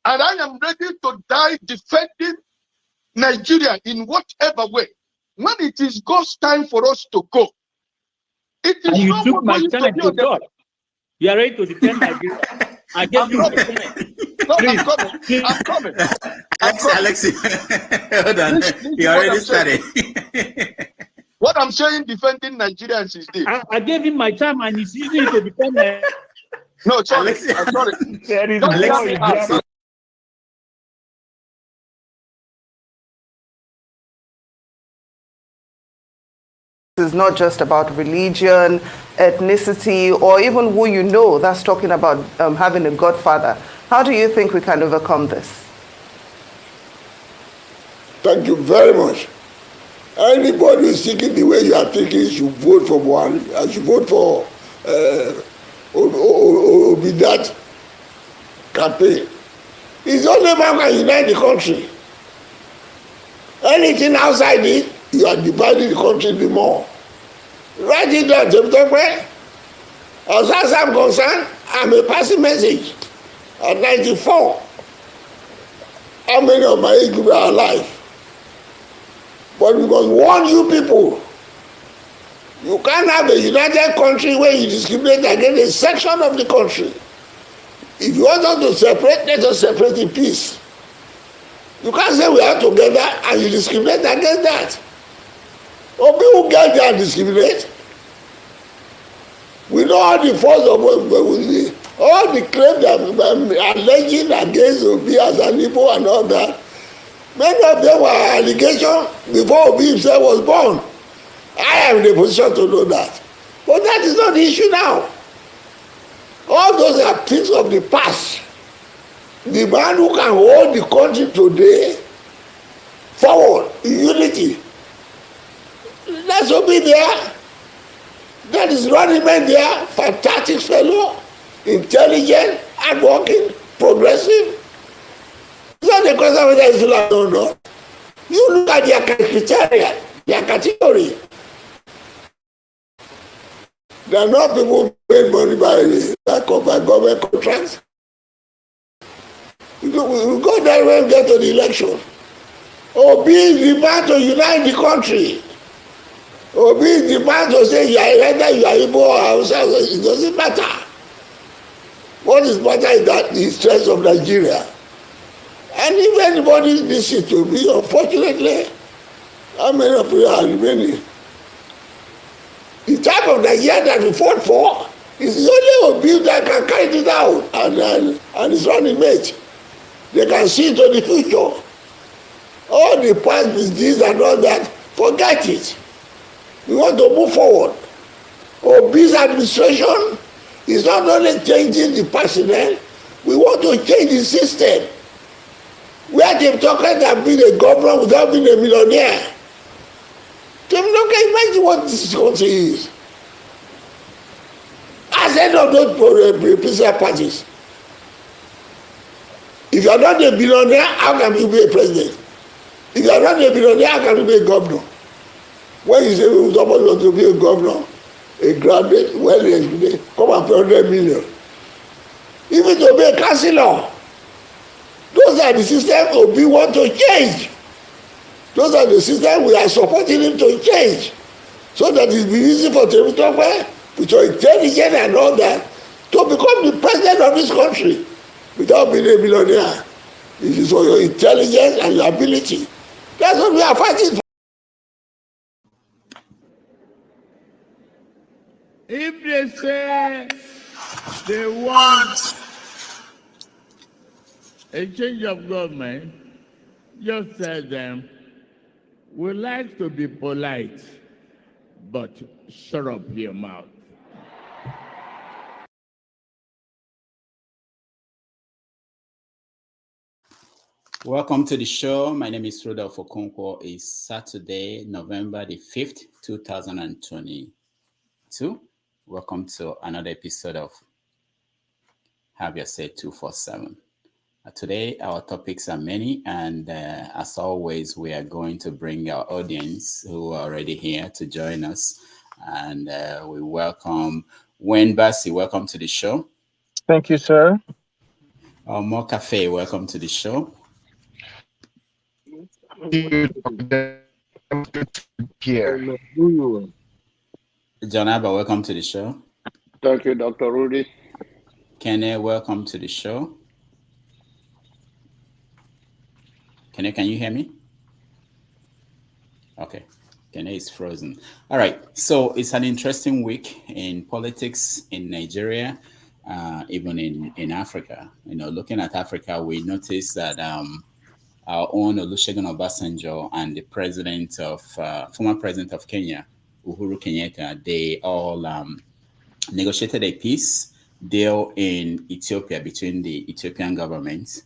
And I am ready to die defending Nigeria in whatever way. When it is God's time for us to go, it is and you not took my going time to God. You are ready to defend Nigeria. I gave you my time. No, Please, I'm coming. Alexi, hold on. You already started. What I'm saying, defending Nigerians is this. I gave him my time and he's using it to defend Nigeria. No, sorry. Alexi, I'm sorry. There is Don't no me drama. It's not just about religion, ethnicity, or even who you know. That's talking about having a godfather. How do you think we can overcome this? Thank you very much. Anybody who is thinking the way you are thinking should vote for one. I should vote for that campaign. It's only man can unite the country. Anything outside it, you are dividing the country the more. Write it down, as far as I'm concerned, I'm a passing message. At 94, how many of my age group are alive? But we must warn you people, you can't have a united country where you discriminate against a section of the country. If you want us to separate, let us separate in peace. You can't say we are together and you discriminate against that. Or people get there and discriminate. We know all the force of all the claims that alleging against Obi as an Igbo and all that. Many of them were allegations before Obi himself was born. I am in a position to know that. But that is not the issue now. All those are things of the past. The man who can hold the country today forward in unity, let's be there. That is running man there, fantastic fellow, intelligent, hardworking, progressive. It's not a question whether it's like or not. You look at their criteria, their category. There are not people paid money by government contracts. We go there when we get to the election. Obi is the man to unite the country. Obi is the man to say you are whether you are Igbo or Hausa, it doesn't matter. What is matter is that the strength of Nigeria. And if anybody listens to me, unfortunately, how many of you are remaining? The type of Nigeria that we fought for is the only Obi that can carry it out and his running mate. They can see into the future. All the past misdeeds and all that, forget it. We want to move forward. Obi's administration is not only changing the personnel, we want to change the system. Where they've talked about being a governor without being a millionaire. They've not imagine what this country is. As head of those political parties, if you are not a billionaire, how can you be a president? If you are not a billionaire, how can you be a governor? When you say somebody wants to be a governor, a graduate, well educated, come and pay 100 million. Even to be a councillor, those are the systems we want to change. Those are the systems we are supporting him to change. So that it will be easy for Temitope, with your intelligence and all that, to become the president of this country without being a billionaire. It is for your intelligence and your ability. That's what we are fighting for. If they say they want a change of government, just tell them, we like to be polite, but shut up your mouth. Welcome to the show. My name is Rudolph Okonkwo. It's Saturday, November the 5th, 2022. Welcome to another episode of Have Your Say 247. Today, our topics are many, and as always, we are going to bring our audience who are already here to join us. And we welcome Wayne Bassey. Welcome to the show. Thank you, sir. More Cafe, welcome to the show. Here. John Abba, welcome to the show. Thank you, Dr. Rudy. Kenne, welcome to the show. Kenne, can you hear me? Okay. Kenne is frozen. All right. So it's an interesting week in politics in Nigeria, even in Africa. You know, looking at Africa, we notice that our own Olusegun Obasanjo and the president of former president of Kenya, Uhuru Kenyatta, they all negotiated a peace deal in Ethiopia between the Ethiopian government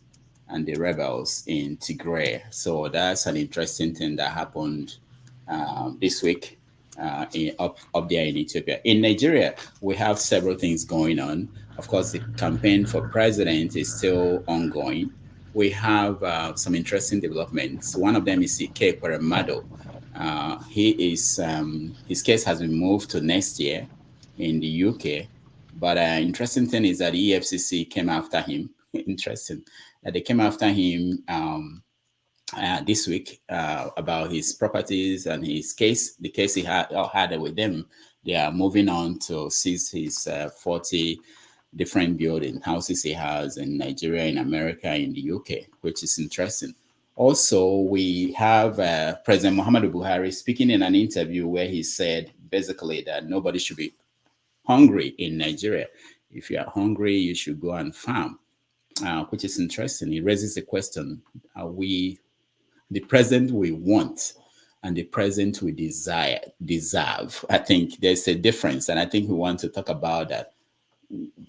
and the rebels in Tigray. So that's an interesting thing that happened this week up there in Ethiopia. In Nigeria, we have several things going on. Of course, the campaign for president is still ongoing. We have some interesting developments. One of them is Ike Kweremadu. His case has been moved to next year in the UK. But interesting thing is that the EFCC came after him. Interesting that they came after him this week about his properties and his case. The case he had with them. They are moving on to seize his 40 different building houses he has in Nigeria, in America, in the UK, which is interesting. Also, we have President Muhammadu Buhari speaking in an interview where he said basically that nobody should be hungry in Nigeria. If you are hungry, you should go and farm, which is interesting. He raises the question, are we the president we want and the president we deserve? I think there's a difference, and I think we want to talk about that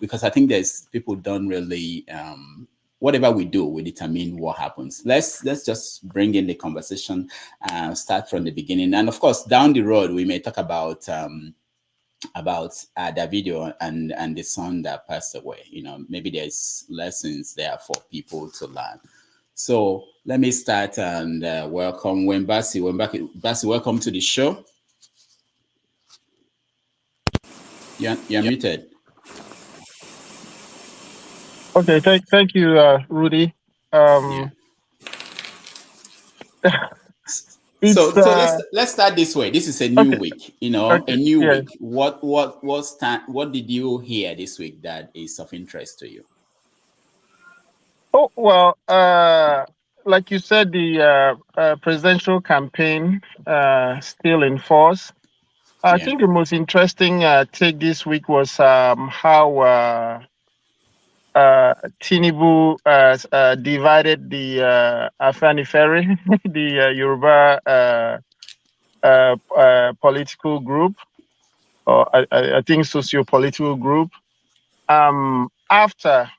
because I think there's people don't really whatever we do, we determine what happens. Let's just bring in the conversation, start from the beginning, and of course down the road we may talk about the video and the son that passed away. You know, maybe there's lessons there for people to learn. So let me start and welcome Wembasi. Wembasi, welcome to the show. You're muted. Okay, thank you, Rudy. So let's start this way. This is a new week, you know, a new week. What did you hear this week that is of interest to you? Oh, well, like you said, the presidential campaign still in force. I think the most interesting take this week was how Tinubu divided the Afenifere, the Yoruba political group, or I think socio-political group. After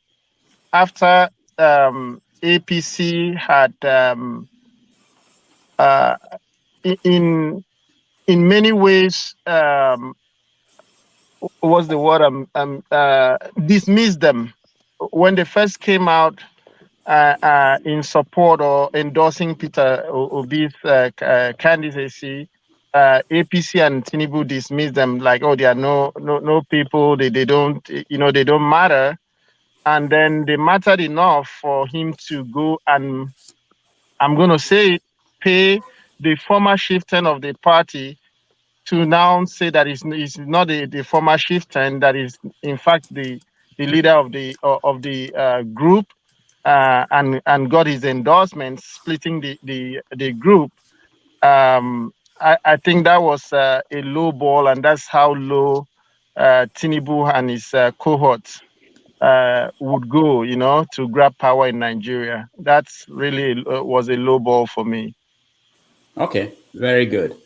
APC had in many ways what's the word dismissed them when they first came out in support or endorsing Peter Obi's candidacy. APC and Tinubu dismissed them like, oh, they are no people, they don't, they don't matter. And then they mattered enough for him to go and, I'm going to say, pay the former chieftain of the party to now say that it's not the former chieftain, that is in fact the leader of the group, and got his endorsement, splitting the group. I think that was a low ball, and that's how low Tinubu and his cohorts would go, to grab power in Nigeria. That's really was a low ball for me. Okay, very good.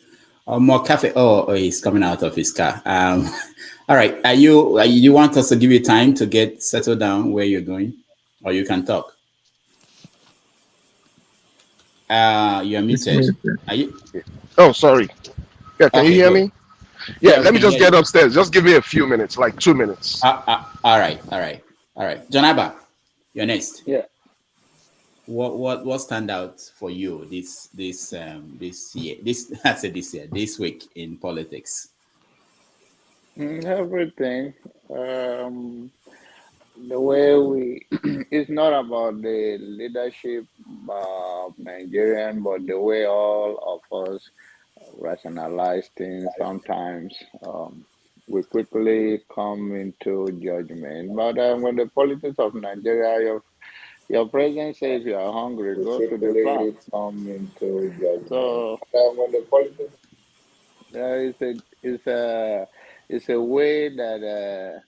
More cafe. Oh, he's coming out of his car. All right. You want us to give you time to get settled down where you're going, or you can talk? You're muted. Are you? Oh, sorry. Yeah, can you hear me? Yeah, let me just get upstairs. Just give me a few minutes, like 2 minutes. All right. John Abba, you're next. Yeah. What stand out for you this year? This week in politics? Everything. The way we, it's not about the leadership of Nigerian, but the way all of us rationalize things. Sometimes we quickly come into judgment. But when the politics of Nigeria, your president says you are hungry, go to the farm. Come into judgment. So When the politics it's a way that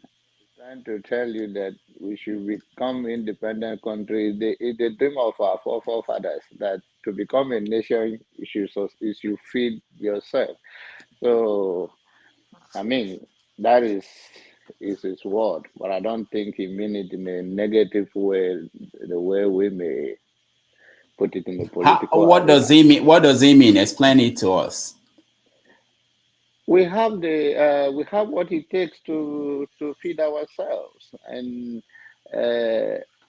trying to tell you that we should become independent country. It's the dream of our forefathers that to become a nation, you should feed yourself. So I mean that is his word, but I don't think he mean it in a negative way, the way we may put it in the political What does arena. he mean? What does he mean? Explain it to us. We have we have what it takes to feed ourselves, and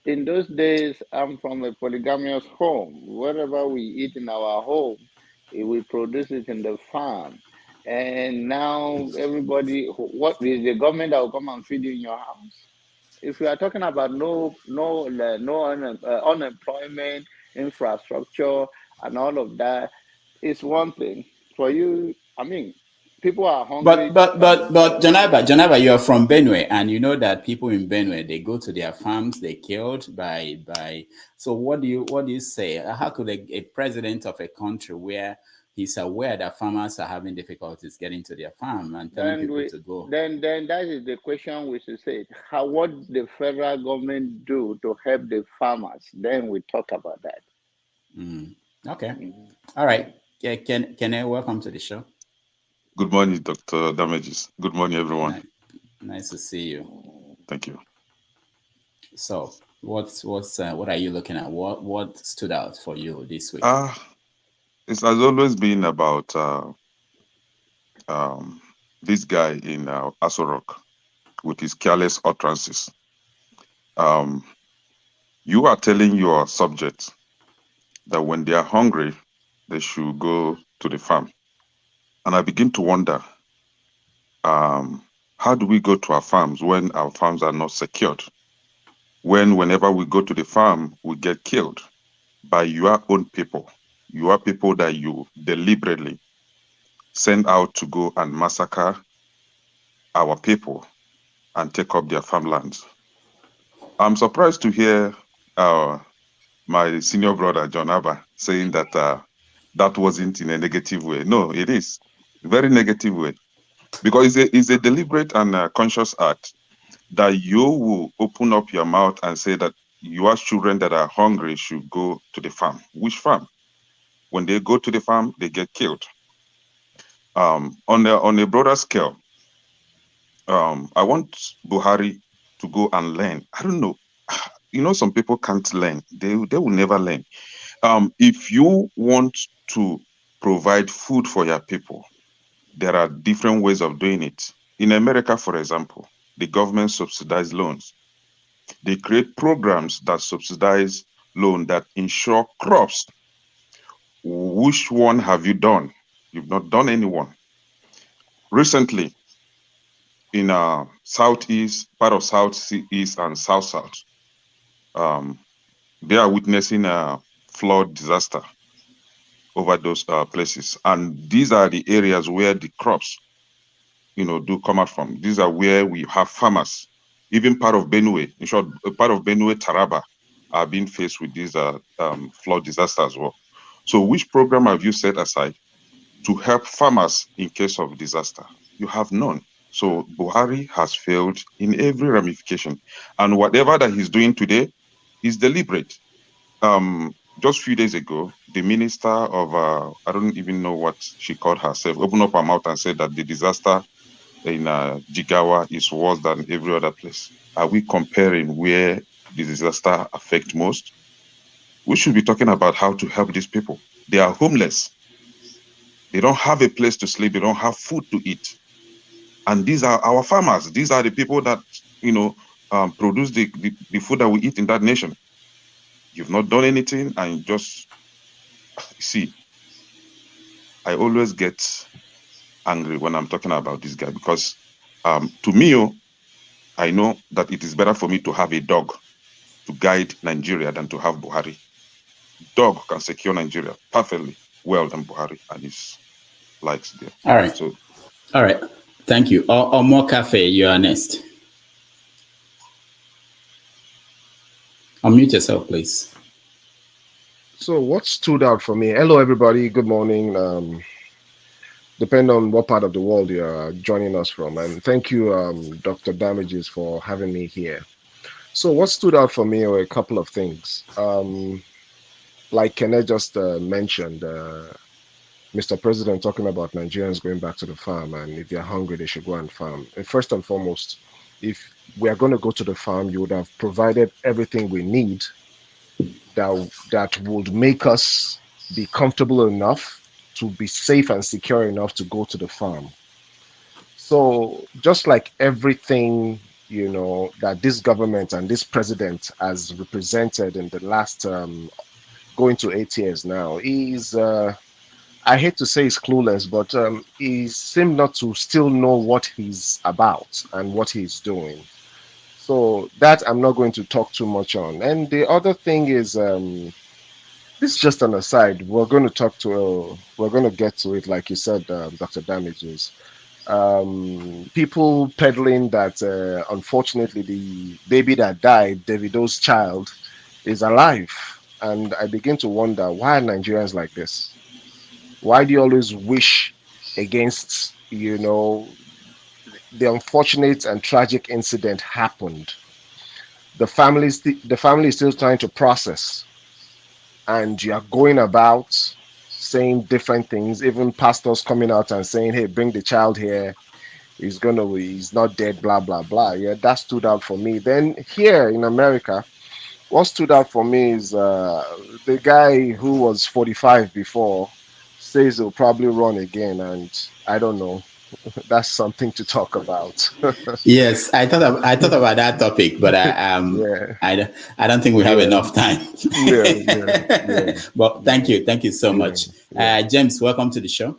in those days, I'm from a polygamous home. Whatever we eat in our home, we produce it in the farm. And now everybody, what is the government that will come and feed you in your house? If we are talking about unemployment, infrastructure, and all of that, it's one thing. For you, I mean, people are hungry Janaba, you're from Benue, and you know that people in Benue, they go to their farms, they killed by. So what do you say? How could a president of a country where he's aware that farmers are having difficulties getting to their farm and telling people to go? then that is the question we should say. What the federal government do to help the farmers? Then we talk about that. Okay. All right. Yeah, can I welcome to the show? Good morning, Dr. Damages. Good morning, everyone. Nice to see you. Thank you. So, what are you looking at? What stood out for you this week? It has always been about this guy in Aso Rock with his careless utterances. You are telling your subjects that when they are hungry, they should go to the farm. And I begin to wonder, how do we go to our farms when our farms are not secured? Whenever we go to the farm, we get killed by your own people. Your people that you deliberately send out to go and massacre our people and take up their farmlands. I'm surprised to hear my senior brother, John Abba, saying that that wasn't in a negative way. No, it is. Very negative way. Because it's a deliberate and conscious act that you will open up your mouth and say that your children that are hungry should go to the farm. Which farm? When they go to the farm, they get killed. On a broader scale, I want Buhari to go and learn. I don't know. Some people can't learn. They will never learn. If you want to provide food for your people, there are different ways of doing it. In America, for example, the government subsidizes loans. They create programs that subsidize loan that ensure crops. Which one have you done? You've not done any one. Recently, in southeast, part of southeast and south, they are witnessing a flood disaster over those places. And these are the areas where the crops, do come out from. These are where we have farmers. Even part of Benue, in short, part of Benue, Taraba, are being faced with these flood disaster as well. So which program have you set aside to help farmers in case of disaster? You have none. So Buhari has failed in every ramification. And whatever that he's doing today is deliberate. Just a few days ago, the minister of, I don't even know what she called herself, opened up her mouth and said that the disaster in Jigawa is worse than every other place. Are we comparing where the disaster affects most? We should be talking about how to help these people. They are homeless. They don't have a place to sleep. They don't have food to eat. And these are our farmers. These are the people that, produce the food that we eat in that nation. You've not done anything, and just see, I always get angry when I'm talking about this guy because to me, I know that it is better for me to have a dog to guide Nigeria than to have Buhari. Dog can secure Nigeria perfectly well than Buhari and his likes there. All right. So, all right. Thank you. Or more cafe, you are next. Unmute yourself, please. So what stood out for me? Hello, everybody. Good morning. Depending on what part of the world you are joining us from, and thank you, Dr. Damages, for having me here. So what stood out for me were a couple of things. Like Kenneth just mentioned, Mr. President talking about Nigerians going back to the farm, and if they're hungry, they should go and farm. And first and foremost, if we are going to go to the farm, you would have provided everything we need that would make us be comfortable enough to be safe and secure enough to go to the farm. So just like everything, that this government and this president has represented in the last going to 8 years now, he's I hate to say he's clueless, but he seemed not to still know what he's about and what he's doing. So that I'm not going to talk too much on. And the other thing is, this is just an aside. We're going to get to it, like you said, Dr. Damages. People peddling that, unfortunately, the baby that died, Davido's child, is alive. And I begin to wonder, why are Nigerians like this? Why do you always wish against, the unfortunate and tragic incident happened? The family is still trying to process, and you are going about saying different things, even pastors coming out and saying, hey, bring the child here, he's not dead, blah blah blah. Yeah, that stood out for me. Then here in America, what stood out for me is the guy who was 45 before says he'll probably run again, and I don't know. That's something to talk about. Yes, I thought about that topic, but Yeah. I don't think we have enough time. Yeah. But thank you so much. James, welcome to the show.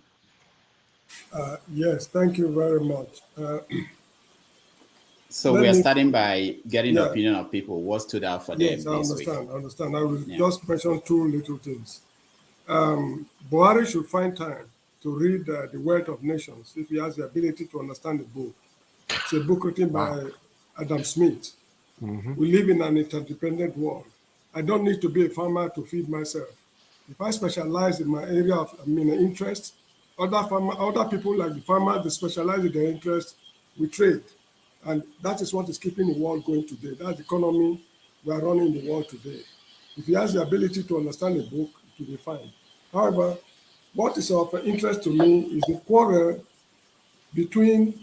Yes, thank you very much. So we are starting by getting the opinion of people. What stood out for them Yes, this week? I understand. I will just mention two little things. Buhari should find time to read The Wealth of Nations if he has the ability to understand the book. It's a book written by Adam Smith. Mm-hmm. We live in an interdependent world. I don't need to be a farmer to feed myself. If I specialize in my area of interest, other people like the farmers, they specialize in their interest, we trade. And that is what is keeping the world going today. That's the economy we are running the world today. If he has the ability to understand the book, it will be fine. However, what is of interest to me is the quarrel between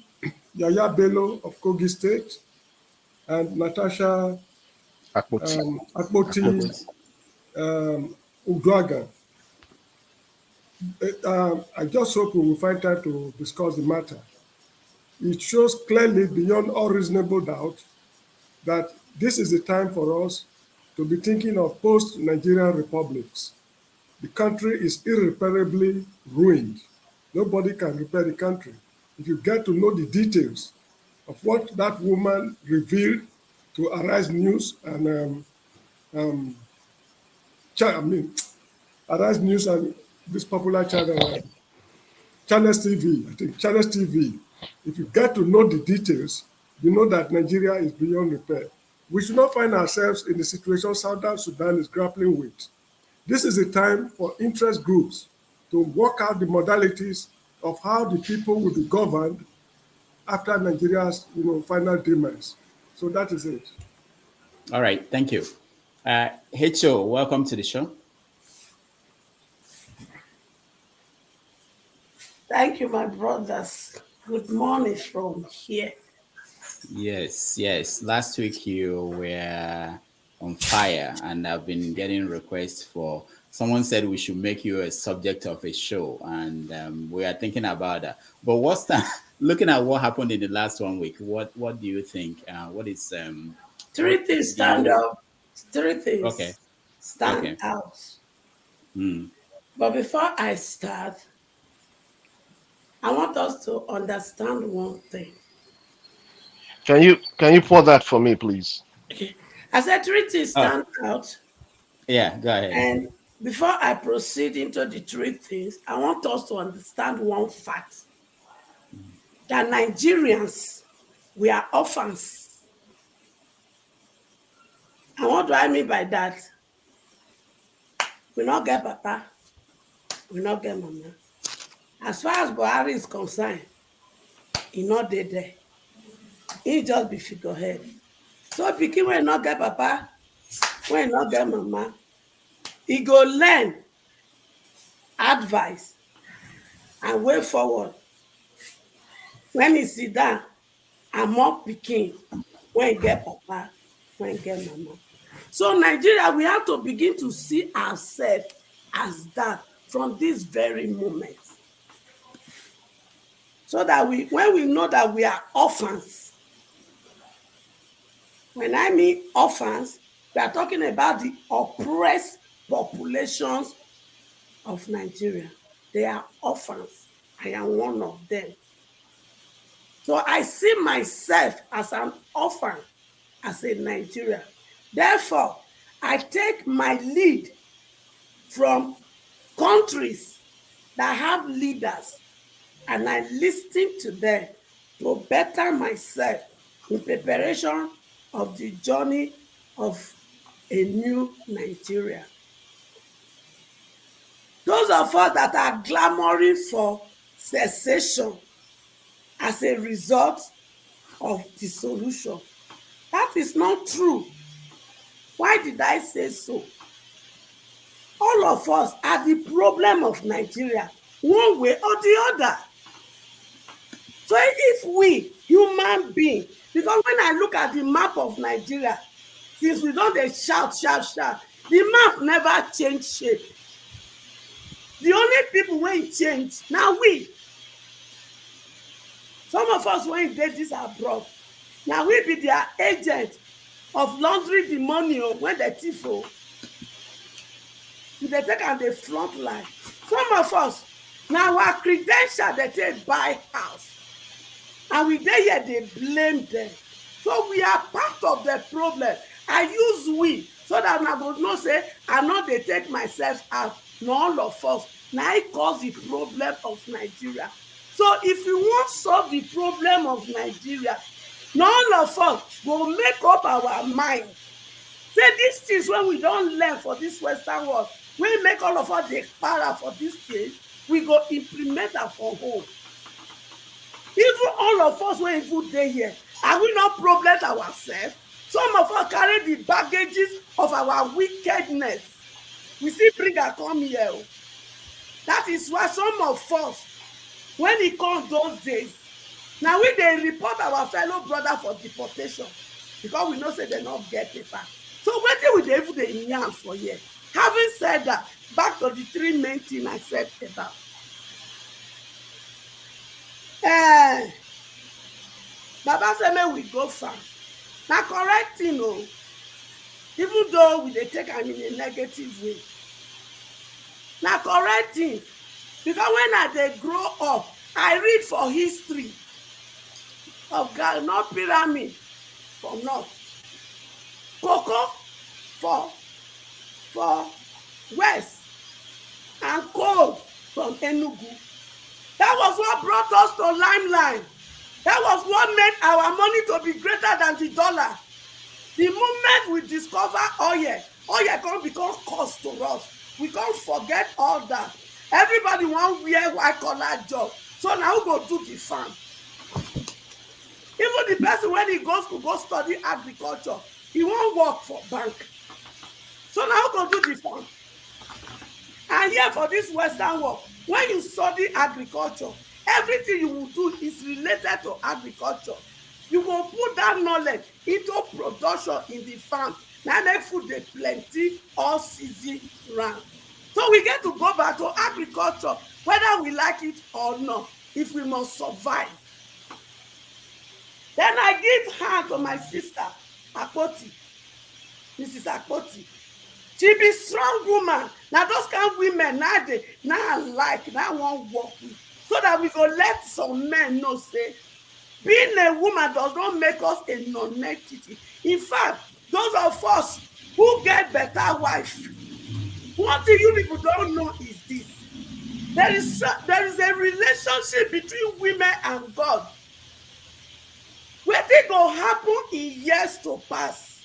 Yaya Bello of Kogi State and Natasha Akpoti Uduaga. I just hope we will find time to discuss the matter. It shows clearly beyond all reasonable doubt that this is the time for us to be thinking of post-Nigerian republics. The country is irreparably ruined. Nobody can repair the country. If you get to know the details of what that woman revealed to Arise News and Arise News and this popular channel, Channels TV, I think Channels TV, if you get to know the details, you know that Nigeria is beyond repair. We should not find ourselves in the situation Southern Sudan is grappling with. This is a time for interest groups to work out the modalities of how the people will be governed after Nigeria's final demise. So that is it. All right, thank you. HO, welcome to the show. Thank you, my brothers. Good morning from here. Yes. Last week you were on fire, and I've been getting requests for. Someone said we should make you a subject of a show, and we are thinking about that. But what's that? Looking at what happened in the last 1 week, what do you think? What is Three things stand up. Three things stand out. But before I start, I want us to understand one thing. Can you pour that for me, please? Okay. As a treaty stand out, Yeah, go ahead. and before I proceed into the three things, I want us to understand one fact. That Nigerians, we are orphans. And what do I mean by that? We not get papa, we not get mama. As far as Buhari is concerned, he not dead there. He just be figurehead. So pikin when not get papa, when not get mama, he go learn advice and way forward. When he sit down, I'm more pikin when he get papa, when he get mama. So Nigeria, we have to begin to see ourselves as that from this very moment. So that when we know that we are orphans, when I mean orphans, we are talking about the oppressed populations of Nigeria. They are orphans. I am one of them. So I see myself as an orphan, as a Nigerian. Therefore, I take my lead from countries that have leaders, and I listen to them to better myself in preparation of the journey of a new Nigeria. Those of us that are clamoring for cessation as a result of dissolution, that is not true. Why did I say so? All of us are the problem of Nigeria, one way or the other. So if we, human beings, because when I look at the map of Nigeria, since we don't shout, the map never change shape. The only people when change, now we. Some of us when they this abroad, now we be their agent of laundering the money when they thief. They take on the front line. Some of us, now our credential, they take buy house. And we there here, they blame them. So we are part of the problem. I use we, so that I go not say, I know they take myself out, not all of us. Now it cause the problem of Nigeria. So if we want to solve the problem of Nigeria, not all of us will make up our mind. Say these things when we don't learn for this Western world, we make all of us the para for this place, we go implement that for home. Even all of us when we day here, are we not problem ourselves? Some of us carry the baggages of our wickedness. We still bring her come here. That is why some of us, when it comes those days, now we they report our fellow brother for deportation because we know say they not get paper. So when we they even the yarn for here. Having said that, back to the three main things I said about. Baba say may we go far. Now correct thing, no. Even though we they take am in a negative way. Now correct thing. Because when they grow up, I read for history of God, not pyramid for north. Cocoa for west, and coal from Enugu. That was what brought us to limelight. That was what made our money to be greater than the dollar. The moment we discover oil can't become cost to us. We can't forget all that. Everybody want wear white collar job. So now we go do the farm. Even the person when he goes to go study agriculture, he won't work for bank. So now we go do the farm. And here for this Western world, when you study agriculture, everything you will do is related to agriculture. You will put that knowledge into production in the farm. Now make food they plenty all season round. So we get to go back to agriculture, whether we like it or not, if we must survive. Then I give hand to my sister, Akpoti, Mrs. Akpoti. She be strong woman. Now those kind of women, now one work with. So that we go let some men know, say, Being a woman does not make us a non-entity. In fact, those of us who get better wife, one thing you people don't know is this. There is a relationship between women and God. Wetin go happen in years to pass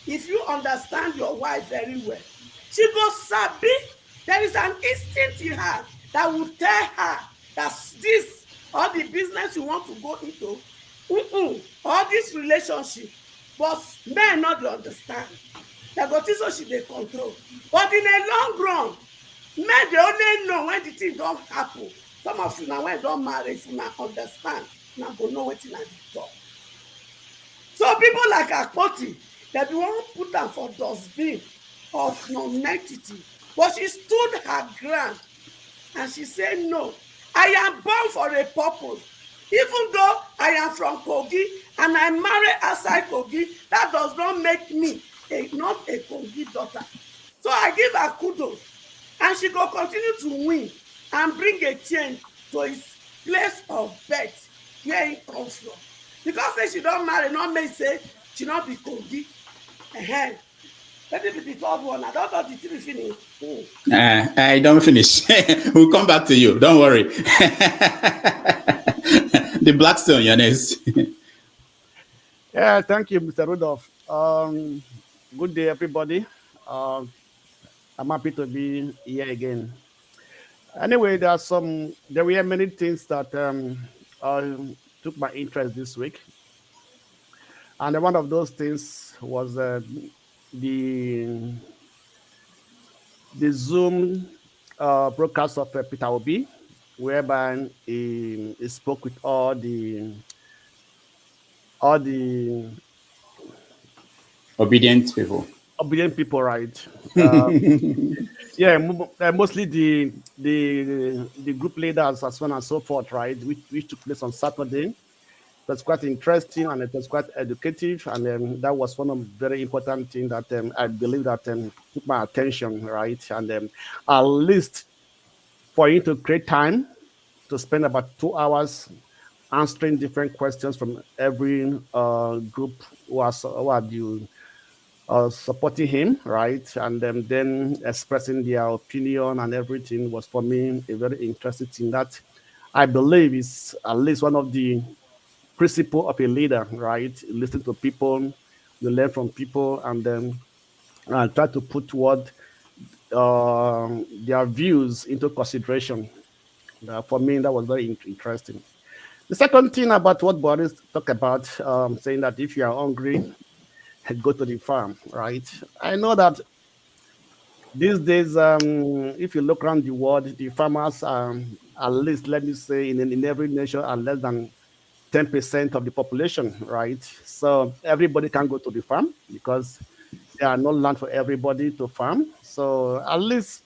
if you understand your wife very well. She go sabi. There is an instinct in her that will tell her that this or the business you want to go into, or this relationship, but men not dey understand. They go think so she dey control. But in a long run, men dey only know when the thing don happen. Some of you na when don marry, if una understand, una go know wetin I dey talk. So people like Akpoti, they be wan put am for dustbin of non-entity, but she stood her ground and she said, no, I am born for a purpose. Even though I am from Kogi and I marry outside Kogi, that does not make me not a Kogi daughter. So I give her kudos, and she go continue to win and bring a change to his place of birth where he comes from. Because say she don't marry, not mean say she not be Kogi. Let me be the third one. I don't know the three finish. I don't finish. We'll come back to you. Don't worry. The Blackstone, you're next. Yeah, thank you, Mr. Rudolph. Good day, everybody. I'm happy to be here again. Anyway, there were many things that took my interest this week. And one of those things was the Zoom broadcast of Peter Obi, whereby he spoke with all the obedient people. Obedient people, right? Yeah, mostly the group leaders as well and so forth, right? Which took place on Saturday. It was quite interesting and it was quite educative, and that was one of the very important things that I believe that took my attention, right? And at least for you to create time to spend about 2 hours answering different questions from every group who are supporting him, right? And then expressing their opinion and everything was for me a very interesting thing that I believe is at least one of the principle of a leader, right? Listen to people, you learn from people, and then try to put what their views into consideration. For me, that was very interesting. The second thing about what Boris talked about, saying that if you are hungry, go to the farm, right? I know that these days, if you look around the world, the farmers, at least, let me say, in every nation, are less than 10% of the population, right? So everybody can go to the farm because there are no land for everybody to farm. So at least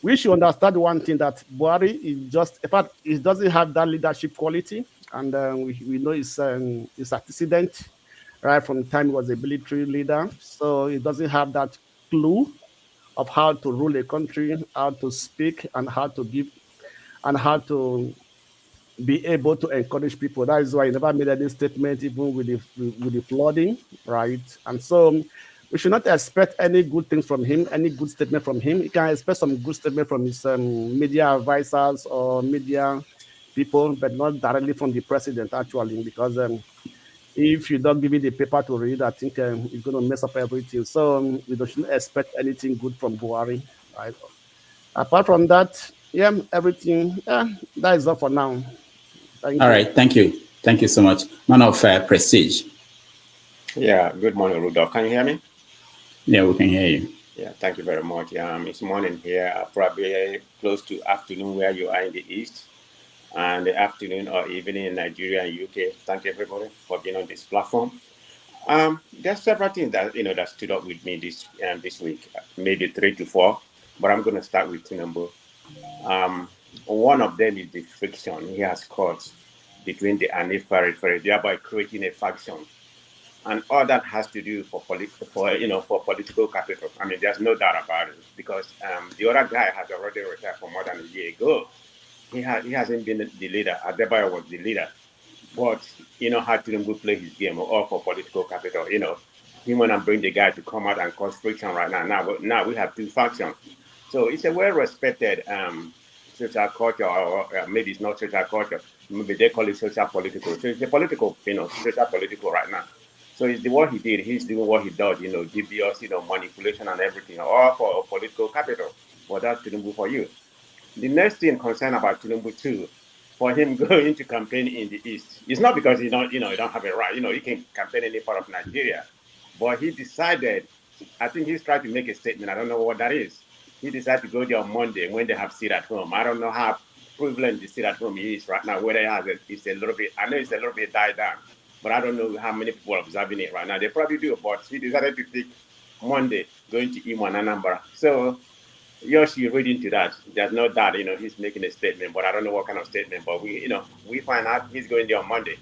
we should understand one thing, that Buhari is just, in fact, it doesn't have that leadership quality. And we know it's antecedent, right, from the time he was a military leader. So he doesn't have that clue of how to rule a country, how to speak, and how to give, and how to be able to encourage people. That is why he never made any statement, even with the flooding, right? And so we should not expect any good things from him, any good statement from him. You can expect some good statement from his media advisors or media people, but not directly from the president, actually, because if you don't give me the paper to read, I think it's going to mess up everything. So we shouldn't expect anything good from Buhari, right? Apart from that, yeah, everything, that is all for now. All right, thank you. Thank you so much. Man of Prestige. Yeah, good morning, Rudolph. Can you hear me? Yeah, we can hear you. Yeah, thank you very much. It's morning here, probably close to afternoon where you are in the East, and the afternoon or evening in Nigeria and UK. Thank you, everybody, for being on this platform. There's several things that that stood up with me this week, maybe 3 to 4, but I'm going to start with Tinubu. One of them is the friction he has caused between the Anif periphery, thereby creating a faction, and all that has to do for political capital. I mean, there's no doubt about it, because the other guy has already retired for more than a year ago. He hasn't been the leader. Adebayo was the leader, but you know how Tinubu play his game, all for political capital. You know, he want to bring the guy to come out and cause friction right now. Now we have two factions. So it's a well-respected social culture, or maybe it's not social culture. Maybe they call it social political. So it's a political, you know, social political right now. So it's what he did. He's doing what he does, you know, devious, you know, manipulation and everything, all for political capital. Well, that's Tinubu for you. The next thing concerned about Tinubu too, for him going to campaign in the East, it's not because he don't, you know, he don't have a right. You know, he can campaign any part of Nigeria, but he decided. I think he's trying to make a statement. I don't know what that is. He decided to go there on Monday when they have sit at home. I don't know how prevalent the sit at home is right now. Whether it's a little bit, I know it's a little bit died down, but I don't know how many people are observing it right now. They probably do, but he decided to pick Monday going to Imo and Anambra. So Yoshi read into that. There's no doubt, you know, he's making a statement, but I don't know what kind of statement. But we, you know, we find out he's going there on Monday.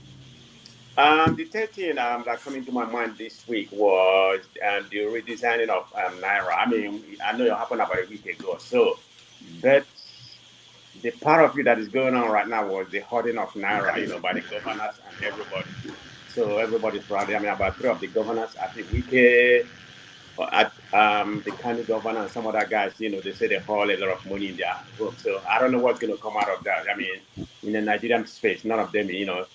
The third thing that came into my mind this week was the redesigning of Naira. I mean, I know it happened about a week ago or so, but the part of it that is going on right now was the hoarding of Naira, you know, by the governors and everybody. So everybody's probably, I mean, about three of the governors, I think Wike, at the county governor and some other guys, you know, they say they haul a lot of money in their room. So I don't know what's going to come out of that. I mean, in the Nigerian space, none of them, you know,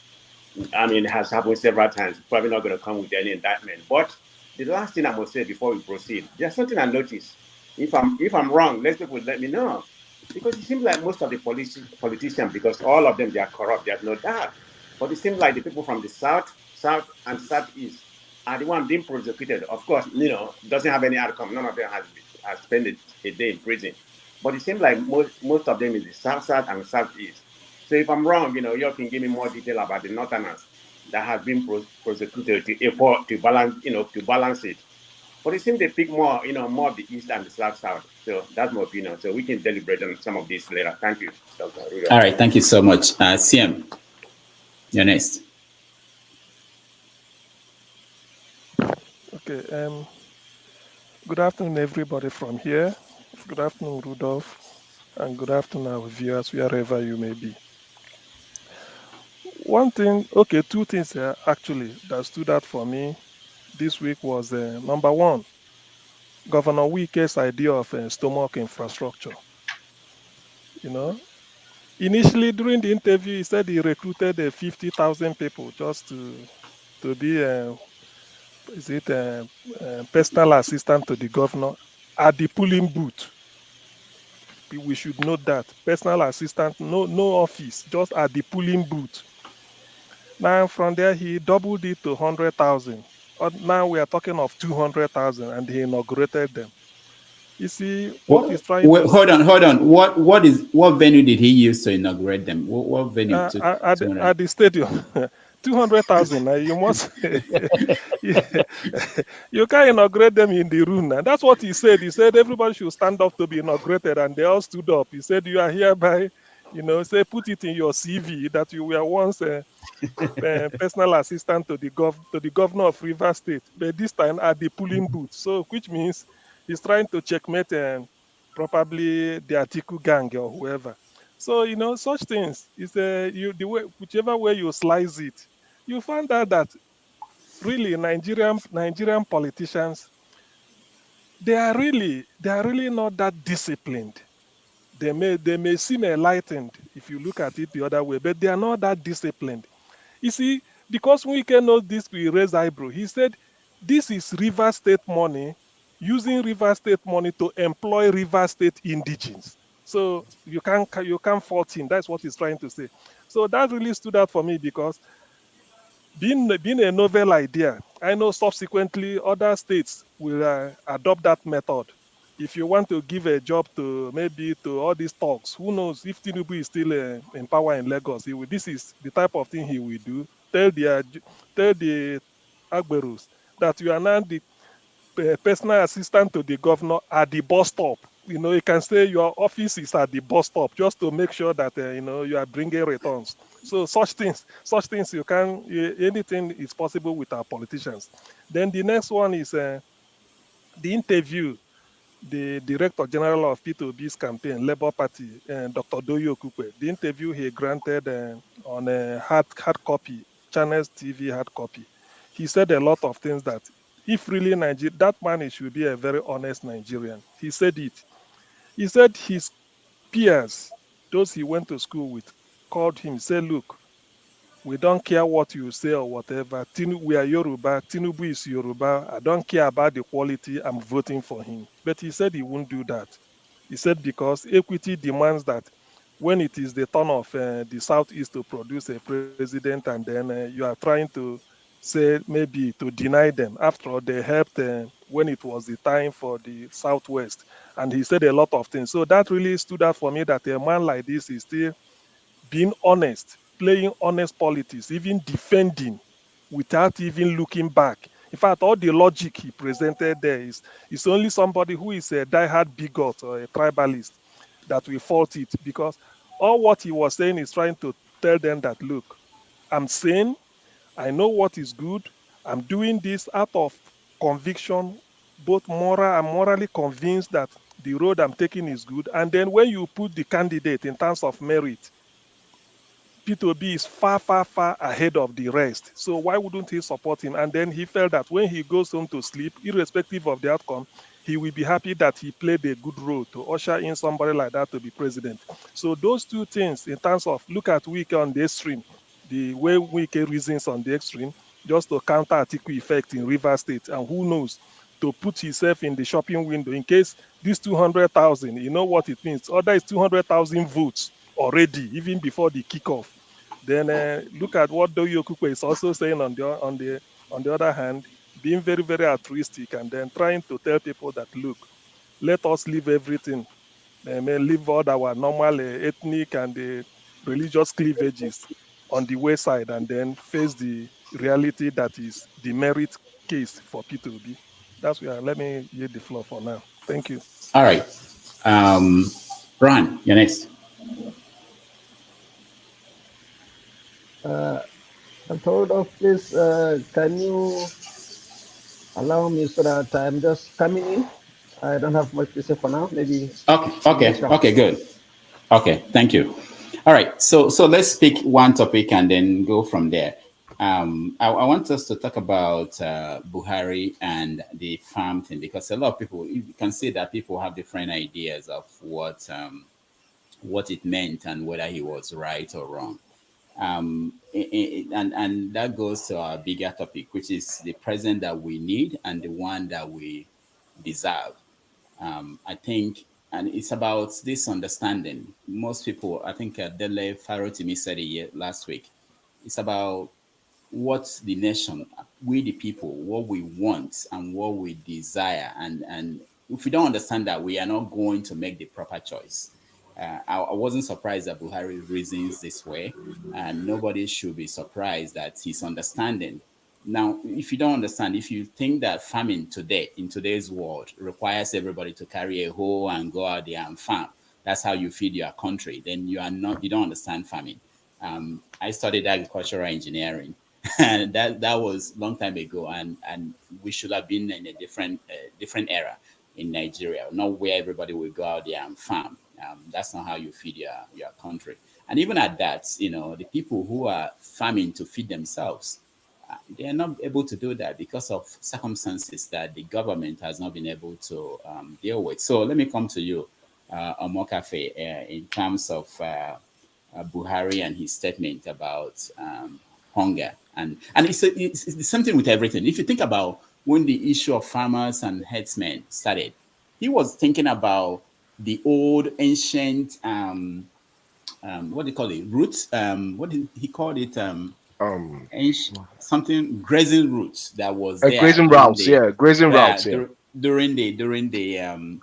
I mean, it has happened several times. Probably not going to come with any indictment. But the last thing I must say before we proceed, there's something I noticed. If I'm wrong, let people let me know. Because it seems like most of the politicians, because all of them, they are corrupt, there's no doubt. But it seems like the people from the south and southeast are the ones being prosecuted. Of course, you know, doesn't have any outcome. None of them has spent a day in prison. But it seems like most of them is the south and southeast. So if I'm wrong, you know, you can give me more detail about the northerners that have been prosecuted to balance, you know, to balance it. But it seems they pick more, you know, more of the east and the south. So that's my opinion. So we can deliberate on some of this later. Thank you, Dr. Rudolph. All right, thank you so much. CM, you're next. Okay. Good afternoon, everybody from here. Good afternoon, Rudolph, and good afternoon, our viewers, wherever you may be. Two things actually that stood out for me this week was number one, Governor Wike's idea of stomach infrastructure. You know, initially during the interview, he said he recruited 50,000 people just to be personal assistant to the governor at the polling booth. We should note that personal assistant, no office, just at the polling booth. Now from there he doubled it to 100,000. Now we are talking of 200,000, and he inaugurated them. You see what he's trying to hold on. What venue did he use to inaugurate them? What venue took at the stadium? 200,000. You must you can't inaugurate them in the room. Now that's what he said. He said everybody should stand up to be inaugurated, and they all stood up. He said you are hereby, you know, say put it in your CV that you were once personal assistant to the governor of Rivers State, but this time at the polling booth. So which means he's trying to checkmate probably the Atiku gang or whoever. So you know, such things is whichever way you slice it, you find out that really Nigerian politicians, they are really not that disciplined. They may seem enlightened if you look at it the other way, but they are not that disciplined. You see, because Wike knows this will raise eyebrow. He said this is Rivers State money, using Rivers State money to employ Rivers State indigenes. So you can't fault him. That's what he's trying to say. So that really stood out for me because being a novel idea, I know subsequently other states will adopt that method. If you want to give a job to maybe to all these talks, who knows if Tinubu is still in power in Lagos, this is the type of thing he will do. Tell the Agberus that you are now the personal assistant to the governor at the bus stop. You know, you can say your office is at the bus stop just to make sure that you know you are bringing returns. So such things you can anything is possible with our politicians. Then the next one is the interview. The Director General of P2B's campaign, Labour Party, Dr. Doyo Kukwe, the interview he granted on a hard copy Channels TV hard copy. He said a lot of things that if really that man should be a very honest Nigerian. He said it. He said his peers, those he went to school with, called him, said, look, we don't care what you say or whatever. We are Yoruba. Tinubu is Yoruba. I don't care about the quality. I'm voting for him. But he said he won't do that. He said because equity demands that when it is the turn of the Southeast to produce a president and then you are trying to say maybe to deny them. After all, they helped when it was the time for the Southwest. And he said a lot of things. So that really stood out for me that a man like this is still being honest, playing honest politics, even defending without even looking back. In fact, all the logic he presented there is only somebody who is a diehard bigot or a tribalist that will fault it, because all what he was saying is trying to tell them that, look, I'm sane, I know what is good, I'm doing this out of conviction, both moral and morally convinced that the road I'm taking is good. And then when you put the candidate in terms of merit, P2B is far, far, far ahead of the rest. So why wouldn't he support him? And then he felt that when he goes home to sleep, irrespective of the outcome, he will be happy that he played a good role to usher in somebody like that to be president. So those two things, in terms of look at Wike on the extreme, the way Wike reasons on the extreme, just to counter Atiku effect in River State, and who knows, to put himself in the shopping window in case this 200,000, you know what it means. Other is 200,000 votes already, even before the kickoff. Then look at what Doyo Kukwe is also saying on the other hand, being very, very altruistic, and then trying to tell people that, look, let us leave everything, leave all our normal ethnic and religious cleavages on the wayside, and then face the reality that is the merit case for P2B. That's where let me yield the floor for now. Thank you. All right. Ron, you're next. Dr. Rodolph, please, can you allow me so that I'm just coming in? I don't have much to say for now. Maybe. Okay, good. Okay, thank you. All right, so let's pick one topic and then go from there. I want us to talk about Buhari and the farm thing, because a lot of people, you can see that people have different ideas of what it meant and whether he was right or wrong. And that goes to our bigger topic, which is the president that we need and the one that we deserve. I think, and it's about this understanding. Most people, I think Dele Farotimi said it last week. It's about what the nation, we the people, what we want and what we desire. And if we don't understand that, we are not going to make the proper choice. I wasn't surprised that Buhari reasons this way, and nobody should be surprised that he's understanding. Now, if you don't understand, if you think that farming today, in today's world, requires everybody to carry a hoe and go out there and farm, that's how you feed your country, then you don't understand farming. I studied agricultural engineering, and that was a long time ago, and we should have been in a different era in Nigeria, not where everybody will go out there and farm. That's not how you feed your country. And even at that, the people who are farming to feed themselves, they are not able to do that because of circumstances that the government has not been able to deal with. So let me come to you, Omokafe, in terms of Buhari and his statement about hunger. And it's the same thing with everything. If you think about when the issue of farmers and herdsmen started, he was thinking about the old ancient what do you call it, roots, what did he call it, something grazing routes that was there grazing routes, routes, during the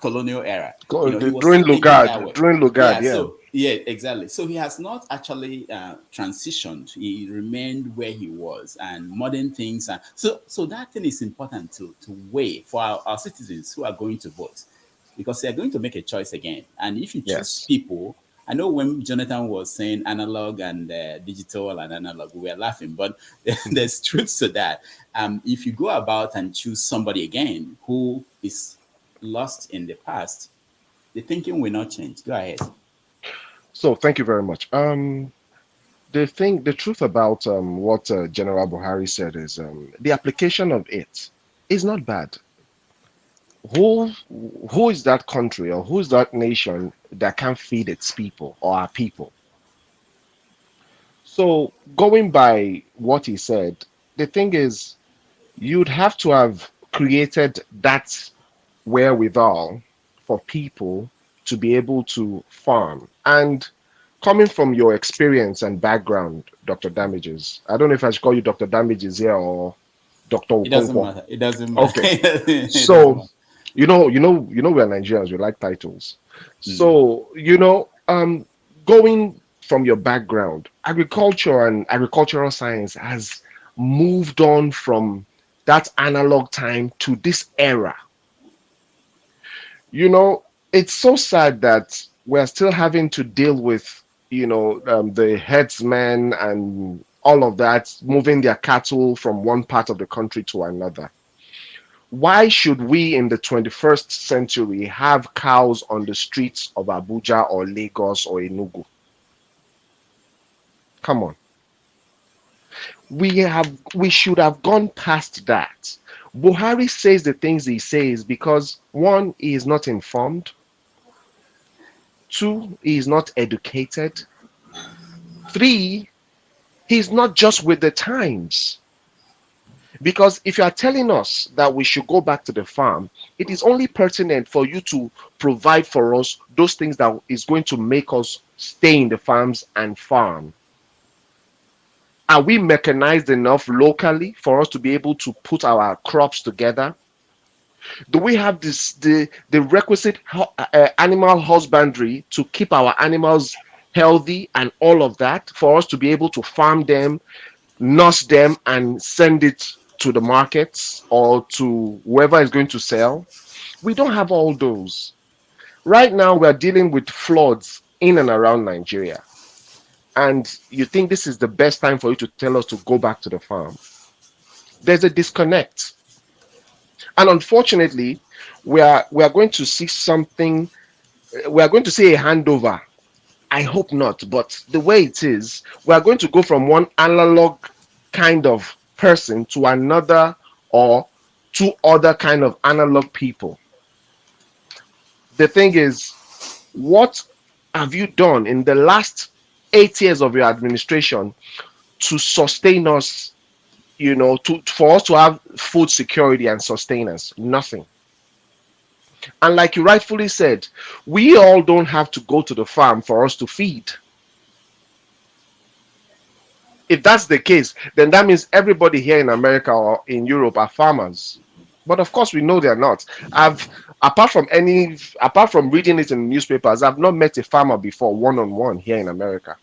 colonial era. During Lugard, So exactly. So he has not actually transitioned. He remained where he was, and modern things. So that thing is important to weigh for our citizens who are going to vote, because they are going to make a choice again. And if you choose people, I know when Jonathan was saying analog and digital and analog, we were laughing, but there's truth to that. If you go about and choose somebody again who is lost in the past, the thinking will not change. Go ahead. So thank you very much. the truth about what General Buhari said is the application of it is not bad. Who who is that country or who is that nation that can feed its people or our people? So going by what he said, the thing is you'd have to have created that wherewithal for people to be able to farm. And coming from your experience and background, Dr. Damages, I don't know if I should call you Dr. Damages here or Dr. It doesn't Okonkwo. matter. It doesn't matter. Okay. It doesn't So, matter. we're Nigerians, we like titles. Mm. So, going from your background, agriculture and agricultural science has moved on from that analog time to this era. you know, it's so sad that we're still having to deal with, the herdsmen and all of that moving their cattle from one part of the country to another. Why should we in the 21st century have cows on the streets of Abuja or Lagos or Enugu? Come on. We should have gone past that. Buhari says the things he says because one, he is not informed. Two, he is not educated. Three, he's not just with the times. Because if you are telling us that we should go back to the farm, it is only pertinent for you to provide for us those things that is going to make us stay in the farms and farm. Are we mechanized enough locally for us to be able to put our crops together? Do we have the requisite animal husbandry to keep our animals healthy and all of that for us to be able to farm them, nurse them, and send it to the markets or to whoever is going to sell? We don't have all those. Right now, we're dealing with floods in and around Nigeria. And you think this is the best time for you to tell us to go back to the farm? There's a disconnect. And unfortunately, we are going to see something, we are going to see a handover. I hope not, but the way it is, we are going to go from one analog kind of person to another or two other kind of analog people. The thing is, what have you done in the last 8 years of your administration to sustain us, for us to have food security and sustain us? Nothing. And like you rightfully said, we all don't have to go to the farm for us to feed. If that's the case, then that means everybody here in America or in Europe are farmers. But of course, we know they're not. Apart from reading it in the newspapers, I've not met a farmer before one-on-one here in America.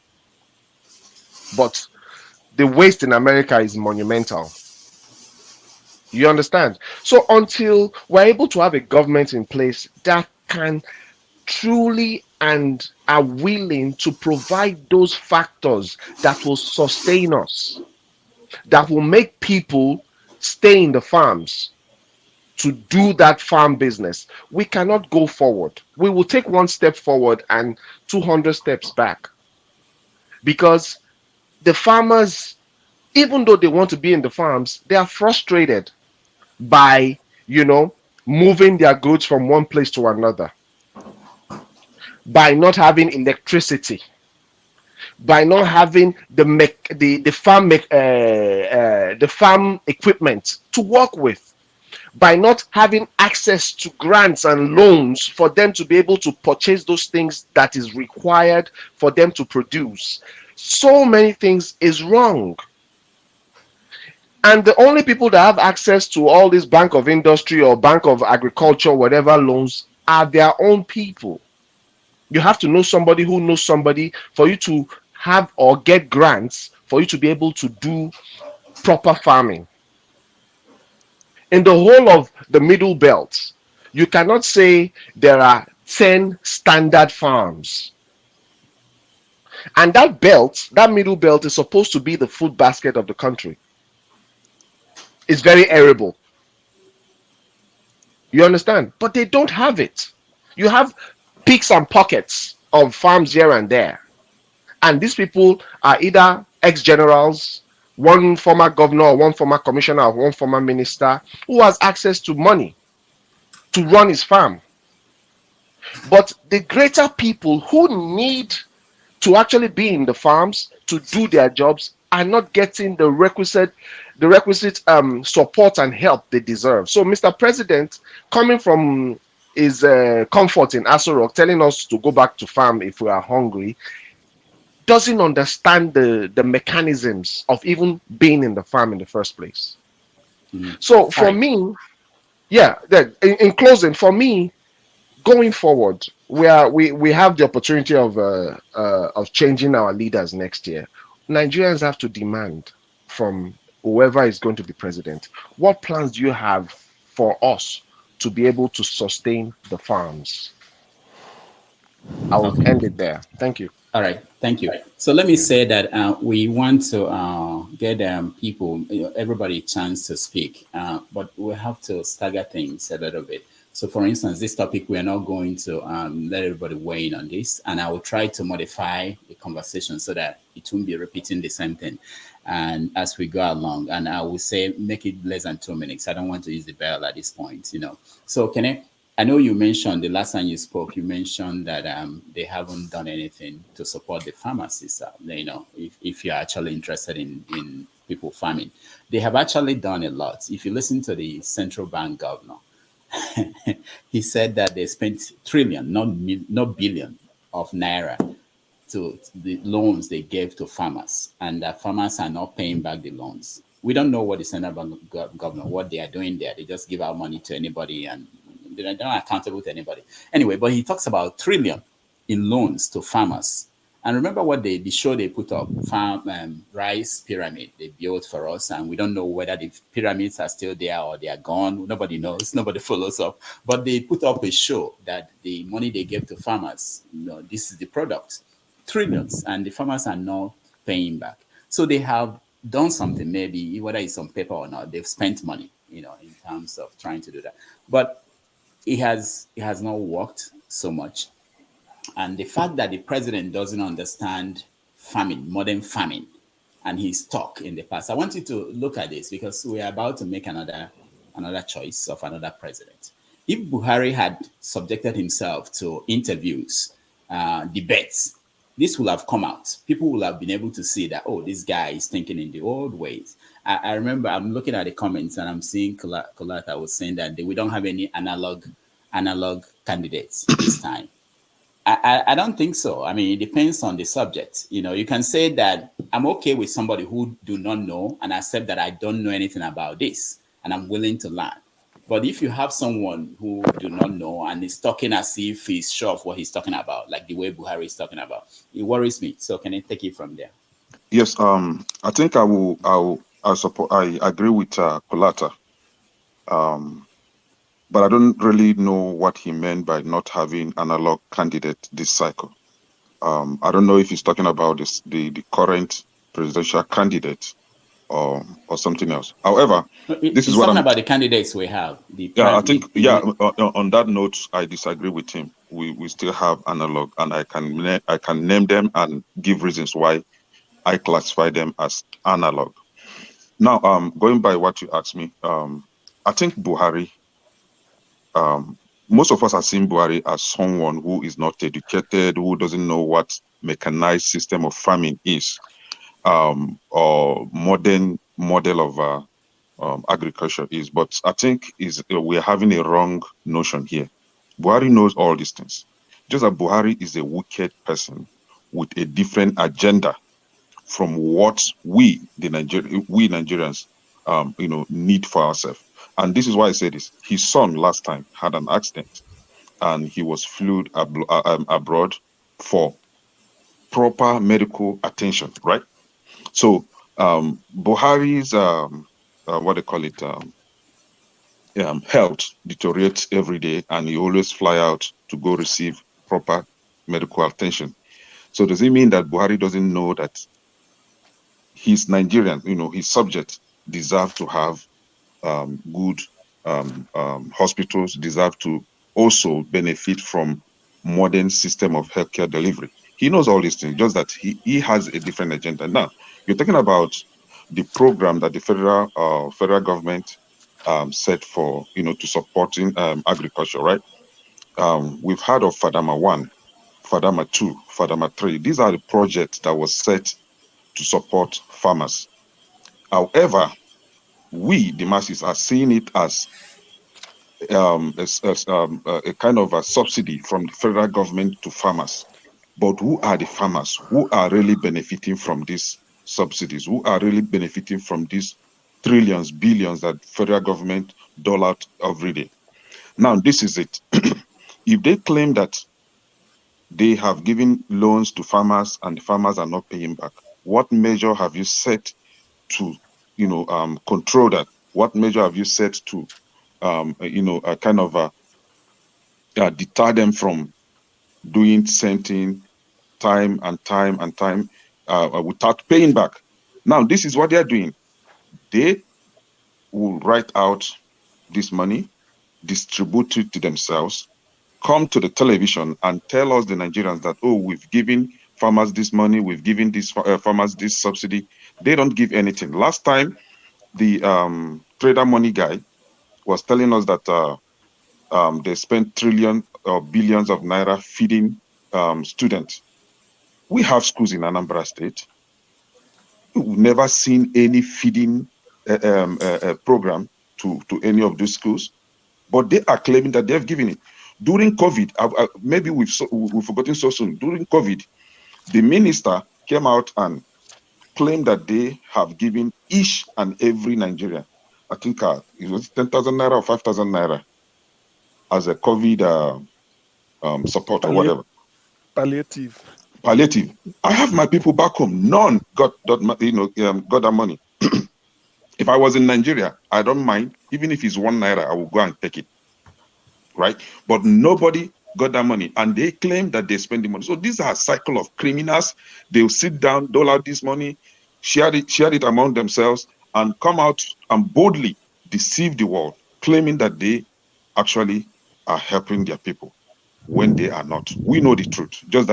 But the waste in America is monumental. You understand? So until we're able to have a government in place that can truly and are willing to provide those factors that will sustain us, that will make people stay in the farms to do that farm business, we cannot go forward. We will take one step forward and 200 steps back. Because the farmers, even though they want to be in the farms, they are frustrated by, moving their goods from one place to another, by not having electricity, by not having the farm equipment to work with, by not having access to grants and loans for them to be able to purchase those things that is required for them to produce. So many things is wrong. And the only people that have access to all this Bank of Industry or Bank of Agriculture, whatever loans, are their own people. You have to know somebody who knows somebody for you to have or get grants for you to be able to do proper farming. In the whole of the Middle Belt, you cannot say there are 10 standard farms. And that Middle Belt is supposed to be the food basket of the country. It's very arable. You understand? But they don't have it. You have peaks and pockets of farms here and there. And these people are either ex-generals, one former governor, or one former commissioner, or one former minister who has access to money to run his farm. But the greater people who need to actually be in the farms to do their jobs are not getting the requisite support and help they deserve. So Mr. President, coming from his comfort in Aso Rock, telling us to go back to farm if we are hungry, doesn't understand the mechanisms of even being in the farm in the first place. So for me, yeah, in closing, for me, going forward, we have the opportunity of changing our leaders next year. Nigerians have to demand from whoever is going to be president, what plans do you have for us to be able to sustain the farms? I will end it there. Thank you. All right, thank you. So let me say that we want to get people, everybody, a chance to speak, but we have to stagger things a little bit. So, for instance, this topic, we are not going to let everybody weigh in on this, and I will try to modify the conversation so that it won't be repeating the same thing. And as we go along, and I will say, make it less than 2 minutes. I don't want to use the bell at this point, So, I know you mentioned the last time you spoke, you mentioned that they haven't done anything to support the pharmacists. If you're actually interested in people farming, they have actually done a lot. If you listen to the central bank governor, he said that they spent trillion, not billion, of naira to the loans they gave to farmers, and that farmers are not paying back the loans. We don't know what the central bank governor, what they are doing there. They just give out money to anybody and they're not accountable to anybody. Anyway, but he talks about trillion in loans to farmers. And remember what the show they put up, rice pyramid they built for us, and we don't know whether the pyramids are still there or they are gone. Nobody knows. Nobody follows up. But they put up a show that the money they gave to farmers, this is the product, trillions, and the farmers are not paying back. So they have done something, maybe whether it's on paper or not. They've spent money, in terms of trying to do that. But it has not worked so much. And the fact that the president doesn't understand farming, modern farming, and his talk in the past. I want you to look at this because we are about to make another choice of another president. If Buhari had subjected himself to interviews, debates, this will have come out. People will have been able to see that, oh, this guy is thinking in the old ways. I remember I'm looking at the comments and I'm seeing Kolata was saying that we don't have any analog candidates this time. I don't think so. I mean, it depends on the subject. You can say that I'm okay with somebody who do not know and accept that I don't know anything about this and I'm willing to learn. But if you have someone who do not know and is talking as if he's sure of what he's talking about, like the way Buhari is talking about, it worries me. So can I take it from there? Yes, I think I agree with Kolata. But I don't really know what he meant by not having analog candidate this cycle. I don't know if he's talking about the current presidential candidate or something else. However, this is what talking about the candidates we have. I think on that note, I disagree with him. We still have analog, and I can name them and give reasons why I classify them as analog. Now, going by what you asked me, I think Buhari. Most of us are seeing Buhari as someone who is not educated, who doesn't know what mechanized system of farming is, or modern model of agriculture is. But I think we're having a wrong notion here. Buhari knows all these things. Just that Buhari is a wicked person with a different agenda from what we Nigerians, need for ourselves. And this is why I say this. His son last time had an accident and he was flew abroad for proper medical attention, right? So Buhari's, what they call it, health deteriorates every day and he always fly out to go receive proper medical attention. So does it mean that Buhari doesn't know that his Nigerian, his subjects deserve to have good hospitals, deserve to also benefit from modern system of healthcare delivery? He knows all these things, just that he has a different agenda. Now, you're talking about the program that the federal government set for, to supporting agriculture, right? We've heard of Fadama 1, Fadama 2, Fadama 3. These are the projects that was set to support farmers. However, we, the masses, are seeing it as a kind of a subsidy from the federal government to farmers. But who are the farmers? Who are really benefiting from these subsidies? Who are really benefiting from these trillions, billions that federal government dole out every day? Now, this is it. If they claim that they have given loans to farmers and the farmers are not paying back, what measure have you set to, control that? What measure have you set to, deter them from doing the same thing time and time and time without paying back? Now, this is what they are doing. They will write out this money, distribute it to themselves, come to the television and tell us, the Nigerians, that, oh, we've given farmers this money, we've given these farmers this subsidy. They don't give anything. Last time, the trader money guy was telling us that they spent trillions or billions of naira feeding students. We have schools in Anambra State. We've never seen any feeding program to any of those schools, but they are claiming that they've given it. During COVID, maybe we've forgotten so soon. During COVID, the minister came out and claimed that they have given each and every Nigerian, I think it was 10,000 naira or 5,000 naira as a COVID support or whatever. Palliative. Palliative. I have my people back home. None got that money. If I was in Nigeria, I don't mind. Even if it's 1 naira, I will go and take it. Right? But nobody got that money. And they claim that they spend the money. So these are a cycle of criminals. They'll sit down, dole out this money, share it among themselves, and come out and boldly deceive the world, claiming that they actually are helping their people when they are not. We know the truth. Just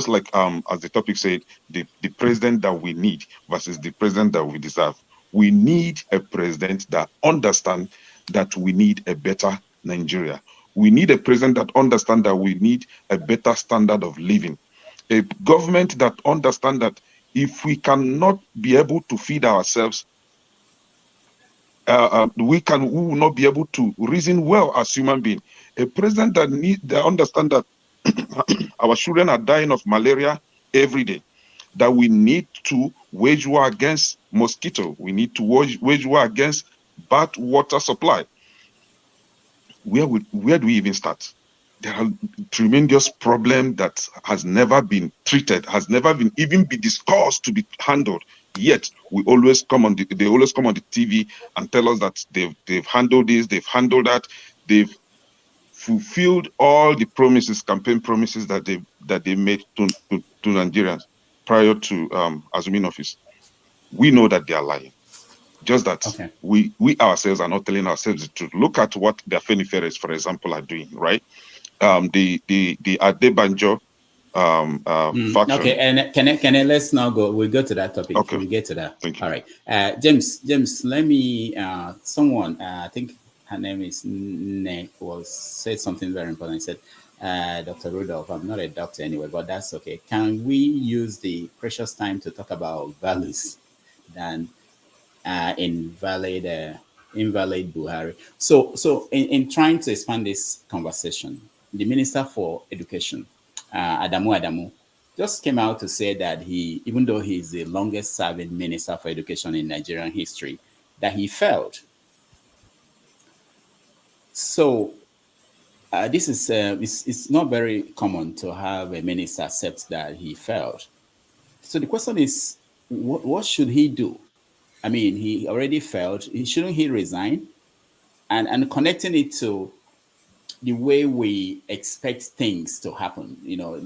like as the topic said, the president that we need versus the president that we deserve. We need a president that understands that we need a better Nigeria. We need a president that understands that we need a better standard of living. A government that understands that if we cannot be able to feed ourselves, we will not be able to reason well as human beings. A president that understands that our children are dying of malaria every day, that we need to wage war against mosquito. We need to wage war against bad water supply. Where do we even start? There are tremendous problems that has never been treated, has never been even be discussed to be handled. Yet they always come on the TV and tell us that they've handled this, they've handled that, they've fulfilled all the promises, campaign promises that they made to Nigerians prior to assuming office. We know that they are lying. Just that we ourselves are not telling ourselves the truth. Look at what the Afeniferes, for example, are doing, right? The Adebanjo faction. Okay, and can I let's now go. We'll go to that topic. Okay. We'll get to that. Thank you. All right. James, let me someone I think her name is Ne said something very important. He said, Dr. Rudolph, I'm not a doctor anyway, but that's okay. Can we use the precious time to talk about values than invalid Buhari? So in trying to expand this conversation, the Minister for Education, Adamu, just came out to say that even though he's the longest serving Minister for Education in Nigerian history, that he failed. So this is it's not very common to have a minister accept that he failed. So the question is, what should he do? I mean, he already failed. Shouldn't he resign? And connecting it to the way we expect things to happen.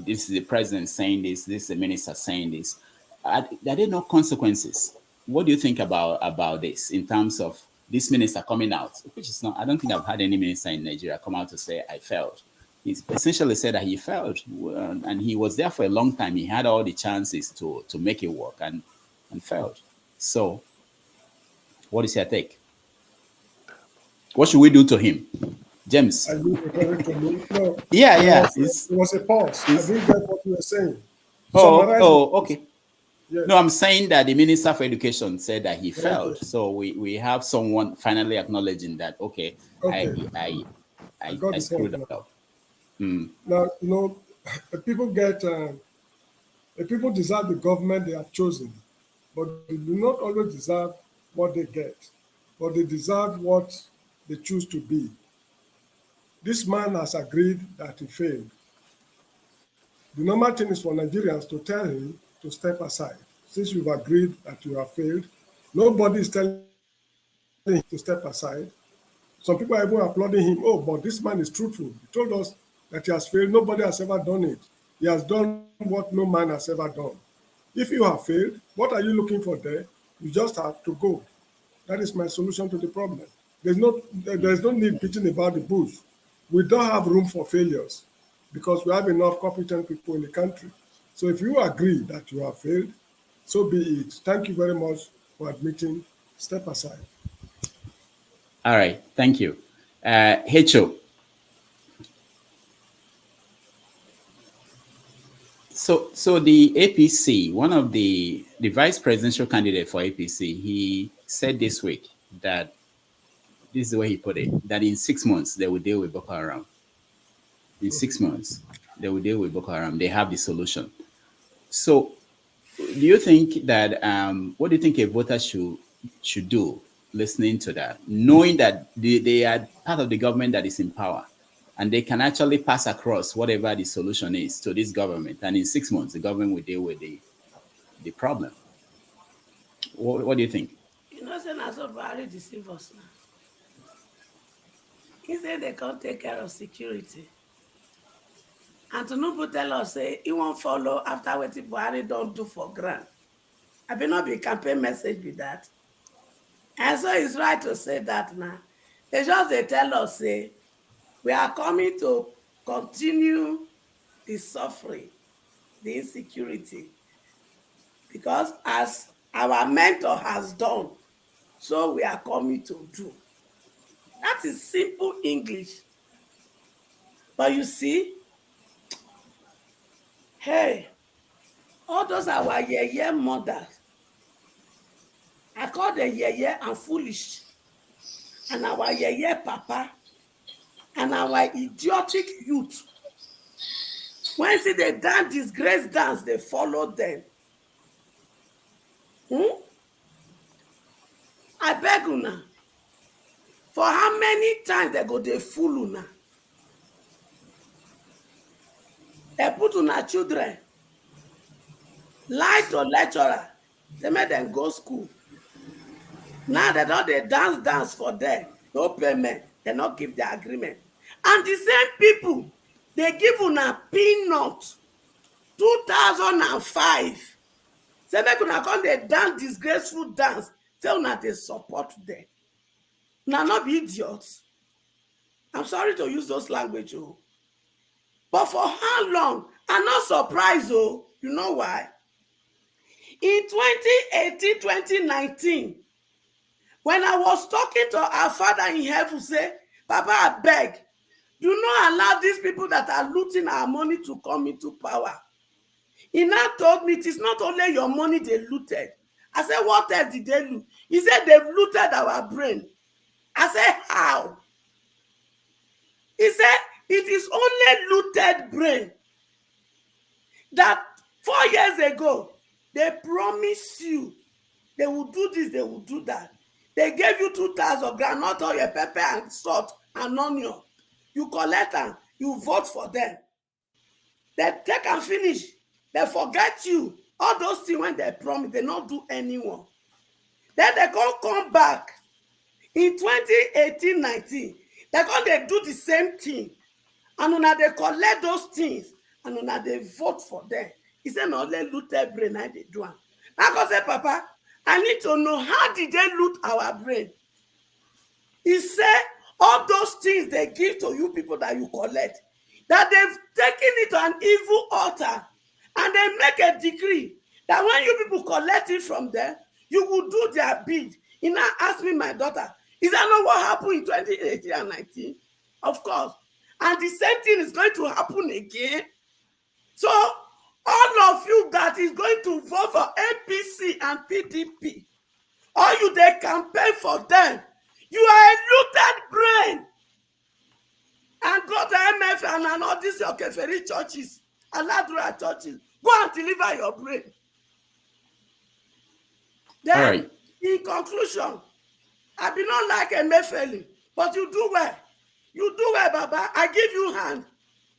This is the president saying this is the minister saying this. Are there no consequences? What do you think about this in terms of this minister coming out? Which is not, I don't think I've had any minister in Nigeria come out to say I failed. he essentially said that he failed, and he was there for a long time. He had all the chances to make it work and failed. So, what is your take? What should we do to him, James? Are you referring to me? No. Yeah. It was a pause. I didn't get what you were saying. Okay. Yes. No, I'm saying that the Minister for Education said that he failed. So we have someone finally acknowledging that, okay. I screwed up. Now, you know, people deserve the government they have chosen, but they do not always deserve what they get, but they deserve what they choose to be. This man has agreed that he failed. The normal thing is for Nigerians to tell him to step aside. Since you've agreed that you have failed, nobody is telling him to step aside. Some people are even applauding him. Oh, but this man is truthful. He told us that he has failed. Nobody has ever done it. He has done what no man has ever done. If you have failed, what are you looking for there? You just have to go. That is my solution to the problem. There's no need beating about the bush. We don't have room for failures because we have enough competent people in the country. So if you agree that you have failed, so be it. Thank you very much for admitting. Step aside. All right. Thank you. Hecho. So the APC, one of the vice presidential candidate for APC, he said this week that, this is the way he put it, that in 6 months they will deal with Boko Haram. In 6 months, they will deal with Boko Haram. They have the solution. So do you think that, what do you think a voter should do listening to that, knowing that they are part of the government that is in power, and they can actually pass across whatever the solution is to this government, and in 6 months, the government will deal with the problem? What do you think? You know, Senator Buhari deceive us now. He said they can't take care of security. And Tinubu tell us, say, he won't follow after what Buhari don't do for grant. I may not be campaign message with that. And so it's right to say that now. They tell us, say, we are coming to continue the suffering, the insecurity. Because as our mentor has done, so we are coming to do. That is simple English. But you see, hey, all those are our yeye mothers. I call them yeye and foolish. And our yeye papa. And our idiotic youth. When see they dance disgrace dance, they follow them. I beg una. For how many times they go they fool una? They put una children. Lie to lecturer. They make them go school. Now they don't they dance for them. No payment. They not give the agreement. And the same people, they give una peanut. 2005. Say make una come they dance disgraceful dance. Say una they support them. Now not be idiots. I'm sorry to use those language, oh. But for how long? I'm not surprised, oh. You know why? In 2018, 2019, when I was talking to our Father in heaven, say, Papa, I beg, do not allow these people that are looting our money to come into power. He now told me it is not only your money they looted. I said, what else did they loot? He said, they've looted our brain. I said, how? He said, it is only looted brain that 4 years ago, they promised you they will do this, they will do that. They gave you 2,000 groundnut oil, pepper and salt and onion. You collect them, you vote for them. They take and finish. They forget you. All those things when they promise, they not do anyone. Then they come back in 2018-19. They do the same thing. And when they collect those things, and when they vote for them, he said, no, let loot their brain, and they do it. I go say, Papa, I need to know, how did they loot our brain? He said, all those things they give to you people that you collect, that they've taken it to an evil altar, and they make a decree that when you people collect it from them, you will do their bid. He now asked me, my daughter, is that not what happened in 2018 and 19? Of course. And the same thing is going to happen again. So all of you that is going to vote for APC and PDP, or you they campaign for them, you are a looted brain. And go to MF and all these Okeferi churches, Aladura churches. Go and deliver your brain. Then, all right. In conclusion, I be not like Emefeli, but you do well. You do well, Baba. I give you hand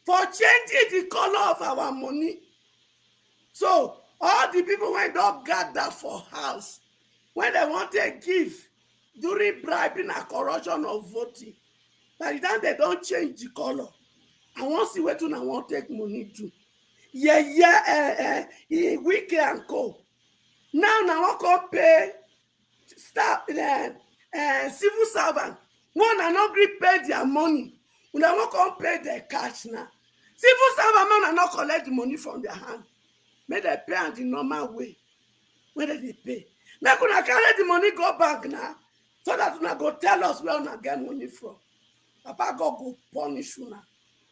for changing the color of our money. So all the people when don't gather for house, when they want to give during bribing and corruption of voting, by the time they don't change the color, I want to see where to I want to take money to. Wiki and Co. Now I want to pay staff, civil servant. One are not pay their money. When I want to pay their cash now. Civil servant are not collect the money from their hand. May they pay in the normal way. When they pay. Now gonna carry the money go back now, so that you go tell us where we get money from. Papa God go punish you now.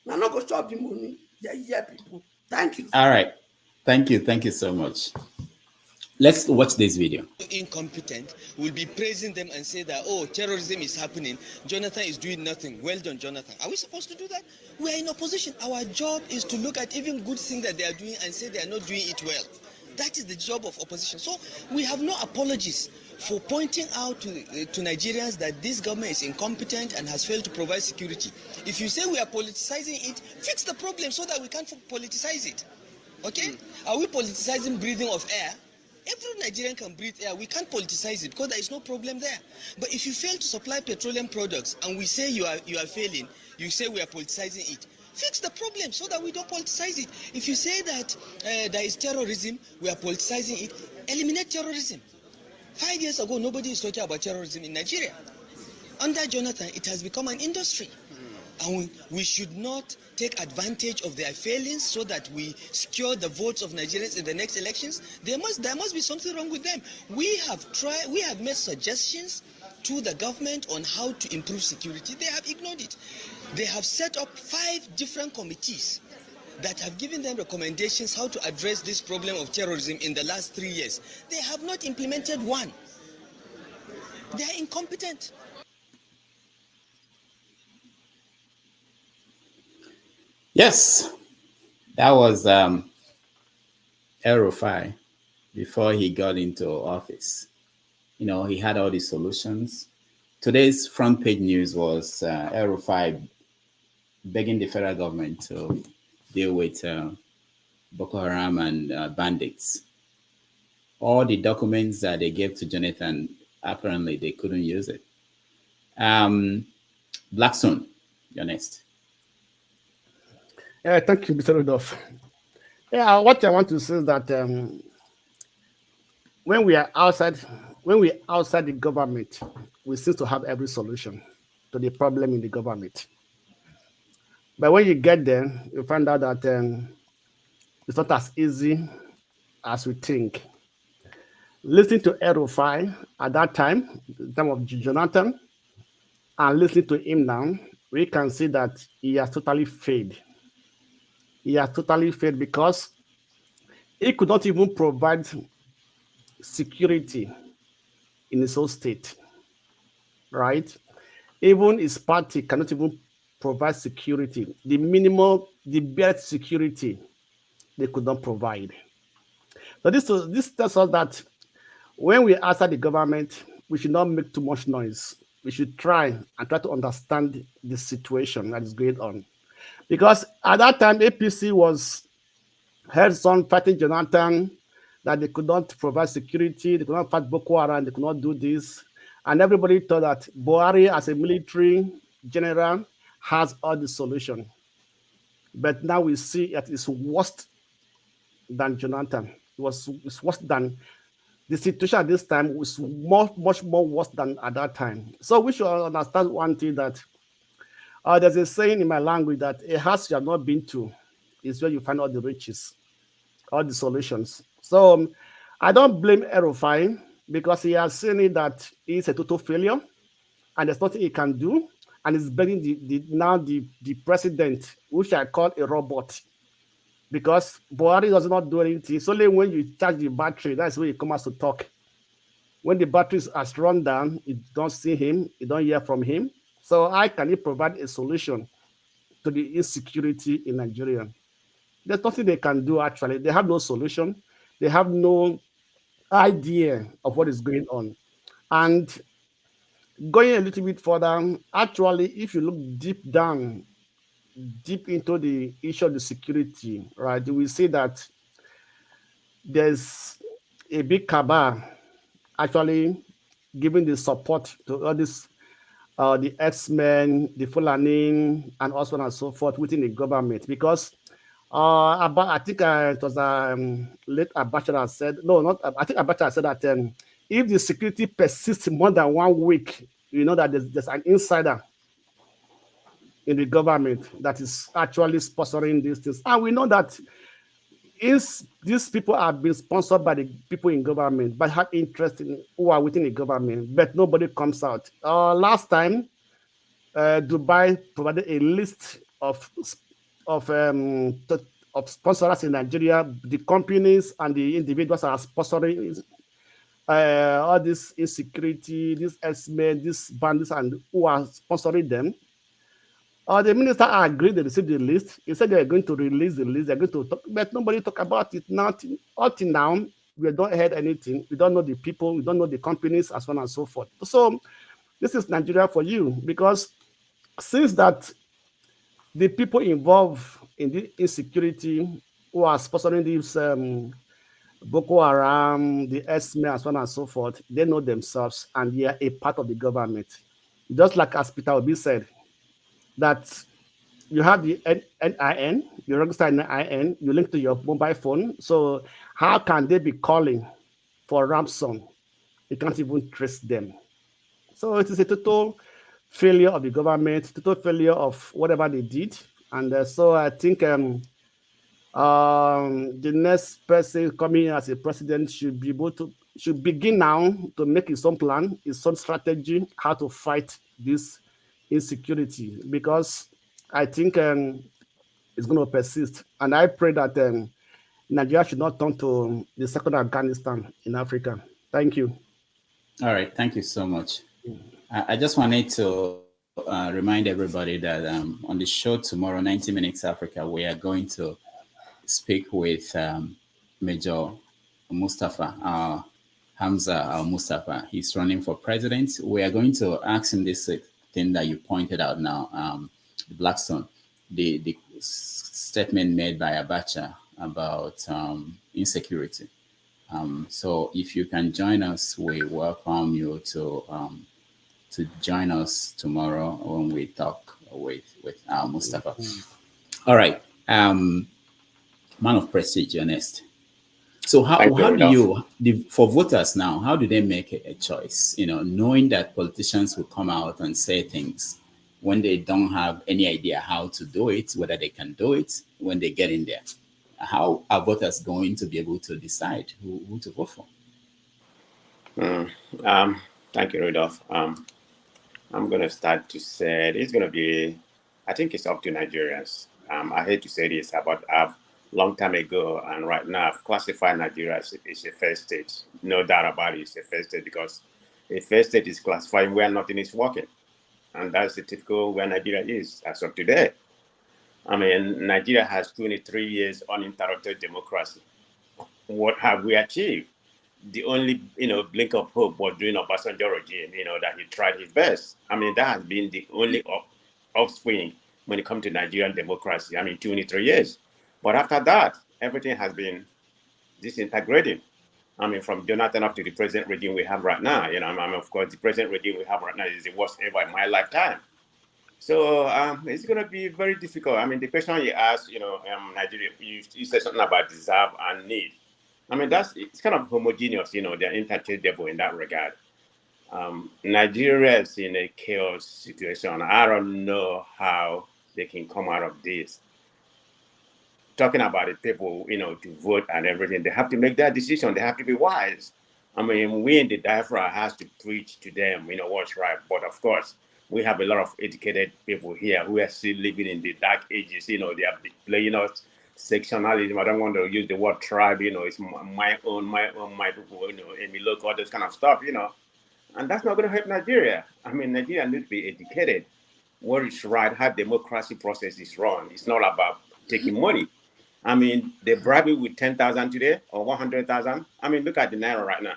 Now not go chop the money. Yeah, people. Thank you. All right. Thank you so much. Let's watch this video. Incompetent will be praising them and say that, oh, terrorism is happening. Jonathan is doing nothing. Well done, Jonathan. Are we supposed to do that? We are in opposition. Our job is to look at even good things that they are doing and say they are not doing it well. That is the job of opposition. So we have no apologies for pointing out to Nigerians that this government is incompetent and has failed to provide security. If you say we are politicizing it, fix the problem so that we can't politicize it. Okay? Are we politicizing breathing of air? Every Nigerian can breathe air. We can't politicize it because there is no problem there. But if you fail to supply petroleum products and we say you are failing, you say we are politicizing it. Fix the problem so that we don't politicize it. If you say that there is terrorism, we are politicizing it, eliminate terrorism. 5 years ago, nobody is talking about terrorism in Nigeria. Under Jonathan, it has become an industry. And we should not take advantage of their failings so that we secure the votes of Nigerians in the next elections. There must be something wrong with them. We have made suggestions to the government on how to improve security. They have ignored it. They have set up 5 different committees that have given them recommendations how to address this problem of terrorism in the last 3 years. They have not implemented one. They are incompetent. Yes, that was El-Rufai before he got into office. You know, he had all the solutions. Today's front page news was El-Rufai begging the federal government to deal with Boko Haram and bandits. All the documents that they gave to Jonathan, apparently they couldn't use it. Blackstone, you're next. Yeah, thank you, Mr. Rudolph. Yeah, what I want to say is that when we are outside the government, we seem to have every solution to the problem in the government. But when you get there, you find out that it's not as easy as we think. Listening to El-Rufai at that time, the time of Jonathan, and listening to him now, we can see that he has totally failed. He has totally failed because he could not even provide security in his own state, right? Even his party cannot even provide security. The minimum, the best security they could not provide. So this tells us that when we answer the government, we should not make too much noise. We should try to understand the situation that is going on. Because at that time, APC was heads on fighting Jonathan, that they could not provide security, they could not fight Boko Haram, they could not do this. And everybody thought that Buhari, as a military general, has all the solution. But now we see that it's worse than Jonathan. It's worse than the situation at this time was much more worse than at that time. So we should understand one thing, that There's a saying in my language that a house you have not been to is where you find all the riches, all the solutions. So I don't blame Erufai because he has seen it that he's a total failure and there's nothing he can do. And he's begging the president, which I call a robot, because Buhari does not do anything. It's only when you charge the battery, that's when he comes to talk. When the batteries are run down, you don't see him, you don't hear from him. So how can he provide a solution to the insecurity in Nigeria? There's nothing they can do, actually. They have no solution. They have no idea of what is going on. And going a little bit further, actually, if you look deep down, deep into the issue of the security, right, you will see that there's a big cabal actually giving the support to all this, the X-Men, the Fulani, and also on and so forth within the government. Because I think it was late Abacha that said, no, not, I think Abacha said that if the security persists more than 1 week, you know that there's an insider in the government that is actually sponsoring these things. And we know that these people are being sponsored by the people in government, but have interest in who are within the government, but nobody comes out. Last time, Dubai provided a list of sponsors in Nigeria, the companies and the individuals are sponsoring all this insecurity, this S-men, these bandits, and who are sponsoring them. The minister agreed they received the list. He said they are going to release the list. They're going to talk, but nobody talk about it. Until now, we don't heard anything. We don't know the people. We don't know the companies, as well and so forth. So this is Nigeria for you, because since that the people involved in the insecurity who are sponsoring these Boko Haram, the S-men, as well and so forth, they know themselves and they are a part of the government. Just like as Peter Obi said, that you have the NIN, you register NIN, you link to your mobile phone. So how can they be calling for ransom? You can't even trace them. So it is a total failure of the government, total failure of whatever they did. And so I think the next person coming as a president should begin now to make his own plan, his own strategy, how to fight this insecurity, because I think it's going to persist. And I pray that Nigeria should not turn to the second Afghanistan in Africa. Thank you. All right. Thank you so much. I just wanted to remind everybody that on the show tomorrow, 90 Minutes Africa, we are going to speak with Major Mustafa, Hamza al-Mustafa. He's running for president. We are going to ask him this thing that you pointed out now, Blackstone, the statement made by Abacha about insecurity. So if you can join us, we welcome you to join us tomorrow when we talk with Mustafa. All right. Man of prestige, Ernest. So how do you, for voters now, how do they make a choice? You know, knowing that politicians will come out and say things when they don't have any idea how to do it, whether they can do it when they get in there. How are voters going to be able to decide who to vote for? Thank you, Rudolph. I'm going to start to say it's going to be, I think it's up to Nigerians. I hate to say this, but I've long time ago and right now I've classified Nigeria as a first state. No doubt about it, it's a first state, because a first state is classified where nothing is working. And that's the typical where Nigeria is as of today. I mean, Nigeria has 23 years uninterrupted democracy. What have we achieved? The only, blink of hope was during Obasanjo regime, that he tried his best. I mean, that has been the only offspring when it comes to Nigerian democracy. I mean, 23 years. But after that, everything has been disintegrating. I mean, from Jonathan up to the present regime we have right now. Of course, the present regime we have right now is the worst ever in my lifetime. So it's going to be very difficult. I mean, the question you asked, Nigeria, you said something about deserve and need. I mean, it's kind of homogeneous, they're interchangeable in that regard. Nigeria is in a chaos situation. I don't know how they can come out of this. Talking about the people, to vote and everything, they have to make that decision. They have to be wise. I mean, we in the diaspora has to preach to them, what's right. But of course, we have a lot of educated people here who are still living in the dark ages. They are playing us sectionalism. I don't want to use the word tribe. It's my own, my people. And we look all this kind of stuff. And that's not going to help Nigeria. I mean, Nigeria needs to be educated. What is right, how democracy process is run. It's not about taking money. I mean, they bribe you with 10,000 today or 100,000. I mean, look at the naira right now.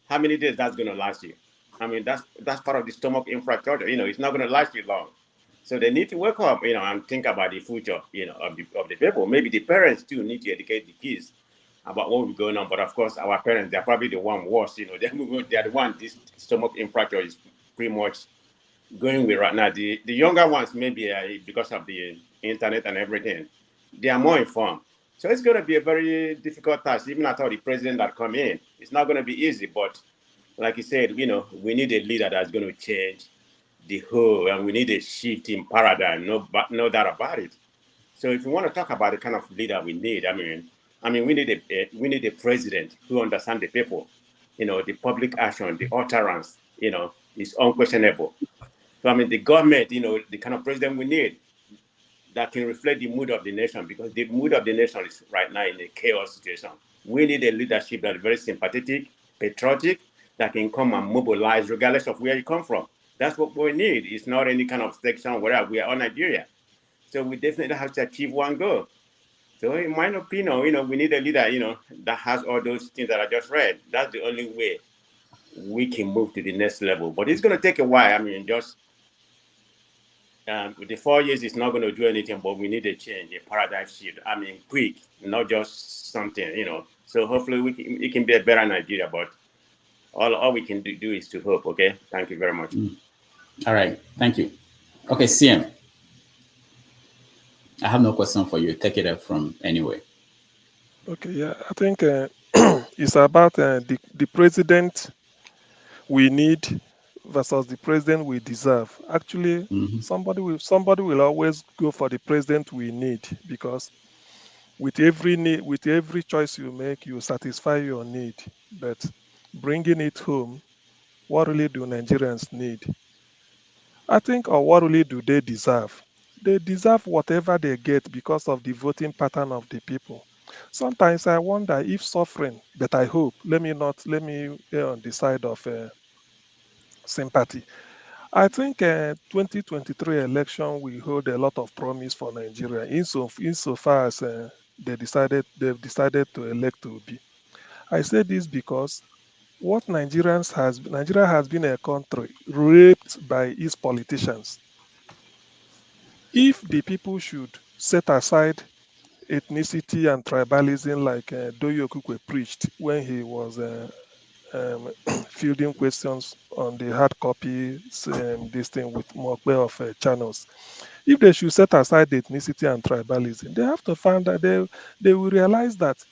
How many days that's going to last you? I mean, that's part of the stomach infrastructure. It's not going to last you long. So they need to wake up, and think about the future, of the people. Maybe the parents too need to educate the kids about what will be going on. But of course, our parents, they're probably the one worse. They're the one this stomach infrastructure is pretty much going with right now. The younger ones, maybe because of the internet and everything, they are more informed. So it's going to be a very difficult task, even after the president that come in. It's not going to be easy, but like you said, we need a leader that's going to change the whole, and we need a shift in paradigm. No doubt about it. So if you want to talk about the kind of leader we need, we need a president who understands the people. The public action, the utterance, is unquestionable. So the government, the kind of president we need that can reflect the mood of the nation, because the mood of the nation is right now in a chaos situation. We need a leadership that is very sympathetic, patriotic, that can come and mobilize regardless of where you come from. That's what we need. It's not any kind of section where we are all Nigeria. So we definitely have to achieve one goal. So in my opinion, we need a leader, that has all those things that I just read. That's the only way we can move to the next level. But it's going to take a while. Just with the 4 years, it's not going to do anything, but we need a change, a paradigm shift. Quick, not just something. So hopefully it can be a better Nigeria, but all we can do is to hope, okay? Thank you very much. All right, thank you. Okay, CM. I have no question for you. Take it up from anywhere. Okay, yeah, I think it's about the president we need versus the president we deserve. Actually, somebody will always go for the president we need, because with every choice you make, you satisfy your need. But bringing it home, what really do Nigerians need? I think, or what really do they deserve? They deserve whatever they get because of the voting pattern of the people. Sometimes I wonder if suffering, but I hope, let me err on the side of sympathy. I think 2023 election will hold a lot of promise for Nigeria insofar as they've decided to elect Obi. I say this because Nigeria has been a country raped by its politicians. If the people should set aside ethnicity and tribalism like Doyo Kukwe preached when he was fielding questions on the hard copy, this thing with Mokwe of channels. If they should set aside ethnicity and tribalism, they have to find that they will realize that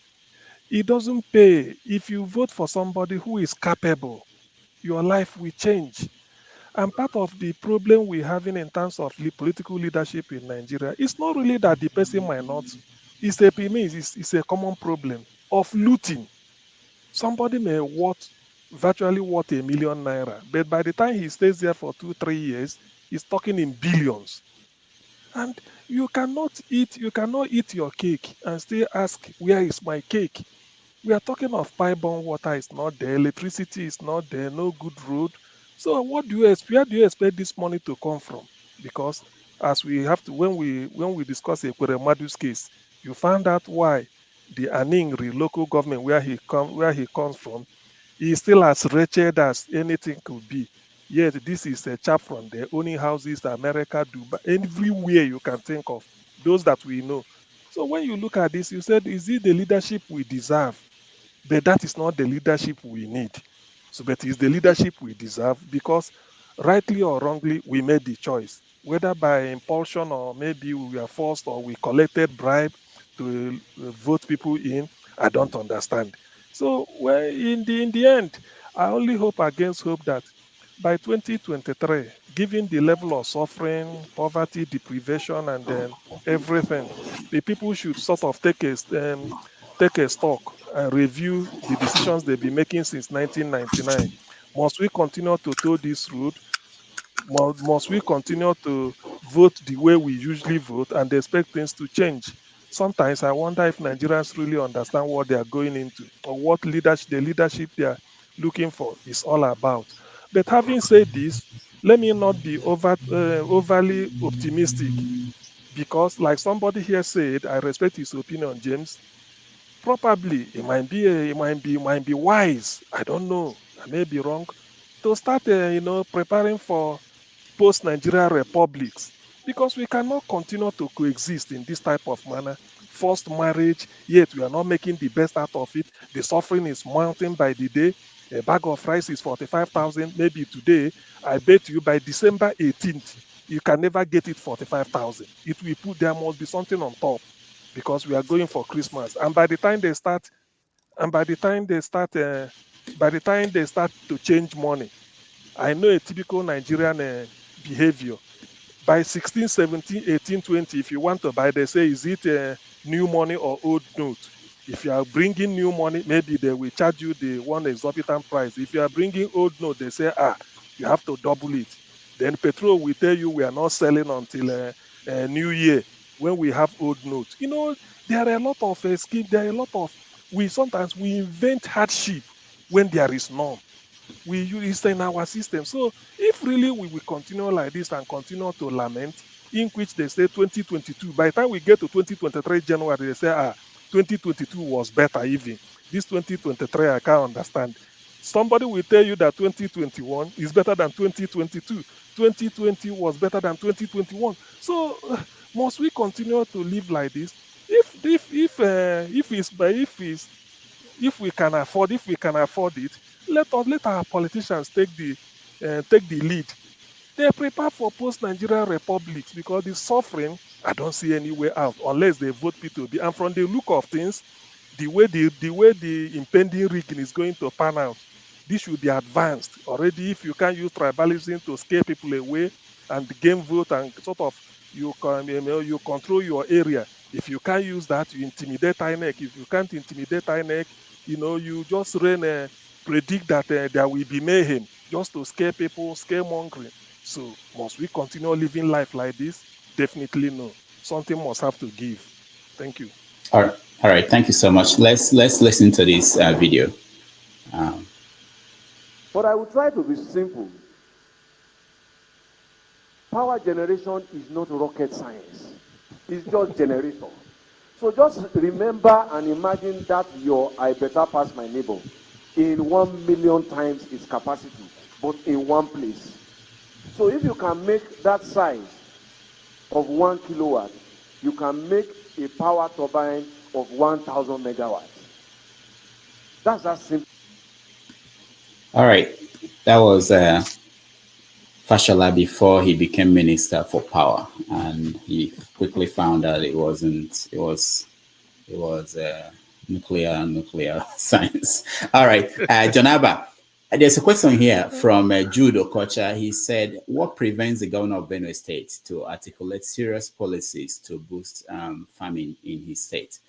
it doesn't pay. If you vote for somebody who is capable, your life will change. And part of the problem we're having in terms of political leadership in Nigeria, it's not really that the person might not. It's a common problem of looting. Somebody may virtually worth ₦1 million, but by the time he stays there for 2-3 years, he's talking in billions. And you cannot eat your cake and still ask, where is my cake? We are talking of pipe-borne water is not there, electricity is not there, no good road. So where do you expect this money to come from? Because as we have to, when we discuss Ekweremadu's case, you found out why the Aningri local government where he comes from is still as wretched as anything could be. Yet this is a chap from there owning houses, America, Dubai, everywhere you can think of, those that we know. So when you look at this, you said, is it the leadership we deserve? But that is not the leadership we need. So, but it's the leadership we deserve because, rightly or wrongly, we made the choice, whether by impulsion or maybe we were forced or we collected bribe to vote people in. I don't understand. So, well, in the end, I only hope against hope that by 2023, given the level of suffering, poverty, deprivation, and then everything, the people should sort of take a stock and review the decisions they've been making since 1999. Must we continue to tow this road? Must we continue to vote the way we usually vote and expect things to change? Sometimes I wonder if Nigerians really understand what they are going into or what the leadership they are looking for is all about. But having said this, let me not be overly optimistic because, like somebody here said, I respect his opinion, James. Probably it might be wise. I don't know. I may be wrong to start, preparing for post-Nigeria republics because we cannot continue to coexist in this type of manner. Forced marriage, yet we are not making the best out of it. The suffering is mounting by the day. A bag of rice is 45,000. Maybe today, I bet you by December 18th, you can never get it 45,000. It will put, there must be something on top because we are going for Christmas. And by the time they start, and by the time they start, by the time they start to change money, I know a typical Nigerian behavior. By 16, 17, 18, 20, if you want to buy, they say, is it new money or old note? If you are bringing new money, maybe they will charge you the one exorbitant price. If you are bringing old note, they say, you have to double it. Then petrol will tell you we are not selling until New Year when we have old note. There are a lot of schemes. There are a lot of, sometimes we invent hardship when there is none. We use it in our system. So if really we will continue like this and continue to lament, in which they say 2022, by the time we get to 2023 January, they say, 2022 was better even. This 2023, I can't understand. Somebody will tell you that 2021 is better than 2022. 2020 was better than 2021. So must we continue to live like this? If we can afford it, let our politicians take the lead. They prepare for post-Nigerian republics because the suffering, I don't see any way out unless they vote P2B. And from the look of things, the way the impending rigging is going to pan out, this should be advanced already. If you can use tribalism to scare people away and gain vote and sort of you control your area. If you can't use that, you intimidate INEC. If you can't intimidate INEC, you just predict that there will be mayhem just to scare people, scaremongering. So must we continue living life like this? Definitely no. Something must have to give. Thank you. All right. Thank you so much. Let's listen to this video. But I will try to be simple. Power generation is not rocket science. It's just generation. So just remember and imagine that your I better pass my neighbor in 1 million times its capacity, but in one place. So if you can make that size of 1 kilowatt, you can make a power turbine of 1,000 megawatts. That's that simple. All right. That was Fashola before he became Minister for Power. And he quickly found out it was nuclear science. All right. Jonaba, there's a question here from Jude Okocha. He said, what prevents the governor of Benue State to articulate serious policies to boost farming in his state?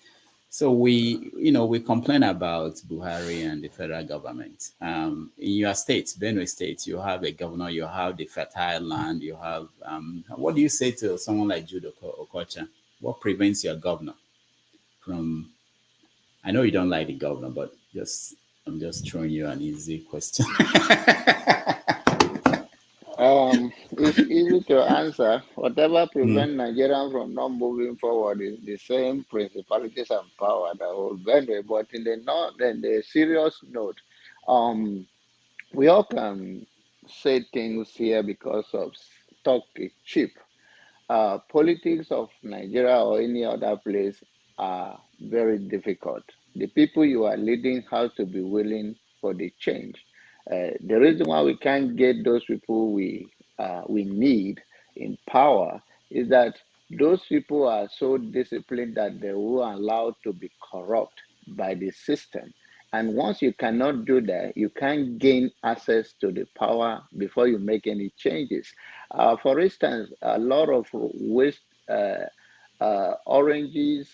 So we complain about Buhari and the federal government. In your state, Benue State, you have a governor, you have the fertile land, you have, what do you say to someone like Jude Okocha? What prevents your governor from, I know you don't like the governor, but I'm just throwing you an easy question. It's easy to answer. Whatever prevents Nigerians from not moving forward is the same principalities and power that hold Benue. But in the serious note, we all can say things here because of talk is cheap. Politics of Nigeria or any other place are very difficult. The people you are leading have to be willing for the change. The reason why we can't get those people we need in power is that those people are so disciplined that they will allow to be corrupt by the system. And once you cannot do that, you can't gain access to the power before you make any changes. For instance, a lot of waste oranges,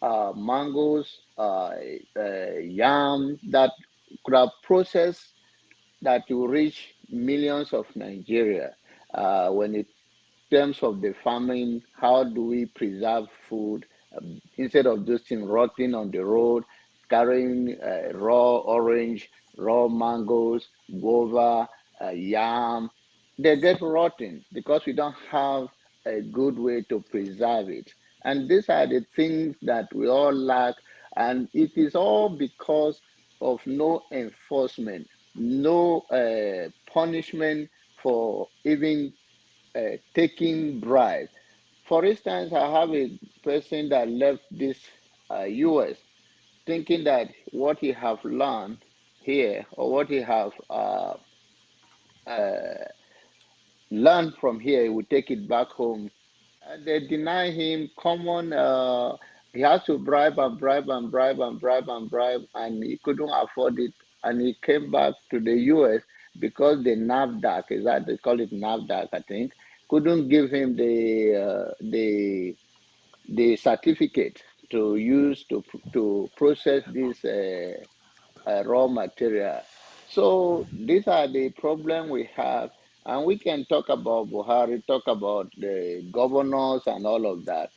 mangoes, yam that could have processed that will reach millions of Nigeria. When it terms of the farming, how do we preserve food instead of those things rotting on the road, carrying raw orange, raw mangoes, guava, yam? They get rotten because we don't have a good way to preserve it. And these are the things that we all lack. And it is all because of no enforcement, no punishment for even taking bribe. For instance, I have a person that left this US thinking that what he have learned here or what he have uh, learned from here, he would take it back home. They deny him common. He has to bribe and bribe and bribe and bribe and bribe, and he couldn't afford it. And he came back to the US because the NAFDAC, is that they call it NAFDAC, I think, couldn't give him the certificate to use to process this raw material. So these are the problem we have, and we can talk about Buhari, talk about the governors and all of that.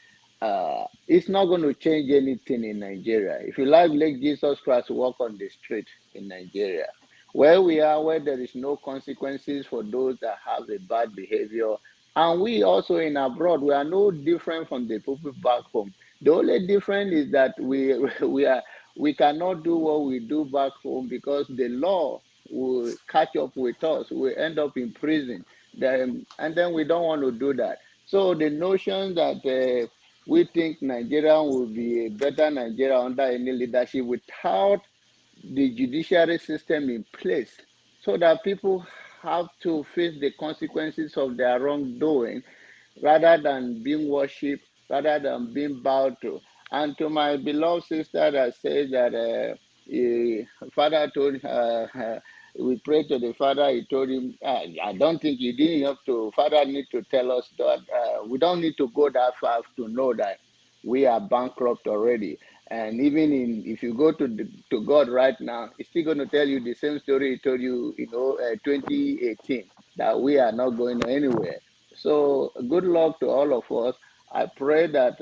It's not going to change anything in Nigeria. If you like, let Jesus Christ walk on the street in Nigeria. Where we are, where there is no consequences for those that have a bad behavior, and we also in abroad, we are no different from the people back home. The only difference is that we cannot do what we do back home because the law will catch up with us. We end up in prison. And then we don't want to do that. So the notion that we think Nigeria will be a better Nigeria under any leadership without the judiciary system in place so that people have to face the consequences of their wrongdoing rather than being worshipped, rather than being bowed to. And to my beloved sister that says that father told we prayed to the father, he told him, I don't think you didn't have to, father need to tell us that we don't need to go that far to know that we are bankrupt already. And even if you go to God right now, He's still going to tell you the same story He told you, 2018, that we are not going anywhere. So good luck to all of us. I pray that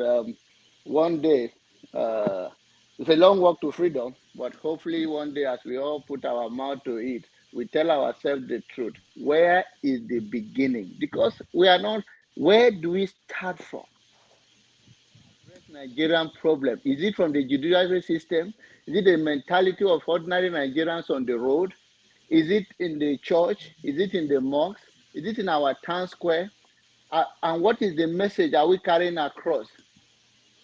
one day, it's a long walk to freedom, but hopefully one day as we all put our mouth to it, we tell ourselves the truth. Where is the beginning? Because we are not, where do we start from? Nigerian problem? Is it from the judiciary system? Is it the mentality of ordinary Nigerians on the road? Is it in the church? Is it in the mosque? Is it in our town square? And what is the message are we carrying across?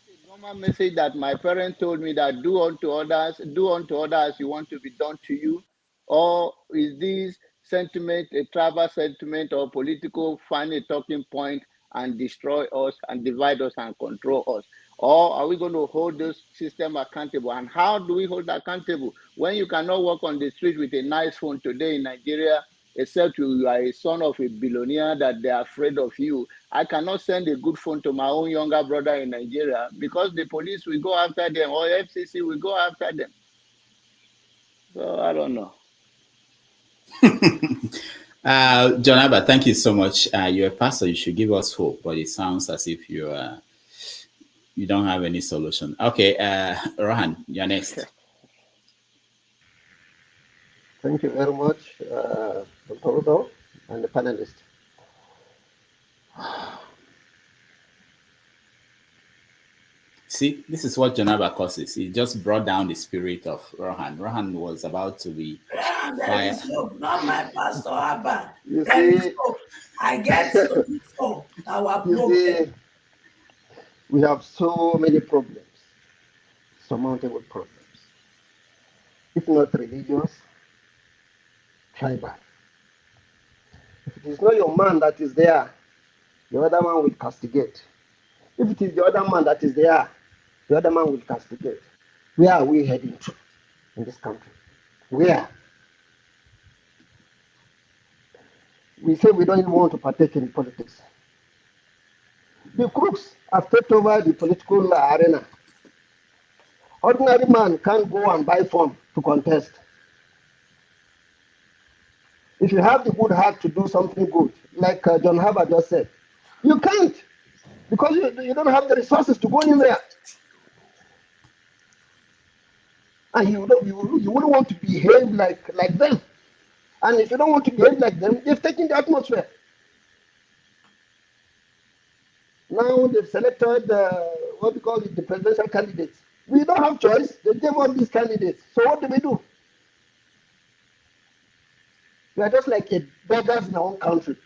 The normal message that my parents told me that do unto others as you want to be done to you? Or is this sentiment a tribal sentiment or political, find a talking point and destroy us and divide us and control us? Or are we going to hold this system accountable? And how do we hold accountable when you cannot walk on the street with a nice phone today in Nigeria, except you are a son of a billionaire that they are afraid of you? I cannot send a good phone to my own younger brother in Nigeria because the police will go after them or FCC will go after them. So I don't know. John Abba, thank you so much. You're a pastor, you should give us hope, but it sounds as if you don't have any solution. Okay, Rohan, you're next. Thank you very much, Dr. Udo and the panelists. See, this is what Jonaba causes. He just brought down the spirit of Rohan. Rohan was about to be There is hope, not my pastor Abba. You There is see, hope. I get to solve our problem. We have so many problems, surmountable problems. If not religious, tribal. If it is not your man that is there, the other man will castigate. If it is the other man that is there, the other man will castigate. Where are we heading to in this country? Where we say we don't even want to partake in politics. The crooks have taken over the political arena. Ordinary man can't go and buy form to contest. If you have the good heart to do something good, like John Harvard just said, you can't because you don't have the resources to go in there. And you wouldn't want to behave like them. And if you don't want to behave like them, they've taken the atmosphere. Now they've selected what we call it, the presidential candidates. We don't have choice. They gave all these candidates. So what do? We are just like beggars in our own country.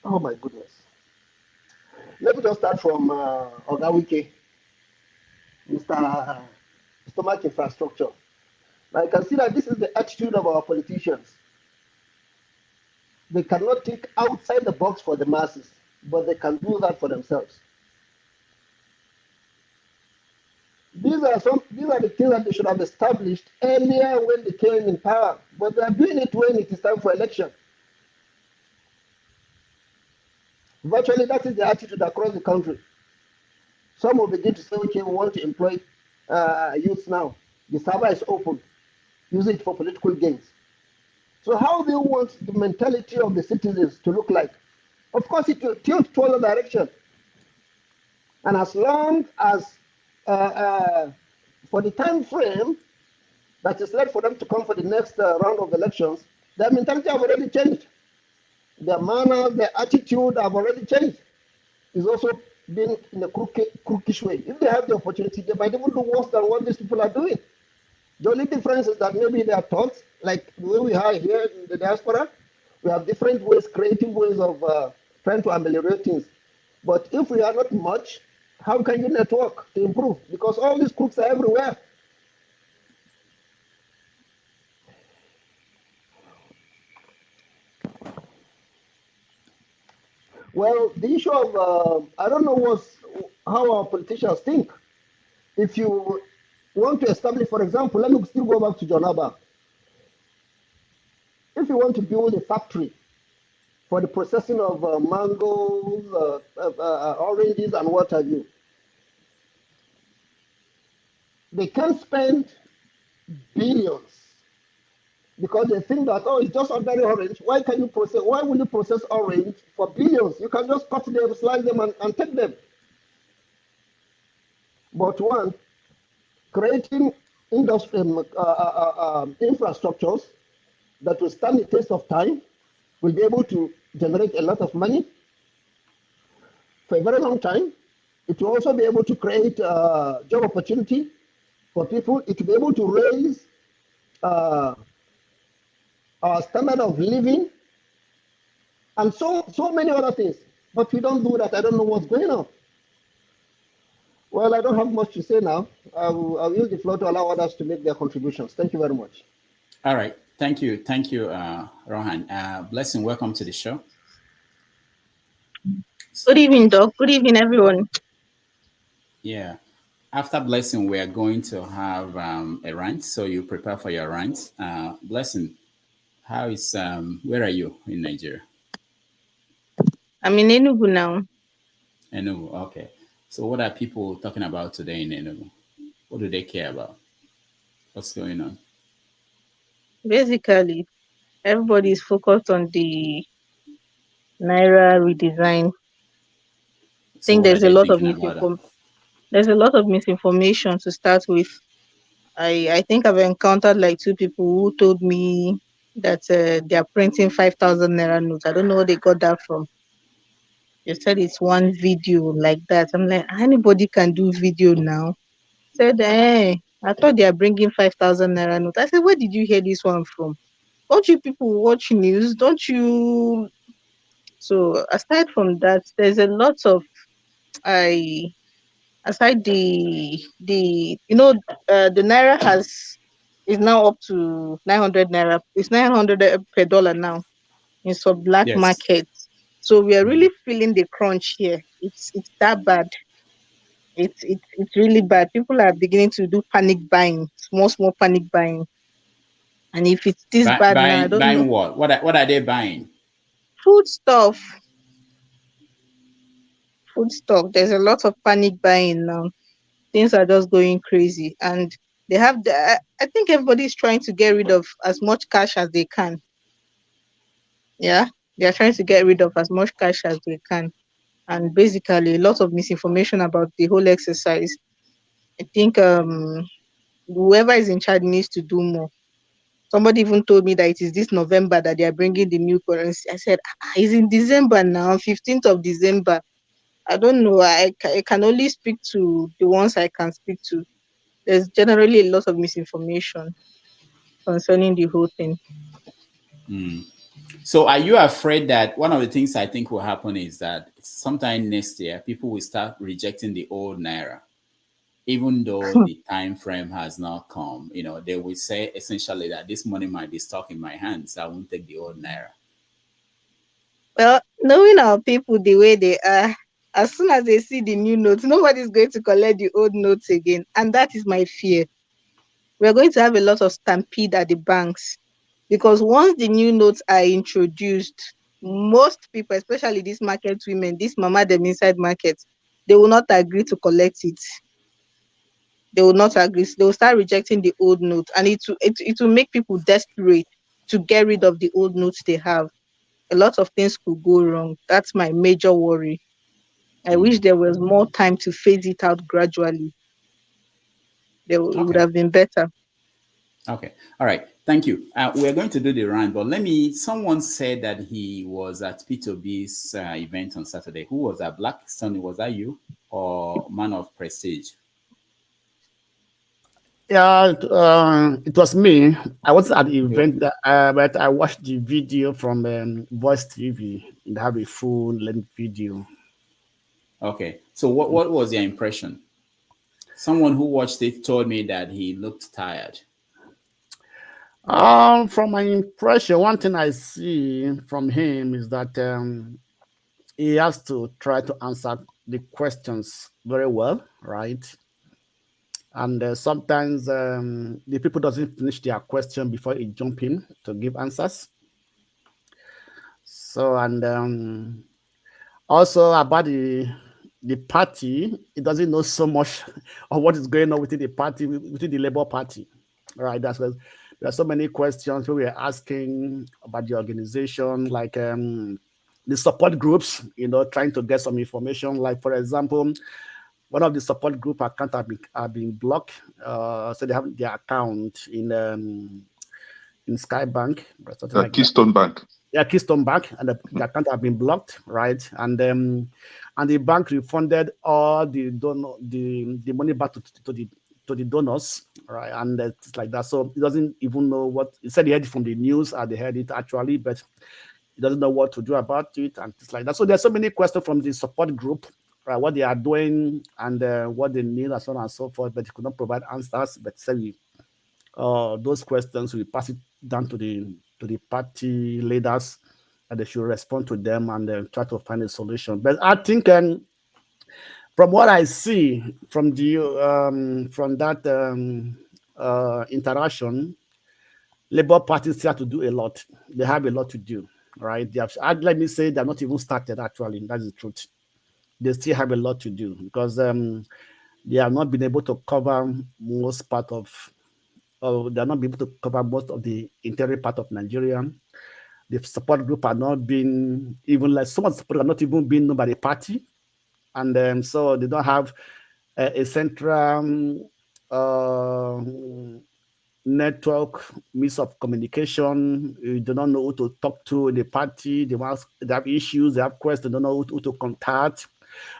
Oh my goodness. Let me just start from Ogawike, Mr. Stomach Infrastructure. Now you can see that this is the attitude of our politicians. They cannot think outside the box for the masses, but they can do that for themselves. These are the things that they should have established earlier when they came in power, but they are doing it when it is time for election. Virtually, that is the attitude across the country. Some will begin to say, okay, we want to employ youths now. The server is open. Use it for political gains. So how do you want the mentality of the citizens to look like? Of course, it will tilt toward the direction. And as long as, for the time frame that is left for them to come for the next round of elections, their mentality have already changed. Their manner, their attitude have already changed. It's also been in a crookish way. If they have the opportunity, they might even do worse than what these people are doing. The only difference is that maybe their thoughts, like the way we are here in the diaspora, we have different ways, creative ways of trying to ameliorate things. But if we are not much, how can you network to improve? Because all these crooks are everywhere. Well, the issue of, I don't know how our politicians think. If you want to establish, for example, let me still go back to Jonaba. If you want to build a factory for the processing of mangoes, oranges, and what have you, they can spend billions because they think that, oh, it's just ordinary orange. Why will you process orange for billions? You can just cut them, slice them, and take them. But one, creating industry infrastructures that will stand the test of time, will be able to generate a lot of money for a very long time. It will also be able to create job opportunity for people. It will be able to raise our standard of living and so many other things. But we don't do that. I don't know what's going on. Well, I don't have much to say now. I'll use the floor to allow others to make their contributions. Thank you very much. All right. Thank you, Rohan. Blessing, welcome to the show. Good evening, Doc. Good evening, everyone. Yeah. After Blessing, we are going to have a rant. So you prepare for your rant. Blessing, how is where are you in Nigeria? I'm in Enugu now. Enugu, okay. So what are people talking about today in Enugu? What do they care about? What's going on? Basically, everybody is focused on the Naira redesign. I think there's a lot of misinformation to start with. I think I've encountered like two people who told me that they are printing 5,000 Naira notes. I don't know where they got that from. They said it's one video like that. I'm like, anybody can do video now. Said, I thought they are bringing 5,000 Naira notes. I said, where did you hear this one from? Don't you people watch news? Don't you? So aside from that, there's a lot of aside the the Naira is now up to 900 Naira. It's 900 per dollar now in some black markets. So we are really feeling the crunch here. It's that bad It's really bad. People are beginning to do panic buying, small panic buying. And if it's this bad now, I don't know. Buying what? What are they buying? Food stuff. Food stuff. There's a lot of panic buying now. Things are just going crazy, and they have I think everybody's trying to get rid of as much cash as they can. Yeah, they are trying to get rid of as much cash as they can, and basically a lot of misinformation about the whole exercise. I think whoever is in charge needs to do more. Somebody even told me that it is this November that they are bringing the new currency. I said, it's in December now, 15th of December. I don't know. I can only speak to the ones I can speak to. There's generally a lot of misinformation concerning the whole thing. So are you afraid that one of the things I think will happen is that sometime next year, people will start rejecting the old Naira? Even though the time frame has not come, they will say essentially that this money might be stuck in my hands. So I won't take the old Naira. Well, knowing our people the way they are, as soon as they see the new notes, nobody's going to collect the old notes again. And that is my fear. We're going to have a lot of stampede at the banks, because once the new notes are introduced, most people, especially these market women, these mama them inside markets, they will not agree to collect it. They will not agree. They will start rejecting the old notes, and it will make people desperate to get rid of the old notes they have. A lot of things could go wrong. That's my major worry. I wish there was more time to phase it out gradually. It would have been better. Okay. All right. Thank you. We're going to do the round, but someone said that he was at P2B's event on Saturday. Who was that? Blackstone, was that you or Man of Prestige? Yeah, it was me. I was at the event, but I watched the video from Voice TV. They have a full-length video. Okay. So what was your impression? Someone who watched it told me that he looked tired. From my impression, one thing I see from him is that he has to try to answer the questions very well, right? And sometimes the people doesn't finish their question before he jump in to give answers. So, and also about the party, he doesn't know so much of what is going on within the party, within the Labour Party, right? That's because there are so many questions we were asking about the organization, like the support groups, trying to get some information. Like, for example, one of the support group accounts have been blocked. So they have their account in Skybank, or something like Keystone Bank. Yeah, Keystone Bank, and the account have been blocked, right? And the bank refunded all the money back to the donors, right? And it's like that. So he doesn't even know what he said. He heard it from the news, or they heard it actually, but he doesn't know what to do about it, and it's like that. So there's so many questions from the support group, right? What they are doing and what they need, and so on and so forth. But he could not provide answers. But say those questions, we pass it down to the party leaders, and they should respond to them and try to find a solution. But I think from what I see from that interaction, Labour Party still have to do a lot. They have a lot to do, right? They have, let me say, they're not even started actually. That's the truth. They still have a lot to do because they have not been able to cover most part of they're not able to cover most of the interior part of Nigeria. The support group are not being even like some of the support are not even being known by the party, and so they don't have a central network means of communication. You do not know who to talk to in the party. They have issues, they have questions, they don't know who to contact.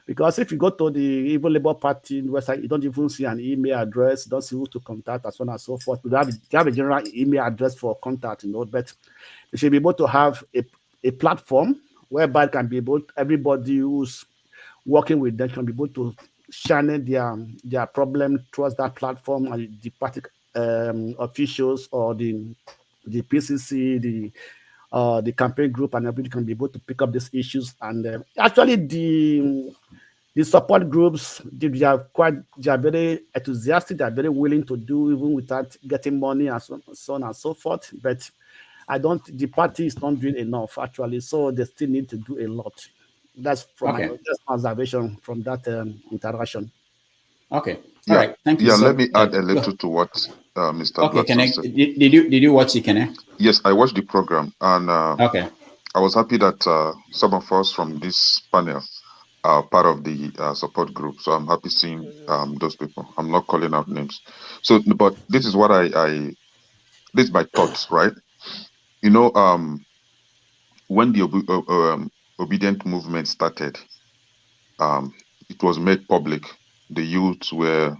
Because if you go to the even Labour Party website, you don't even see an email address, you don't see who to contact, and so on and so forth. They have a general email address for contact, but they should be able to have a platform whereby it can be able, everybody who's working with them can be able to channel their problem towards that platform, and the party officials or the PCC, the campaign group, and everybody can be able to pick up these issues. And actually, the The support groups, they are very enthusiastic, they are very willing to do even without getting money and so on and so forth. But the party is not doing enough actually, so they still need to do a lot. That's from my observation from that interaction. Okay. Yeah. All right. Thank you. Yeah. So, let me add a little to what Mr. Okay. Blackson said. Did you watch it, Kene? Yes, I watched the program, and okay. I was happy that some of us from this panel are part of the support group. So I'm happy seeing those people. I'm not calling out names. So, but this is what this is my thoughts, right? You know, when the obedient movement started, it was made public. The youths were,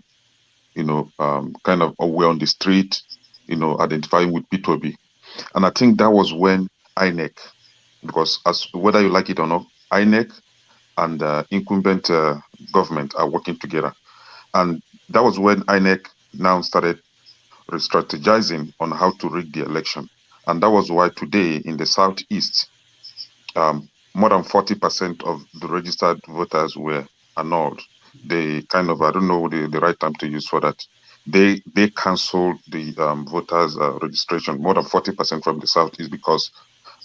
kind of were on the street, identifying with P2B. And I think that was when INEC, because whether you like it or not, INEC and incumbent government are working together. And that was when INEC now started re-strategizing on how to rig the election. And that was why today in the Southeast, more than 40% of the registered voters were annulled. They kind of, I don't know the right term to use for that. They canceled the voters registration, more than 40% from the Southeast, because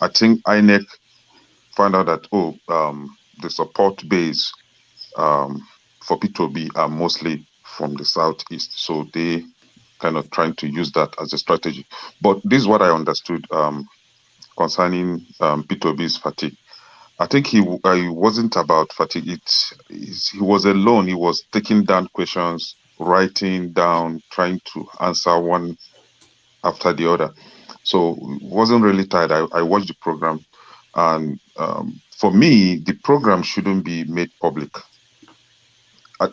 I think INEC found out that, the support base for P2B are mostly from the Southeast. So they kind of trying to use that as a strategy. But this is what I understood concerning P2B's fatigue. I think he wasn't about fatigue. He was alone. He was taking down questions, writing down, trying to answer one after the other. So wasn't really tired. I watched the program, and for me, the program shouldn't be made public.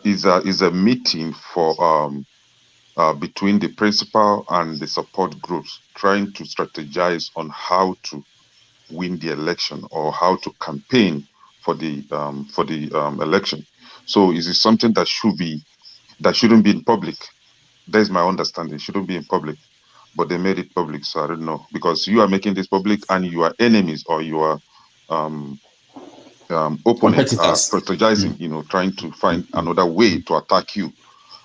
Is a meeting for between the principal and the support groups, trying to strategize on how to win the election or how to campaign for the election. So is it something that shouldn't be in public? That is my understanding. It shouldn't be in public, but they made it public. So I don't know, because you are making this public and your enemies or your opponents are strategizing, trying to find another way to attack you.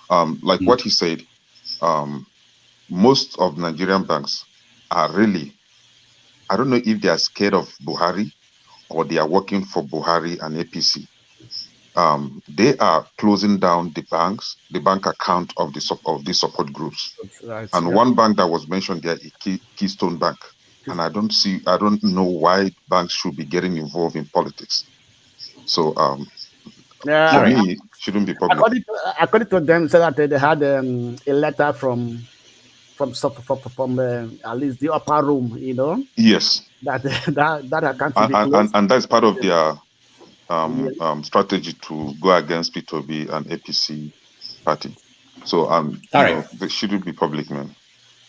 Like what he said, most of Nigerian banks are really, I don't know if they are scared of Buhari or they are working for Buhari and APC. They are closing down the bank account of the support groups. Right, and one bank that was mentioned there is Keystone Bank. And I don't know why banks should be getting involved in politics. So for me, it shouldn't be public. According to them, said that they had a letter from at least the upper room, Yes. That account to be closed. And that's part of their strategy to go against P2B and APC party. So they shouldn't be public, man.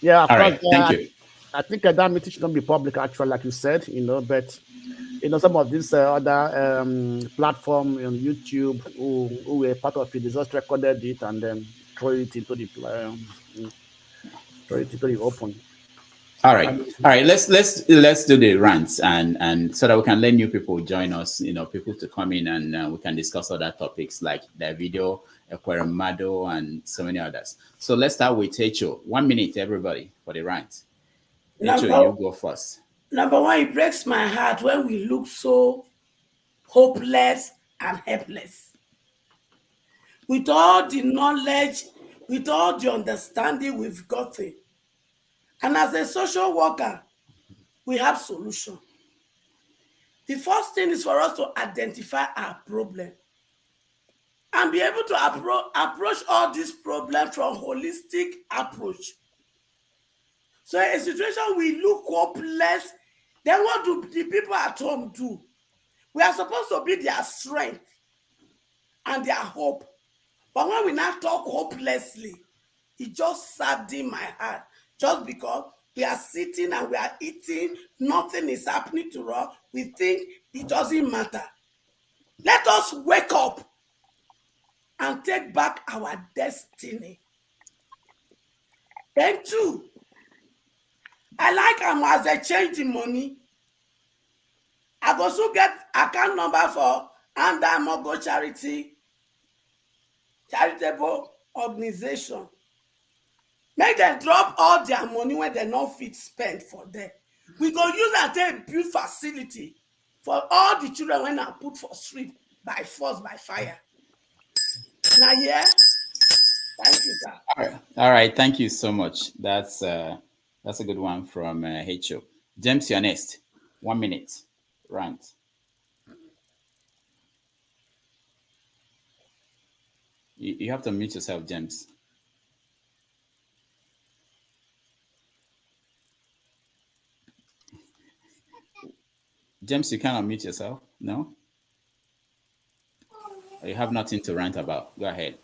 Yeah, of course. Thank you. I think that meeting shouldn't be public, actually, like you said, but some of these other platform on YouTube who were part of it, they just recorded it and then throw it into the open. All right. Let's do the rants and so that we can let new people join us. People to come in and we can discuss other topics like the video, Aquaramado, and so many others. So let's start with Echo. 1 minute, everybody, for the rant. Echo, you go first. Number one, it breaks my heart when we look so hopeless and helpless. With all the knowledge, with all the understanding we've gotten, and as a social worker, we have solution. The first thing is for us to identify our problem and be able to approach all these problems from holistic approach. So in a situation we look hopeless, then what do the people at home do? We are supposed to be their strength and their hope. But when we now talk hopelessly, it just saddens my heart. Just because we are sitting and we are eating, nothing is happening to us, we think it doesn't matter. Let us wake up and take back our destiny. Then two, I like as they change the money, I go also get account number for Anda Mogo Charity charitable organization. Make dem drop all their money wey dem no fit spend for there. We go use am take build facility for all the children wey na put for street by force, by fire. Na here. Thank you, sir. All right. Thank you so much. That's a good one from HO. James, you're next. 1 minute. Rant. You have to mute yourself, James. James, you cannot mute yourself. No? You have nothing to rant about. Go ahead.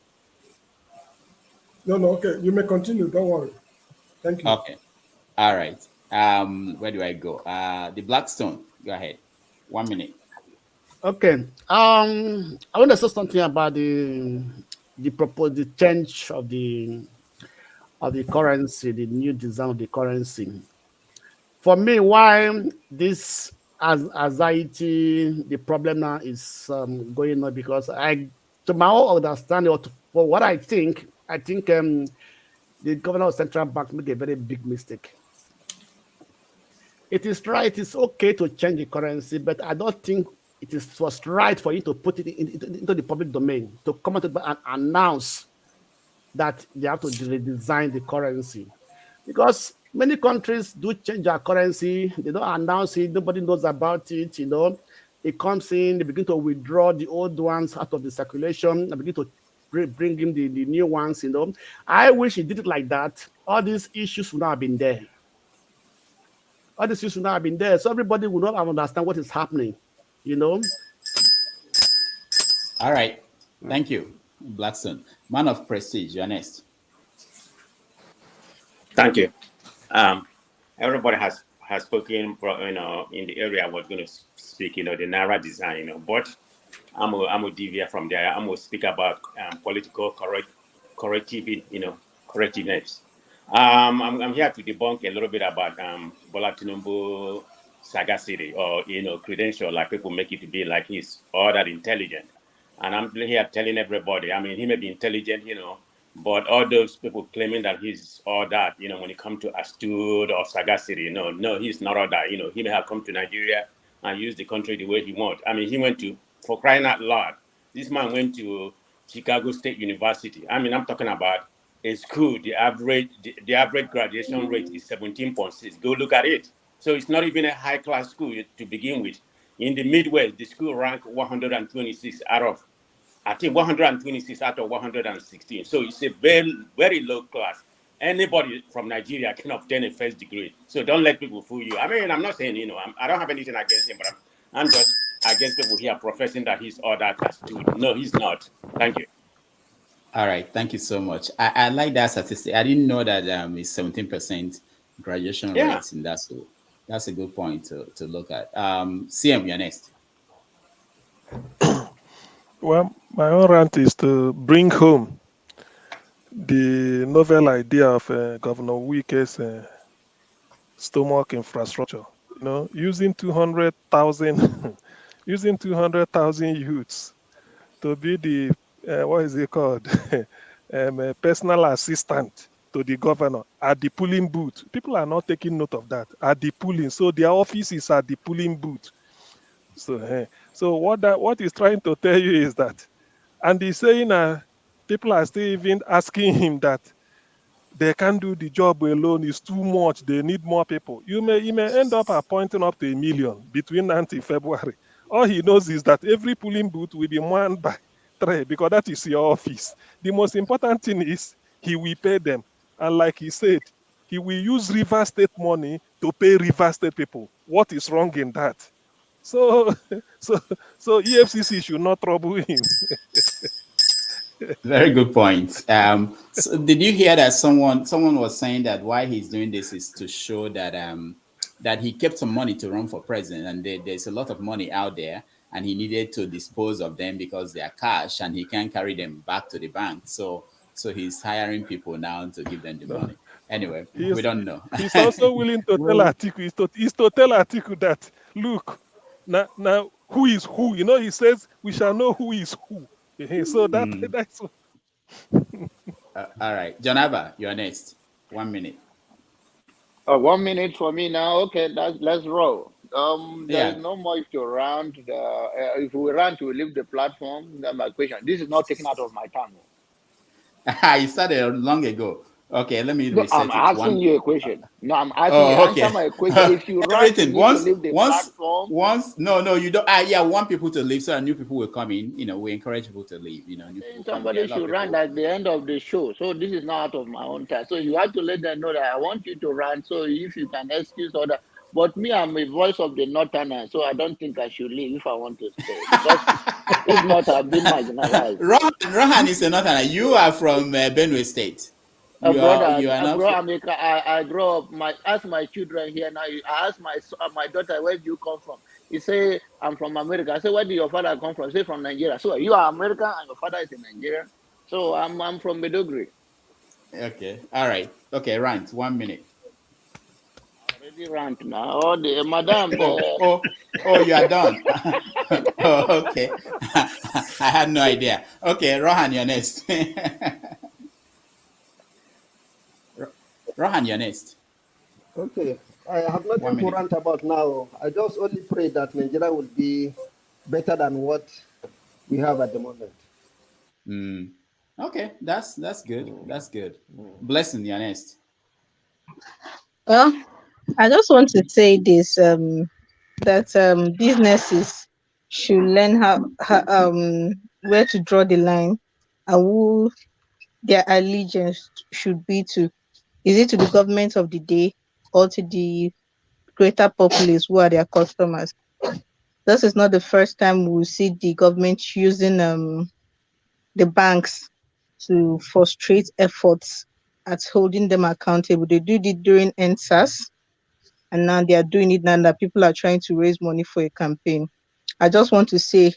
No, okay. You may continue. Don't worry. Thank you. Okay. All right. Where do I go? The Blackstone. Go ahead. 1 minute. Okay. I want to say something about the proposed change of the currency, the new design of the currency. For me, why this anxiety, the problem now is going on, because to my own understanding, or for what I think the governor of central bank made a very big mistake. It is right, it's okay to change the currency, but I don't think it was right for you to put it into the public domain, to come out and announce that they have to redesign the currency. Because many countries do change their currency, they don't announce it, nobody knows about it, It comes in, they begin to withdraw the old ones out of the circulation, and begin to bring in the new ones, I wish he did it like that. All these issues would not have been there. All these issues would not have been there, so everybody would not understand what is happening, All right. Thank you, Blackstone. Man of prestige, you're next. Thank you. Everybody has spoken, in the area I was going to speak, the Naira design, but I'm a deviate from there. I'm going to speak about political correctiveness. I'm here to debunk a little bit about Bola Tinubu sagacity, or credential, like people make it to be like he's all that intelligent. And I'm here telling everybody, he may be intelligent, but all those people claiming that he's all that, when it comes to astute or sagacity, no, he's not all that. He may have come to Nigeria and used the country the way he wants. He went to, for crying out loud, this man went to Chicago State University. I'm talking about a school, the average graduation rate is 17.6. Go look at it. So it's not even a high-class school to begin with. In the Midwest, the school ranked 126 out of, 126 out of 116. So it's a very, very low class. Anybody from Nigeria can obtain a first degree. So don't let people fool you. I'm not saying, I don't have anything against him, but I'm just against people here professing that he's all that astute. No, he's not. Thank you. All right. Thank you so much. I like that statistic. I didn't know that it's 17% graduation rates in that school. That's a good point to look at. CM, you're next. Well, my own rant is to bring home the novel idea of Governor Wike's stomach infrastructure. Using 200,000 using 200,000 youths to be the what is it called personal assistant to the governor at the polling booth. People are not taking note of that. At the polling, so their office is at the polling booth. So what he's trying to tell you is that, and he's saying people are still even asking him that they can't do the job alone. It's too much. They need more people. He may end up appointing up to 1 million between now and February. All he knows is that every polling booth will be manned by 3, because that is your office. The most important thing is he will pay them. And like he said, he will use River State money to pay River State people. What is wrong in that? So EFCC should not trouble him. Very good point. So did you hear that someone was saying that why he's doing this is to show that that he kept some money to run for president, and there's a lot of money out there, and he needed to dispose of them because they are cash, and he can't carry them back to the bank. So he's hiring people now to give them the money. Anyway, we don't know. He's also willing to tell Atiku, he's to tell Atiku that, look, now who is who? He says we shall know who is who. So that's what. All right, Jonava, you're next. 1 minute. 1 minute for me now. Okay, let's roll. There is Yeah. no much to round. If we run to leave the platform, then my question. This is not taken out of my time. You started long ago. Okay, let me No, I'm reset it. asking you a question. No, I'm asking you. Oh, Answer okay. my question. If you run to Everything. me to leave the Once, platform, no, you don't. Yeah, want people to leave so that new people will come in. We encourage people to leave. New people saying come in. There are somebody a lot of should run people. at the end of the show. So this is not out of my own time. So you have to let them know that I want you to run. So if you can excuse other, but me, I'm a voice of the northerner, so I don't think I should leave if I want to stay because if not, I've been marginalized. Rohan is another. You are from Benue State. You are not. I grow up. Ask my children here now. I ask my daughter, where do you come from? He say, I'm from America. I say, where do your father come from? He say, from Nigeria. So you are American and your father is in Nigeria. So I'm from Meduguri. Okay. All right. Okay. Rant. 1 minute. Already rant now. Oh, madam. Oh, you are done. Oh, okay. I had no idea. Okay, Rohan, you're next. Rohan, you're next. Okay, I have 1 nothing to minute. rant about now. I just only pray that Nigeria will be better than what we have at the moment. Okay, that's good. That's good. Blessing, you're next. Well, I just want to say this that businesses should learn how where to draw the line and who their allegiance should be to. Is it to the government of the day or to the greater populace who are their customers? This is not the first time we see the government using the banks to frustrate efforts at holding them accountable. They did it during NSAS, and now they are doing it now that people are trying to raise money for a campaign. I just want to say,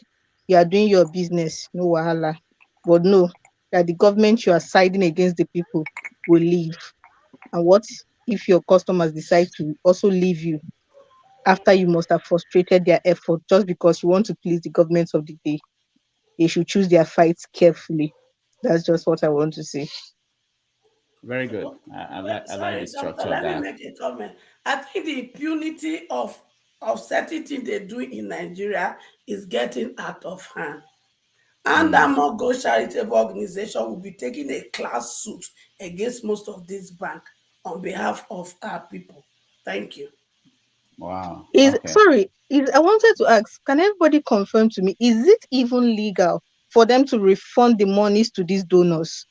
you are doing your business, no wahala, but no, that the government you are siding against the people will leave. And what if your customers decide to also leave you after you must have frustrated their effort just because you want to please the government of the day? They should choose their fights carefully. That's just what I want to say. Very good. I like the Sorry, doctor, structure of let me that. make a comment. I think the impunity of certain things they do in Nigeria is getting out of hand. And that Mogo charitable organization will be taking a class suit against most of these banks on behalf of our people. Thank you. Wow. Is Okay. sorry, is I wanted to ask, can everybody confirm to me, is it even legal for them to refund the monies to these donors?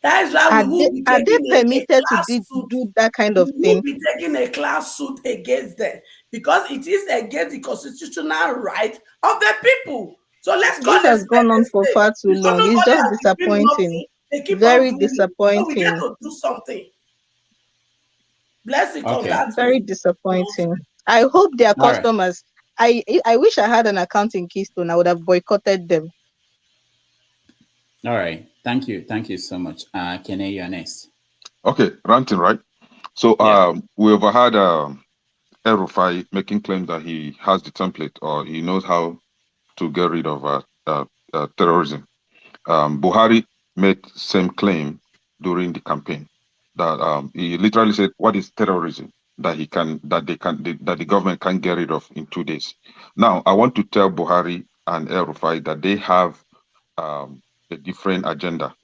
That is why we will be Are they taking a permitted to class suit. do that kind We of will thing? be taking a class suit against them because it is against the constitutional right of the people. So let's call This a has spade gone a on for spade. far too Because long. It's nobody just has been doing disappointing. nothing, they keep on Very doing it. So we get disappointing. to do something. Blessing, Okay. congrats Very me. disappointing. I hope their All right. customers. I wish I had an account in Keystone. I would have boycotted them. All right. Thank you. Thank you so much. Kene, you're next. Okay, ranting, right? So Yeah. we overheard El-Rufai making claims that he has the template or he knows how to get rid of terrorism. Buhari made same claim during the campaign that he literally said, "What is terrorism that the government can get rid of in 2 days?" Now, I want to tell Buhari and El-Rufai that they have a different agenda,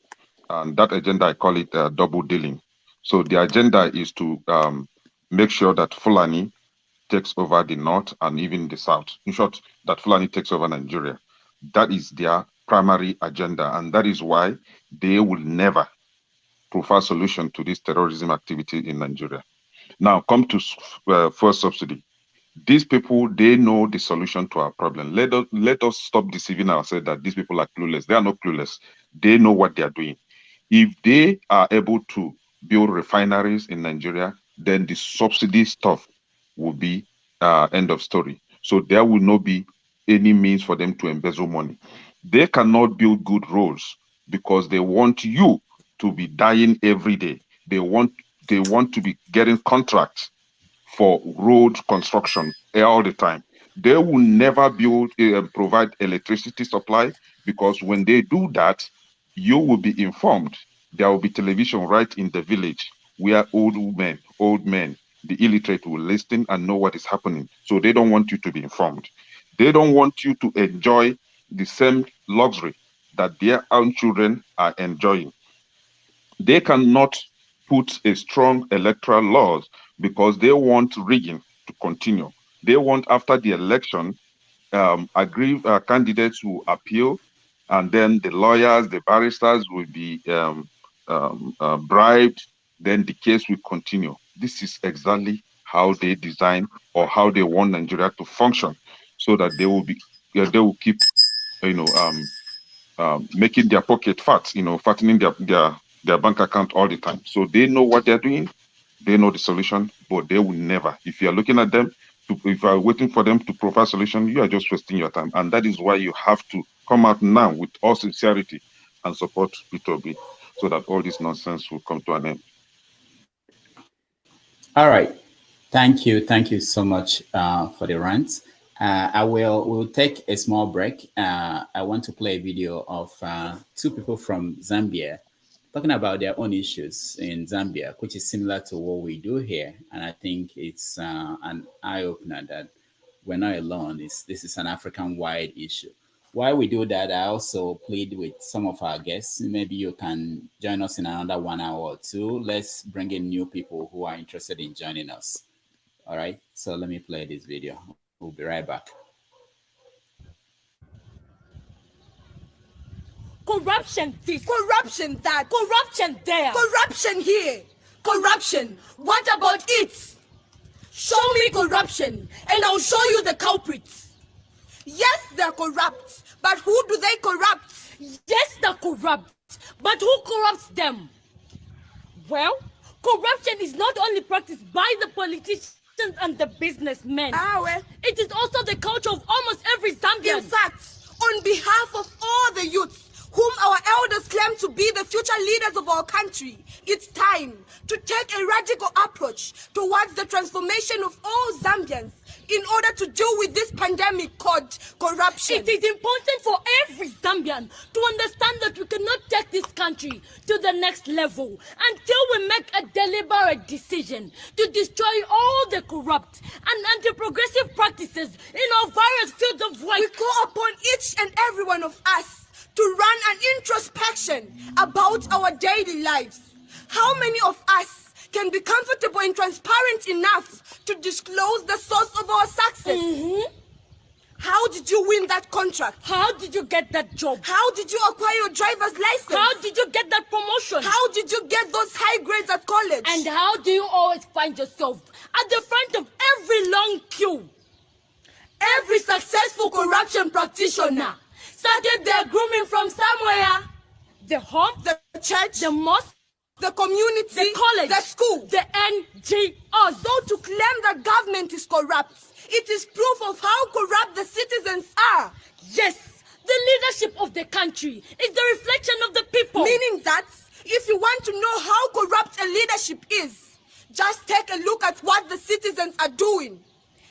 and that agenda I call it double dealing. So the agenda is to make sure that Fulani takes over the north and even the south. In short, that Fulani takes over Nigeria. That is their primary agenda, and that is why they will never provide solution to this terrorism activity in Nigeria. Now, come to first subsidy. These people, they know the solution to our problem. Let us stop deceiving ourselves that these people are clueless. They are not clueless. They know what they are doing. If they are able to build refineries in Nigeria, then the subsidy stuff will be end of story. So there will not be any means for them to embezzle money. They cannot build good roads because they want you to be dying every day. They want to be getting contracts for road construction all the time. They will never provide electricity supply because when they do that, you will be informed. There will be television right in the village where old men, the illiterate will listen and know what is happening. So they don't want you to be informed. They don't want you to enjoy the same luxury that their own children are enjoying. They cannot put a strong electoral laws because they want rigging to continue. They want after the election, candidates will appeal, and then the lawyers, the barristers will be bribed. Then the case will continue. This is exactly how they design or how they want Nigeria to function, so that they will keep, making their pocket fat, fattening their bank account all the time. So they know what they're doing, they know the solution, but they will never. If you are looking at them, if you are waiting for them to provide solution, you are just wasting your time. And that is why you have to come out now with all sincerity and support P2B, so that all this nonsense will come to an end. All right. Thank you so much for the rant. We'll take a small break. I want to play a video of two people from Zambia talking about their own issues in Zambia, which is similar to what we do here. And I think it's an eye-opener that we're not alone. This is an African-wide issue. While we do that, I also plead with some of our guests. Maybe you can join us in another 1 hour or two. Let's bring in new people who are interested in joining us. All right, so let me play this video. We'll be right back. Corruption this, corruption that, corruption there, corruption here, corruption. What about it? Show me corruption and I'll show you the culprits. Yes, they're corrupt, but who do they corrupt? Yes, they're corrupt, but who corrupts them? Well, corruption is not only practiced by the politicians and the businessmen. It is also the culture of almost every Zambian. In fact, on behalf of all the youths whom our elders claim to be the future leaders of our country, it's time to take a radical approach towards the transformation of all Zambians in order to deal with this pandemic called corruption. It is important for every Zambian to understand that we cannot take this country to the next level until we make a deliberate decision to destroy all the corrupt and anti-progressive practices in our various fields of work. We call upon each and every one of us to run an introspection about our daily lives. How many of us can be comfortable and transparent enough to disclose the source of our success? How did you win that contract? How did you get that job? How did you acquire your driver's license? How did you get that promotion? How did you get those high grades at college? And how do you always find yourself at the front of every long queue? Every successful corruption practitioner started their grooming from somewhere. The home, the church, the mosque, the community, the college, the school, the NGOs. So to claim that government is corrupt, it is proof of how corrupt the citizens are. Yes, the leadership of the country is the reflection of the people. Meaning that if you want to know how corrupt a leadership is, just take a look at what the citizens are doing.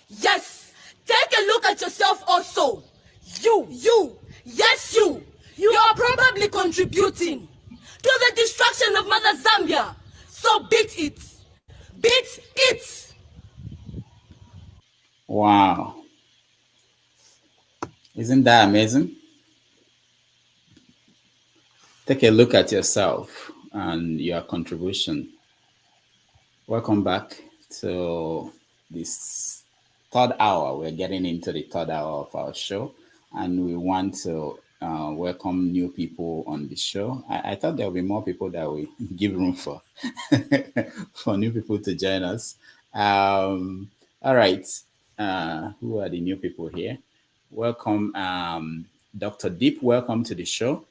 Yes, take a look at yourself also. Yes, you are probably contributing to the destruction of Mother Zambia. So beat it. Beat it. Wow. Isn't that amazing? Take a look at yourself and your contribution. Welcome back to this third hour. We're getting into the third hour of our show, and we want to welcome new people on the show. I thought there would be more people that we give room for for new people to join us. All right. Who are the new people here? Welcome, Dr. Deep. Welcome to the show.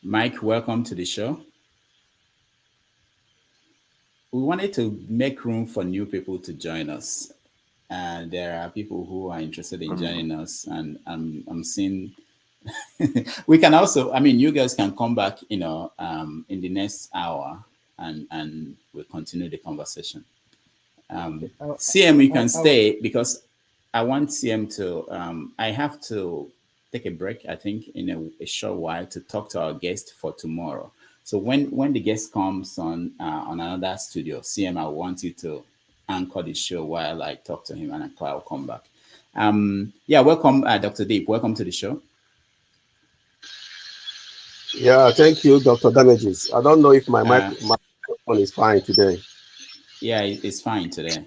Mike, welcome to the show. We wanted to make room for new people to join us. And there are people who are interested in joining us, and I'm seeing we can also, I mean, you guys can come back, in the next hour, and we'll continue the conversation. CM, you can stay because I want CM to, I have to take a break, I think, in a short while to talk to our guest for tomorrow. So when the guest comes on another studio, CM, I want you to anchor the show while I talk to him, and I'll come back. Yeah, welcome, Dr. Deep. Welcome to the show. Yeah, thank you, Dr. Damages. I don't know if my microphone is fine today. Yeah, it's fine today.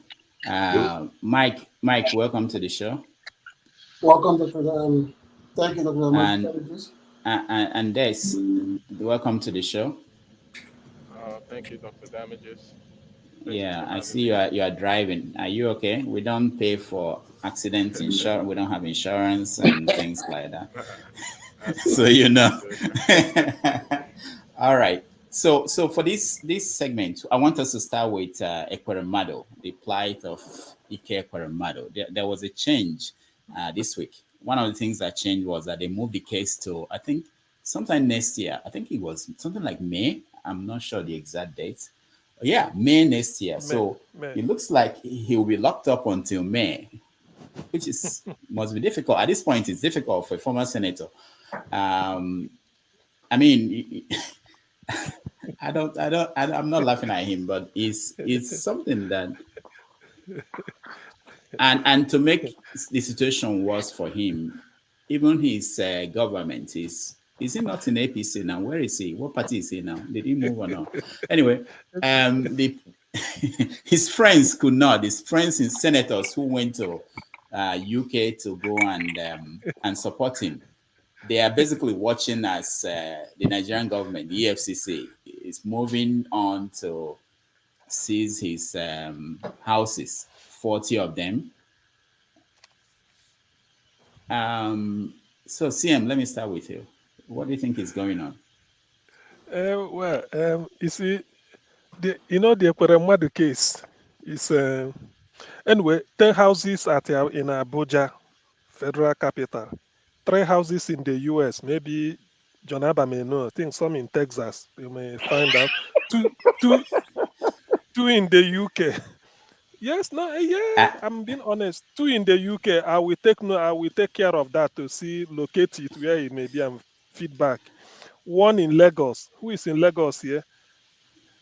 Mike, welcome to the show. Welcome, Dr. Thank you, Dr. Damages. And Des, welcome to the show. Thank you, Dr. Damages. Yeah, I see you are driving. Are you okay? We don't pay for accident insurance. We don't have insurance and things like that. So you know. All right. So for this segment, I want us to start with Ekweremadu, the plight of Ike Ekweremadu. There was a change this week. One of the things that changed was that they moved the case to, I think, sometime next year. I think it was something like May. I'm not sure the exact date. Yeah, May next year. So it looks like he will be locked up until May, which is must be difficult. At this point, it's difficult for a former senator. I mean, I'm not laughing at him, but it's something that, and to make the situation worse for him, even his government is he not in APC now? Where is he? What party is he now? Did he move or not? Anyway, his friends could not. His friends and senators who went to UK to go and support him, they are basically watching as the Nigerian government, the EFCC, is moving on to seize his houses, 40 of them. So CM, let me start with you. What do you think is going on? You see, the Ekweremadu case is anyway, 10 houses in Abuja, federal capital, 3 houses in the US. Maybe John Abba may know. I think some in Texas. You may find out. Two in the UK. Yes, no, yeah. I'm being honest. 2 in the UK. I will take care of that to locate it where it may be and feedback. 1 in Lagos. Who is in Lagos here?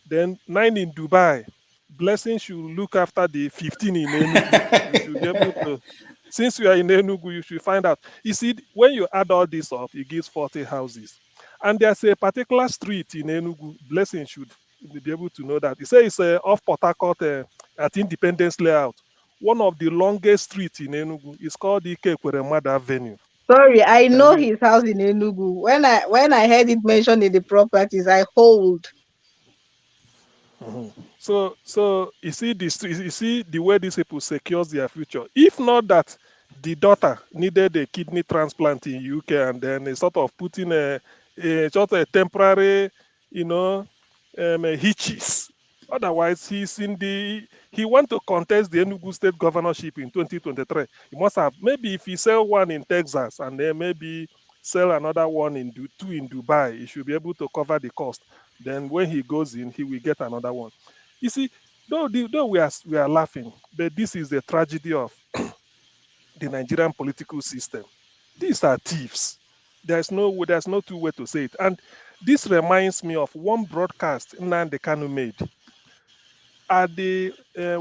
Then 9 in Dubai. Blessing should look after the 15 in Enugu. You should be able to. Since you are in Enugu, you should find out. You see, when you add all this up, it gives 40 houses. And there's a particular street in Enugu. Blessing should be able to know that. He says it's off Port Harcourt at Independence Layout. One of the longest streets in Enugu is called Ike Ekweremadu Avenue. Sorry, I know his house in Enugu. When I heard it mentioned in the properties, I hold. So you see this. You see the way these people secures their future. If not that, the daughter needed a kidney transplant in UK, and then they sort of put in a temporary, hitches. Otherwise, he want to contest the Enugu State governorship in 2023. He must have, maybe if he sell 1 in Texas and then maybe sell another 2 in Dubai, he should be able to cover the cost. Then when he goes in, he will get another one. You see, though we are laughing, but this is the tragedy of the Nigerian political system. These are thieves. There's no two way to say it. And this reminds me of one broadcast Nnamdi Kanu made. At the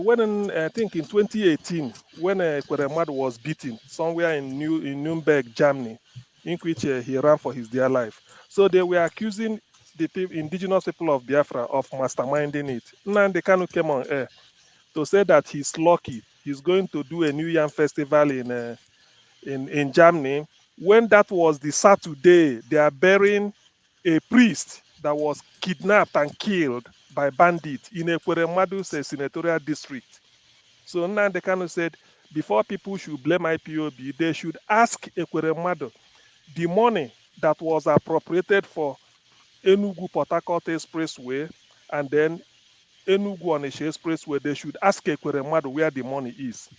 when I think in 2018, when Ekweremadu was beaten somewhere in Nuremberg, Germany, in which he ran for his dear life. So they were accusing the indigenous people of Biafra of masterminding it. Nnamdi Kanu came on air to say that he's lucky. He's going to do a New Yam festival in Germany. When that was the Saturday, they are burying a priest that was kidnapped and killed by bandits in Ekweremadu's senatorial district. So Nnamdi Kanu said, before people should blame IPOB, they should ask Ekweremadu the money that was appropriated for Enugu Port Harcourt Expressway and then Enugu Onitsha Expressway, they should ask Ekweremadu where the money is.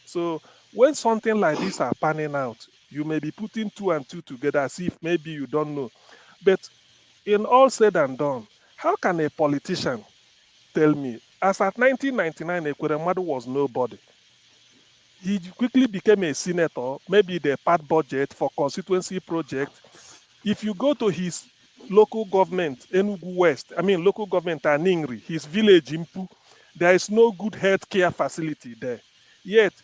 So when something like this are panning out, you may be putting 2 and 2 together as if maybe you don't know. But in all said and done, how can a politician tell me, as at 1999, Ekweremadu was nobody? He quickly became a senator. Maybe they part budget for constituency project. If you go to his local government, Enugu West, local government Aningri, his village Impu, there is no good healthcare facility there. Yet,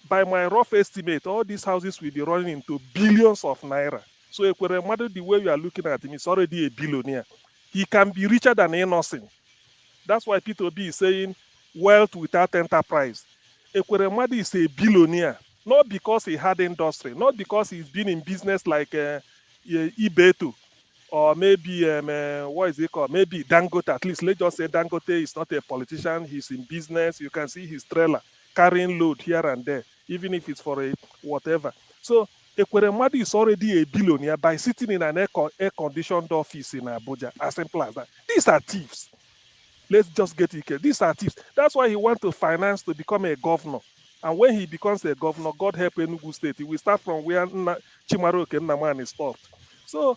by my rough estimate, all these houses will be running into billions of naira. So Ekweremadu, the way you are looking at him, is already a billionaire. He can be richer than Innocent. That's why Peter B is saying wealth without enterprise. Ekweremadu is a billionaire, not because he had industry, not because he's been in business like Ibeto, or maybe what is it called? Maybe Dangote. At least let's just say Dangote is not a politician. He's in business. You can see his trailer carrying load here and there, even if it's for a whatever. So Ekweremadu is already a billionaire by sitting in an air-conditioned office in Abuja. As simple as that. These are thieves. Let's just get it clear. These are thieves. That's why he wants to finance to become a governor. And when he becomes a governor, God help Enugu State, he will start from where Chimaroke Nnamani stopped. So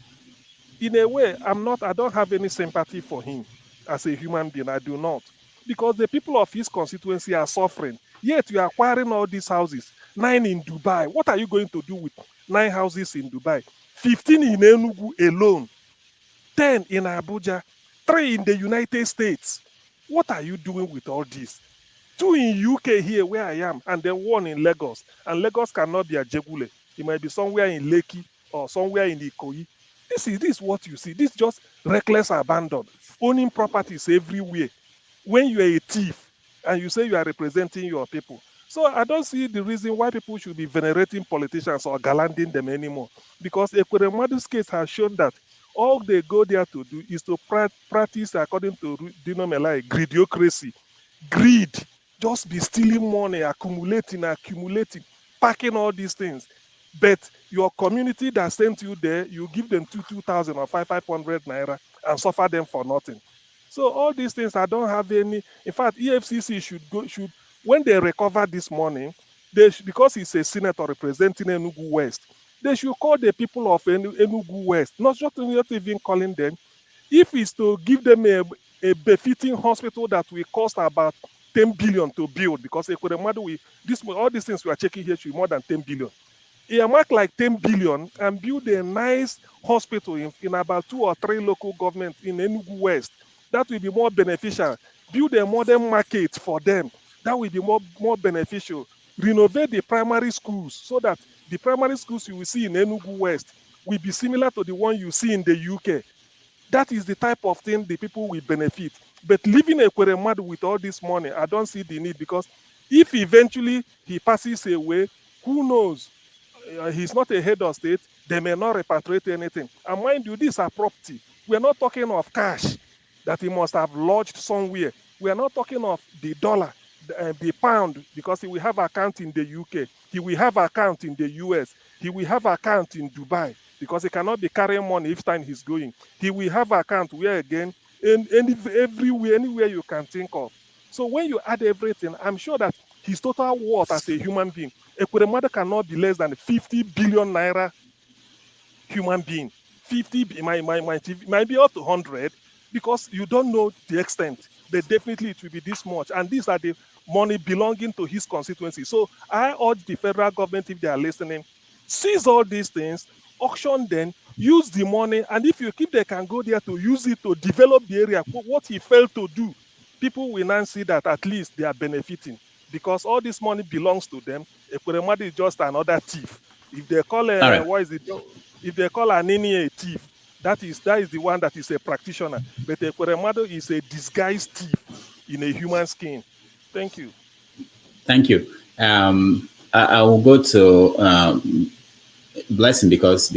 in a way, I don't have any sympathy for him as a human being. I do not. Because the people of his constituency are suffering. Yet you are acquiring all these houses. 9 in Dubai. What are you going to do with 9 houses in Dubai? 15 in Enugu alone. 10 in Abuja. 3 in the United States. What are you doing with all this? 2 in UK here where I am, and then 1 in Lagos. And Lagos cannot be a Jegule. It might be somewhere in Lekki or somewhere in Ikoyi. This is what you see. This is just reckless abandon. Owning properties everywhere. When you are a thief and you say you are representing your people. So I don't see the reason why people should be venerating politicians or galanding them anymore. Because Ekweremadu's case has shown that all they go there to do is to practice, according to Dino Melai, greediocracy. Greed. Just be stealing money, accumulating, packing all these things. But your community that sent you there, you give them 2,000 or 500 naira and suffer them for nothing. So all these things, I don't have any. In fact, EFCC should when they recover this money, because he's a senator representing Enugu West, they should call the people of Enugu West, not even calling them. If it's to give them a befitting hospital that will cost about 10 billion to build, because all these things we are checking here should be more than 10 billion. Earmark like 10 billion and build a nice hospital in about 2 or 3 local governments in Enugu West. That will be more beneficial. Build a modern market for them. That will be more beneficial. Renovate the primary schools so that the primary schools you will see in Enugu West will be similar to the one you see in the UK. That is the type of thing the people will benefit. But leaving Ekweremadu with all this money, I don't see the need, because if eventually he passes away, who knows? He's not a head of state. They may not repatriate anything. And mind you, these are property. We're not talking of cash that he must have lodged somewhere. We are not talking of the dollar, the pound, because he will have account in the UK. He will have account in the US. He will have account in Dubai, because he cannot be carrying money each time he's going. He will have account where again, everywhere, anywhere you can think of. So when you add everything, I'm sure that his total worth as a human being, Ekweremadu cannot be less than 50 billion naira human being. 50 might be up to 100, because you don't know the extent, but definitely it will be this much. And these are the money belonging to his constituency. So I urge the federal government, if they are listening, seize all these things, auction them, use the money, and if they can go there to use it to develop the area, what he failed to do, people will now see that at least they are benefiting, because all this money belongs to them. Ekweremadu is just another thief. If they call All right. if they call Anini a thief, that is the one that is a practitioner. But Ekweremadu is a disguised thief in a human skin. Thank you. Thank you. I will go to Blessing because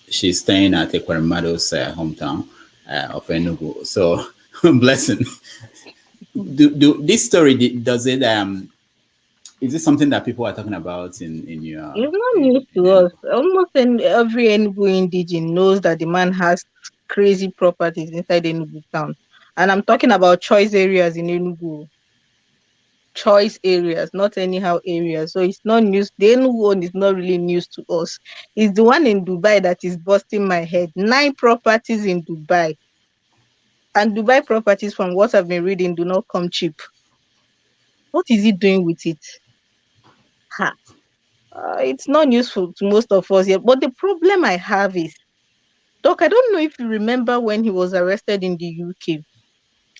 she's staying at Ekweremadu's hometown of Enugu. So Blessing, this story, does it is it something that people are talking about in your? It's not news to us. Almost every Enugu indigene knows that the man has crazy properties inside Enugu town. And I'm talking about choice areas in Enugu. Choice areas, not anyhow areas. So it's not news. The Enugu one is not really news to us. It's the one in Dubai that is busting my head. 9 properties in Dubai. And Dubai properties, from what I've been reading, do not come cheap. What is he doing with it? It's not useful to most of us yet. But the problem I have is, Doc, I don't know if you remember when he was arrested in the UK.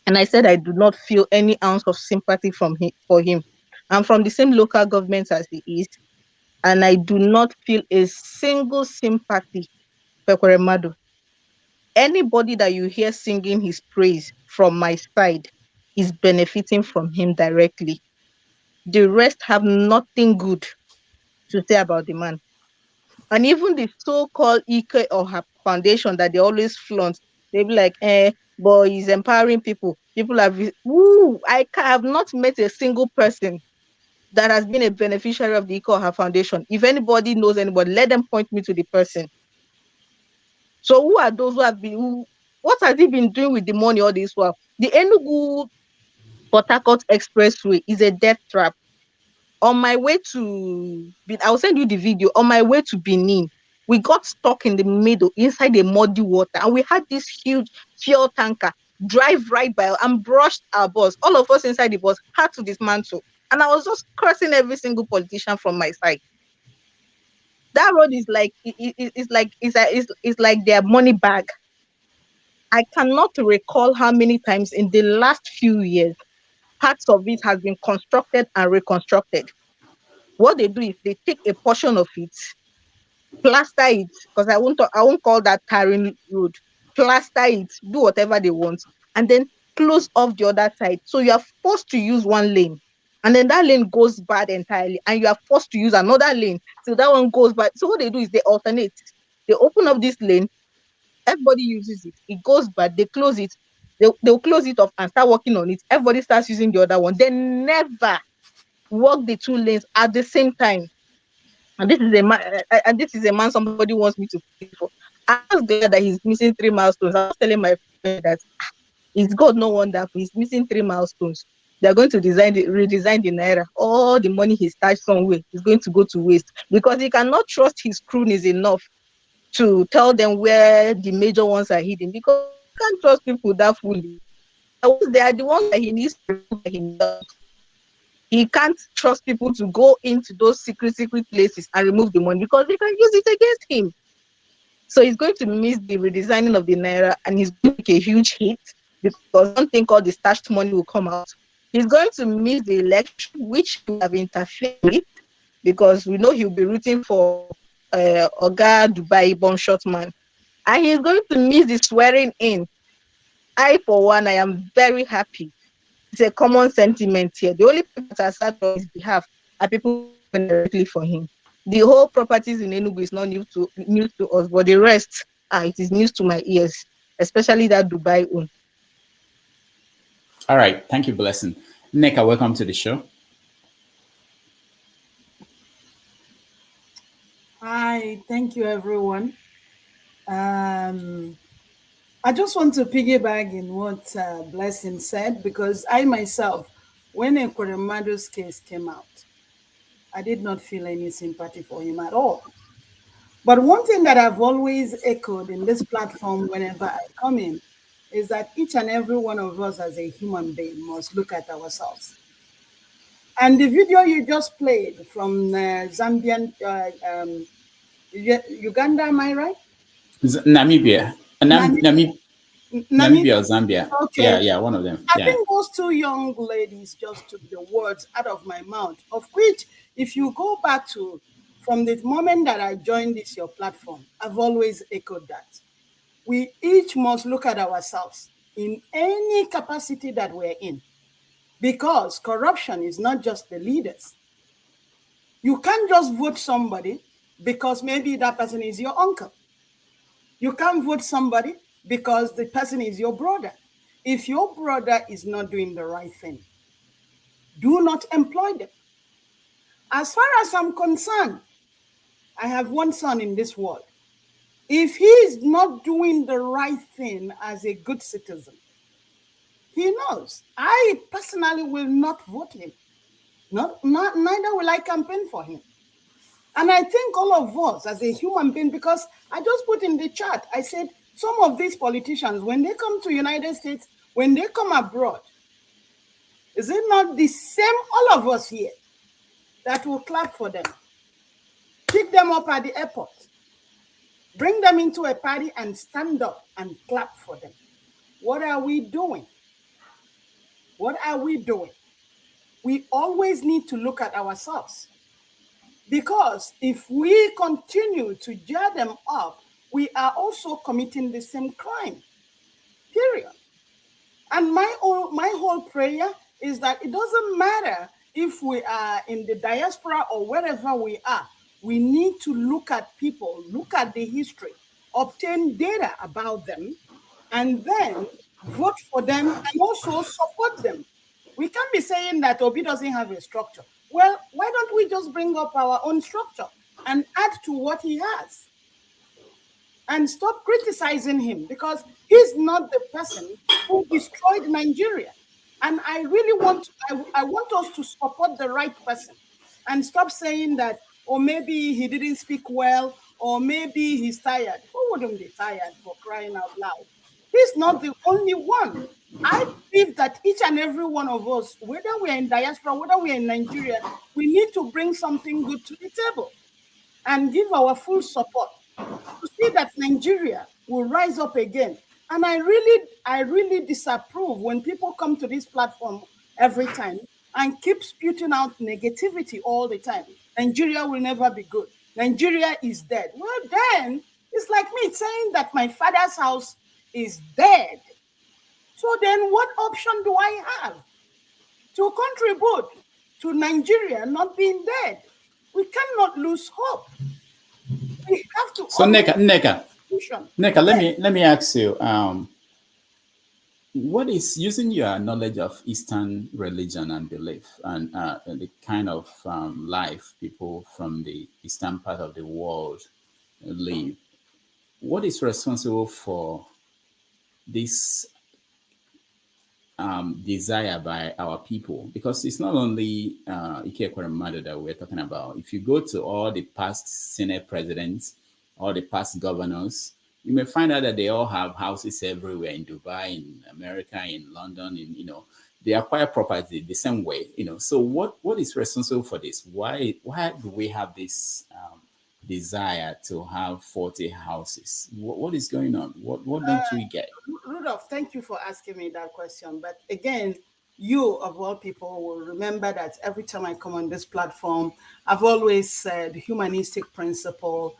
And I said I do not feel any ounce of sympathy for him. I'm from the same local government as he is. And I do not feel a single sympathy for Kweremadu. Anybody that you hear singing his praise from my side is benefiting from him directly. The rest have nothing good to say about the man. And even the so-called Ike or her foundation that they always flaunt, they be like, but he's empowering people. People have, I have not met a single person that has been a beneficiary of the Ike or her foundation. If anybody knows anybody, let them point me to the person. So who are those who have been, what has he been doing with the money all this while? The Enugu Port Harcourt Expressway is a death trap. On my way to, I'll send you the video. On my way to Benin, we got stuck in the middle inside the muddy water, and we had this huge fuel tanker drive right by and brushed our bus. All of us inside the bus had to dismantle, and I was just cursing every single politician from my side. That road is like it's like their money bag. I cannot recall how many times in the last few years parts of it has been constructed and reconstructed. What they do is they take a portion of it, plaster it, because I won't call that tarring road, plaster it, do whatever they want, and then close off the other side. So you are forced to use one lane, and then that lane goes bad entirely, and you are forced to use another lane. So that one goes bad. So what they do is they alternate. They open up this lane, everybody uses it. It goes bad, they close it. They'll close it off and start working on it. Everybody starts using the other one. They never work the two lanes at the same time. And this is a man somebody wants me to pay for. I was glad that he's missing 3 milestones. I was telling my friend that it's God no wonder he's missing 3 milestones. They're going to redesign the naira. All the money he stashed somewhere is going to go to waste because he cannot trust his cronies enough to tell them where the major ones are hidden, because he can't trust people that fully. They are the ones that he needs to remove that he does. He can't trust people to go into those secret places and remove the money because they can use it against him. So he's going to miss the redesigning of the naira, and he's going to take a huge hit because one thing called the stashed money will come out. He's going to miss the election, which he will have interfered with, because we know he'll be rooting for Oga Dubai Bomb Shot Man. And he's going to miss the swearing in. I, for one, I am very happy. It's a common sentiment here. The only people that are sad on his behalf are people who directly for him. The whole properties in Enugu is not news to us, but the rest, it is news to my ears, especially that Dubai one. All right, thank you, Blessing. Nneka, welcome to the show. Hi, thank you, everyone. I just want to piggyback in what Blessing said, because I myself, when Ekweremadu's case came out, I did not feel any sympathy for him at all. But one thing that I've always echoed in this platform whenever I come in is that each and every one of us as a human being must look at ourselves. And the video you just played from Zambian, Uganda, am I right? Namibia. Namibia or Zambia. Okay. Yeah, one of them. I think those two young ladies just took the words out of my mouth, of which, if you go back to from the moment that I joined your platform, I've always echoed that. We each must look at ourselves in any capacity that we're in, because corruption is not just the leaders. You can't just vote somebody because maybe that person is your uncle. You can't vote somebody because the person is your brother. If your brother is not doing the right thing, do not employ them. As far as I'm concerned, I have one son in this world. If he is not doing the right thing as a good citizen, he knows. I personally will not vote him. Neither will I campaign for him. And I think all of us as a human being, because I just put in the chat, I said, some of these politicians, when they come to the United States, when they come abroad, is it not the same, all of us here? that will clap for them. Pick them up at the airport. Bring them into a party and stand up and clap for them. What are we doing? What are we doing? We always need to look at ourselves. Because if we continue to jar them up, we are also committing the same crime. Period. And my whole prayer is that it doesn't matter if we are in the diaspora or wherever we are. We need to look at people, look at the history, obtain data about them, and then vote for them and also support them. We can't be saying that Obi doesn't have a structure. Well, why don't we just bring up our own structure and add to what he has? And stop criticizing him, because he's not the person who destroyed Nigeria. And I really want, I want us to support the right person and stop saying that, or maybe he didn't speak well, or maybe he's tired. Who wouldn't be tired, for crying out loud? He's not the only one. I believe that each and every one of us, whether we're in diaspora, whether we're in Nigeria, we need to bring something good to the table and give our full support to see that Nigeria will rise up again. And I really disapprove when people come to this platform every time and keep spewing out negativity all the time. Nigeria will never be good. Nigeria is dead. Well, then it's like me saying that my father's house is dead. So then what option do I have to contribute to Nigeria not being dead? We cannot lose hope. We have to. So Neka, let me ask you, what is, using your knowledge of Eastern religion and belief and the kind of life people from the eastern part of the world live, what is responsible for this desire by our people? Because it's not only Ike Ekweremadu that we're talking about. If you go to all the past Senate presidents, all the past governors, you may find out that they all have houses everywhere, in Dubai, in America, in London, they acquire property the same way, So what is responsible for this? Why do we have this desire to have 40 houses? What is going on? What don't we get? Rudolph, thank you for asking me that question. But again, you of all people will remember that every time I come on this platform, I've always said humanistic principle.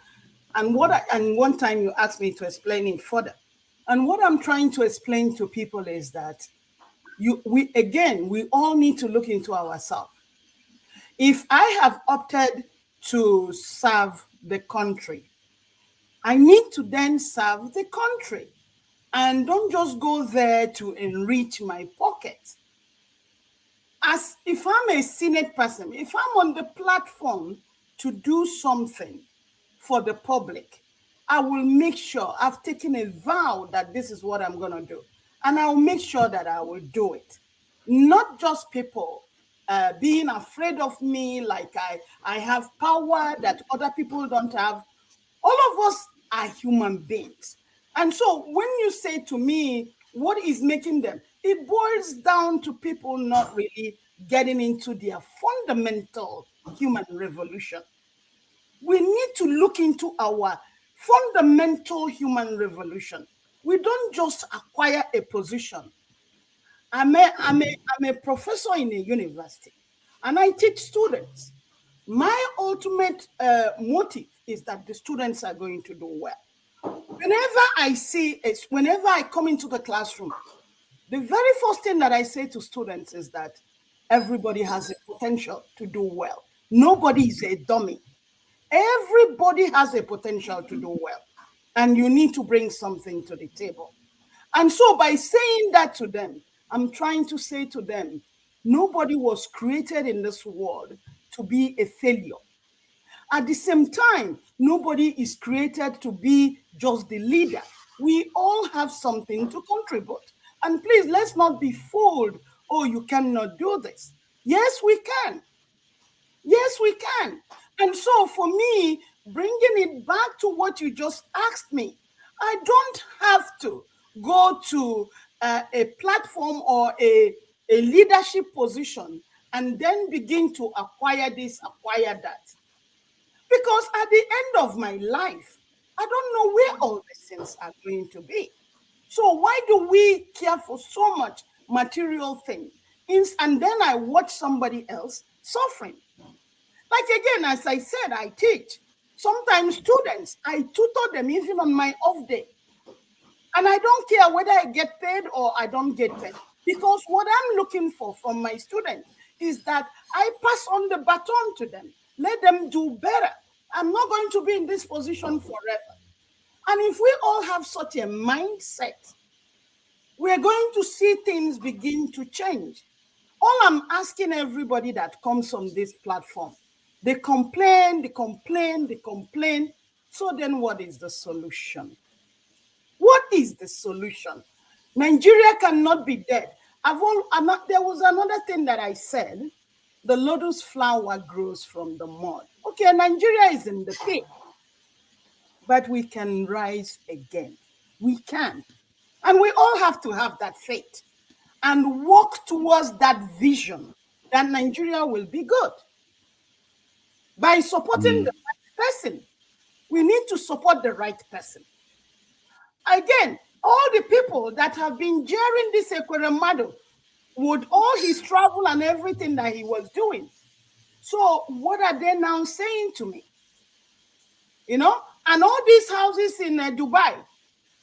And one time you asked me to explain it further. And what I'm trying to explain to people is that we all need to look into ourselves. If I have opted to serve the country, I need to then serve the country and don't just go there to enrich my pocket. As if I'm a Senate person, if I'm on the platform to do something for the public, I will make sure I've taken a vow that this is what I'm going to do. And I'll make sure that I will do it. Not just people being afraid of me, like I have power that other people don't have. All of us are human beings. And so when you say to me, what is making them? It boils down to people not really getting into their fundamental human revolution. We need to look into our fundamental human revolution. We don't just acquire a position. I'm a professor in a university, and I teach students. My ultimate motive is that the students are going to do well. Whenever I come into the classroom, the very first thing that I say to students is that everybody has a potential to do well. Nobody is a dummy. Everybody has a potential to do well, and you need to bring something to the table. And so by saying that to them, I'm trying to say to them, nobody was created in this world to be a failure. At the same time, nobody is created to be just the leader. We all have something to contribute. And please, let's not be fooled. Oh, you cannot do this. Yes, we can. Yes, we can. And so for me, bringing it back to what you just asked me, I don't have to go to a platform or a leadership position and then begin to acquire this, acquire that. Because at the end of my life, I don't know where all these things are going to be. So why do we care for so much material thing? And then I watch somebody else suffering. Like again, as I said, I teach. Sometimes students, I tutor them even on my off day. And I don't care whether I get paid or I don't get paid. Because what I'm looking for from my students is that I pass on the baton to them. Let them do better. I'm not going to be in this position forever. And if we all have such a mindset, we're going to see things begin to change. All I'm asking everybody that comes on this platform, they complain, they complain, they complain. So then what is the solution? What is the solution? Nigeria cannot be dead. There was another thing that I said. The lotus flower grows from the mud. Okay, Nigeria is in the pit, but we can rise again. We can. And we all have to have that faith and walk towards that vision that Nigeria will be good. By supporting the right person, we need to support the right person. Again, all the people that have been jeering this Ekweremadu with all his travel and everything that he was doing. So what are they now saying to me? You know, and all these houses in Dubai,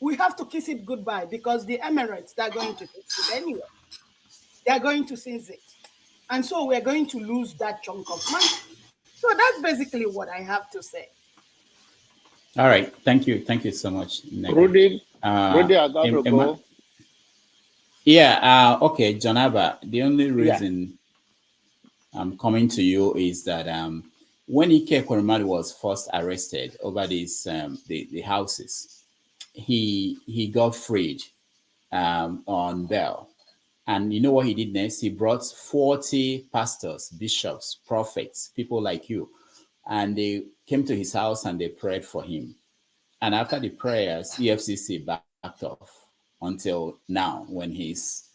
we have to kiss it goodbye because the Emirates, they're going to kiss it anyway. They're going to seize it. And so we're going to lose that chunk of money. So that's basically what I have to say. All right. Thank you. Thank you so much, Rudy, I got to go. Yeah. Okay, Jonaba, the only reason I'm coming to you is that when Ike Ekweremadu was first arrested over these the houses, he got freed on bail. And you know what he did next? He brought 40 pastors, bishops, prophets, people like you. And they came to his house and they prayed for him. And after the prayers, EFCC backed off until now when he's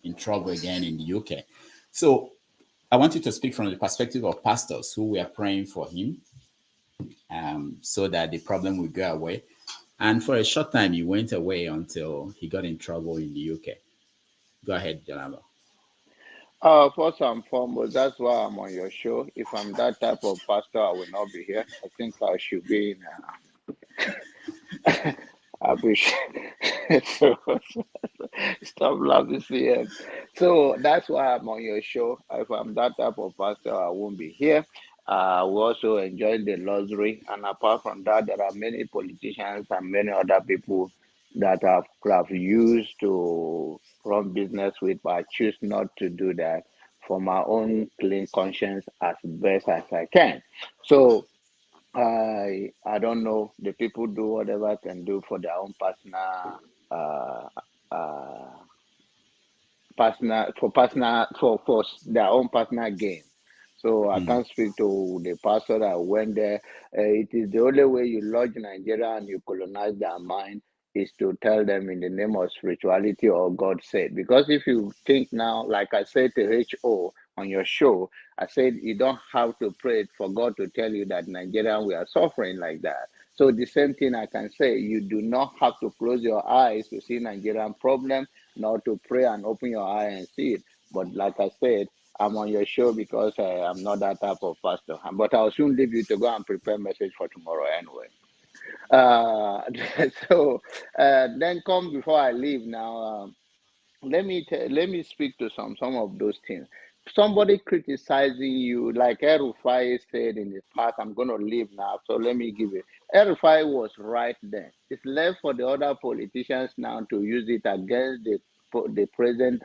in trouble again in the UK. So I want you to speak from the perspective of pastors who were praying for him so that the problem would go away. And for a short time, he went away until he got in trouble in the UK. Go ahead, Jonaba. First and foremost, that's why I'm on your show. If I'm that type of pastor, I will not be here. I think I should be in I wish. So, stop laughing, CM. So that's why I'm on your show. If I'm that type of pastor, I won't be here. We also enjoy the luxury. And apart from that, there are many politicians and many other people that have used to run business with, but I choose not to do that for my own clean conscience as best as I can. So I don't know. The people do whatever can do for their own personal for their own personal gain. So I can't speak to the pastor that went there. It is the only way you lodge Nigeria and you colonize their mind is to tell them in the name of spirituality or God said. Because if you think now, like I said to HO on your show, I said you don't have to pray for God to tell you that Nigeria we are suffering like that. So the same thing I can say, you do not have to close your eyes to see Nigerian problem, nor to pray and open your eye and see it. But like I said, I'm on your show because I'm not that type of pastor. But I'll soon leave you to go and prepare message for tomorrow anyway. So then come before I leave now. Let me speak to some of those things. Somebody criticizing you, like Erufai said in the past, I'm going to leave now, so let me give it. Erufai was right then. It's left for the other politicians now to use it against the present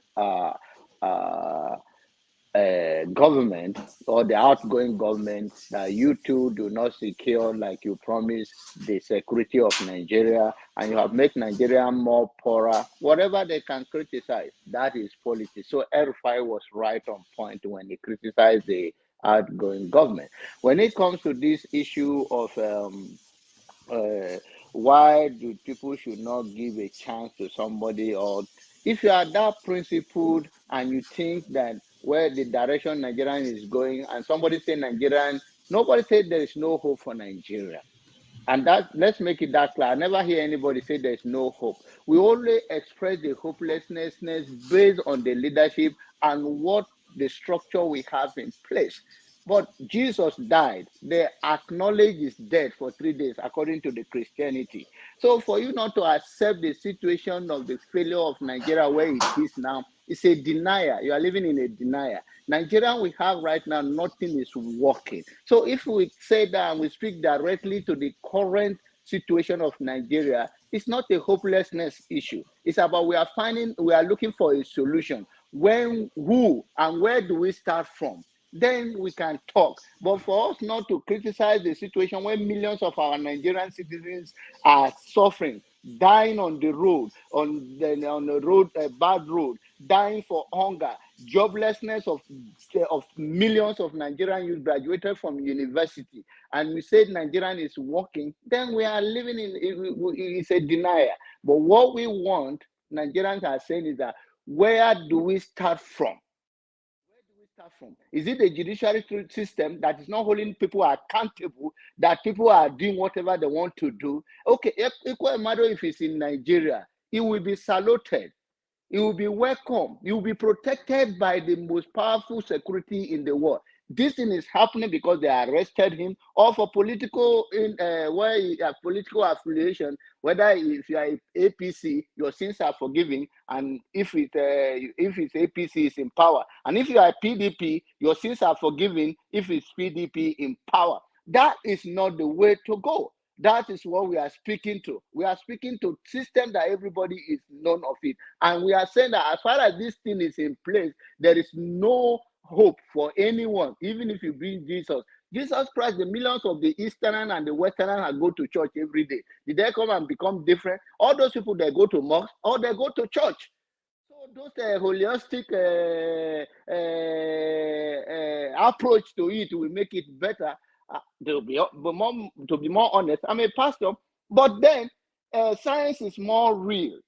government or the outgoing government that you two do not secure, like you promised, the security of Nigeria, and you have made Nigeria more poorer. Whatever they can criticize, that is politics. So Erufai was right on point when he criticized the outgoing government. When it comes to this issue of why do people should not give a chance to somebody, or if you are that principled and you think that where the direction Nigerian is going, and somebody say Nigerian, nobody said there is no hope for Nigeria. And that, let's make it that clear. I never hear anybody say there's no hope. We only express the hopelessness based on the leadership and what the structure we have in place. But Jesus died. They acknowledge his death for 3 days, according to the Christianity. So for you not to accept the situation of the failure of Nigeria where it is now, it's a denier. You are living in a denier. Nigeria we have right now, nothing is working. So if we say that and we speak directly to the current situation of Nigeria, it's not a hopelessness issue. It's about we are looking for a solution. When, who, and where do we start from? Then we can talk. But for us not to criticize the situation when millions of our Nigerian citizens are suffering, dying on the road, on the road, a bad road, dying for hunger, joblessness of millions of Nigerian youth graduated from university, and we said Nigerian is working, then we are living in, it's a denier. But what we want, Nigerians are saying is that, where do we start from? From? Is it the judiciary system that is not holding people accountable, that people are doing whatever they want to do? Okay, equal matter if it's in Nigeria, it will be saluted, it will be welcome, it will be protected by the most powerful security in the world. This thing is happening because they arrested him, or for political where you have political affiliation. Whether if you are APC, your sins are forgiven, and if it's APC is in power, and if you are PDP, your sins are forgiven if it's PDP in power. That is not the way to go. That is what we are speaking to. We are speaking to system that everybody is known of it, and we are saying that as far as this thing is in place, there is no hope for anyone, even if you bring Jesus. Jesus Christ, the millions of the Easterners and the Westerners go to church every day. Did they come and become different? All those people, they go to mosque or they go to church. So those holistic approach to it will make it better. To be more honest, I'm a pastor, but then science is more real.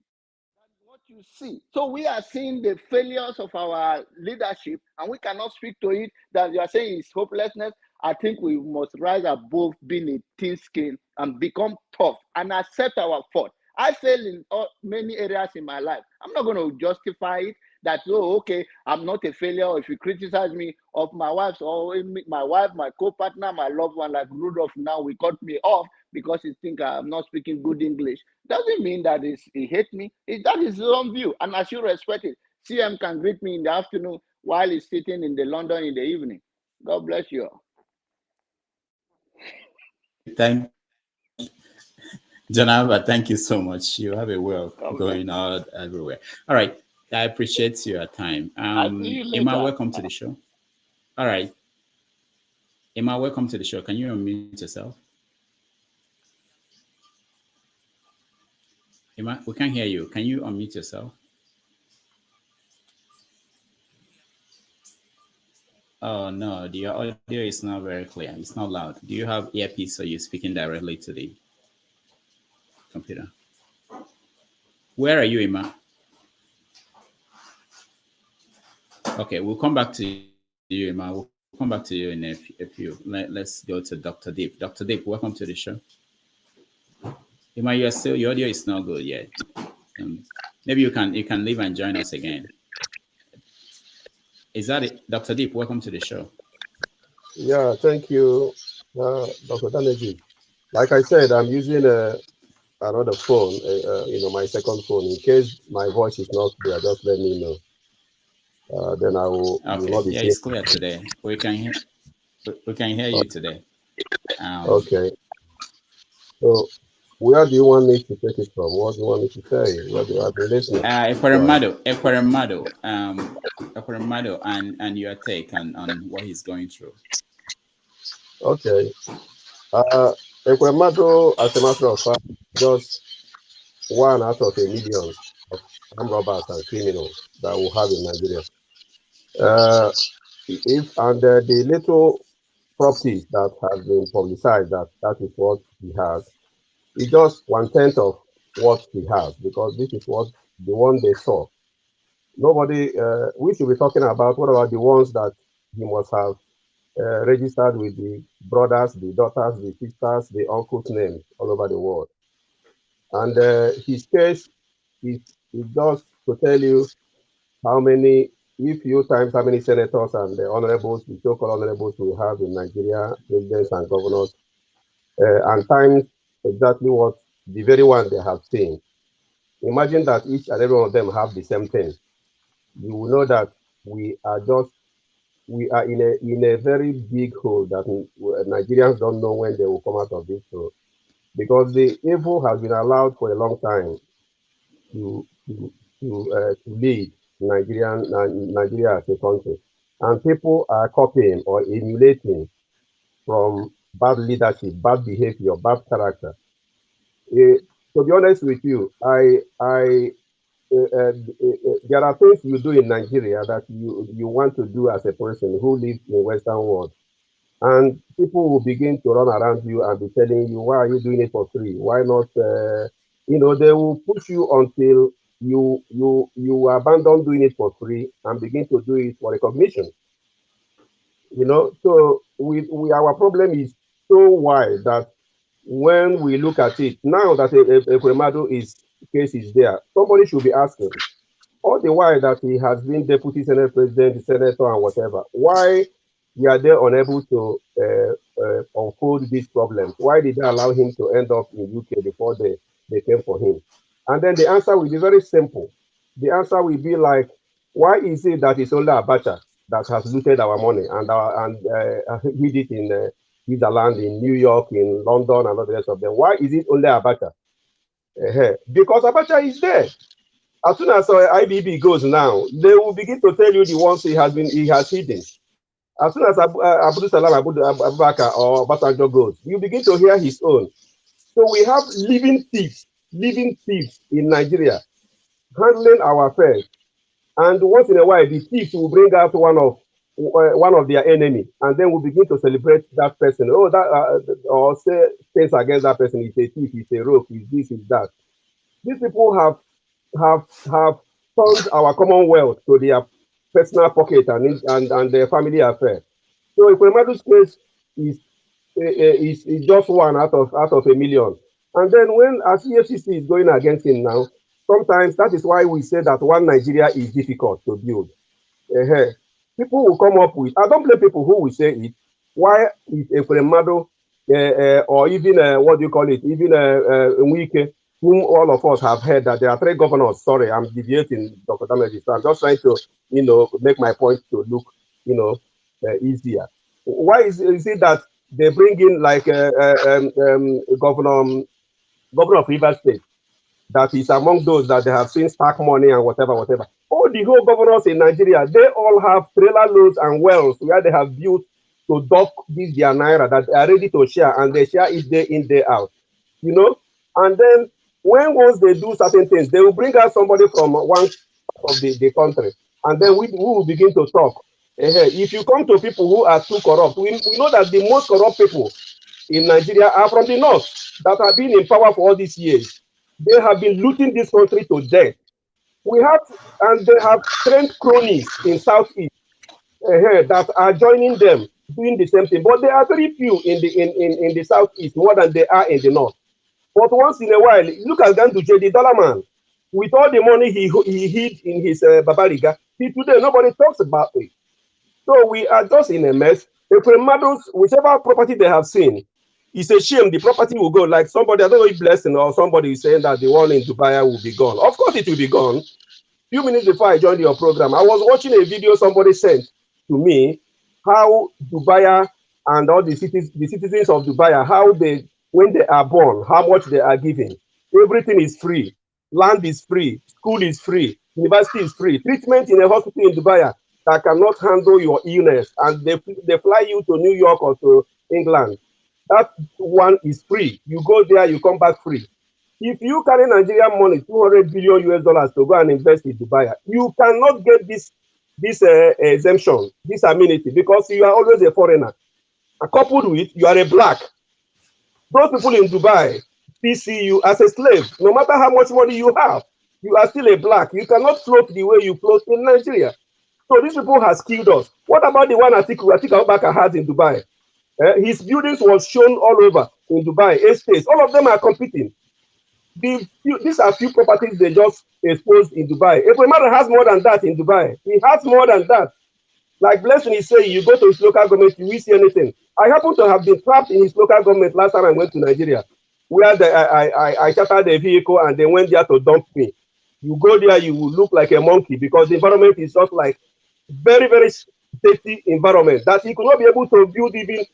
You see, so we are seeing the failures of our leadership, and we cannot speak to it that you are saying is hopelessness. I think we must rise above being a thin skin and become tough and accept our fault. I failed in many areas in my life. I'm not going to justify it that, oh, okay, I'm not a failure. Or if you criticize me of my wife, or my wife, my co-partner, my loved one, like Rudolph now, we cut me off because he think I'm not speaking good English. Doesn't mean that he hates me. That is his own view, and I should respect it. CM can greet me in the afternoon while he's sitting in the London in the evening. God bless you. Thank Janaba, thank you so much. You have a way of going out everywhere. All right. I appreciate your time. I'll see you later. Emma, welcome to the show. All right. Emma, welcome to the show. Can you unmute yourself? Emma, we can't hear you. Can you unmute yourself? Oh, no. Your audio is not very clear. It's not loud. Do you have earpiece, or you're speaking directly to the computer? Where are you, Emma? Okay, we'll come back to you, Emma. We'll come back to you in a few. Let's go to Dr. Deep. Dr. Deep, welcome to the show. Emma, your audio is not good yet. Maybe you can leave and join us again. Is that it? Dr. Deep, welcome to the show. Yeah, thank you, Dr. Daneji. Like I said, I'm using another phone, my second phone. In case my voice is not clear, just let me know. Then I will. Okay. Not be Yeah, it's clear today. We can hear you today. Okay. So, where do you want me to take it from? What do you want me to say? What do you have been listening? Ekweremadu, and your take on what he's going through. Okay. Ekweremadu, as a matter of fact, just one out of a million of armed robbers and criminals that we have in Nigeria. The little properties that have been publicized, that is what he has, it's just 1/10 of what he has, because this is what the one they saw. Nobody, we should be talking about what about the ones that he must have registered with the brothers, the daughters, the sisters, the uncles' names all over the world. And his case is just to tell you how many, if you times how many senators and the honorables, the so-called honorables we have in Nigeria, presidents and governors, and times exactly what the very one they have seen. Imagine that each and every one of them have the same thing. You will know that we are in a very big hole that Nigerians don't know when they will come out of this hole, because the evil has been allowed for a long time to lead Nigeria as a country, and people are copying or emulating from bad leadership, bad behavior, bad character. To be honest with you, there are things you do in Nigeria that you want to do as a person who lives in Western world, and people will begin to run around you and be telling you, why are you doing it for free? Why not? They will push you until you abandon doing it for free and begin to do it for recognition. So our problem is so wide that when we look at it now that a Kremado case is there, somebody should be asking, all the while that he has been deputy senate president, senator, and whatever, why are they unable to unfold these problems? Why did they allow him to end up in UK before they came for him? And then the answer will be very simple. The answer will be like, why is it that it's only Abacha that has looted our money and hid it in his land in New York, in London, and all the rest of them? Why is it only Abacha? Because Abacha is there. As soon as IBB goes now, they will begin to tell you the ones he has hidden. As soon as Abdul Salam Abubakar or Basanjo goes, you begin to hear his own. So we have living thieves in Nigeria handling our affairs. And once in a while, the thieves will bring out one of their enemy, and then we begin to celebrate that person. Oh, that or say things against that person. He's a thief. He's a rogue. He's this. He's that. These people have turned our commonwealth to their personal pocket and their family affair. So Ikwemadu's case is just one out of a million. And then when as EFCC is going against him now, sometimes that is why we say that one Nigeria is difficult to build. People will come up with, I don't blame people who will say it, why is Ekwemadu or even what do you call it, even Nwike, whom all of us have heard that there are three governors. Sorry, I'm deviating, Dr. Damaji. So I'm just trying to, make my point to look, easier. Why is it that they bring in like governor of Rivers State, that is among those that they have seen stack money and whatever. All the whole governors in Nigeria, they all have trailer loads and wells where they have built to dock this their naira that they are ready to share, and they share it day in, day out. And then once they do certain things, they will bring out somebody from one part of the country, and then we will begin to talk. If you come to people who are too corrupt, we know that the most corrupt people in Nigeria are from the north that have been in power for all these years. They have been looting this country to death. And they have trained cronies in Southeast that are joining them, doing the same thing. But there are very few in the Southeast, more than they are in the north. But once in a while, look at Ganduje, the dollar man, with all the money he hid in his Babariga. Today nobody talks about it. So we are just in a mess. If whichever property they have seen, it's a shame the property will go. Like somebody, I don't know if Blessing or somebody is saying that the one in Dubai will be gone. Of course it will be gone. Few minutes before I joined your program, I was watching a video somebody sent to me, how Dubai and all the citizens of Dubai, how when they are born, how much they are given. Everything is free. Land is free. School is free. University is free. Treatment in a hospital in Dubai that cannot handle your illness, and they fly you to New York or to England. That one is free. You go there, you come back free. If you carry Nigerian money, $200 billion US to go and invest in Dubai, you cannot get this exemption, this amenity, because you are always a foreigner. And coupled with, you are a black. Those people in Dubai still see you as a slave, no matter how much money you have. you are still a black. You cannot float the way you float in Nigeria. So these people has killed us. What about the one Atiku Abubakar has in Dubai? His buildings was shown all over in Dubai, estates. All of them are competing. These are few properties they just exposed in Dubai. If a man has more than that in Dubai, he has more than that. Like Blessing is saying, you go to his local government, you will see anything. I happen to have been trapped in his local government last time I went to Nigeria, where I chartered a vehicle and they went there to dump me. You go there, you will look like a monkey because the environment is just like very, very safety environment that he could not be able to build even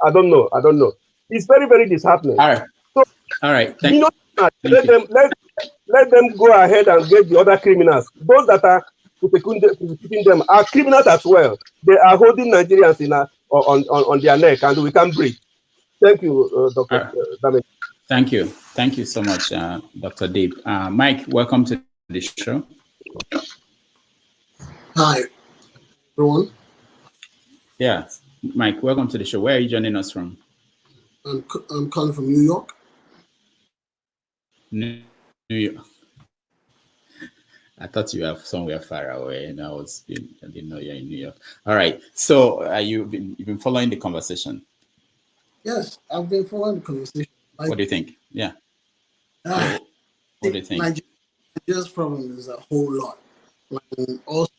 I don't know. It's very, very disheartening. All right. So, all right. Let them go ahead and get the other criminals. Those that are persecuting them are criminals as well. They are holding Nigerians on their neck, and we can't breathe. Thank you, Dr. Damage. Thank you. Thank you so much, Dr. Deep. Mike, welcome to the show. Hi, everyone. Yeah, Mike, welcome to the show. Where are you joining us from? I'm calling from New York. New York. I thought you were somewhere far away, and I didn't know you're in New York. All right. So, you've been following the conversation. Yes, I've been following the conversation. What do you think? Yeah. What do you think? Nigeria's problem is a whole lot. And also,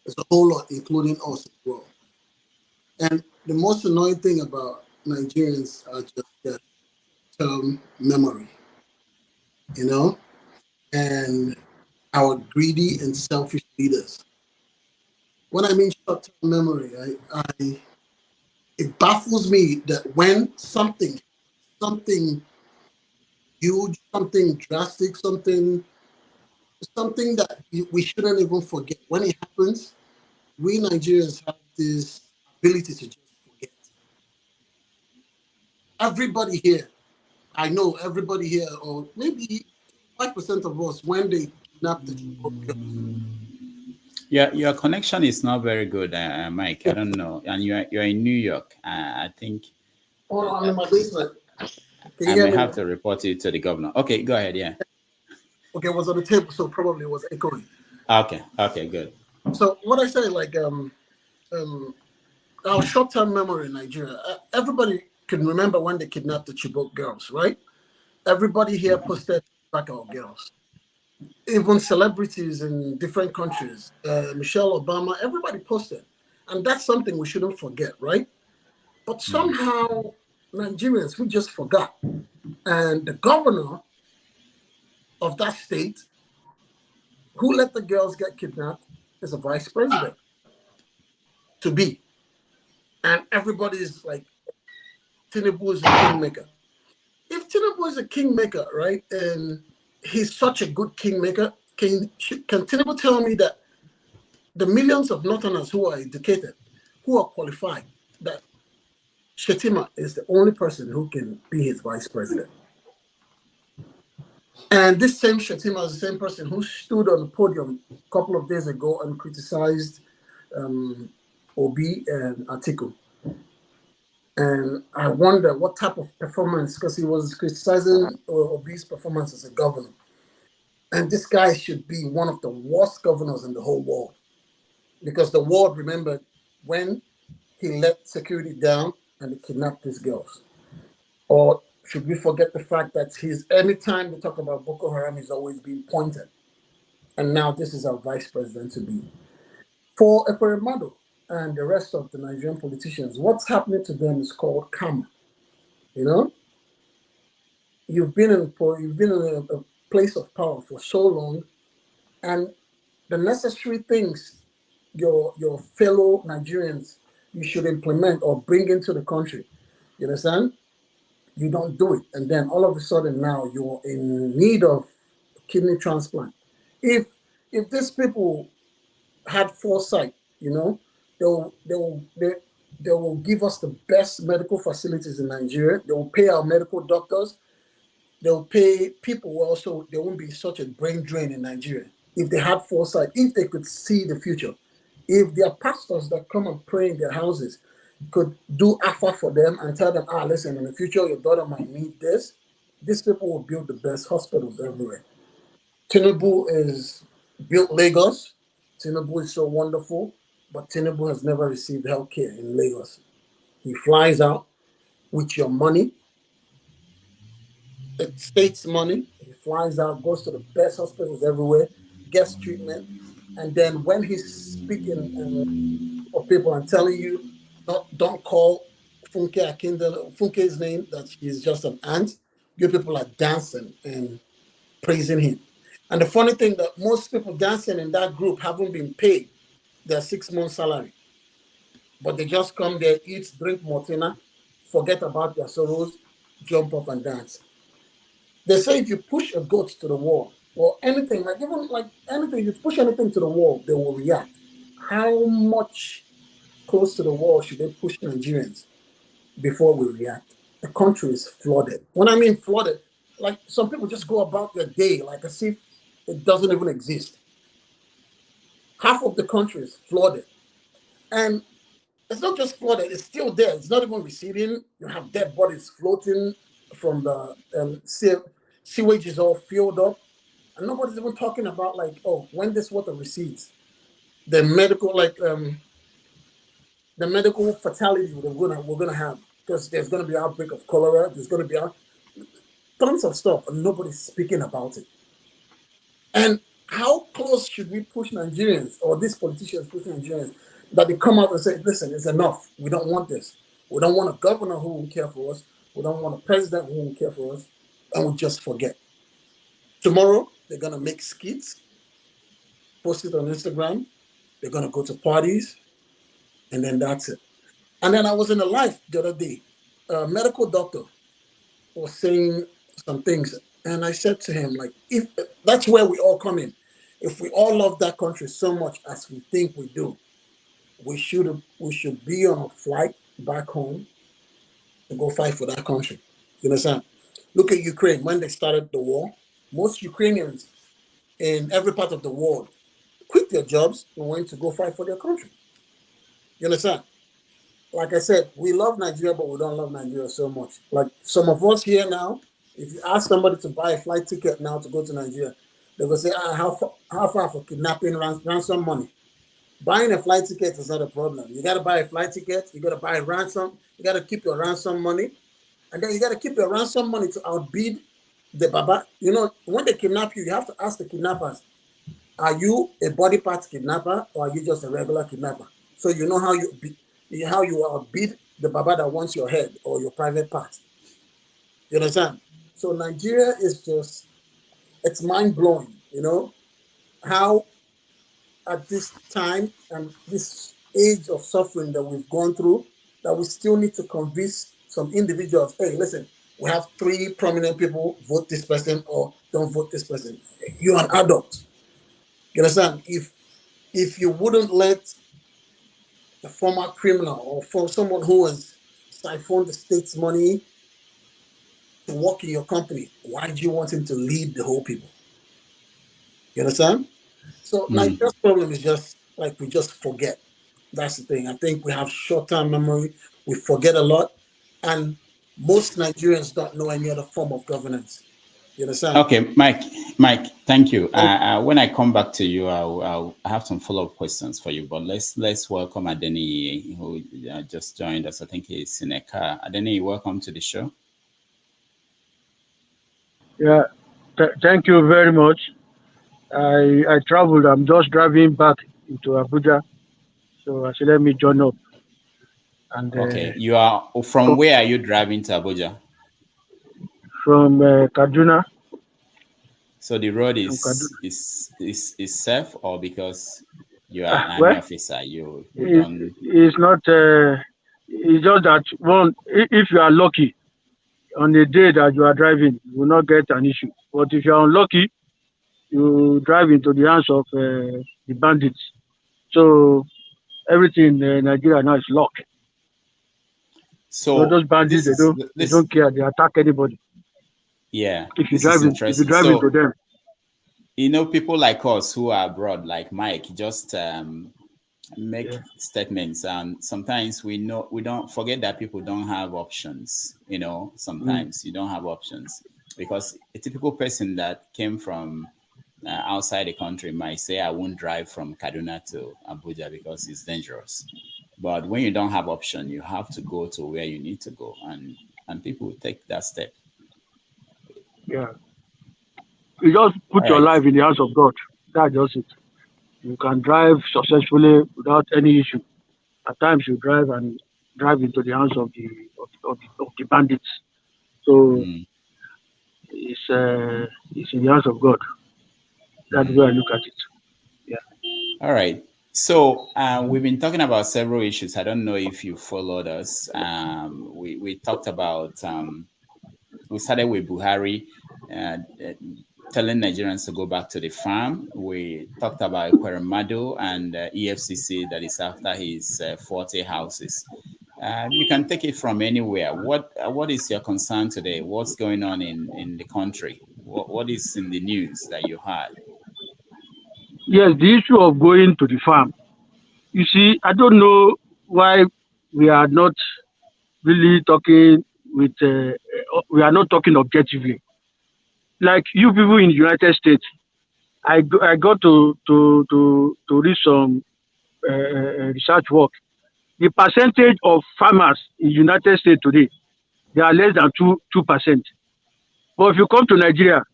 it's a whole lot, including us as well. And the most annoying thing about Nigerians are just their term memory, and our greedy and selfish leaders. When I mean short-term memory, it baffles me that when something huge, something drastic, something that we shouldn't even forget. When it happens, we Nigerians have this ability to just forget. Everybody here, I know everybody here, or maybe 5% of us, when they kidnap the girls. Yeah, your connection is not very good, Mike. I don't know. And you're in New York. I think. Hold on, I'm in my basement. I may have to report you to the governor. Okay, go ahead. Yeah. Okay, it was on the table, so probably it was echoing. Okay, good. So what I say, like, our short-term memory in Nigeria, everybody can remember when they kidnapped the Chibok girls, right? Everybody here posted back our girls. Even celebrities in different countries, Michelle Obama, everybody posted. And that's something we shouldn't forget, right? But somehow, Nigerians, we just forgot. And the governor of that state who let the girls get kidnapped is a vice president to be. And everybody's like, Tinubu is a kingmaker. If Tinubu is a kingmaker, right, and he's such a good kingmaker, can Tinubu tell me that the millions of Northerners who are educated, who are qualified, that Shetima is the only person who can be his vice president? And this same Shetima is the same person who stood on the podium a couple of days ago and criticized Obi and Atiku. And I wonder what type of performance, because he was criticizing Obi's performance as a governor. And this guy should be one of the worst governors in the whole world. Because the world remembered when he let security down and he kidnapped these girls. Or should we forget the fact that anytime they talk about Boko Haram, he's always being pointed. And now this is our vice president to be. For Ekweremadu and the rest of the Nigerian politicians, what's happening to them is called karma. You've been in a place of power for so long, and the necessary things your fellow Nigerians you should implement or bring into the country, you understand? You don't do it, and then all of a sudden now you're in need of kidney transplant. If these people had foresight, they will give us the best medical facilities in Nigeria. They will pay our medical doctors. They'll pay people also. There won't be such a brain drain in Nigeria if they had foresight, if they could see the future. If their pastors that come and pray in their houses could do AFA for them and tell them, listen, in the future, your daughter might need this, these people will build the best hospitals everywhere. Tinubu is built Lagos. Tinubu is so wonderful, but Tinubu has never received health care in Lagos. He flies out with your money, the state's money. He flies out, goes to the best hospitals everywhere, gets treatment, and then when he's speaking for people and telling you, don't call Funke Akindele, Funke's name, that she's just an ant, you people are dancing and praising him. And the funny thing that most people dancing in that group haven't been paid their 6 months salary, but they just come there, eat, drink Mortina, forget about their sorrows, jump up and dance. They say if you push a goat to the wall or anything, like even like anything, you push anything to the wall, they will react. How much close to the wall should they push Nigerians before we react? The country is flooded. When I mean flooded, like some people just go about their day like as if it doesn't even exist. Half of the country is flooded. And it's not just flooded, it's still there. It's not even receding. You have dead bodies floating from the sewage is all filled up. And nobody's even talking about like, oh, when this water recedes, the medical the medical fatality we're gonna have, because there's gonna be an outbreak of cholera, there's gonna be tons of stuff, and nobody's speaking about it. And how close should we push Nigerians, or these politicians push Nigerians, that they come out and say, listen, it's enough. We don't want this. We don't want a governor who won't care for us. We don't want a president who won't care for us. And we just forget. Tomorrow, they're going to make skits, post it on Instagram. They're going to go to parties, and then that's it. And then I was in a live the other day. A medical doctor was saying some things, and I said to him, like, if that's where we all come in. If we all love that country so much as we think we do, we should be on a flight back home to go fight for that country. You understand? Look at Ukraine. When they started the war, most Ukrainians in every part of the world quit their jobs and went to go fight for their country. You understand? Like I said, we love Nigeria, but we don't love Nigeria so much. Like some of us here now, if you ask somebody to buy a flight ticket now to go to Nigeria, they will say, how far for kidnapping, ransom money? Buying a flight ticket is not a problem. You got to buy a flight ticket, you got to buy a ransom, you got to keep your ransom money, and then you got to keep your ransom money to outbid the Baba. You know, when they kidnap you, you have to ask the kidnappers, are you a body part kidnapper or are you just a regular kidnapper? So you know how you outbid the Baba that wants your head or your private part. You understand? So Nigeria is just, it's mind-blowing, you know, how at this time and this age of suffering that we've gone through, that we still need to convince some individuals, hey, listen, we have 3 prominent people, vote this person or don't vote this person. You're an adult. You understand? If you wouldn't let a former criminal or for someone who has siphoned the state's money to work in your company, why do you want him to lead the whole people? You understand? So Nigeria's problem is just like we just forget. That's the thing. I think we have short-term memory. We forget a lot. And most Nigerians don't know any other form of governance. You understand? Okay, Mike, thank you. When I come back to you, I'll have some follow-up questions for you. But let's welcome Adeni, who just joined us. I think he's in a car. Adeni, welcome to the show. Yeah, thank you very much. I traveled. I'm just driving back into Abuja, so I said let me join up. And okay, you are from where are you driving to Abuja? From Kaduna. So the road is safe, or because you are an army officer, it's not. It's just that one. If you are lucky, on the day that you are driving, you will not get an issue. But if you are unlucky, you drive into the hands of the bandits. So everything in Nigeria now is locked. So those bandits, they don't care. They attack anybody. Yeah, if you drive into them. You know, people like us who are abroad, like Mike, just make statements, and sometimes we don't forget that people don't have options. You know, sometimes you don't have options. Because a typical person that came from outside the country might say, I won't drive from Kaduna to Abuja because it's dangerous. But when you don't have option, you have to go to where you need to go, and people take that step. Yeah. You just put All your right. life in the hands of God. That's just it. You can drive successfully without any issue. At times you drive into the hands of the bandits. So it's in the hands of God. That's where I look at it. Yeah. All right. So we've been talking about several issues. I don't know if you followed us. We talked about, we started with Buhari telling Nigerians to go back to the farm. We talked about Kwerimadu and EFCC that is after his 40 houses. You can take it from anywhere. What is your concern today? What's going on in the country? What is in the news that you heard? Yes, the issue of going to the farm. You see, I don't know why we are not really talking with, we are not talking objectively. Like you people in the United States, I got to read some research work. The percentage of farmers in the United States today, they are less than 2%. But if you come to Nigeria,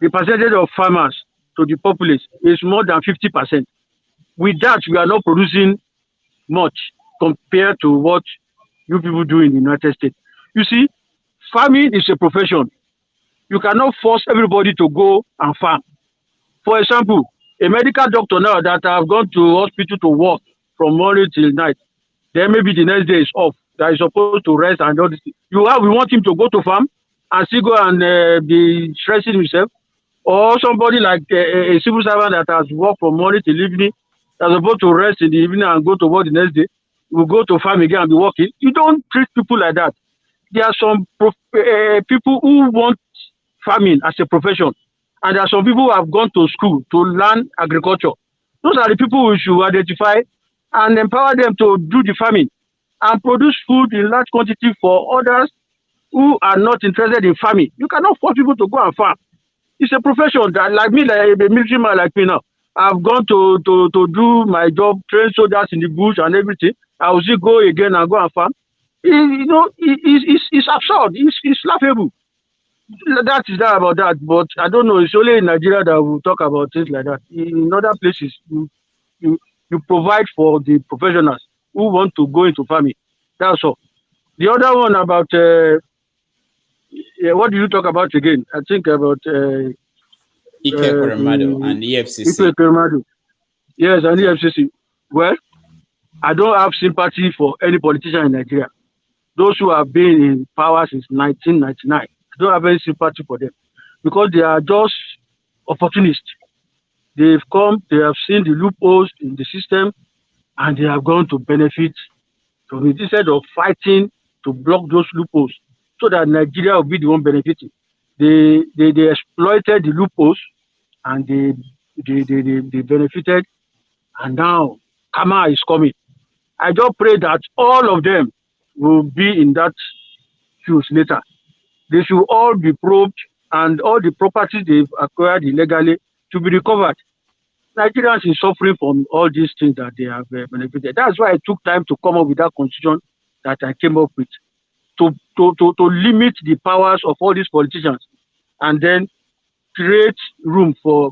the percentage of farmers to the populace is more than 50%. With that, we are not producing much compared to what you people do in the United States. You see, farming is a profession. You cannot force everybody to go and farm. For example, a medical doctor now that have gone to hospital to work from morning till night, then maybe the next day is off, that is supposed to rest and all this. We want him to go to farm and still go and be stressing himself. Or somebody like a civil servant that has worked from morning till evening, that's supposed to rest in the evening and go to work the next day, will go to farm again and be working. You don't treat people like that. There are some people who want farming as a profession, and there are some people who have gone to school to learn agriculture. Those are the people we should identify and empower them to do the farming and produce food in large quantity for others who are not interested in farming. You cannot force people to go and farm. It's a profession that, like me, like a military man like me now, I've gone to do my job, train soldiers in the bush and everything. I will still go again and go and farm. It's absurd. It's laughable. That is that about that. But I don't know. It's only in Nigeria that we talk about things like that. In other places, you provide for the professionals who want to go into farming. That's all. The other one about what do you talk about again? I think about Ike Kwerimadu and EFCC. Ike Kwerimadu. Yes, and EFCC. Well, I don't have sympathy for any politician in Nigeria. Those who have been in power since 1999, I don't have any sympathy for them because they are just opportunists. They've come, they have seen the loopholes in the system, and they have gone to benefit from it instead of fighting to block those loopholes so that Nigeria will be the one benefiting. They exploited the loopholes and they benefited, and now karma is coming. I just pray that all of them will be in that shoes later. They should all be probed and all the properties they've acquired illegally to be recovered. Nigerians is suffering from all these things that they have benefited. That's why I took time to come up with that constitution that I came up with to limit the powers of all these politicians and then create room for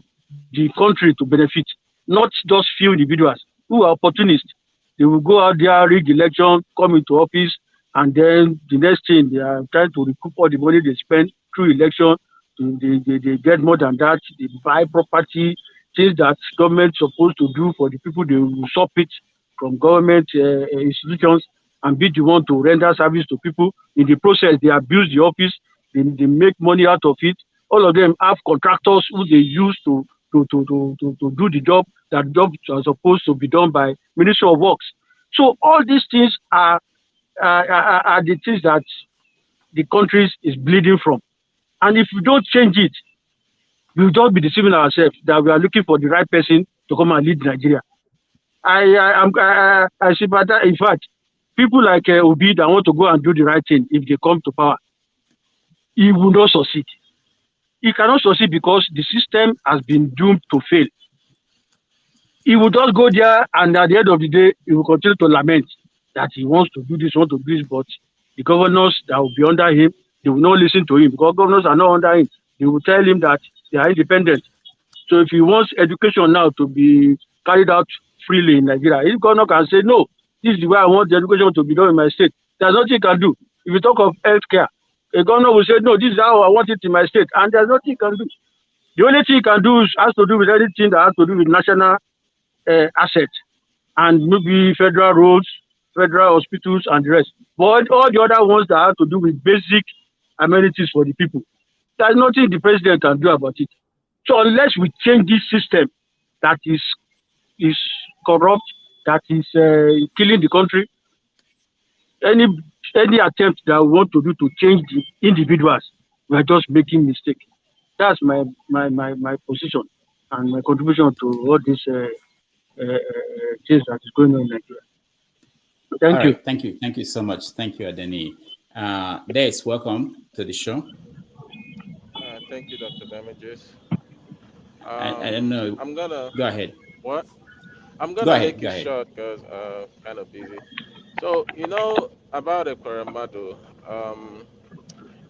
the country to benefit, not just few individuals who are opportunists. They will go out there, rig election, come into office, and then the next thing they are trying to recoup all the money they spend through election. They get more than that. They buy property, things that government is supposed to do for the people. They will usurp it from government institutions and be the one to render service to people. In the process, they abuse the office. They make money out of it. All of them have contractors who they use to do the job. That job are supposed to be done by Ministry of Works. So all these things are the things that the country is bleeding from. And if we don't change it, we'll just be deceiving ourselves that we are looking for the right person to come and lead Nigeria. I sympathize. In fact, people like Obi that want to go and do the right thing if they come to power. he will not succeed. He cannot succeed because the system has been doomed to fail. He will just go there, and at the end of the day, he will continue to lament that he wants to do this, but the governors that will be under him, they will not listen to him because governors are not under him. They will tell him that they are independent. So if he wants education now to be carried out freely in Nigeria, if governor can say, no, this is the way I want the education to be done in my state, there's nothing he can do. If you talk of healthcare, a governor will say, no, this is how I want it in my state, and there's nothing he can do. The only thing he can do has to do with anything that has to do with national assets and maybe federal roads, federal hospitals, and the rest. But all the other ones that have to do with basic amenities for the people, there's nothing the president can do about it. So unless we change this system that is corrupt, that is killing the country, any attempt that we want to do to change the individuals, we are just making mistake. That's my position and my contribution to all this things that is going on in Nigeria. Thank you. Right, thank you so much. Thank you, Adeni. Des, welcome to the show. Thank you, Dr. Damages. I don't know. I'm gonna go ahead. What? I'm gonna make it short because kind of busy. So about Ekweremadu,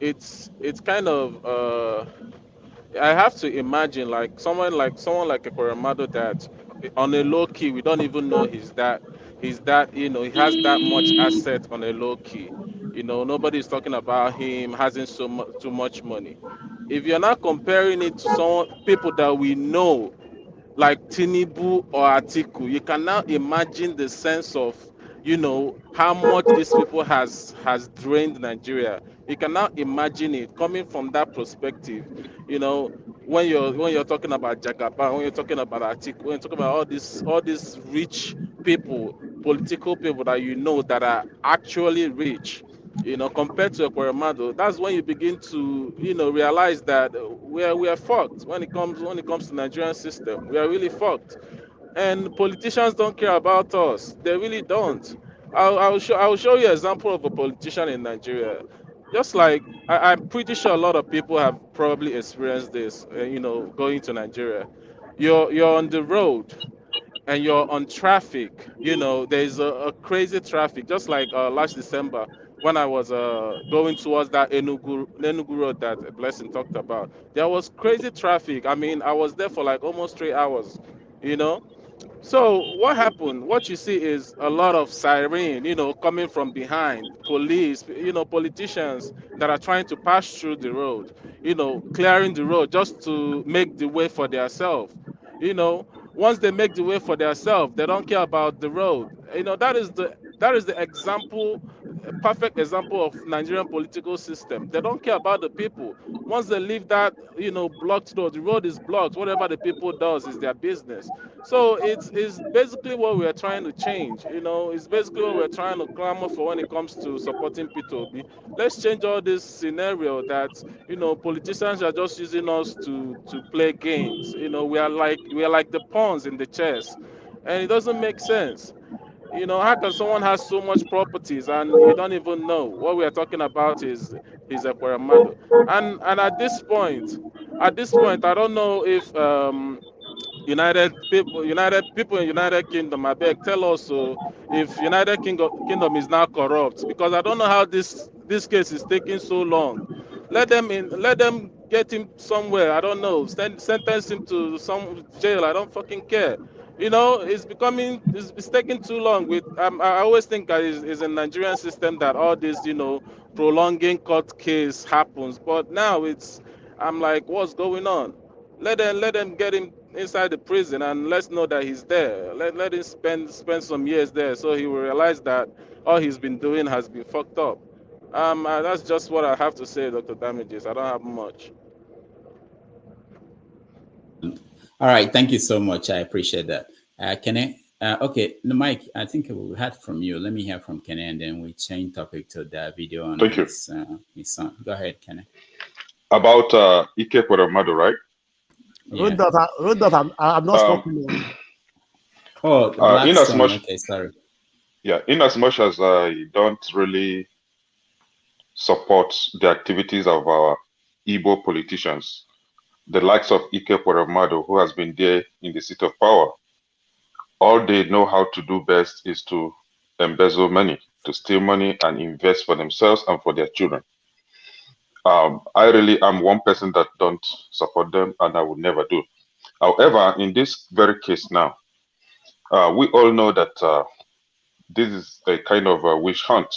it's kind of I have to imagine like someone like Ekweremadu that on a low key we don't even know he's that he has that much asset on a low key. Nobody's talking about him having too much money. If you're not comparing it to people that we know, like Tinubu or Atiku, you can now imagine the sense of, how much these people has drained Nigeria. You can now imagine it coming from that perspective. When you're talking about Jagaban, when you're talking about Atiku, when you're talking about all these rich people, political people that are actually rich. Compared to Ekweremadu, that's when you begin to, realize that we are fucked when it comes to Nigerian system. We are really fucked, and politicians don't care about us. They really don't. I'll show you an example of a politician in Nigeria. Just like I'm pretty sure a lot of people have probably experienced this. Going to Nigeria, you're on the road and you're on traffic. There's a crazy traffic. Just like last December when I was going towards that Enugu road that Blessing talked about, there was crazy traffic. I mean, I was there for like almost 3 hours. So what happened? What you see is a lot of siren, coming from behind, police, politicians that are trying to pass through the road, clearing the road just to make the way for themselves. Once they make the way for themselves, they don't care about the road. That is the example, a perfect example of Nigerian political system. They don't care about the people. Once they leave that, blocked road, the road is blocked. Whatever the people does is their business. So it's basically what we are trying to change. It's basically what we're trying to clamor for when it comes to supporting P2B. Let's change all this scenario that politicians are just using us to play games. We are like the pawns in the chess, and it doesn't make sense. How can someone have so much properties and you don't even know? What we are talking about is Ekweremadu. And at this point, I don't know if United people in United Kingdom, I beg, tell us if United Kingdom is now corrupt, because I don't know how this case is taking so long. Let them get him somewhere. I don't know. Sentence him to some jail. I don't fucking care. It's taking too long. I always think that it's a Nigerian system that all this prolonging court case happens. But now I'm like, what's going on? Let them get him inside the prison and let's know that he's there. Let him spend some years there so he will realize that all he's been doing has been fucked up. That's just what I have to say, Dr. Damages. I don't have much. All right, thank you so much. I appreciate that. Kene, okay, Mike, I think we heard from you. Let me hear from Kene, and then we change topic to the video on his son. Go ahead, Kene. About Ike Ekweremadu, right? Yeah. Rudolph, I'm not spoken. In as much, okay, sorry. Yeah, in as much as I don't really support the activities of our Igbo politicians, the likes of Ike Kweramadu, who has been there in the seat of power. All they know how to do best is to embezzle money, to steal money and invest for themselves and for their children. I really am one person that don't support them, and I would never do. However, in this very case now, we all know that this is a kind of a witch hunt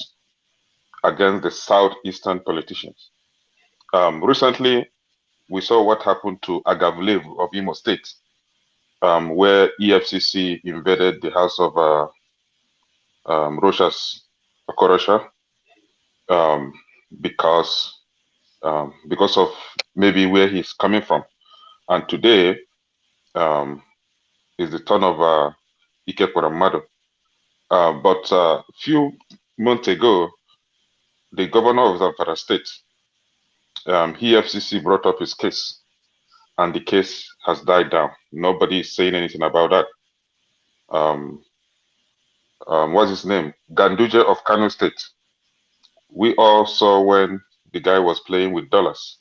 against the southeastern politicians. Recently, we saw what happened to Agavlev of Imo State, where EFCC invaded the house of Rochas Okorosha because of maybe where he's coming from. And today is the turn of Ike Kweramadu. But a few months ago, the governor of Zamfara State, EFCC brought up his case, and the case has died down. Nobody is saying anything about that. What's his name? Ganduje of Kano State. We all saw when the guy was playing with dollars,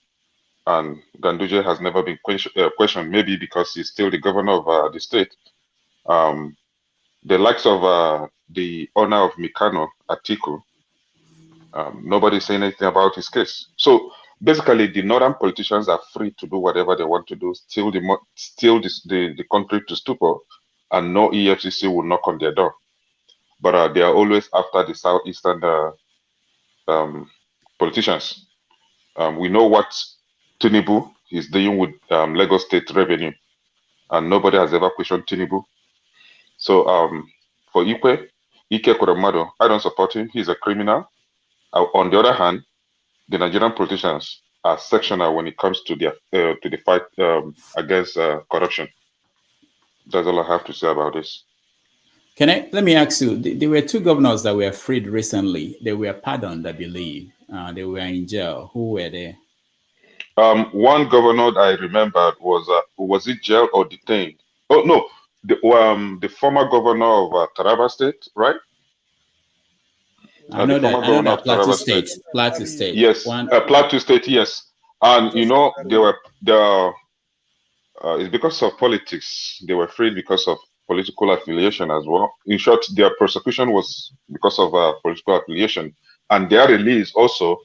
and Ganduje has never been questioned, maybe because he's still the governor of the state. The likes of the owner of Mikano, Atiku, nobody's saying anything about his case. So basically, the northern politicians are free to do whatever they want to do, steal the country to stupor, and no EFCC will knock on their door. But they are always after the southeastern politicians. We know what Tinubu is doing with Lagos State revenue, and nobody has ever questioned Tinubu. So for Ike Kweramadu, I don't support him. He's a criminal. On the other hand, the Nigerian politicians are sectional when it comes to the fight against corruption. That's all I have to say about this. Let me ask you, there were two governors that were freed recently. They were pardoned, I believe. They were in jail. Who were they? One governor I remembered was it jail or detained? Oh no, the former governor of Taraba State, right? I know that Plateau State. Plateau State. Yes, Plateau State. Yes, and you know it's because of politics. They were freed because of political affiliation as well. In short, their prosecution was because of political affiliation, and their release also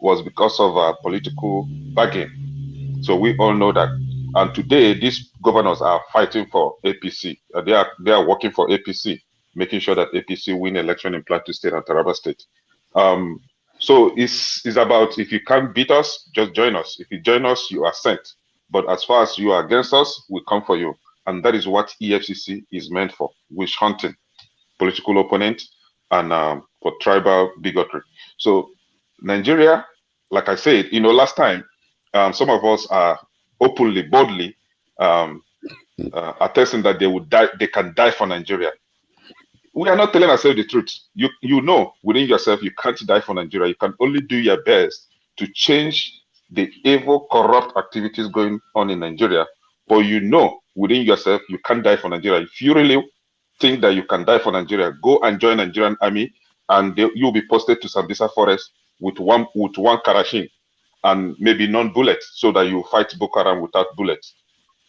was because of political bargain. So we all know that. And today, these governors are fighting for APC. They are working for APC, making sure that APC win election in Plateau State and Taraba State. So it's about, if you can't beat us, just join us. If you join us, you are sent. But as far as you are against us, we come for you. And that is what EFCC is meant for, witch hunting, political opponent, and for tribal bigotry. So Nigeria, like I said, last time, some of us are openly, boldly attesting that they would die, they can die for Nigeria. We are not telling ourselves the truth. You know within yourself you can't die for Nigeria. You can only do your best to change the evil, corrupt activities going on in Nigeria. But you know within yourself you can't die for Nigeria. If you really think that you can die for Nigeria, go and join Nigerian army, and you'll be posted to Sambisa Forest with one Karashin and maybe non-bullets, so that you fight Boko Haram without bullets.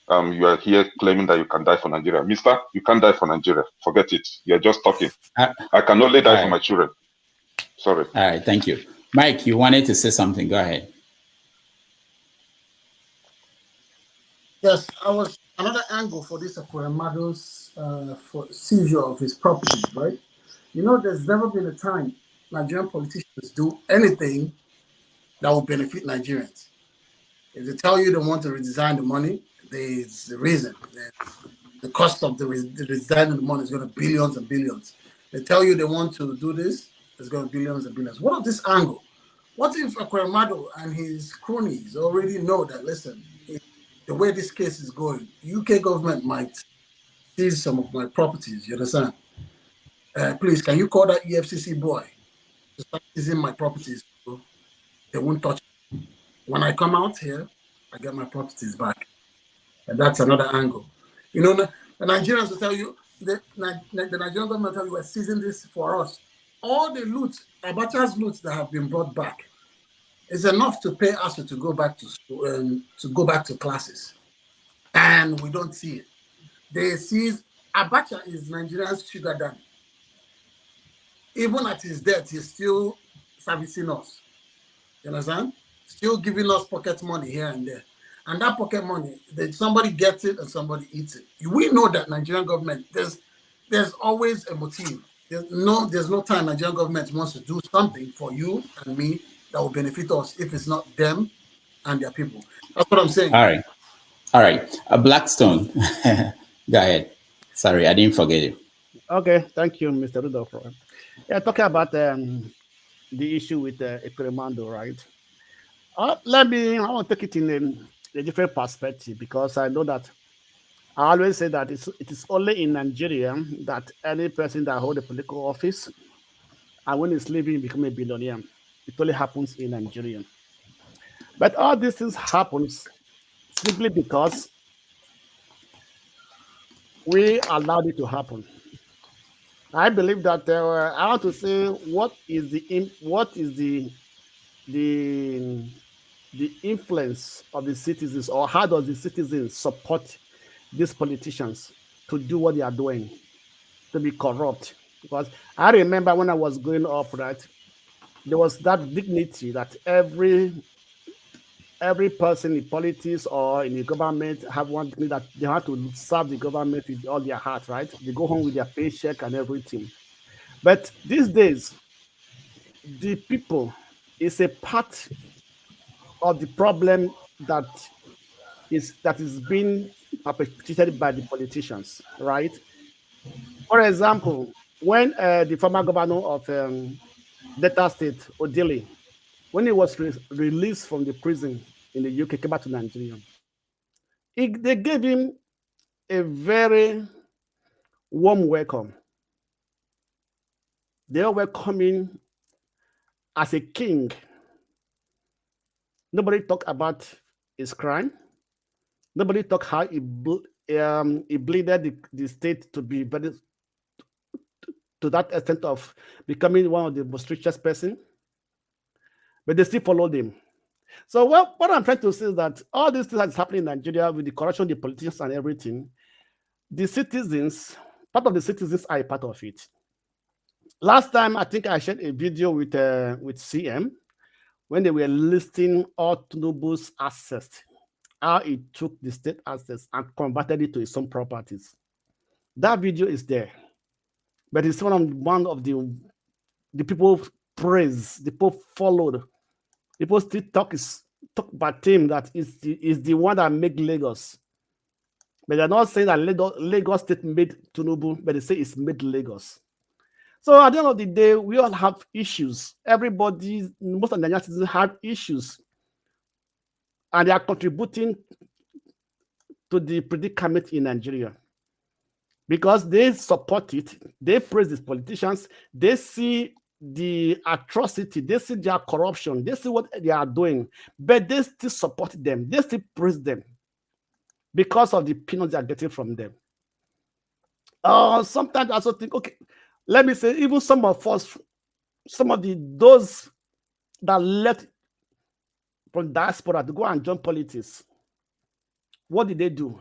You are here claiming that you can die for Nigeria. Mister, you can't die for Nigeria. Forget it. You're just talking. I can only die for my children. Sorry. All right, thank you. Mike, you wanted to say something. Go ahead. Yes, I was another angle for this Akwemado's for seizure of his property, right? There's never been a time Nigerian politicians do anything that will benefit Nigerians. If they tell you they want to redesign the money, there's the reason. The cost of the redesigning the money is going to be billions and billions. They tell you they want to do this, it's going to be billions and billions. What of this angle? What if Akwemado and his cronies already know that, listen, the way this case is going, UK government might seize some of my properties, you understand? Please, can you call that EFCC boy to start seizing my properties? They won't touch it. When I come out here, I get my properties back. And that's another angle. The Nigerians will tell you, the Nigerian government will tell you, we're seizing this for us. All the loot, Abacha's loot that have been brought back, It's enough to pay us to go back to school, to go back to classes, and we don't see it. They see Abacha is Nigeria's sugar daddy. Even at his death, he's still servicing us. You understand? Still giving us pocket money here and there. And that pocket money, somebody gets it and somebody eats it. We know that Nigerian government, there's always a motive. There's no time Nigerian government wants to do something for you and me that will benefit us if it's not them and their people. That's what I'm saying. All right. Blackstone, go ahead. Sorry, I didn't forget you. Okay, thank you, Mr. Rudolph. Yeah, talking about the issue with Ekremando, right? I want to take it in a different perspective, because I know that I always say that it is only in Nigeria that any person that holds a political office and when he's leaving, become a billionaire. It only happens in Nigeria. But all these things happens simply because we allowed it to happen. I believe that I want to say what is the influence of the citizens, or how does the citizens support these politicians to do what they are doing, to be corrupt? Because I remember when I was growing up, right, there was that dignity that every person in politics or in the government have one thing, that they have to serve the government with all their heart, right? They go home with their paycheck and everything. But these days, the people is a part of the problem that is being perpetrated by the politicians, right? For example, when the former governor of Delta State, Odili, when he was released from the prison in the UK, came back to Nigeria, they gave him a very warm welcome. They are welcoming as a king. Nobody talked about his crime. Nobody talked how he bleeded the state to be very, to that extent of becoming one of the most richest person. But they still followed him. So what I'm trying to say is that all these things that is happening in Nigeria with the corruption, the politicians and everything, the citizens, part of the citizens are a part of it. Last time, I think I shared a video with CM when they were listing all Tinubu's assets, how he took the state assets and converted it to his own properties. That video is there, but it's one of the people praise, the people followed, people still talk about him that is the one that made Lagos. But they're not saying that Lagos State made Tinubu, but they say it's made Lagos. So at the end of the day, we all have issues. Everybody, most of the Nigerian citizens have issues. And they are contributing to the predicament in Nigeria. Because they support it, they praise these politicians, they see the atrocity, they see their corruption, they see what they are doing, but they still support them, they still praise them because of the peanuts they are getting from them. Sometimes I also think, okay, let me say, even some of us, those that left from diaspora to go and join politics, what did they do?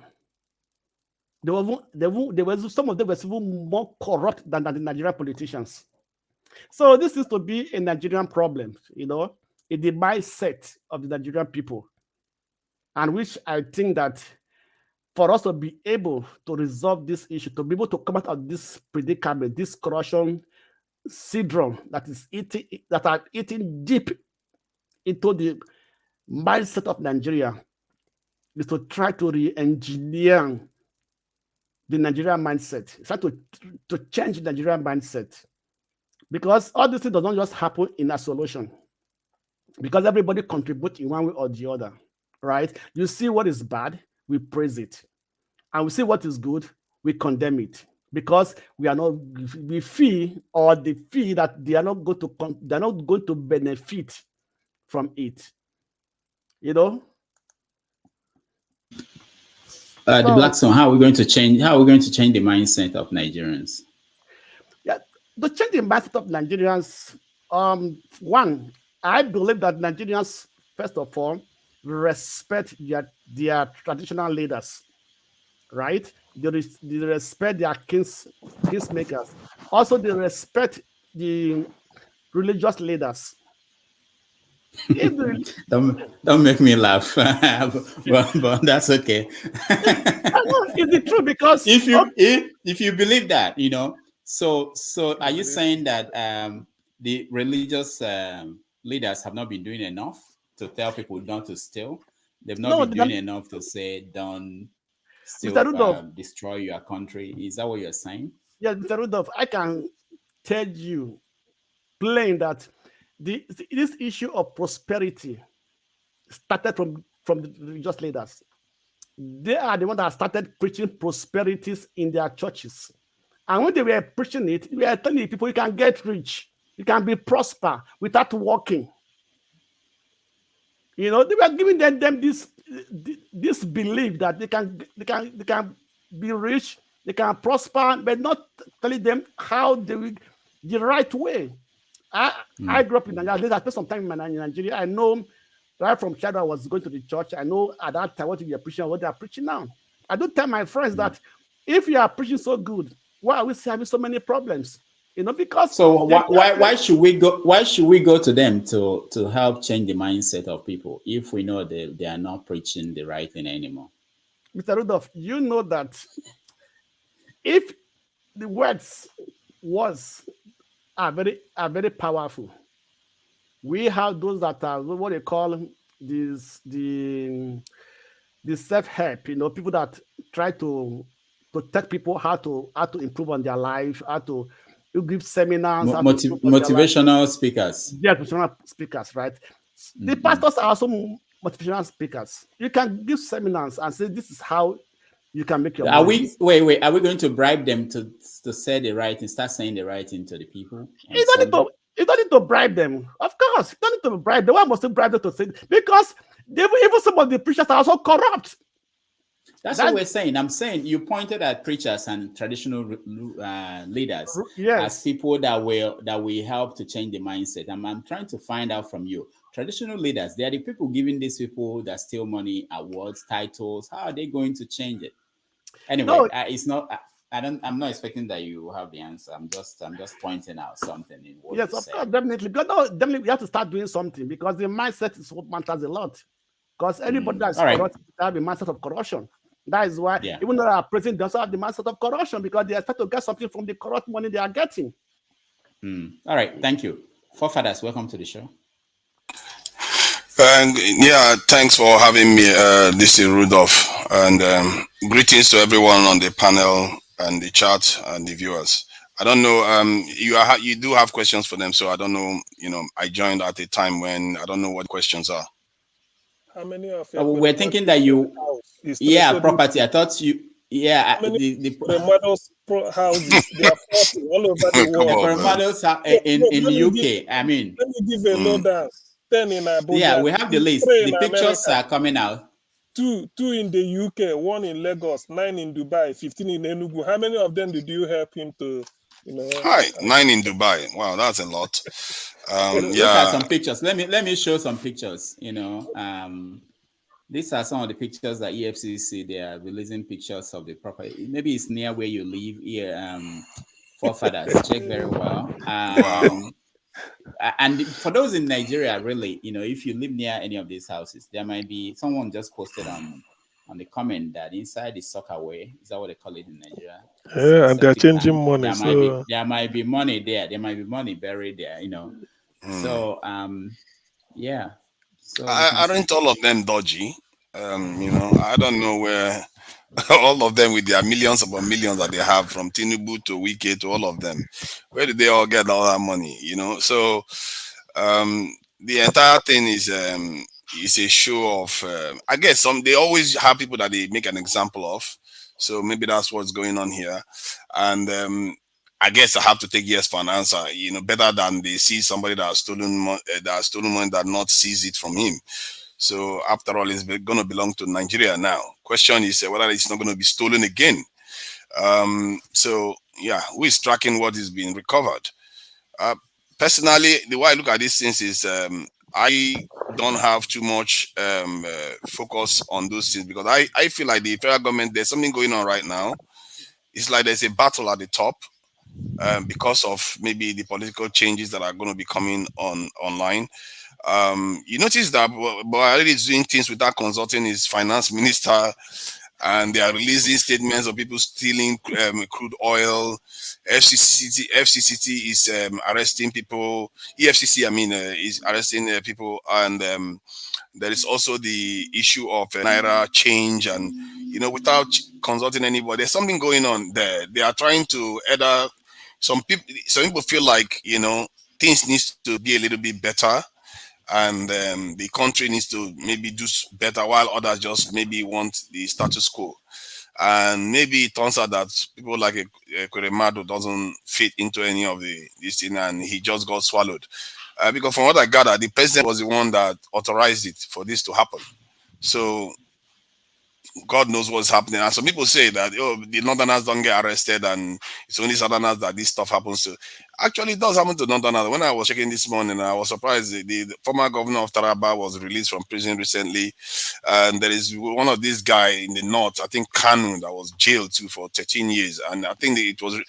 Some of them were even more corrupt than the Nigerian politicians. So this is to be a Nigerian problem, in the mindset of the Nigerian people, and which I think that for us to be able to resolve this issue, to be able to come out of this predicament, this corruption syndrome that are eating deep into the mindset of Nigeria, is to try to re-engineer the Nigerian mindset, try to change the Nigerian mindset. Because all this thing does not just happen in isolation. Because everybody contributes in one way or the other, right? You see what is bad, we praise it. And we see what is good, we condemn it. Because we feel that they are not going to benefit from it. The Blackstone, how are we going to change the mindset of Nigerians? Yeah, to change the mindset of Nigerians, one, I believe that Nigerians, first of all, respect their traditional leaders, right? They respect their kingsmakers. Also, they respect the religious leaders. Don't make me laugh, but that's okay. Is it true? Because if you believe that, so are you saying that the religious leaders have not been doing enough to tell people not to steal? They've not been doing enough to say don't steal, destroy your country. Is that what you're saying? Yes, Mr. Rudolph, I can tell you plain that this issue of prosperity started from the religious leaders. They are the ones that started preaching prosperities in their churches. And when they were preaching it, we are telling people you can get rich, you can be prosper without working. They were giving them this belief that they can be rich, they can prosper, but not telling them how the right way. I grew up in Nigeria. I spent some time in Nigeria. I know right from childhood I was going to the church. I know at that time what they are preaching, what they are preaching now. I do tell my friends that if you are preaching so good, why are we having so many problems? Because why should we go? Why should we go to them to help change the mindset of people if we know they are not preaching the right thing anymore? Mr. Rudolph, you know that if the words are very powerful, we have those that are what they call the self-help, people that try to tell people how to improve on their life, how to give seminars, motivational speakers. Yeah, motivational speakers, right? The pastors are also motivational speakers. You can give seminars and say this is how you can make your money. Wait, are we going to bribe them to say the right and start saying the right thing to the people? You don't need to bribe them. Of course, you don't need to bribe them. Why must you bribe them to say it? Because even some of the preachers are also corrupt. That's what we're saying. I'm saying you pointed at preachers and traditional leaders as people that will help to change the mindset. I'm trying to find out from you. Traditional leaders, they are the people giving these people that steal money, awards, titles. How are they going to change it? Anyway, it's not. I'm not expecting that you have the answer. I'm just pointing out something in what yes, you of say. course, definitely. Definitely, we have to start doing something because the mindset is what matters a lot. Because anybody that's corrupt have a mindset of corruption. That is why even though our president does have the mindset of corruption because they expect to get something from the corrupt money they are getting. All right, thank you. Forefathers, welcome to the show. Thanks for having me. This is Rudolph, and greetings to everyone on the panel and the chat and the viewers. I don't know. You do have questions for them, so I don't know. I joined at a time when I don't know what questions are. How many of we're thinking that you, property. I thought you, the models houses they are 40 all over the world. The models are in the UK. Let me give a lowdown. 10 in Abuja. Yeah, we have the list. The pictures are coming out. 2 in the UK, 1 in Lagos, 9 in Dubai, 15 in Enugu. How many of them did you help him to? Hi, 9 in Dubai. Wow, that's a lot. Look at some pictures. Let me show some pictures. These are some of the pictures that EFCC, they are releasing pictures of the property. Maybe it's near where you live here. Forefathers, check very well. Wow. And for those in Nigeria, really, if you live near any of these houses, there might be someone just posted on the comment that inside the soccer way, is that what they call it in Nigeria? Yeah, and they're changing money. There might be money there. There might be money buried there, So yeah. So aren't all of them dodgy? I don't know where all of them with their millions upon millions that they have from Tinubu to Wike to all of them. Where did they all get all that money? So the entire thing is a show of I guess they always have people that they make an example of. So maybe that's what's going on here. And I guess I have to take yes for an answer. Better than they see somebody that has stolen money that not seize it from him. So after all, it's going to belong to Nigeria now. Question is whether it's not going to be stolen again. So yeah, who is tracking what is being recovered? personally, the way I look at these things is I don't have too much focus on those things because I feel like the federal government, there's something going on right now. It's like there's a battle at the top because of maybe the political changes that are going to be coming online. You notice that Buhari is doing things without consulting his finance minister, and they are releasing statements of people stealing crude oil. FCCT is arresting people. EFCC, I mean, is arresting people, and there is also the issue of naira change, and without consulting anybody, there's something going on there. They are trying to either some people feel like things needs to be a little bit better, and the country needs to maybe do better, while others just maybe want the status quo. And maybe it turns out that people like Kuremadu doesn't fit into any of this thing, and he just got swallowed. Because from what I gather, the president was the one that authorized it for this to happen. So God knows what's happening. And some people say that the Northerners don't get arrested and it's only Southerners that this stuff happens to. Actually, it does happen to Northerners. When I was checking this morning, I was surprised the former governor of Taraba was released from prison recently. And there is one of these guy in the north, I think Kanu, that was jailed too for 13 years. And I think it was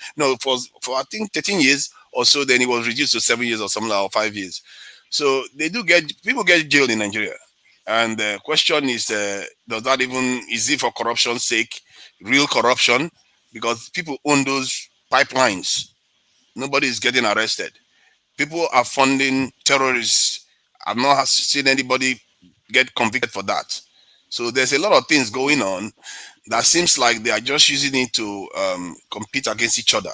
for I think 13 years or so. Then it was reduced to 7 years or something like, or 5 years. So people get jailed in Nigeria. And the question is, does that even, is it for corruption's sake, real corruption? Because people own those pipelines. Nobody is getting arrested. People are funding terrorists. I've not seen anybody get convicted for that. So there's a lot of things going on that seems like they are just using it to compete against each other.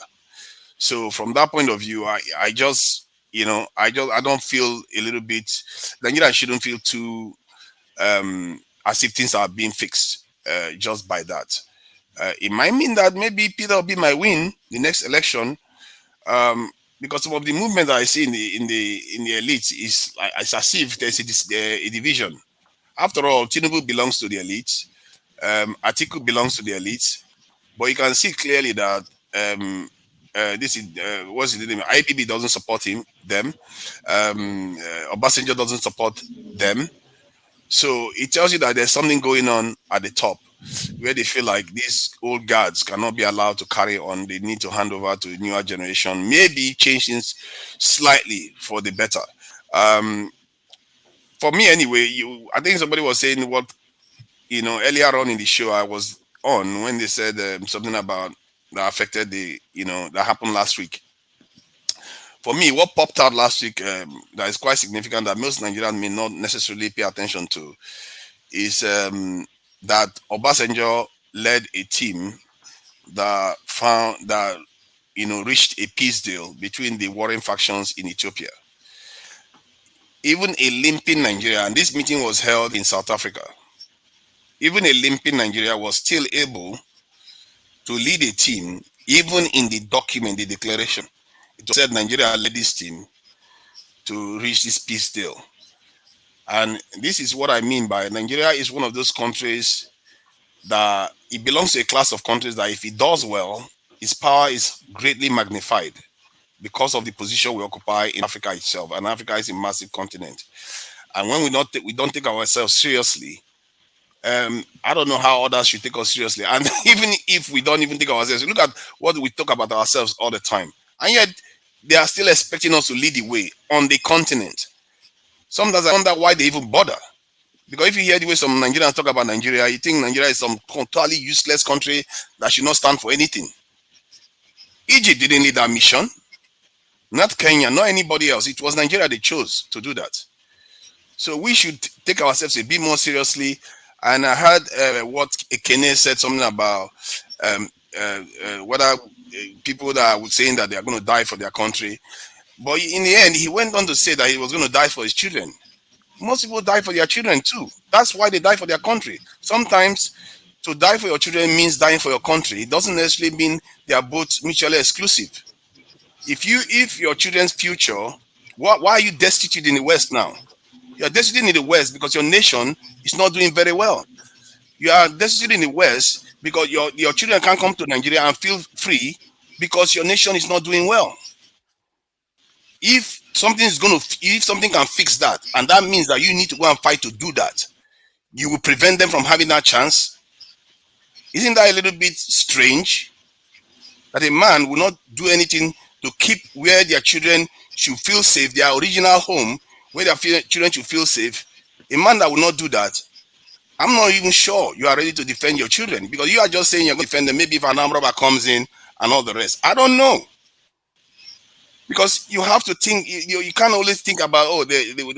So from that point of view, I don't feel a little bit, Nigeria shouldn't feel too as if things are being fixed just by that. It might mean that maybe Peter Obi might win the next election because some of the movement that I see in the elite is like, it's as if there's a division. After all, Tinubu belongs to the elite. Atiku belongs to the elite, but you can see clearly that this is what's the name? IPB doesn't support them. Obasanjo doesn't support them. So it tells you that there's something going on at the top where they feel like these old guards cannot be allowed to carry on. They need to hand over to a newer generation, maybe change things slightly for the better. For me anyway, I think somebody was saying what, earlier on in the show I was on when they said something about that affected that happened last week. For me, what popped out last week that is quite significant that most Nigerians may not necessarily pay attention to is that Obasanjo led a team that reached a peace deal between the warring factions in Ethiopia. Even a limping Nigeria, and this meeting was held in South Africa, even a limping Nigeria was still able to lead a team, even in the document, the declaration. It said Nigeria led this team to reach this peace deal. And this is what I mean by Nigeria is one of those countries that it belongs to a class of countries that if it does well, its power is greatly magnified because of the position we occupy in Africa itself. And Africa is a massive continent. And when we don't take ourselves seriously, I don't know how others should take us seriously. And even if we don't even take ourselves, look at what we talk about ourselves all the time. And yet they are still expecting us to lead the way on the continent. Sometimes I wonder why they even bother. Because if you hear the way some Nigerians talk about Nigeria, you think Nigeria is some totally useless country that should not stand for anything. Egypt didn't lead that mission. Not Kenya, not anybody else. It was Nigeria they chose to do that. So we should take ourselves a bit more seriously. And I heard what Ekene said something about whether people that were saying that they are going to die for their country. But in the end, he went on to say that he was going to die for his children. Most people die for their children too. That's why they die for their country. Sometimes to die for your children means dying for your country. It doesn't necessarily mean they are both mutually exclusive. If your children's future, why are you destitute in the West now? You are destitute in the West because your nation is not doing very well. You are destitute in the West because your children can't come to Nigeria and feel free because your nation is not doing well. If if something can fix that, and that means that you need to go and fight to do that, you will prevent them from having that chance. Isn't that a little bit strange? That a man will not do anything to keep where their children should feel safe, their original home, where their children should feel safe. A man that will not do that, I'm not even sure you are ready to defend your children, because you are just saying you're going to defend them. Maybe if an armed robber comes in and all the rest. I don't know. Because you have to think, you can't always think about, oh,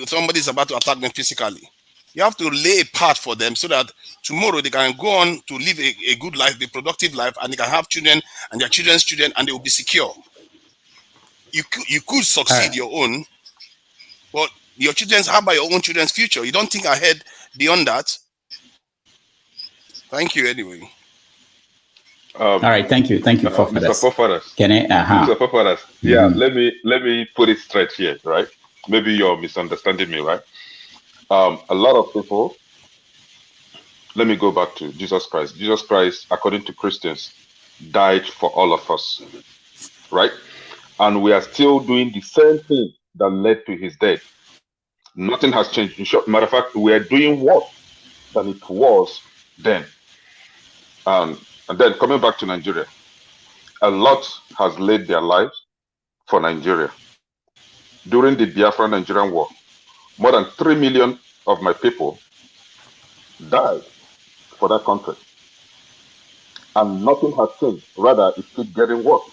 somebody's about to attack them physically. You have to lay a path for them so that tomorrow they can go on to live a good life, a productive life, and they can have children and their children's children, and they will be secure. You could succeed your own, but your children's, how about your own children's future? You don't think ahead beyond that. Thank you anyway. All right, thank you, Mr. Fofaras. Can I? Mr. Fofaras, yeah, let me put it straight here, right? Maybe you're misunderstanding me, right? A lot of people. Let me go back to Jesus Christ. Jesus Christ, according to Christians, died for all of us, right? And we are still doing the same thing that led to his death. Nothing has changed. In short, matter of fact, we are doing worse than it was then. And then coming back to Nigeria, a lot has laid their lives for Nigeria. During the Biafra-Nigerian war, more than 3 million of my people died for that country. And nothing has changed. Rather, it keeps getting worse.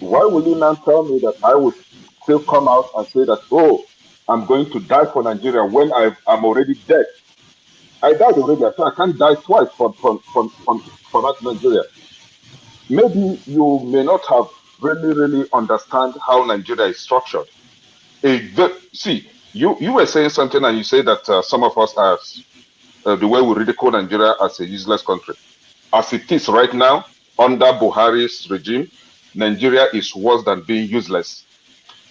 Why will you now tell me that I would still come out and say that, oh, I'm going to die for Nigeria when I'm already dead? I died already, so I can't die twice for that Nigeria. Maybe you may not have really understand how Nigeria is structured. See, you were saying something, and you say that some of us are the way we ridicule Nigeria as a useless country. As it is right now, under Buhari's regime, Nigeria is worse than being useless.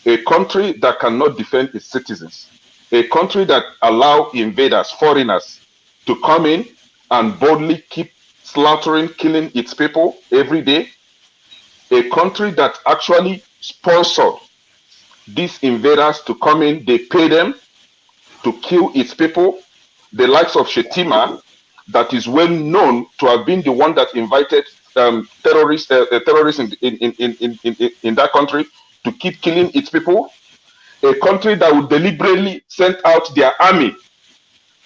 A country that cannot defend its citizens, a country that allows invaders, foreigners, to come in and boldly keep slaughtering, killing its people every day, a country that actually sponsored these invaders to come in, they pay them to kill its people, the likes of Shetima, that is well known to have been the one that invited terrorists in that country to keep killing its people, a country that would deliberately send out their army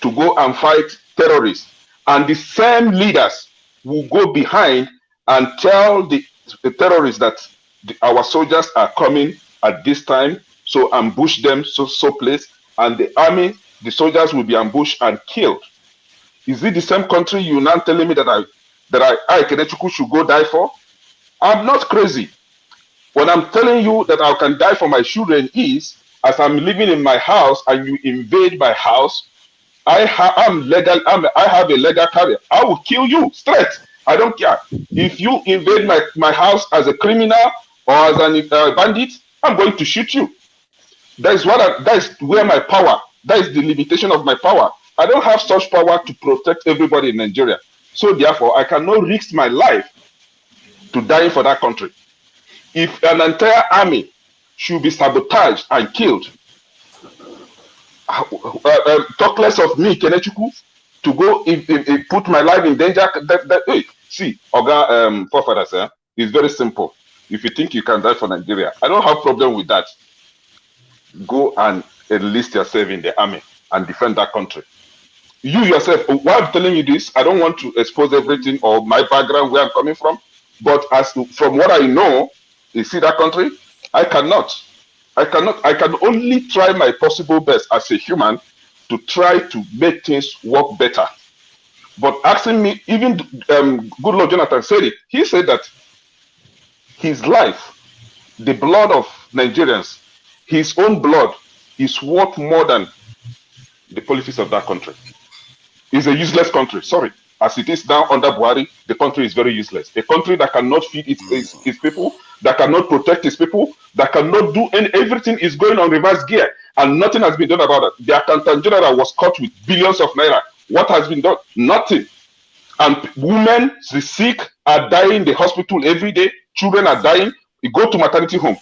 to go and fight terrorists, and the same leaders will go behind and tell the terrorists that our soldiers are coming at this time, so ambush them so place, and the army, the soldiers will be ambushed and killed. Is it the same country you now telling me that I Kenechukwu should go die for? I'm not crazy. When I'm telling you that I can die for my children is, as I'm living in my house and you invade my house, I have a legal carrier. I will kill you straight. I don't care. If you invade my house as a criminal or as a bandit, I'm going to shoot you. That is where my power, that is the limitation of my power. I don't have such power to protect everybody in Nigeria. So therefore, I cannot risk my life to die for that country. If an entire army should be sabotaged and killed, talk less of me, Kenechukwu, to go put my life in danger. Hey, see, Oga Fofaras, it's very simple. If you think you can die for Nigeria, I don't have problem with that. Go and enlist yourself in the army and defend that country. You yourself, why I'm telling you this, I don't want to expose everything or my background, where I'm coming from, but from what I know, you see that country, I cannot. I can only try my possible best as a human to try to make things work better. But asking me, even good Lord Jonathan said it, he said that his life, the blood of Nigerians, his own blood is worth more than the policies of that country. It's a useless country, sorry. As it is now under Buhari, the country is very useless. A country that cannot feed its people, that cannot protect its people, that cannot do everything is going on reverse gear, and nothing has been done about it. The accountant general was caught with billions of naira. What has been done? Nothing. And women, the sick, are dying in the hospital every day. Children are dying. You go to maternity home.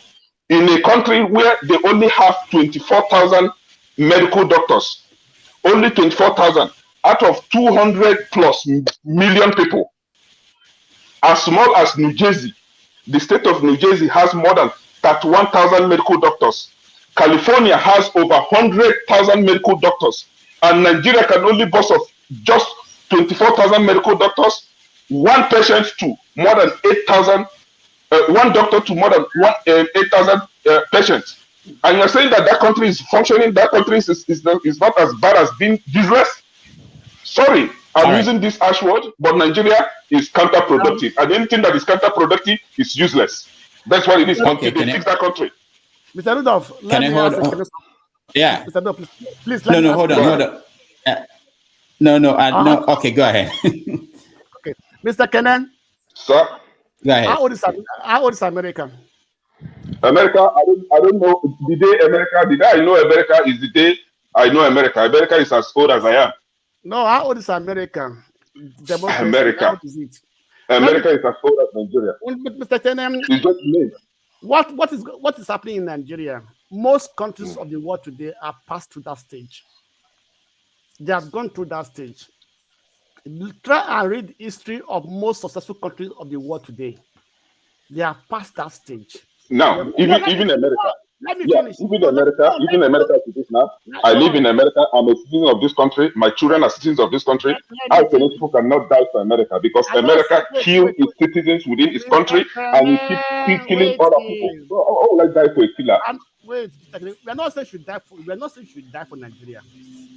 in a country where they only have 24,000 medical doctors, only 24,000 out of 200 plus million people. As small as New Jersey, the state of New Jersey has more than 31,000 medical doctors. California has over 100,000 medical doctors. And Nigeria can only boast of just 24,000 medical doctors, one patient to more than 8,000, one doctor to more than 8,000 patients. And you're saying that that country is functioning, that country is not as bad as being useless? Sorry, I'm using this harsh word, but Nigeria is counterproductive. And anything that is counterproductive is useless. That's what it is. Okay, Until they fix that country. Mr. Rudolph, let me ask a question. Yeah. Mr. Rudolph, please No, hold on. No. Okay, go ahead. Okay, Mr. Kenan. Sir. Go ahead. How old is America? America, I don't know. The day I know America is the day I know America. America is as old as I am. No, how old is America? America. Is it? America is as old as Nigeria. Mr. Kenan, it's just name. What is happening in Nigeria? Most countries of the world today are passed through that stage. They have gone through that stage. Try and read the history of most successful countries of the world today. They have passed that stage. Now, even America. Let me finish. Even America is this now. I live in America. I'm a citizen of this country. My children are citizens of this country. How can people cannot die for America? Because America killed its citizens within its country and it keeps killing other people. So how will I die for a killer? Wait, we're not saying you should die for. We're not saying you should die for Nigeria.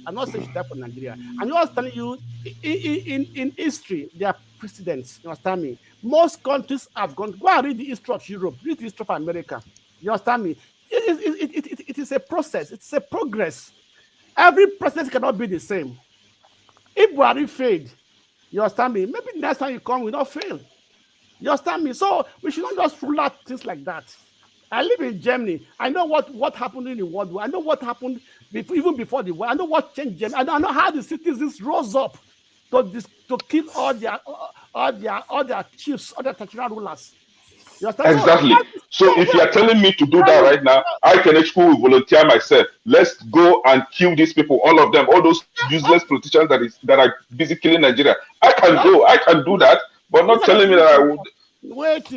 I'm not saying you should die for Nigeria. I'm just telling you, in history, there are precedents. You understand me? Most countries have gone. Go and read the history of Europe. Read the history of America. You understand me? It is a process. It's a progress. Every process cannot be the same. If Buhari failed, you understand me? Maybe next time you come, we not fail. You understand me? So we should not just rule out things like that. I live in Germany. I know what happened in the World War. I know what happened even before the war. I know what changed Germany. I know how the citizens rose up to kill all their chiefs, all their traditional rulers. Exactly. So if you are telling me to do that right now, I can actually volunteer myself. Let's go and kill these people, all of them, all those useless politicians that are busy killing Nigeria. I can go, I can do that, but not telling me that I would.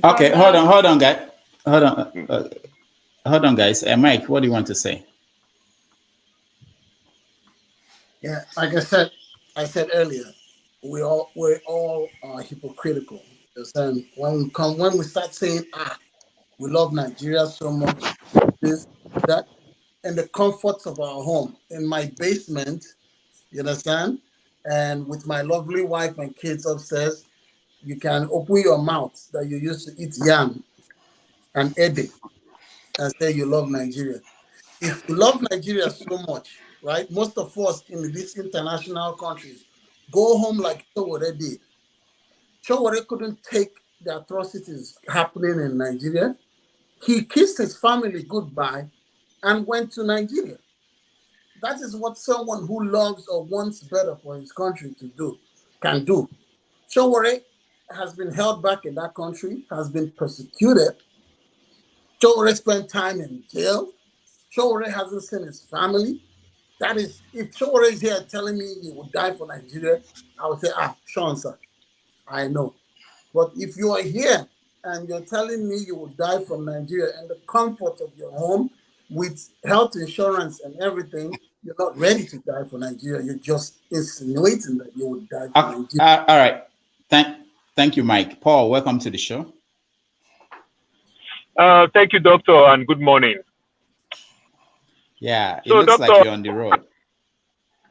Okay, hold on, guys. Hold on, guys. Mike, what do you want to say? Yeah, like I said earlier, we all are hypocritical. And when we start saying, we love Nigeria so much, this, that, and the comforts of our home, in my basement, you understand? And with my lovely wife and kids upstairs, you can open your mouth that you used to eat yam and ede and say you love Nigeria. If you love Nigeria so much, right? Most of us in these international countries go home like Showore did. Showore couldn't take the atrocities happening in Nigeria. He kissed his family goodbye and went to Nigeria. That is what someone who loves or wants better for his country can do. Showore has been held back in that country, has been persecuted. Showore spent time in jail. Showore hasn't seen his family. That is, if Showore is here telling me he would die for Nigeria, I would say, Sean, sir, I know. But if you are here and you're telling me you would die from Nigeria and the comfort of your home with health insurance and everything, you're not ready to die for Nigeria. You're just insinuating that you would die for Nigeria. All right. Thank you, Mike. Paul, welcome to the show. Thank you, Doctor, and good morning. Yeah, it looks like you're on the road.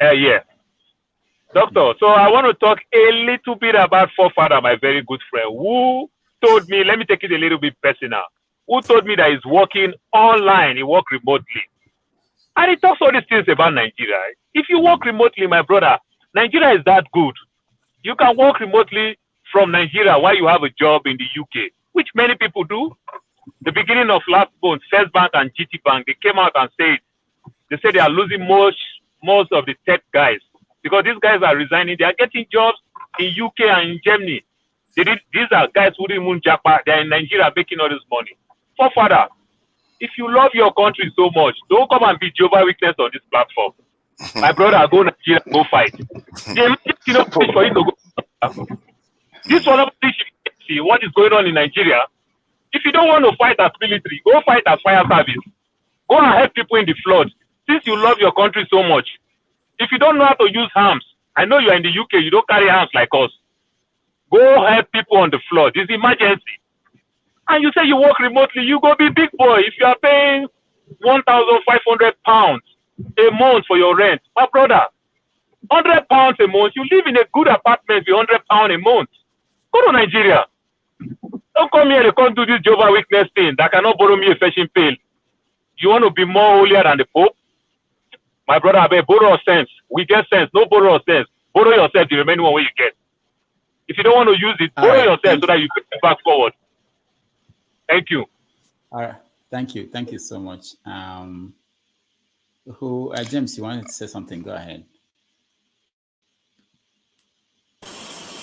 Yeah. Doctor, so I want to talk a little bit about Forefather, my very good friend, who told me, let me take it a little bit personal, who told me that he's working online, he works remotely. And he talks all these things about Nigeria. If you work remotely, my brother, Nigeria is that good. You can work remotely from Nigeria while you have a job in the UK, which many people do. The beginning of last month, First Bank and GT Bank, they came out and said they are losing most of the tech guys because these guys are resigning. They are getting jobs in UK and in Germany. These are guys who didn't even jackpot. They are in Nigeria making all this money. Forefather, If you love your country so much, don't come and be Jehovah Witness on this platform. My brother, go Nigeria, go fight. The emergency no place for you to go. This one of see what is going on in Nigeria. If you don't want to fight as military, go fight as fire service. Go and help people in the flood. Since you love your country so much, if you don't know how to use arms, I know you're in the UK, you don't carry arms like us. Go help people on the flood. It's emergency. And you say you work remotely, you go be big boy. If you are paying £1,500 a month for your rent, my brother, £100 a month, you live in a good apartment with £100 a month. Go to Nigeria. Don't come here and come do this Jehovah Witness thing that cannot borrow me a fetching pail. You want to be more holier than the Pope? My brother, I beg, borrow sense. We get sense. No borrow sense. Borrow yourself the remaining one where you get. If you don't want to use it, borrow yourself so that you can back forward. Thank you. All right. Thank you. Thank you so much. James, you wanted to say something? Go ahead.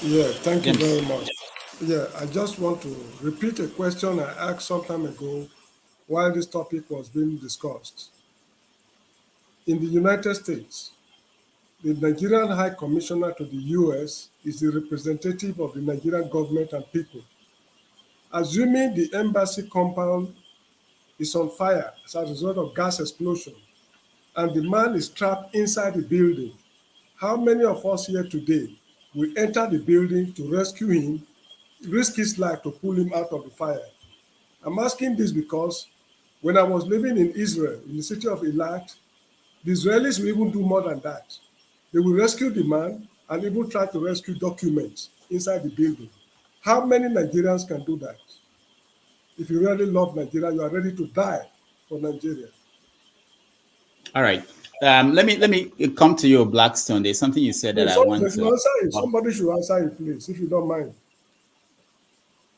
Yeah, thank James. you very much. Yeah, I just want to repeat a question I asked some time ago while this topic was being discussed. In the United States, the Nigerian High Commissioner to the US is the representative of the Nigerian government and people. Assuming the embassy compound is on fire as a result of gas explosion and the man is trapped inside the building, how many of us here today will enter the building to rescue him, risk his life to pull him out of the fire? I'm asking this because when I was living in Israel, in the city of Eilat, the Israelis will even do more than that. They will rescue the man and even try to rescue documents inside the building. How many Nigerians can do that? If you really love Nigeria, you are ready to die for Nigeria. All right. Let me come to you, Blackstone. There's something you said that I want to answer it. Somebody should answer it, please, if you don't mind.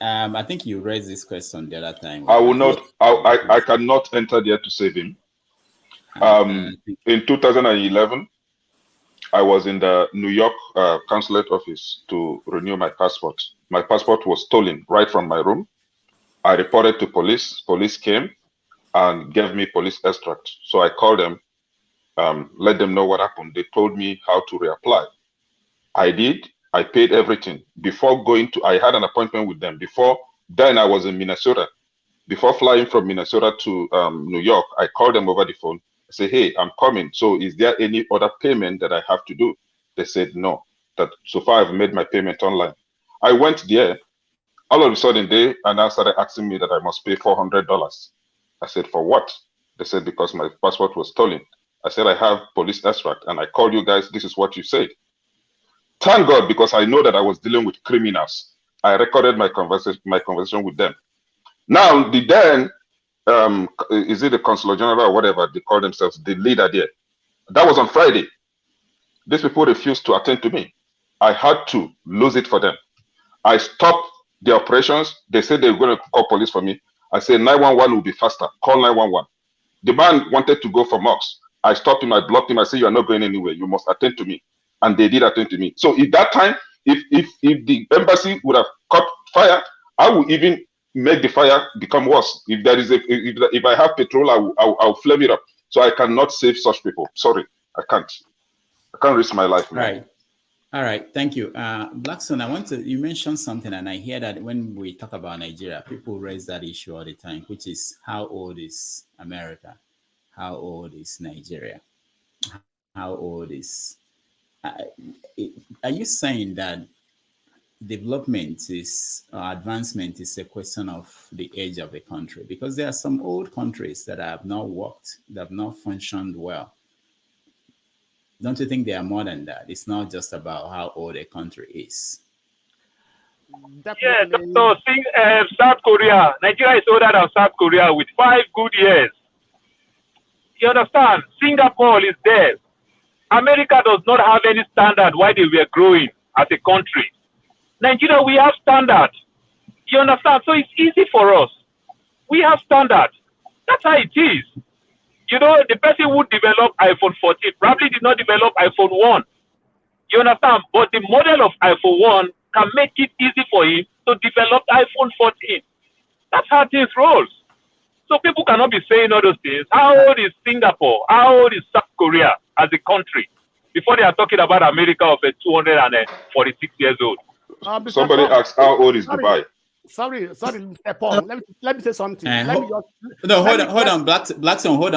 I think you raised this question the other time. I will not. I cannot enter there to save him. In 2011, I was in the New York consulate office to renew my passport. My passport was stolen right from my room. I reported to police. Police came and gave me police extract. So I called them, let them know what happened. They told me how to reapply. I did. I paid everything. Before going to, I had an appointment with them. Before then, I was in Minnesota. Before flying from Minnesota to New York, I called them over the phone. I said, hey, I'm coming. So is there any other payment that I have to do? They said, no, that so far I've made my payment online. I went there. All of a sudden, they now started asking me that I must pay $400. I said, for what? They said, because my passport was stolen. I said, I have police extract, and I called you guys. This is what you said. Thank God, because I know that I was dealing with criminals. I recorded my conversation with them. Now, the then, is it the consular general or whatever they call themselves, the leader there? That was on Friday. These people refused to attend to me. I had to lose it for them. I stopped the operations. They said they were going to call police for me. I said 911 will be faster. Call 911. The man wanted to go for mocks. I stopped him. I blocked him. I said, you are not going anywhere. You must attend to me. And they did attend to me. So at that time, if the embassy would have caught fire, I would even make the fire become worse. If there is if I have petrol, I'll flame it up. So I cannot save such people. Sorry, I can't risk my life, man. Right. All right, thank you. Blackstone, you mentioned something, and I hear that when we talk about Nigeria, people raise that issue all the time, which is how old is America? How old is Nigeria? How old is... are you saying that development advancement is a question of the age of a country? Because there are some old countries that have not worked, that have not functioned well. Don't you think they are more than that? It's not just about how old a country is. Yeah, so South Korea, Nigeria is older than South Korea with 5 good years. You understand? Singapore is there. America does not have any standard while they were growing as a country. Nigeria, we have standard. You understand? So it's easy for us. We have standard. That's how it is. You know, the person who developed iPhone 14 probably did not develop iPhone 1. You understand? But the model of iPhone 1 can make it easy for him to develop iPhone 14. That's how things rolls. So people cannot be saying all those things. How old is Singapore? How old is South Korea as a country? Before they are talking about America of a 246 years old. Somebody asked, how old is Dubai? Sorry, Mr. Paul. Let me say something. Hold on. Blackstone, hold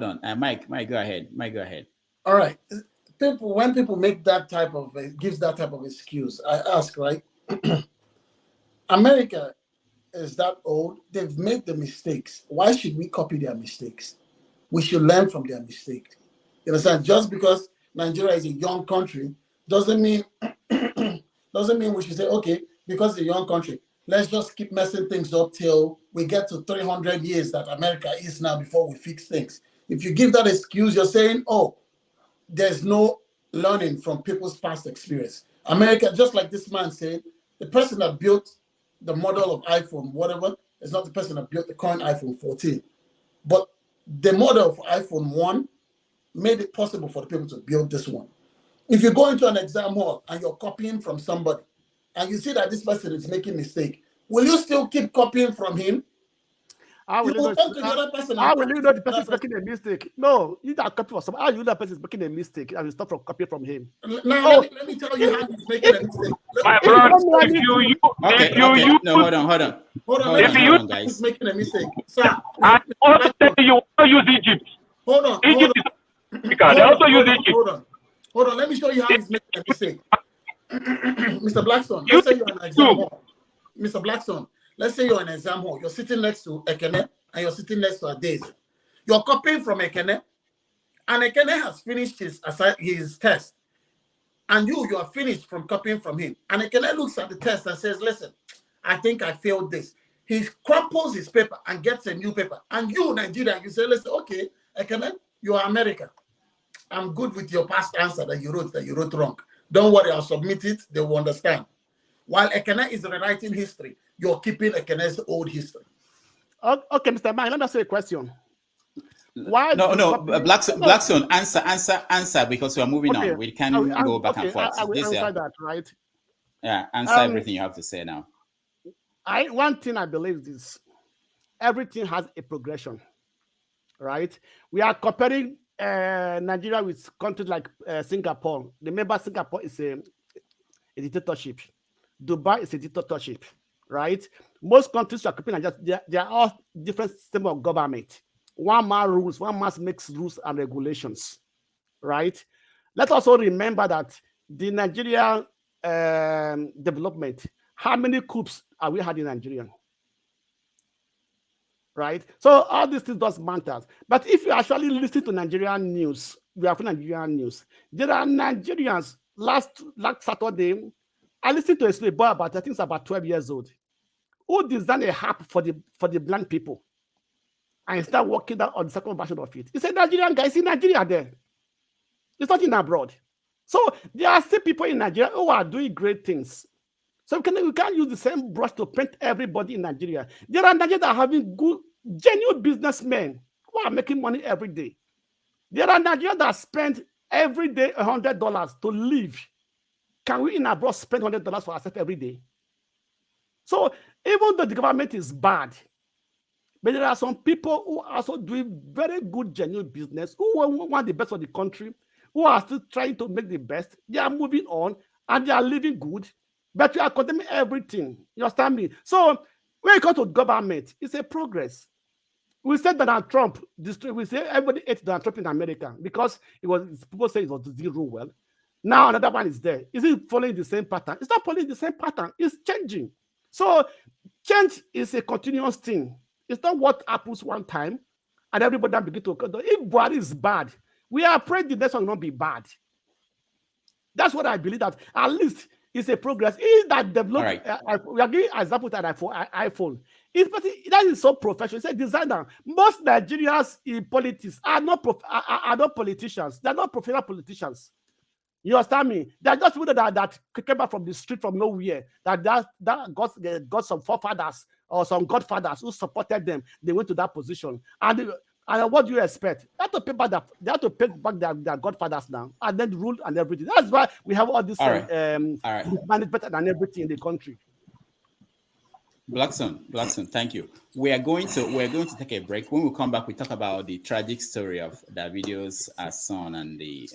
on. Mike, go ahead. Go ahead. All right. When people make that type of gives that type of excuse, I ask, right? America is that old. They've made the mistakes. Why should we copy their mistakes? We should learn from their mistakes. You understand? Just because Nigeria is a young country doesn't mean we should say, okay, because it's a young country, let's just keep messing things up till we get to 300 years that America is now before we fix things. If you give that excuse, you're saying, oh, there's no learning from people's past experience. America, just like this man said, the person that built the model of iPhone, whatever, is not the person that built the current iPhone 14. But the model of iPhone 1 made it possible for the people to build this one. If you go into an exam hall and you're copying from somebody and you see that this person is making a mistake, will you still keep copying from him? How will you know the person is making a mistake? No, you don't copy from someone. How you know that person is making a mistake and you stop from copying from him? Now, let me tell you how he's making a mistake. My brother, hold on, guys. He's making a mistake. Sir, I also tell you use Egypt. Hold on. They also use Egypt. Hold on. Let me show you how he's making a mistake. Mr. Blackstone, let's say you're in an exam hall. Mr. Blackstone, let's say you're in an exam hall. You're sitting next to Ekene and you're sitting next to Adeze. You're copying from Ekene, and Ekene has finished his test. And you are finished from copying from him. And Ekene looks at the test and says, listen, I think I failed this. He crumples his paper and gets a new paper. And you, Nigeria, you say, listen, okay, Ekene, you are America. I'm good with your past answer that you wrote wrong. Don't worry, I'll submit it. They will understand. While Ekene is rewriting history, you're keeping Ekene's old history. Okay, Mr. Man, let me ask you a question. Why? No, Blackstone, answer, because we are moving on. We can't go back and forth. I will answer that, right? Yeah, answer everything you have to say now. One thing I believe is everything has a progression, right? We are comparing Nigeria with countries like Singapore. Remember, Singapore is a dictatorship. Dubai is a dictatorship, right? Most countries are comparing Nigeria. They are all different systems of government. One man rules, one man makes rules and regulations, right? Let's also remember that the Nigerian development, how many coups have we had in Nigeria? Right? So all these things does matter. But if you actually listen to Nigerian news, we have Nigerian news. There are Nigerians, last Saturday, I listened to a boy about, I think it's about 12 years old, who designed a app for the blind people and start working on the second version of it. It's a Nigerian guy, it's in Nigeria there. It's not in abroad. So there are still people in Nigeria who are doing great things. So we can't use the same brush to paint everybody in Nigeria. There are Nigerians that are having good, genuine businessmen who are making money every day. There are Nigerians that spend every day $100 to live. Can we in abroad spend $100 for ourselves every day? So even though the government is bad, but there are some people who are also doing very good, genuine business, who want the best for the country, who are still trying to make the best. They are moving on and they are living good. But you are condemning everything. You understand me? So when it comes to government, it's a progress. We said Donald Trump, we say everybody hates Donald Trump in America because people say it was the rule well. Now another one is there. Is it following the same pattern? It's not following the same pattern. It's changing. So change is a continuous thing. It's not what happens one time and everybody then begin to. If Buhari is bad, we are praying the next one will not be bad. That's what I believe, that at least it's a progress. Is that developed? Right. We are giving example that iPhone. That is so professional. It's a designer. Most Nigerians in politics are not politicians. They're not professional politicians. You understand me? They're just people that came back from the street from nowhere. That got some forefathers or some godfathers who supported them. They went to that position. And what do you expect? They have to pay back their godfathers now, and then rule and everything. That's why we have all this management and everything in the country. Blackson, thank you. We're going to take a break. When we come back, we talk about the tragic story of Davido's son and the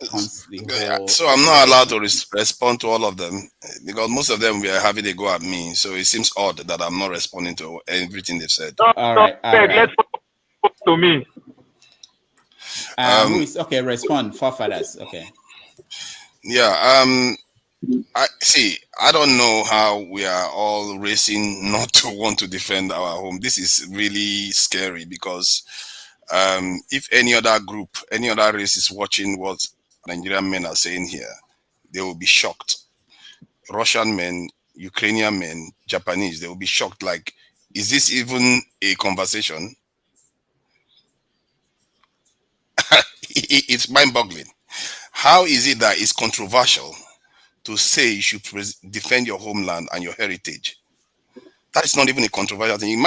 whole. So I'm not allowed to respond to all of them because most of them were having a go at me. So it seems odd that I'm not responding to everything they've said. All right. Let's talk to me. Okay, respond. Forefathers. Okay. Yeah. I don't know how we are all racing not to want to defend our home. This is really scary because if any other group, any other race is watching what Nigerian men are saying here, they will be shocked. Russian men, Ukrainian men, Japanese, they will be shocked. Like, is this even a conversation? It's mind-boggling. How is it that it's controversial to say you should defend your homeland and your heritage? That is not even a controversial thing.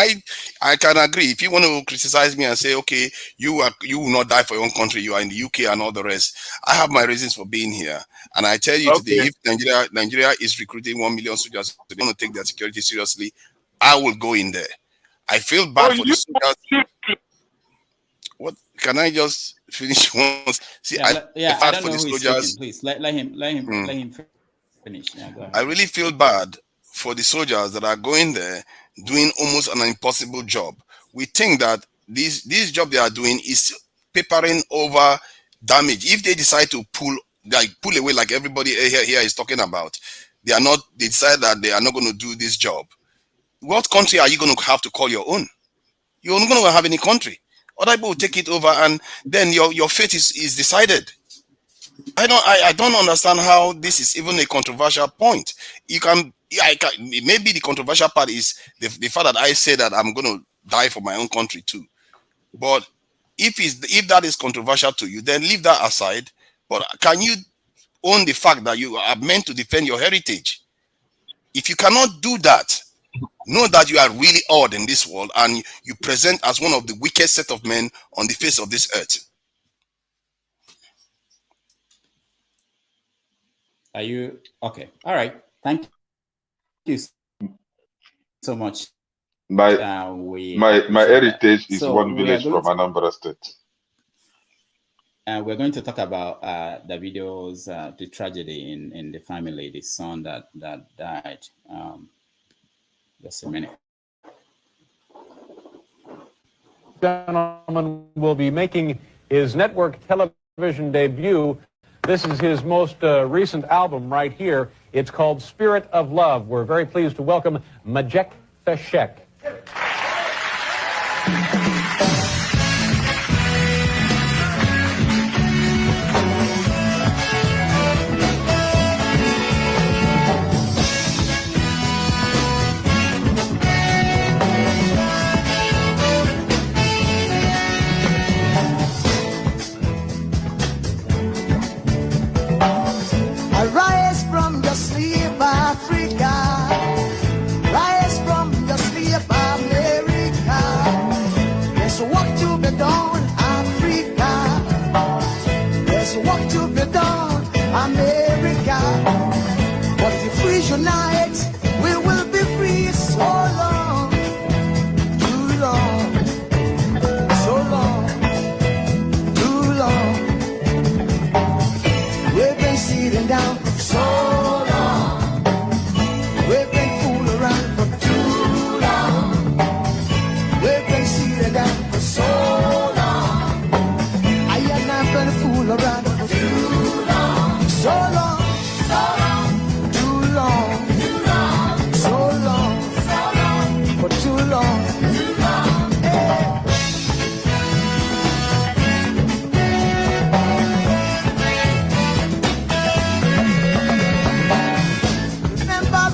I can agree. If you want to criticize me and say, okay, you will not die for your own country, you are in the UK and all the rest, I have my reasons for being here. And I tell you today, if Nigeria is recruiting 1 million soldiers, they want to take their security seriously, I will go in there. I feel bad for the soldiers. What? Can I just finish once? See, I don't know who is speaking. Please let him finish. Yeah, go ahead. I really feel bad for the soldiers that are going there doing almost an impossible job. We think that this job they are doing is papering over damage. If they decide to pull away like everybody here is talking about, they decide that they are not going to do this job. What country are you going to have to call your own? You're not going to have any country. Other people will take it over, and then your fate is decided. I don't understand how this is even a controversial point. Maybe the controversial part is the fact that I say that I'm going to die for my own country too. But if that is controversial to you, then leave that aside. But can you own the fact that you are meant to defend your heritage? If you cannot do that, know that you are really odd in this world and you present as one of the weakest set of men on the face of this earth. Are you okay? All right. Thank you so much. My heritage is one village from Anambra State. We're going to talk about the tragedy in the family, the son that died. Just a minute. Gentleman will be making his network television debut. This is his most recent album right here. It's called Spirit of Love. We're very pleased to welcome Majek Feshek. Arise from your sleep, Africa. Rise from your sleep, America. There's work to be done, Africa. There's work to be done, America. But if we unite, we will be free. So long, too long, so long, too long. We've been sitting down for so long. We've been fooling around for too long. We've been sitting down for so long. I am not gonna fool around for too long. So long, too long, so long, for too long. Hey.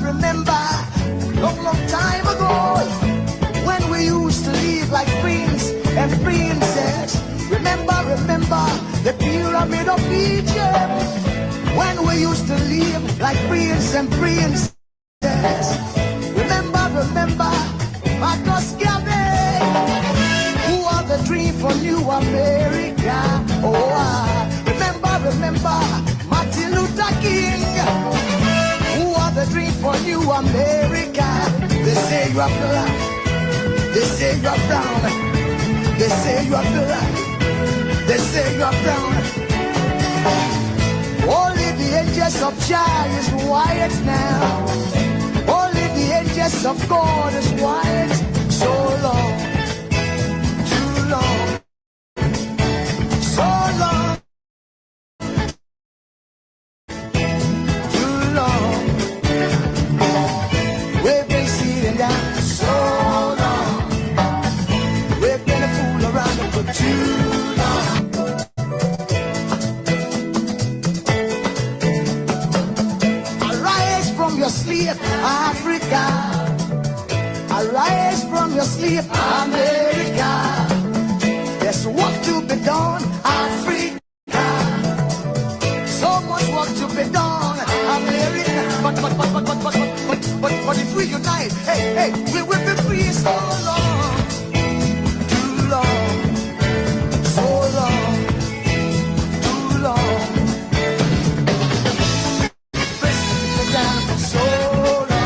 Remember, long time ago, when we used to live like prince and princess. Remember, the pyramid of Egypt, when we used to live like prince and princess. Remember, Marcus Garvey, who are the dream for New America. Oh, remember, Martin Luther King, who are the dream for New America. The say you are black. They say you are brown. They say you are black. They say you are brown. Only the angels of Jah is white now. Only the angels of God is white. So long, too long, so long, too long. We've been sitting down so long. We've been a fool around for too long. Arise from your sleep, Africa. Arise from your sleep, America. There's work to be done, Africa. So much work to be done, America. But if we unite, hey, we will be free. So long, too long, so long, too long. Pressing down for so long.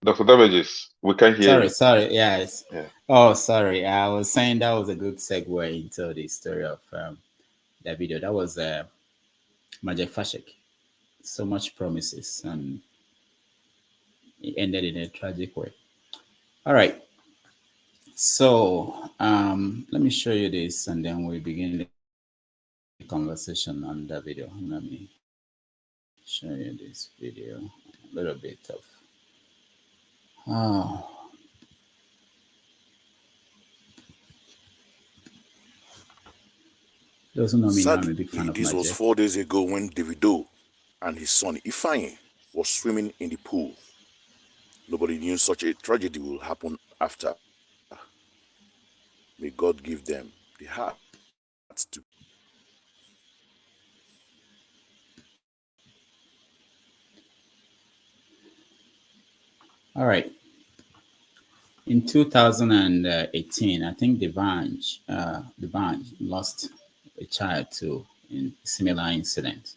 Dr. Damages, we can hear you. Sorry, yes. Yeah. Oh, sorry. I was saying that was a good segue into the story of that video. That was Majek Fashek. So much promises, and it ended in a tragic way. All right. So let me show you this, and then we begin the conversation on the video. Let me show you this video. A little bit of those who know me know I'm a big fan of This was Majek. 4 days ago when Davido and his son Ifeanyi was swimming in the pool. Nobody knew such a tragedy will happen after. May God give them the heart to. All right. In 2018, I think the Banj lost a child to in similar incident.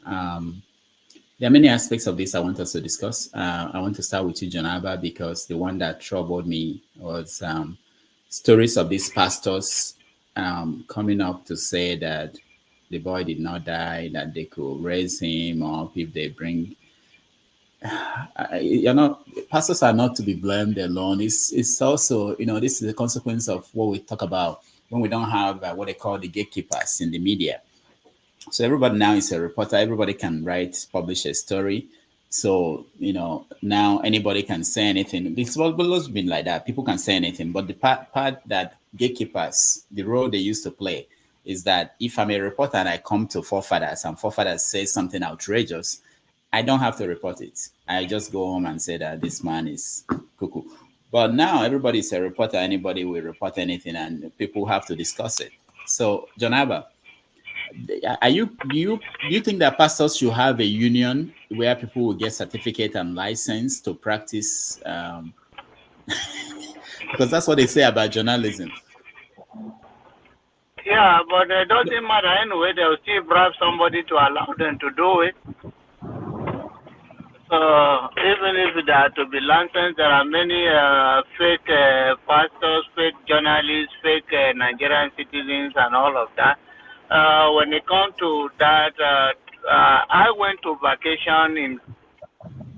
There are many aspects of this I want us to discuss. I want to start with you, Jonaba, because the one that troubled me was stories of these pastors coming up to say that the boy did not die, that they could raise him up if they bring. Pastors are not to be blamed alone. It's also, this is a consequence of what we talk about when we don't have what they call the gatekeepers in the media. So everybody now is a reporter. Everybody can publish a story. So, now anybody can say anything. It's always been like that. People can say anything. But the part that gatekeepers, the role they used to play is that if I'm a reporter and I come to forefathers and forefathers say something outrageous, I don't have to report it. I just go home and say that this man is cuckoo. But now everybody is a reporter. Anybody will report anything and people have to discuss it. So, John Abba, do you think that pastors should have a union where people will get certificate and license to practice? Because that's what they say about journalism. Yeah, but it doesn't matter anyway. They'll still bribe somebody to allow them to do it. So even if they are to be licensed, there are many fake pastors, fake journalists, fake Nigerian citizens, and all of that. When it comes to that, I went to vacation in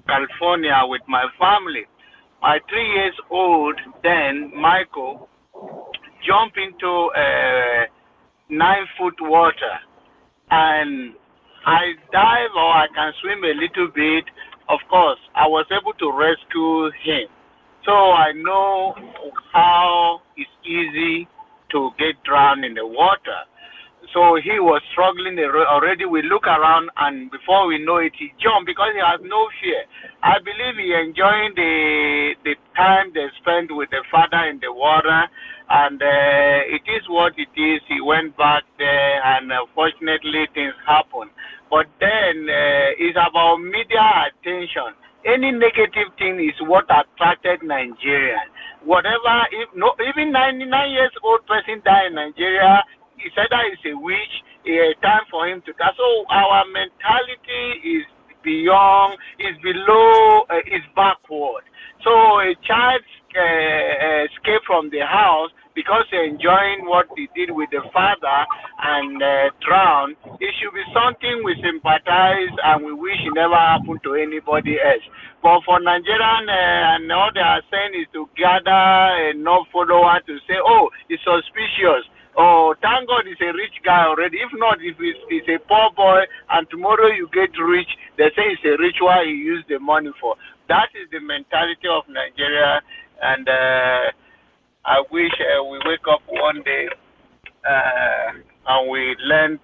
California with my family. My 3-year-old then, Michael, jumped into 9-foot water, and I dive or I can swim a little bit. Of course, I was able to rescue him. So I know how it's easy to get drowned in the water. So he was struggling already. We look around, and before we know it, he jumped because he has no fear. I believe he enjoying the time they spent with the father in the water, and it is what it is. He went back there, and fortunately things happened. But then it's about media attention. Any negative thing is what attracted Nigerian. Whatever, if no, even 99 years old person die in Nigeria, it's either it's a witch, a time for him to die. So our mentality is beyond, is below, is backward. So a child escape from the house because they're enjoying what he did with the father and drowned. It should be something we sympathize and we wish it never happened to anybody else. But for Nigerian, and all they are saying is to gather enough followers to say, oh, it's suspicious. Oh, thank God he's a rich guy already. If not, if he's a poor boy and tomorrow you get rich, they say it's a ritual he used the money for. That is the mentality of Nigeria, and I wish we wake up one day and we learn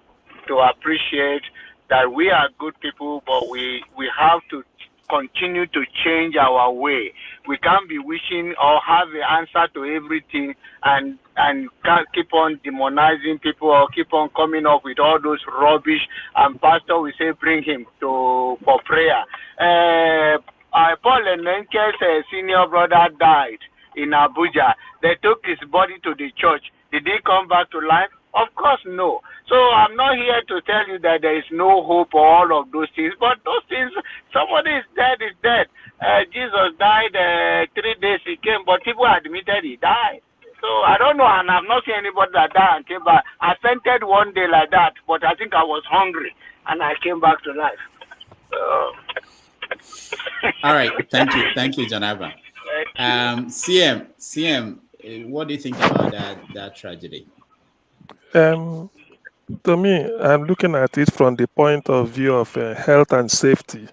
to appreciate that we are good people, but we have to continue to change our way. We can't be wishing or have the answer to everything and can't keep on demonizing people or keep on coming up with all those rubbish. And pastor will say, bring him to for prayer. Paul Enenke's senior brother died in Abuja. They took his body to the church. Did he come back to life? Of course, no. So I'm not here to tell you that there is no hope or all of those things, but those things, somebody is dead, is dead. Jesus died 3 days he came, but people admitted he died. So I don't know, and I've not seen anybody that died and came back. I fainted one day like that, but I think I was hungry, and I came back to life. All right, thank you, Janaba. CM, what do you think about that tragedy? To me, I'm looking at it from the point of view of health and safety.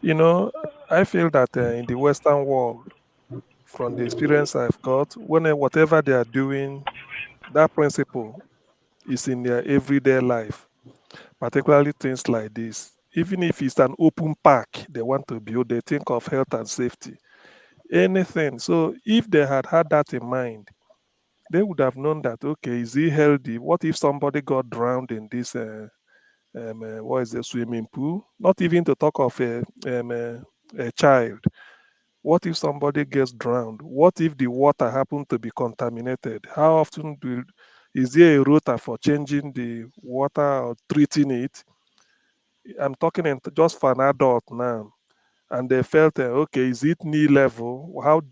You know, I feel that in the Western world, from the experience I've got, whatever they are doing, that principle is in their everyday life, particularly things like this. Even if it's an open park they want to build, they think of health and safety. Anything. So if they had had that in mind, they would have known that, okay, is he healthy? What if somebody got drowned in this what is the swimming pool? Not even to talk of a child. What if somebody gets drowned? What if the water happened to be contaminated? How often is there a rota for changing the water or treating it? I'm talking just for an adult now. And they felt, okay, is it knee level? What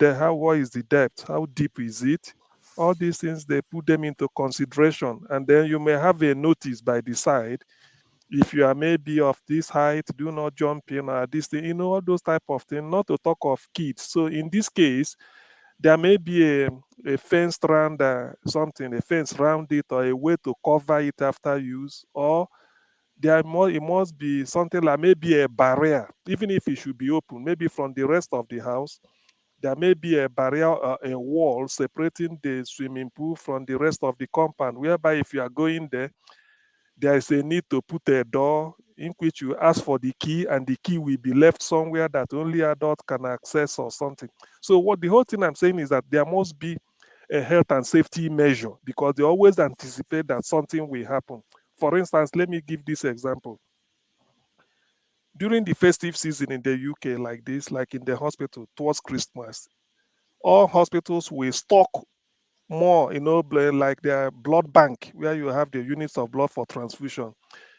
is the depth? How deep is it? All these things, they put them into consideration. And then you may have a notice by the side. If you are maybe of this height, do not jump in or this thing, all those type of things, not to talk of kids. So in this case, there may be a fence around something, a fence around it, or a way to cover it after use, or it must be something like maybe a barrier, even if it should be open, maybe from the rest of the house. There may be a barrier, a wall separating the swimming pool from the rest of the compound, whereby if you are going there is a need to put a door in which you ask for the key, and the key will be left somewhere that only adults can access or something. So what the whole thing I'm saying is that there must be a health and safety measure, because they always anticipate that something will happen. For instance, let me give this example. During the festive season in the UK, like this, like in the hospital towards Christmas, all hospitals will stock more, like their blood bank, where you have the units of blood for transfusion.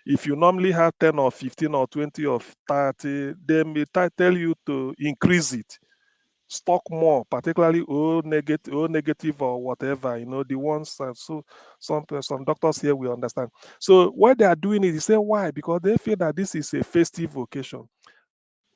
If you normally have 10 or 15 or 20 or 30, they may tell you to increase it, stock more, particularly O negative or whatever, the ones that, so some doctors here will understand. So what they are doing is, they say, why? Because they feel that this is a festive occasion.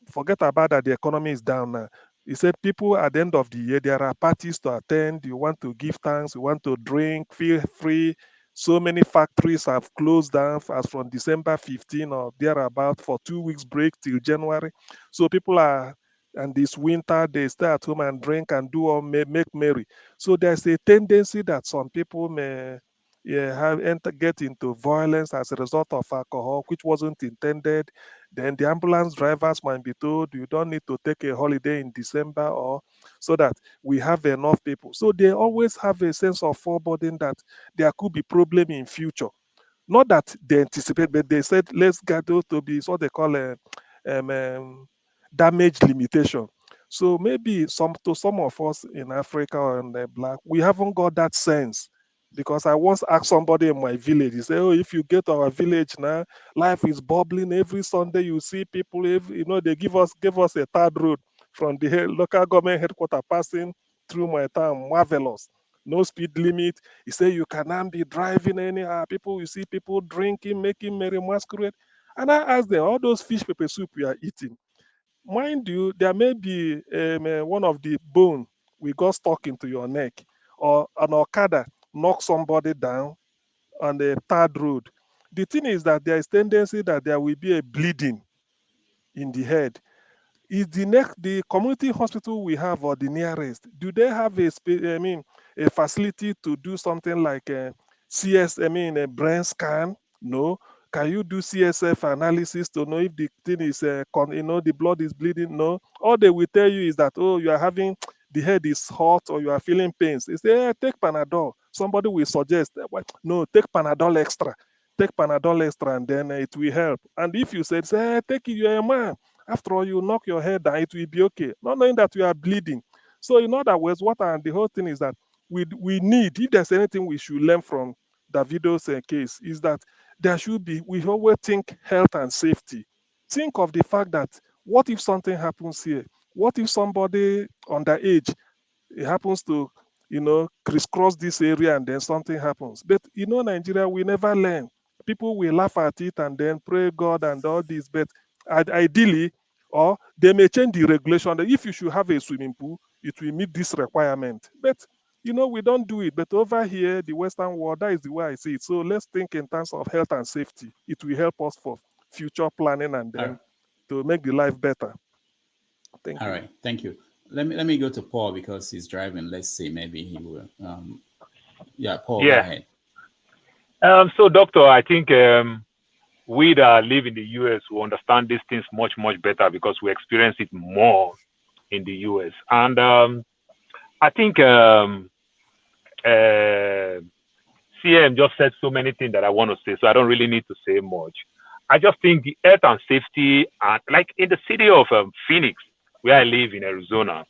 Forget about that, the economy is down now. He said people at the end of the year, there are parties to attend. You want to give thanks, you want to drink, feel free. So many factories have closed down as from December 15 or thereabout for 2 weeks break till January. So people are and this winter they stay at home and drink and do all make merry. So there's a tendency that some people may get into violence as a result of alcohol, which wasn't intended. Then the ambulance drivers might be told you don't need to take a holiday in December, or so that we have enough people. So they always have a sense of foreboding that there could be problem in future. Not that they anticipate, but they said let's get those to be what they call a damage limitation. So maybe some of us in Africa or in the black, we haven't got that sense. Because I once asked somebody in my village, he said, "Oh, if you get to our village now, life is bubbling. Every Sunday you see people. They give us a third road from the local government headquarters passing through my town. Marvelous. No speed limit." He said, "You cannot be driving anyhow. People, you see people drinking, making merry masquerade." And I asked them, all those fish pepper soup you are eating, mind you, there may be one of the bone we got stuck into your neck, or an okada knock somebody down on the third road. The thing is that there is tendency that there will be a bleeding in the head. Is the community hospital we have, or the nearest, do they have a facility to do something like a a brain scan? No. Can you do CSF analysis to know if the thing is the blood is bleeding? No. All they will tell you is that, oh, you are having the head is hot, or you are feeling pains. They say, take Panadol. Somebody will suggest, no, take Panadol extra. Take Panadol extra, and then it will help. And if you say, take it, you're a man. After all, you knock your head down, it will be okay. Not knowing that you are bleeding. So, in other words, the whole thing is that we need, if there's anything we should learn from Davido's case, is that we always think health and safety. Think of the fact that, what if something happens here? What if somebody underage, it happens to, crisscross this area, and then something happens? But, Nigeria, we never learn. People will laugh at it and then pray God and all this. But ideally, or they may change the regulation that if you should have a swimming pool, it will meet this requirement. But we don't do it. But over here, the Western world, that is the way I see it. So let's think in terms of health and safety. It will help us for future planning, and then to make the life better. Thank you. All right, thank you. Let me go to Paul because he's driving. Let's see, maybe he will. Yeah, Paul, go ahead. So, doctor, I think we that live in the US will understand these things much, much better because we experience it more in the US. And I think CM just said so many things that I want to say, so I don't really need to say much. I just think the health and safety, like in the city of Phoenix, where I live in Arizona,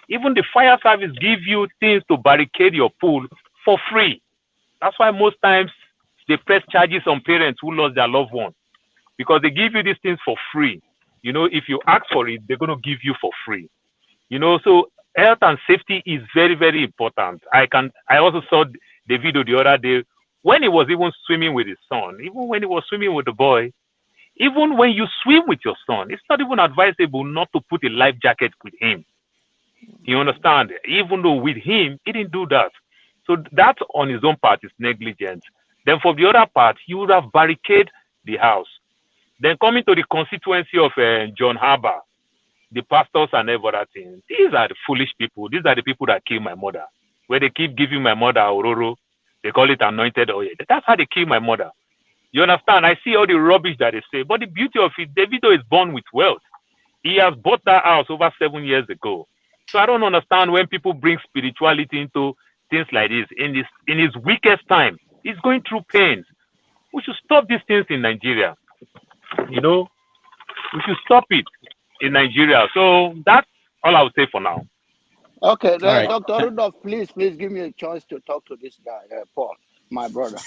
even the fire service give you things to barricade your pool for free. That's why most times they press charges on parents who lost their loved one, because they give you these things for free. If you ask for it, they're going to give you for free. So health and safety is very, very important. I also saw the video the other day when he was even swimming with his son, even when he was swimming with the boy. Even when you swim with your son, it's not even advisable not to put a life jacket with him. You understand? Even though with him, he didn't do that. So that on his own part is negligent. Then for the other part, he would have barricaded the house. Then coming to the constituency of John Harbour, the pastors and everything, these are the foolish people. These are the people that kill my mother. Where they keep giving my mother Ororo, they call it anointed oil. That's how they kill my mother. You understand? I see all the rubbish that they say. But the beauty of it, Davido is born with wealth. He has bought that house over 7 years ago. So I don't understand when people bring spirituality into things like this. In his weakest time, he's going through pains. We should stop these things in Nigeria. We should stop it in Nigeria. So that's all I would say for now. Okay, right. Dr. Rudolph, please give me a chance to talk to this guy, Paul, my brother.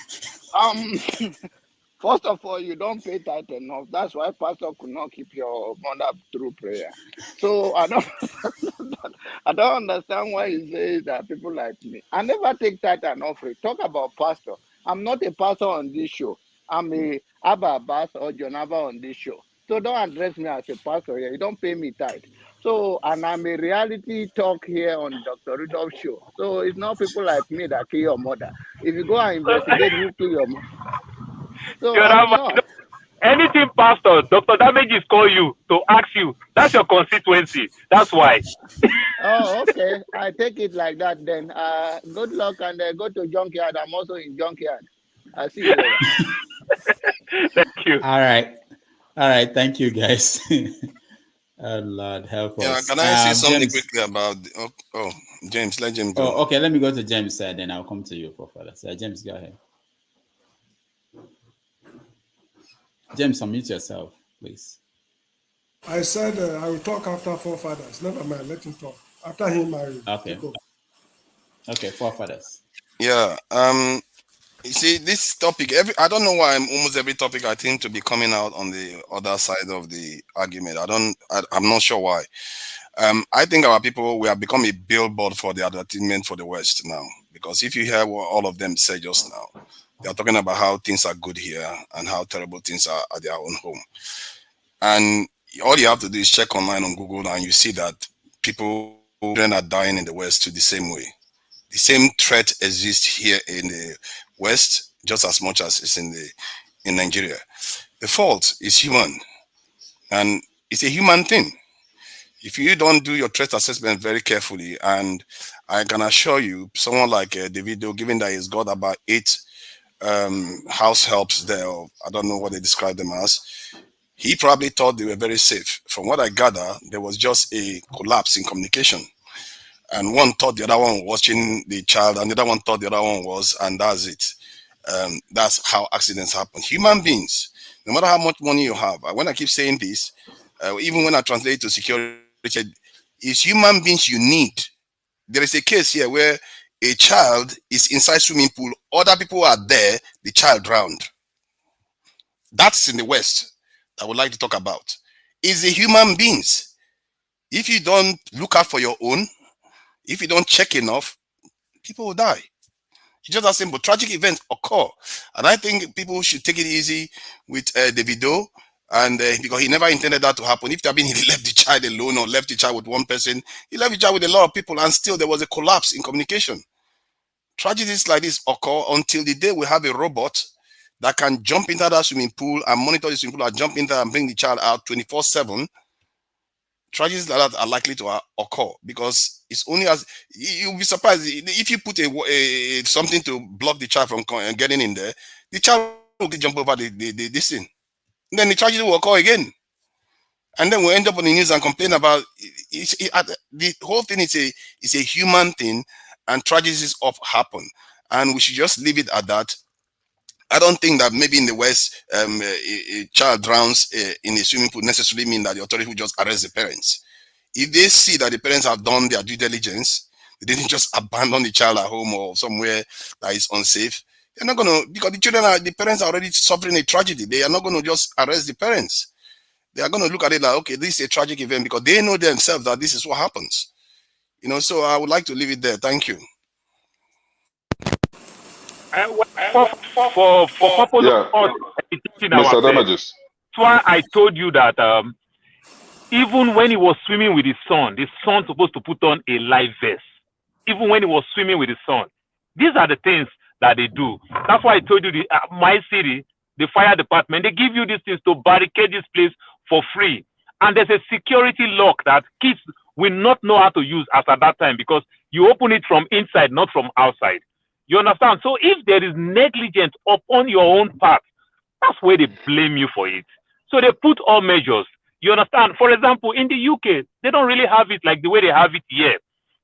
First of all, you don't pay tithe enough. That's why pastor could not keep your mother through prayer. So I don't understand why he says that people like me. I never take tithe and offering. Talk about pastor. I'm not a pastor on this show. I'm a Abba Abbas or John Abba on this show. So don't address me as a pastor here. You don't pay me tithe. So, and I'm a reality talk here on Dr. Rudolph's show. So it's not people like me that kill your mother. If you go and investigate who killed your mother. So I'm not. Anything pastor, Dr. Damages call you to ask you. That's your constituency. That's why. Oh, okay. I take it like that then. Good luck and go to junkyard. I'm also in junkyard. I'll see you later. Thank you. All right. All right. Thank you, guys. Oh, Lord, help Yeah, us. can I say something James. quickly about? James, let James go. Oh, okay. Let me go to James, then I'll come to you for further. So, James, go ahead. James, unmute yourself, please. I said I will talk after forefathers. Never mind, let him talk. After him, I will Okay. go. Okay, forefathers. Yeah. You see, this topic. I don't know why almost every topic I think to be coming out on the other side of the argument. I'm not sure why. I think our people, we have become a billboard for the advertisement for the West now. Because if you hear what all of them say just now, they are talking about how things are good here and how terrible things are at their own home. And all you have to do is check online on Google and you see that people are dying in the West to the same way. The same threat exists here in the West just as much as it's in Nigeria. The fault is human, and it's a human thing. If you don't do your threat assessment very carefully, and I can assure you, someone like Davido, given that he's got about 8 house helps there, or I don't know what they describe them as, he probably thought they were very safe. From what I gather, there was just a collapse in communication. And one thought the other one was watching the child, and the other one thought the other one was, and that's it. That's how accidents happen. Human beings, no matter how much money you have, when I keep saying this, even when I translate it to security, it's human beings you need. There is a case here where a child is inside swimming pool, other people are there, the child drowned. That's in the West I would like to talk about. Is the human beings. If you don't look out for your own, if you don't check enough, people will die. It's just that simple. Tragic events occur. And I think people should take it easy with Davido, and because he never intended that to happen. If he left the child alone or left the child with one person, he left the child with a lot of people, and still there was a collapse in communication. Tragedies like this occur until the day we have a robot that can jump into that swimming pool and monitor the swimming pool and jump in there and bring the child out 24/7. Tragedies like that are likely to occur because it's only as you'll be surprised if you put something to block the child from getting in there, the child will jump over this thing. And then the tragedy will occur again, and then we'll end up on the news and complain about the whole thing. Is a human thing, and tragedies happen, and we should just leave it at that. I don't think that maybe in the West, a child drowns in a swimming pool necessarily mean that the authority will just arrest the parents. If they see that the parents have done their due diligence, they didn't just abandon the child at home or somewhere that is unsafe. They're not going to, because the parents are already suffering a tragedy. They are not going to just arrest the parents. They are going to look at it like, okay, this is a tragic event because they know themselves that this is what happens. So I would like to leave it there. Thank you. For purpose of us educating ourselves, that's why I told you that even when he was swimming with his son supposed to put on a life vest. Even when he was swimming with his son, these are the things that they do. That's why I told you my city, the fire department, they give you these things to barricade this place for free. And there's a security lock that kids will not know how to use as at that time because you open it from inside, not from outside. You understand? So if there is negligence upon your own part, that's where they blame you for it. So they put all measures. You understand? For example, in the UK, they don't really have it like the way they have it here.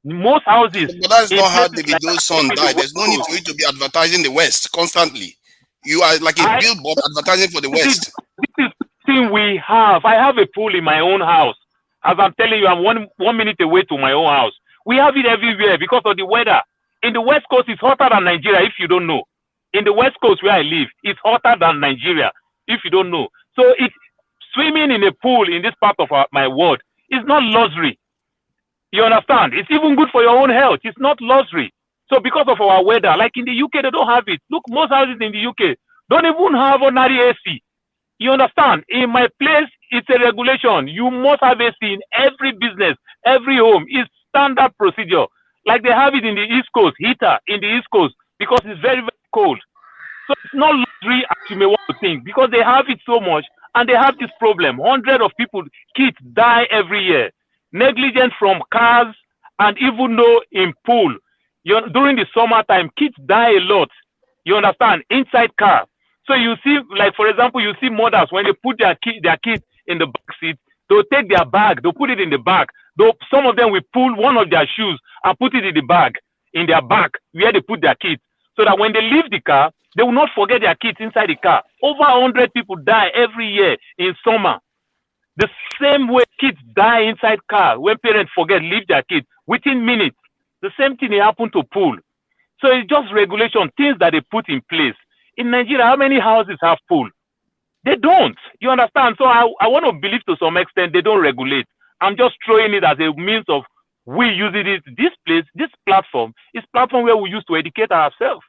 Most houses. But that's not how Davido's son died. There's no need for you to be advertising the West constantly. You are like a billboard advertising for the West. This is the thing we have. I have a pool in my own house. As I'm telling you, I'm one minute away to my own house. We have it everywhere because of the weather. In the West Coast, it's hotter than Nigeria, if you don't know. In the West Coast where I live, it's hotter than Nigeria, if you don't know. So it's swimming in a pool in this part of my world is not luxury. You understand? It's even good for your own health. It's not luxury. So because of our weather, like in the UK, they don't have it. Look, most houses in the UK don't even have ordinary AC. You understand? In my place, it's a regulation. You must have AC in every business, every home. It's standard procedure. Like they have it in the East Coast, heater in the East Coast, because it's very, very cold. So it's not luxury as you may want to think, because they have it so much and they have this problem. Hundreds of people, kids die every year. Negligence from cars, and even though in pool, during the summertime, kids die a lot. You understand? Inside car. So you see, like for example, you see mothers when they put their kids in the back seat, they'll take their bag, they'll put it in the bag. Some of them will pull one of their shoes and put it in the bag, in their back, where they put their kids, so that when they leave the car, they will not forget their kids inside the car. Over 100 people die every year in summer. The same way kids die inside car when parents forget, leave their kids within minutes. The same thing happened to pool. So it's just regulation, things that they put in place. In Nigeria, how many houses have pool? They don't. You understand? So I want to believe to some extent they don't regulate. I'm just throwing it as a means of we using it. This platform is platform where we use to educate ourselves.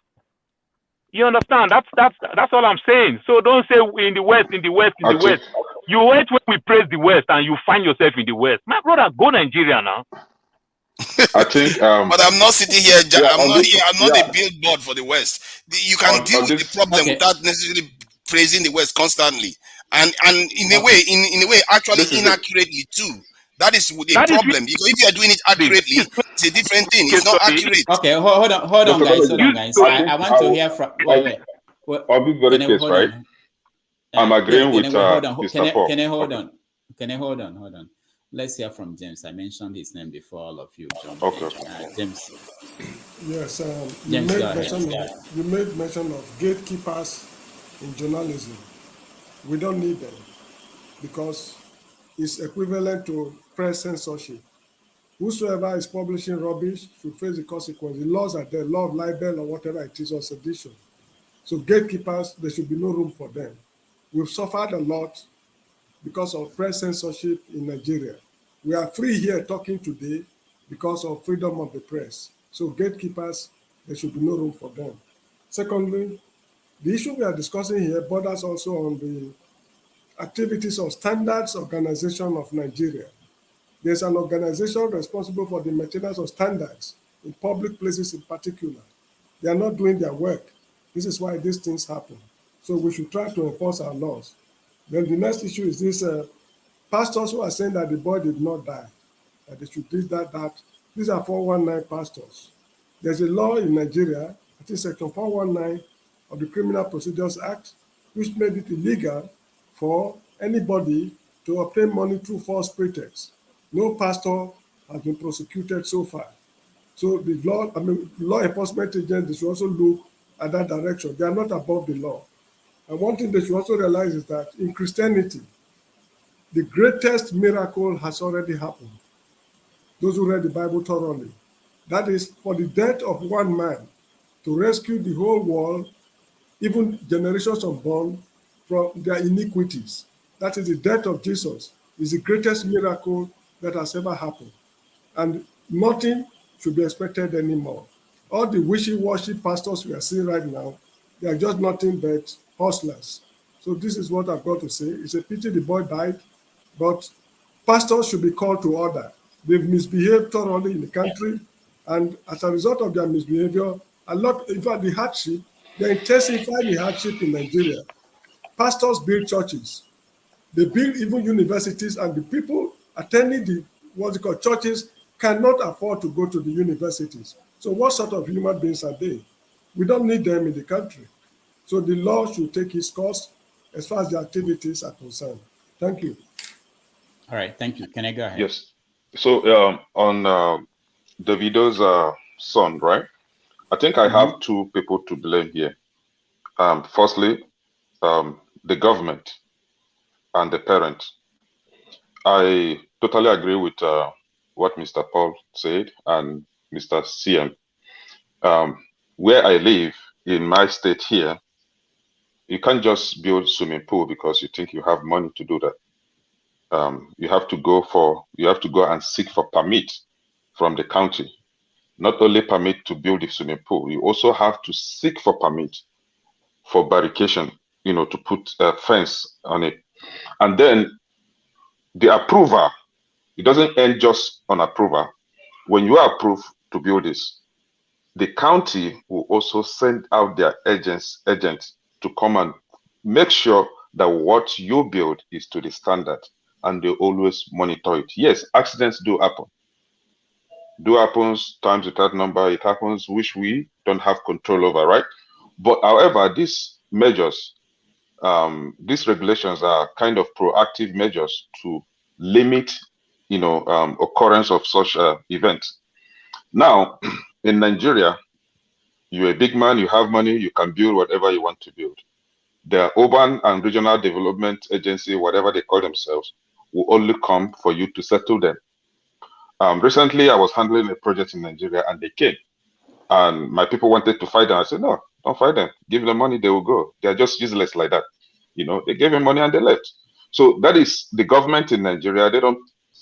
You understand? That's all I'm saying. So don't say in the West. You wait when we praise the West and you find yourself in the West. My brother, go Nigeria now. I think but I'm not sitting here. yeah, I'm not this, here. I'm not yeah, a billboard for the West. You can deal with the problem Okay. without necessarily praising the West constantly, and in a way, actually this is it. inaccurately too. That is the problem. Because if you are doing it accurately, it's a different thing. It's not accurate. Okay, hold on, guys. I want to hear from. Wait. On this very case, right? I'm agreeing with Mr. Paul. Can I hold on? Hold on. Let's hear from James. I mentioned his name before all of you. Okay. James. Yes, James, you made mention of gatekeepers in journalism. We don't need them because it's equivalent to press censorship. Whosoever is publishing rubbish should face the consequence. The laws are there, law of libel or whatever it is, or sedition. So gatekeepers, there should be no room for them. We've suffered a lot because of press censorship in Nigeria. We are free here talking today because of freedom of the press. So gatekeepers, there should be no room for them. Secondly, the issue we are discussing here borders also on the activities of Standards Organization of Nigeria. There's an organization responsible for the maintenance of standards in public places in particular. They are not doing their work. This is why these things happen. So we should try to enforce our laws. Then the next issue is this pastors who are saying that the boy did not die, that they should teach that. These are 419 pastors. There's a law in Nigeria, I think section 419 of the Criminal Procedures Act, which made it illegal for anybody to obtain money through false pretext. No pastor has been prosecuted so far. So the law enforcement agents, they should also look at that direction. They are not above the law. And one thing they should also realize is that in Christianity, the greatest miracle has already happened. Those who read the Bible thoroughly. That is for the death of one man to rescue the whole world, even generations unborn, from their iniquities. That is the death of Jesus, is the greatest miracle that has ever happened. And nothing should be expected anymore. All the wishy-washy pastors we are seeing right now, they are just nothing but hustlers. So this is what I've got to say. It's a pity the boy died, but pastors should be called to order. They've misbehaved thoroughly in the country, and as a result of their misbehavior, in fact, the hardship, they intensify the hardship in Nigeria. Pastors build churches. They build even universities, and the people attending the churches cannot afford to go to the universities. So what sort of human beings are they? We don't need them in the country. So the law should take its course as far as the activities are concerned. Thank you. All right, thank you. Can I go ahead? Yes. So on Davido's son, right? I think I have two people to blame here. Firstly, the government and the parents. I totally agree with what Mr. Paul said and Mr. CM. Where I live in my state here, you can't just build swimming pool because you think you have money to do that. You have to go and seek for permit from the county. Not only permit to build the swimming pool, you also have to seek for permit for barrication, to put a fence on it. And then the approval, it doesn't end just on approval. When you are approved to build this, the county will also send out their agents to come and make sure that what you build is to the standard, and they always monitor it. Yes, accidents do happen. Happens times without number. It happens, which we don't have control over, right? But however, these measures, these regulations are kind of proactive measures to limit, occurrence of such events. Now, in Nigeria, you're a big man, you have money, you can build whatever you want to build. The urban and regional development agency, whatever they call themselves, will only come for you to settle them. Recently, I was handling a project in Nigeria, and they came, and my people wanted to fight them. I said, no, don't fight them. Give them money, they will go. They are just useless like that. They gave them money and they left. So that is the government in Nigeria. They don't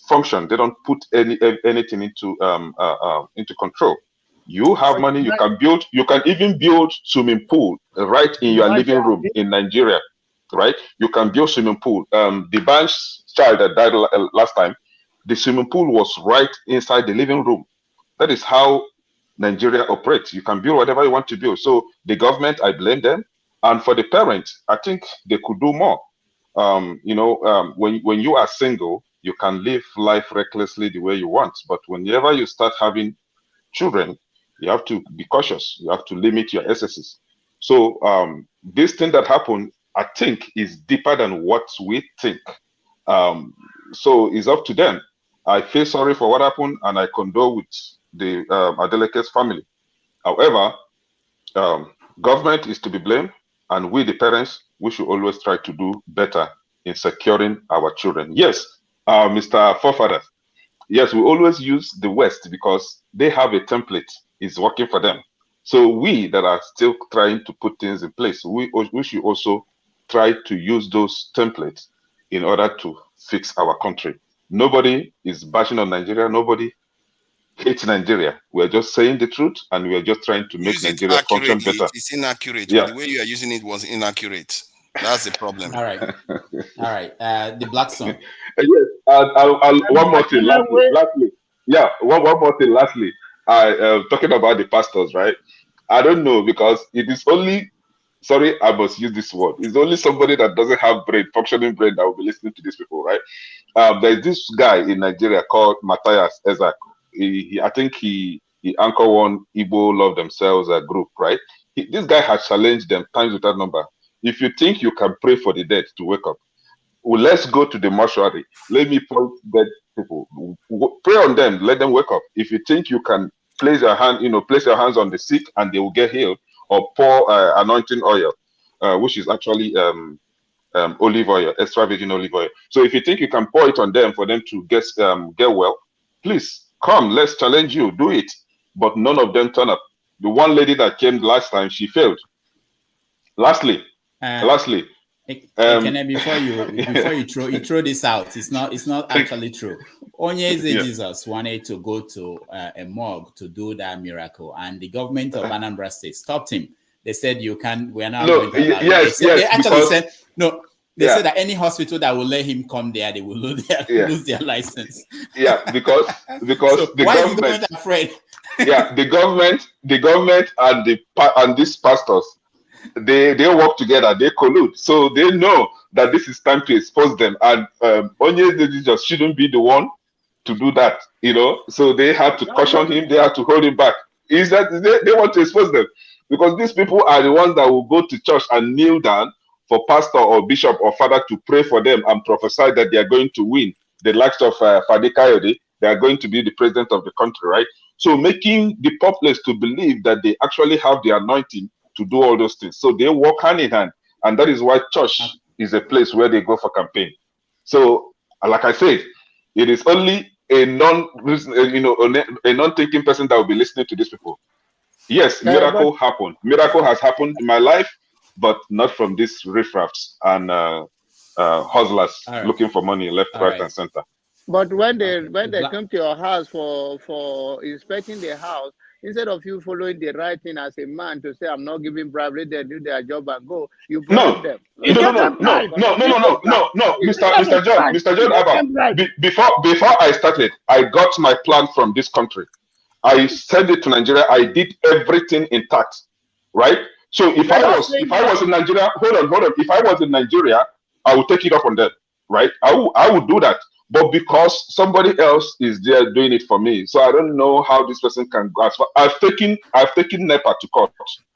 function. They don't put anything into control. You have money, you can build. You can even build swimming pool right in your living room in Nigeria, right? You can build swimming pool. The Banch child that died last time, the swimming pool was right inside the living room. That is how Nigeria operates. You can build whatever you want to build. So the government, I blame them. And for the parents, I think they could do more. When you are single, you can live life recklessly the way you want. But whenever you start having children, you have to be cautious. You have to limit your excesses. So this thing that happened, I think, is deeper than what we think. So it's up to them. I feel sorry for what happened, and I condole with the Adeleke's family. However, government is to be blamed, and we, the parents, we should always try to do better in securing our children. Yes, Mr. Forefathers, yes, we always use the West because they have a template. It's working for them. So we that are still trying to put things in place, we should also try to use those templates in order to fix our country. Nobody is bashing on Nigeria. Nobody hates Nigeria. We're just saying the truth, and we're just trying to make Nigeria function better. It's inaccurate. Yeah. The way you are using it was inaccurate. That's the problem. All right. The black son. Yes. One more thing. Lastly. Yeah. One more thing. Lastly, I talking about the pastors, right? I don't know, because it is only. Sorry, I must use this word. It's only somebody that doesn't have brain, functioning brain, that will be listening to these people, right? There's this guy in Nigeria called Matthias Ezak. I think he anchor one Igbo Love Themselves group, right? This guy has challenged them times without number. If you think you can pray for the dead to wake up, well, let's go to the mortuary. Let me point dead people. Pray on them. Let them wake up. If you think you can place your hands on the sick and they will get healed, or pour anointing oil, which is actually olive oil, extra virgin olive oil. So if you think you can pour it on them for them to get well, please come. Let's challenge you. Do it. But none of them turn up. The one lady that came last time, she failed. Lastly, before you throw this out, it's not actually true. Onyeze Jesus wanted to go to a morgue to do that miracle, and the government of Anambra State stopped him. They said we're not going to allow you. They actually said no. They said that any hospital that will let him come there, they will lose their license. Yeah, because so the why government, is the government afraid? yeah, the government and these pastors, they work together, they collude, so they know that this is time to expose them, and Onyeze just shouldn't be the one to do that, So they had to caution him, they had to hold him back. Is that they want to expose them, because these people are the ones that will go to church and kneel down for pastor or bishop or father to pray for them and prophesy that they are going to win. The likes of Fadi Kayode, they are going to be the president of the country, right? So making the populace to believe that they actually have the anointing to do all those things. So they work hand in hand, and that is why church is a place where they go for campaign. So, like I said, it is only a non-thinking person that will be listening to these people. Yes, miracle happened. Miracle has happened in my life, but not from these riffraffs and hustlers looking for money left, right, and center. But when they come to your house for inspecting the house, instead of you following the right thing as a man to say, I'm not giving bribe, let them do their job and go, you bribe them. No, Mr. John Abba, before I started, I got my plan from this country. I sent it to Nigeria. I did everything intact, right? So if I was in Nigeria, hold on. If I was in Nigeria, I would take it up on them, right? I would do that. But because somebody else is there doing it for me, so I don't know how this person can go as far. I've taken NEPA to court.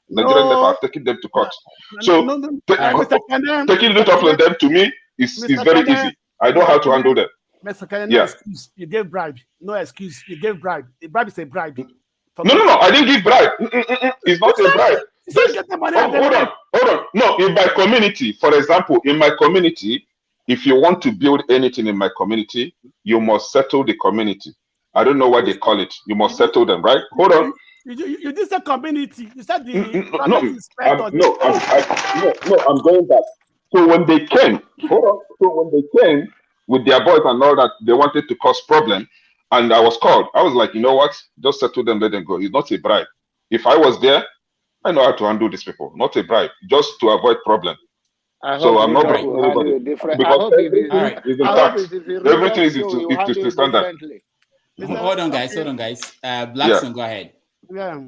Nigerian NEPA, I've taken them to court. So taking it up on them to me is very easy. I know how to handle them. Mr. Kanye, Yeah. no excuse. You gave bribe. No excuse. You gave bribe. A bribe is a bribe. No. I didn't give bribe. It's not a bribe. Hold on. No, in my community, for example, in my community, if you want to build anything in my community, you must settle the community. I don't know what they call it. You must settle them, right? Hold on. You did say community. You said the I'm going back. So when they came, with their boys and all that, they wanted to cause problem, and I was called. I was like, you know what? Just settle them, let them go. It's not a bribe. If I was there, I know how to handle these people. Not a bribe, just to avoid problem. So I'm not blaming anybody because everything is to standard. Hold on, guys. Blackson, go ahead. Yeah.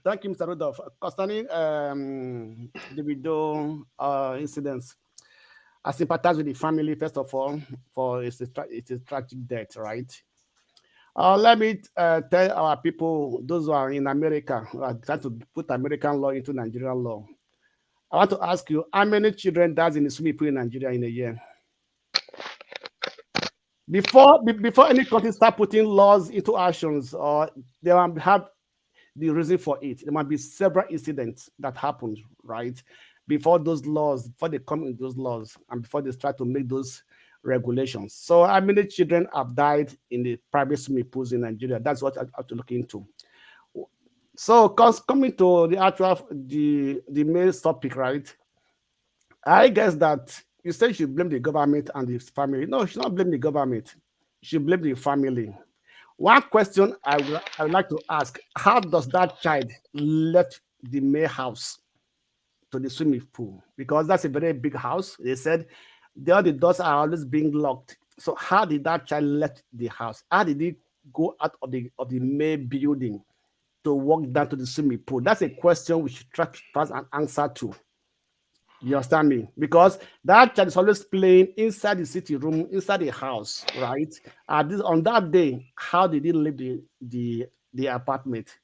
Thank you, Mr. Rudolph. Concerning the video incidents, I sympathize with the family, first of all, for it's a tragic death, right? Let me tell our people, those who are in America, who are trying to put American law into Nigerian law. I want to ask you, how many children dies in the swimming pool in Nigeria in a year? Before any country start putting laws into actions, or they will have the reason for it. There might be several incidents that happen, right? Before those laws, before they come in those laws, and before they start to make those regulations. So how many children have died in the private swimming pools in Nigeria? That's what I have to look into. So coming to the actual, the main topic, right? I guess that you say you should blame the government and the family. No, you should not blame the government. You should blame the family. One question I would like to ask: how does that child left the main house to the swimming pool? Because that's a very big house. They said all the doors are always being locked. So how did that child left the house? How did he go out of the main building to walk down to the swimming pool? That's a question we should try to find an answer to. You understand me? Because that child is always playing inside the city room, inside the house, right? On that day, how did he leave the apartment?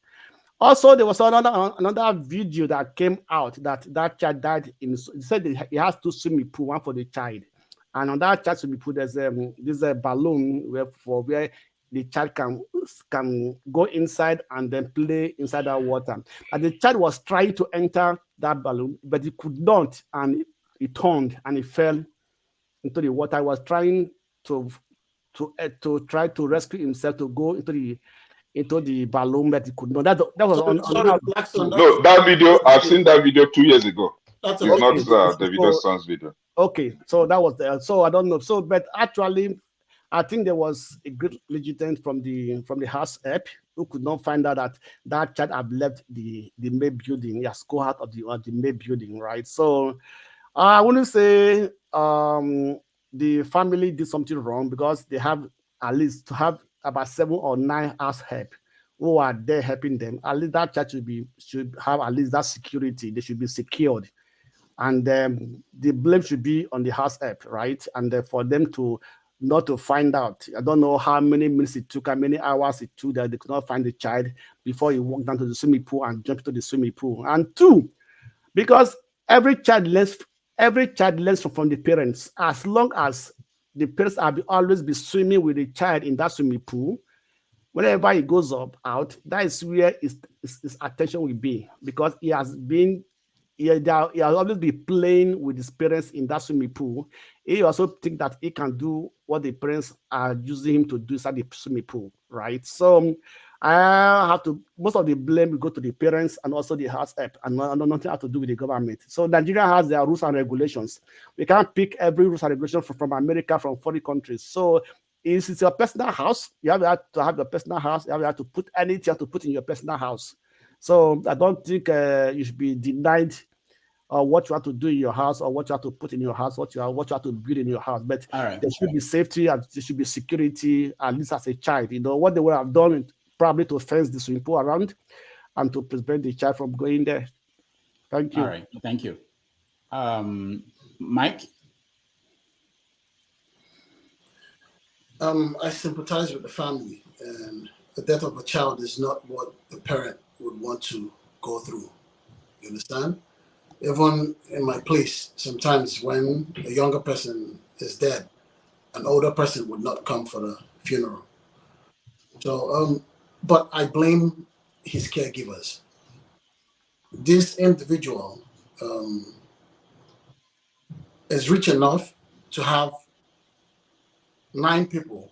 Also, there was another video that came out that child died in. He said he has two swimming pool, one for the child, and on that child swimming pool, there's a balloon where the child can go inside and then play inside that water. And the child was trying to enter that balloon, but he could not, and he turned and he fell into the water. He was trying to try to rescue himself to go into the balloon, but he could not. That was no, that video, I've seen that video 2 years ago. It's not the video son's video. Okay, so that was there. So I don't know. So, but actually, I think there was a great legitimate from the house help who could not find out that child had left the main building. He has go out of the main building, right? So I wouldn't say the family did something wrong, because they have at least to have about 7 or 9 house help who are there helping them. At least that child should have at least that security. They should be secured, and the blame should be on the house help, right? And for them to not to find out. I don't know how many minutes it took, how many hours it took that they could not find the child before he walked down to the swimming pool and jumped into the swimming pool. And 2, because every child learns from the parents. As long as the parents will always be swimming with the child in that swimming pool, whenever he goes out, that is where his attention will be, because he has always be playing with his parents in that swimming pool. He also think that he can do what the parents are using him to do inside the swimming pool, right? So most of the blame will go to the parents and also the house help, and nothing has to do with the government. So Nigeria has their rules and regulations. We can't pick every rules and regulation from America, from foreign countries. So if it's your personal house, you have to have your personal house. You have to put anything you have to put in your personal house. So I don't think you should be denied what you have to do in your house, or what you have to put in your house, what you have to build in your house. But there should be safety, and there should be security, at least as a child. You know what they would have done probably to fence the swimming pool around and to prevent the child from going there. Thank you. All right, thank you. Mike? I sympathize with the family, and the death of a child is not what the parent would want to go through. You understand? Even in my place, sometimes when a younger person is dead, an older person would not come for the funeral. So, but I blame his caregivers. This individual is rich enough to have 9 people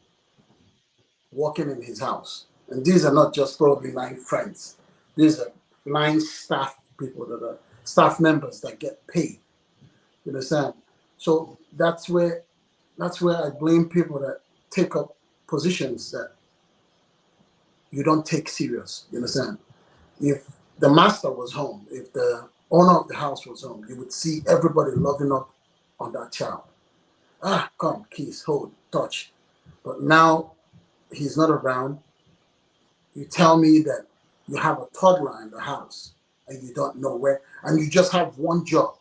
working in his house. And these are not just probably 9 friends. These are 9 staff people that are staff members that get paid. You understand? So that's where I blame people that take up positions that you don't take serious. You understand? If the master was home, if the owner of the house was home, you would see everybody loving up on that child. Ah, come, kiss, hold, touch. But now he's not around. You tell me that you have a toddler in the house and you don't know where, and you just have one job.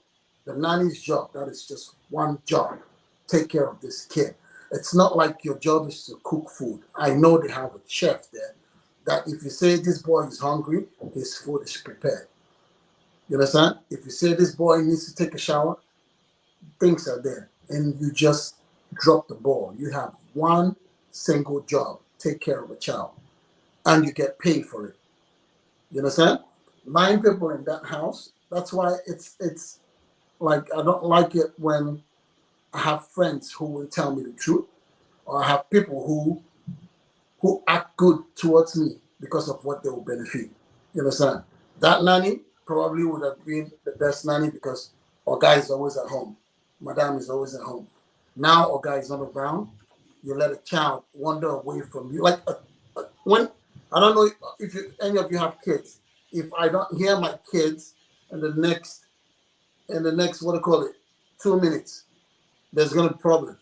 The nanny's job, that is just one job. Take care of this kid. It's not like your job is to cook food. I know they have a chef there that if you say this boy is hungry, his food is prepared. You understand? If you say this boy needs to take a shower, things are there. And you just drop the ball. You have one single job, take care of a child, and you get paid for it. You understand? 9 people in that house. That's why it's like I don't like it when I have friends who will tell me the truth, or I have people who act good towards me because of what they will benefit. You understand? That nanny probably would have been the best nanny because our guy is always at home. Madame is always at home. Now our guy is not around. You let a child wander away from you. Like when I don't know if any of you have kids. If I don't hear my kids in the next what do you call it, 2 minutes, there's gonna be a problem.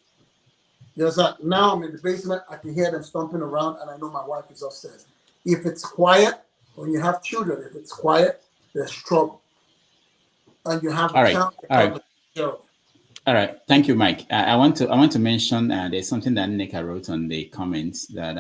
You know, now I'm in the basement, I can hear them stomping around, and I know my wife is upstairs. If it's quiet, when you have children, if it's quiet, there's trouble. And you have a child that can't take care of. All right, thank you, Mike. I want to mention there's something that Nika wrote on the comments that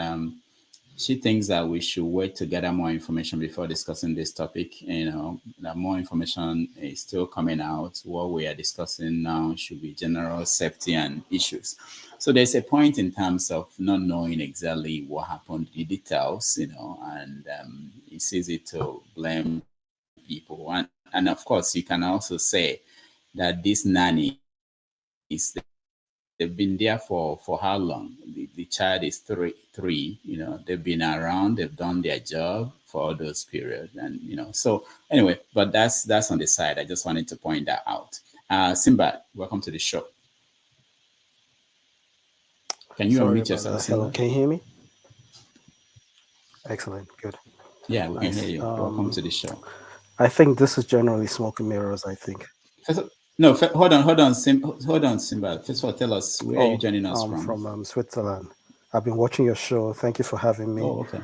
she thinks that we should wait to gather more information before discussing this topic. You know, that more information is still coming out. What we are discussing now should be general safety and issues. So there's a point in terms of not knowing exactly what happened, the details, you know, and it's easy to blame people. And of course, you can also say that this nanny is they've been there for how long? The child is three, you know, they've been around, they've done their job for all those periods. And, you know, so anyway, but that's on the side. I just wanted to point that out. Simba, welcome to the show. Can you unmute yourself, Simba? Hello, can you hear me? Excellent, good. Yeah, we can hear you. Welcome to the show. I think this is generally smoke and mirrors, I think. No, hold on, Simba. First of all, tell us, where are you joining us from? From Switzerland. I've been watching your show. Thank you for having me. Oh, okay.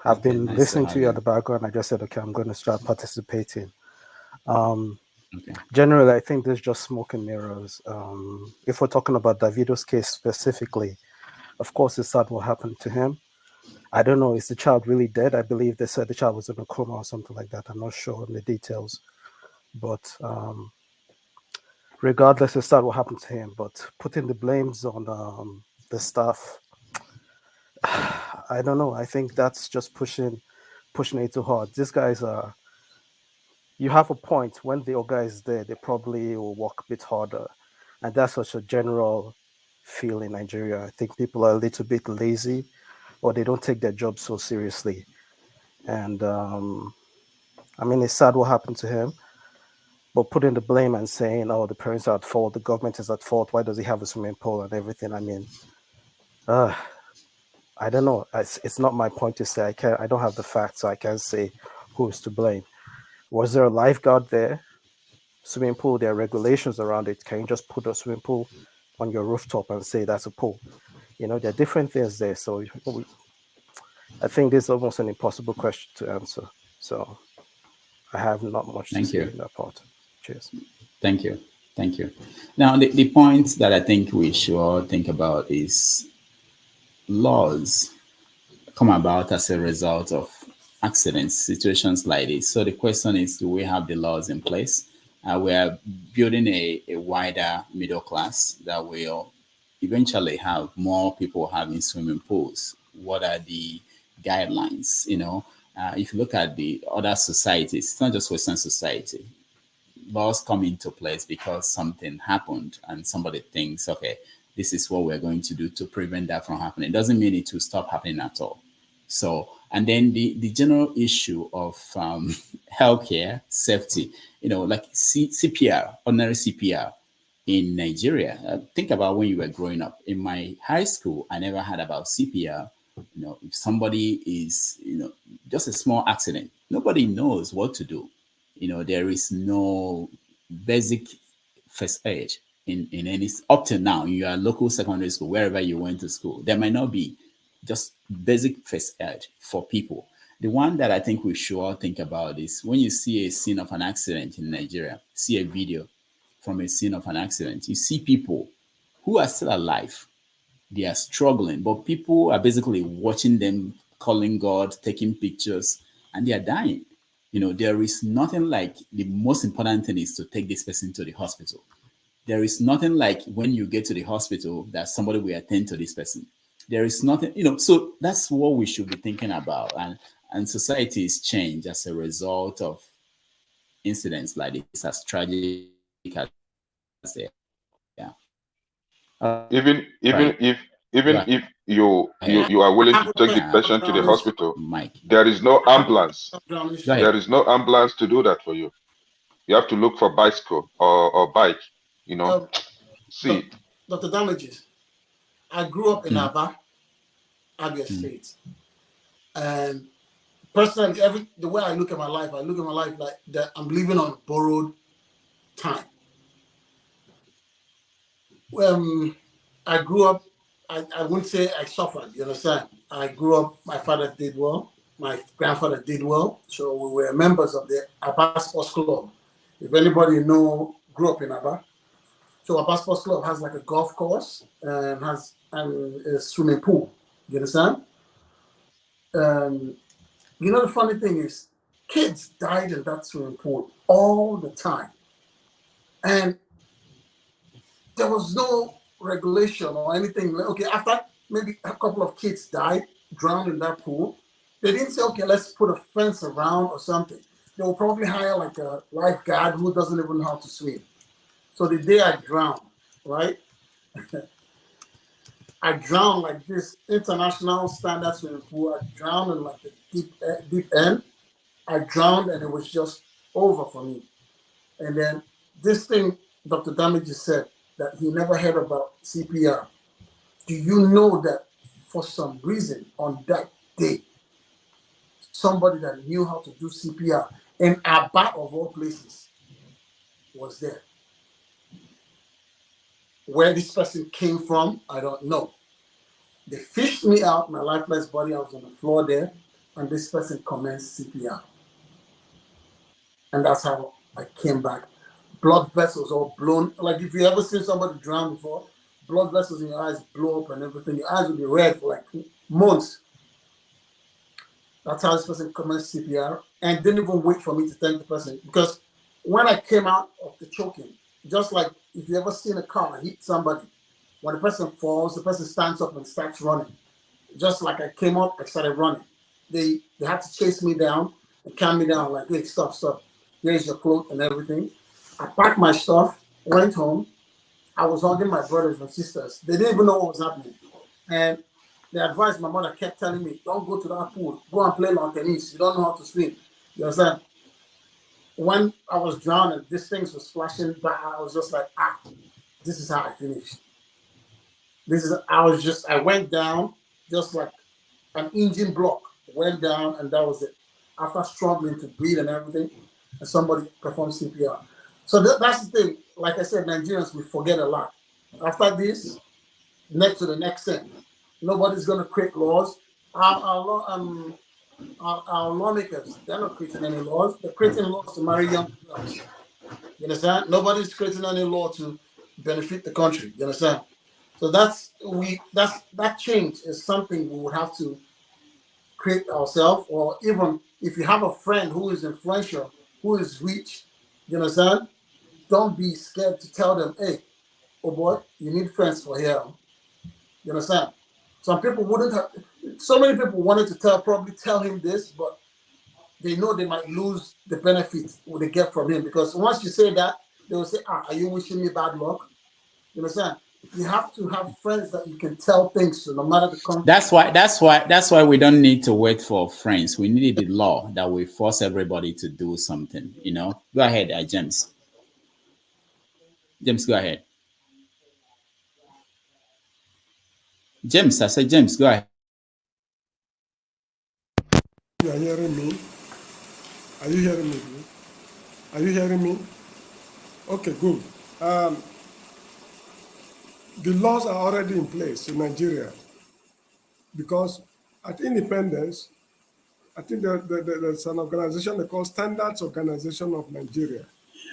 I've been listening to you at the background. I just said, okay, I'm going to start participating. Okay. Generally, I think this is just smoke and mirrors. If we're talking about Davido's case specifically, of course, it's sad what happened to him. I don't know, is the child really dead? I believe they said the child was in a coma or something like that. I'm not sure on the details. But regardless, it's sad what happened to him. But putting the blames on the staff, I don't know. I think that's just pushing it too hard. These guys are, you have a point. When the guy is there, they probably will work a bit harder. And that's such a general feel in Nigeria. I think people are a little bit lazy, or they don't take their job so seriously. And I mean, it's sad what happened to him, but putting the blame and saying, oh, the parents are at fault, the government is at fault, why does he have a swimming pool and everything? I mean, I don't know. It's not my point to say. I don't have the facts, so I can't say who is to blame. Was there a lifeguard there? Swimming pool, there are regulations around it. Can you just put a swimming pool on your rooftop and say that's a pool? You know, there are different things there. So I think this is almost an impossible question to answer. So I have not much to say in that part. Cheers. Thank you. Thank you. Now, the point that I think we should all think about is laws come about as a result of accidents, situations like this. So the question is, do we have the laws in place? We are building a wider middle class that will eventually have more people having swimming pools. What are the guidelines? If you look at the other societies, it's not just Western society. Laws come into place because something happened and somebody thinks, okay, this is what we're going to do to prevent that from happening. It doesn't mean it will stop happening at all. So, and then the general issue of healthcare, safety, like CPR, ordinary CPR in Nigeria. Think about when you were growing up. In my high school, I never heard about CPR. If somebody is, just a small accident, nobody knows what to do. There is no basic first aid in any, up to now, in your local secondary school, wherever you went to school, there might not be just basic first aid for people. The one that I think we should all think about is when you see a scene of an accident in Nigeria, see a video from a scene of an accident, you see people who are still alive. They are struggling, but people are basically watching them, calling God, taking pictures, and they are dying. There is nothing like, the most important thing is to take this person to the hospital. There is nothing like when you get to the hospital that somebody will attend to this person. There is nothing, so that's what we should be thinking about. And society is changed as a result of incidents like this, as tragic as they are. Even if you are willing to take the patient to the hospital, there is no ambulance. There is no ambulance to do that for you. You have to look for bicycle or bike. See, Dr. Damages, I grew up in Aba, Abia State, and personally, the way I look at my life like that I'm living on borrowed time. I grew up, I wouldn't say I suffered, you understand? I grew up, my father did well, my grandfather did well, so we were members of the Aba Sports Club. If anybody grew up in Aba, so Aba Sports Club has like a golf course and has a swimming pool, you understand? The funny thing is, kids died in that swimming pool all the time. And there was no regulation or anything. Okay, after maybe a couple of kids died, drowned in that pool, they didn't say, okay, let's put a fence around or something. They will probably hire like a lifeguard who doesn't even know how to swim. So the day I drowned, right? I drowned like this international standard swimming pool. I drowned in like the deep end. I drowned and it was just over for me. And then this thing Dr. Damages said, that he never heard about CPR. Do you know that for some reason on that day, somebody that knew how to do CPR in Aba of all places was there? Where this person came from, I don't know. They fished me out, my lifeless body, I was on the floor there, and this person commenced CPR. And that's how I came back. Blood vessels all blown. Like if you ever seen somebody drown before, blood vessels in your eyes blow up and everything. Your eyes will be red for like months. That's how this person commenced CPR and didn't even wait for me to thank the person. Because when I came out of the choking, just like if you ever seen a car hit somebody, when the person falls, the person stands up and starts running. Just like I came up, I started running. They had to chase me down and calm me down, like, hey, stop. Here's your cloak and everything. I packed my stuff, went home. I was hugging my brothers and sisters. They didn't even know what was happening. And the advice my mother kept telling me, don't go to that pool. Go and play lawn tennis. You don't know how to swim. You understand? When I was drowning, these things were splashing by. I was just like, this is how I finished. I went down just like an engine block. Went down and that was it. After struggling to breathe and everything, and somebody performed CPR. So that's the thing. Like I said, Nigerians, we forget a lot. After this, next to the next thing, nobody's going to create laws. our lawmakers, they're not creating any laws. They're creating laws to marry young girls. You understand? Nobody's creating any law to benefit the country. You understand? So that change is something we would have to create ourselves, or even if you have a friend who is influential, who is rich, you understand? Don't be scared to tell them, hey, oh boy, you need friends for here. You understand? Some people wouldn't have, so many people wanted to probably tell him this, but they know they might lose the benefit they get from him, because once you say that, they will say, are you wishing me bad luck? You understand? You have to have friends that you can tell things to, no matter the country. That's why we don't need to wait for friends. We need the law that will force everybody to do something. You know, go ahead, James. James, go ahead. James, I said, James, go ahead. You are hearing me? Are you hearing me? Are you hearing me? Okay, good. The laws are already in place in Nigeria because at independence, I think there's an organization they call Standards Organization of Nigeria.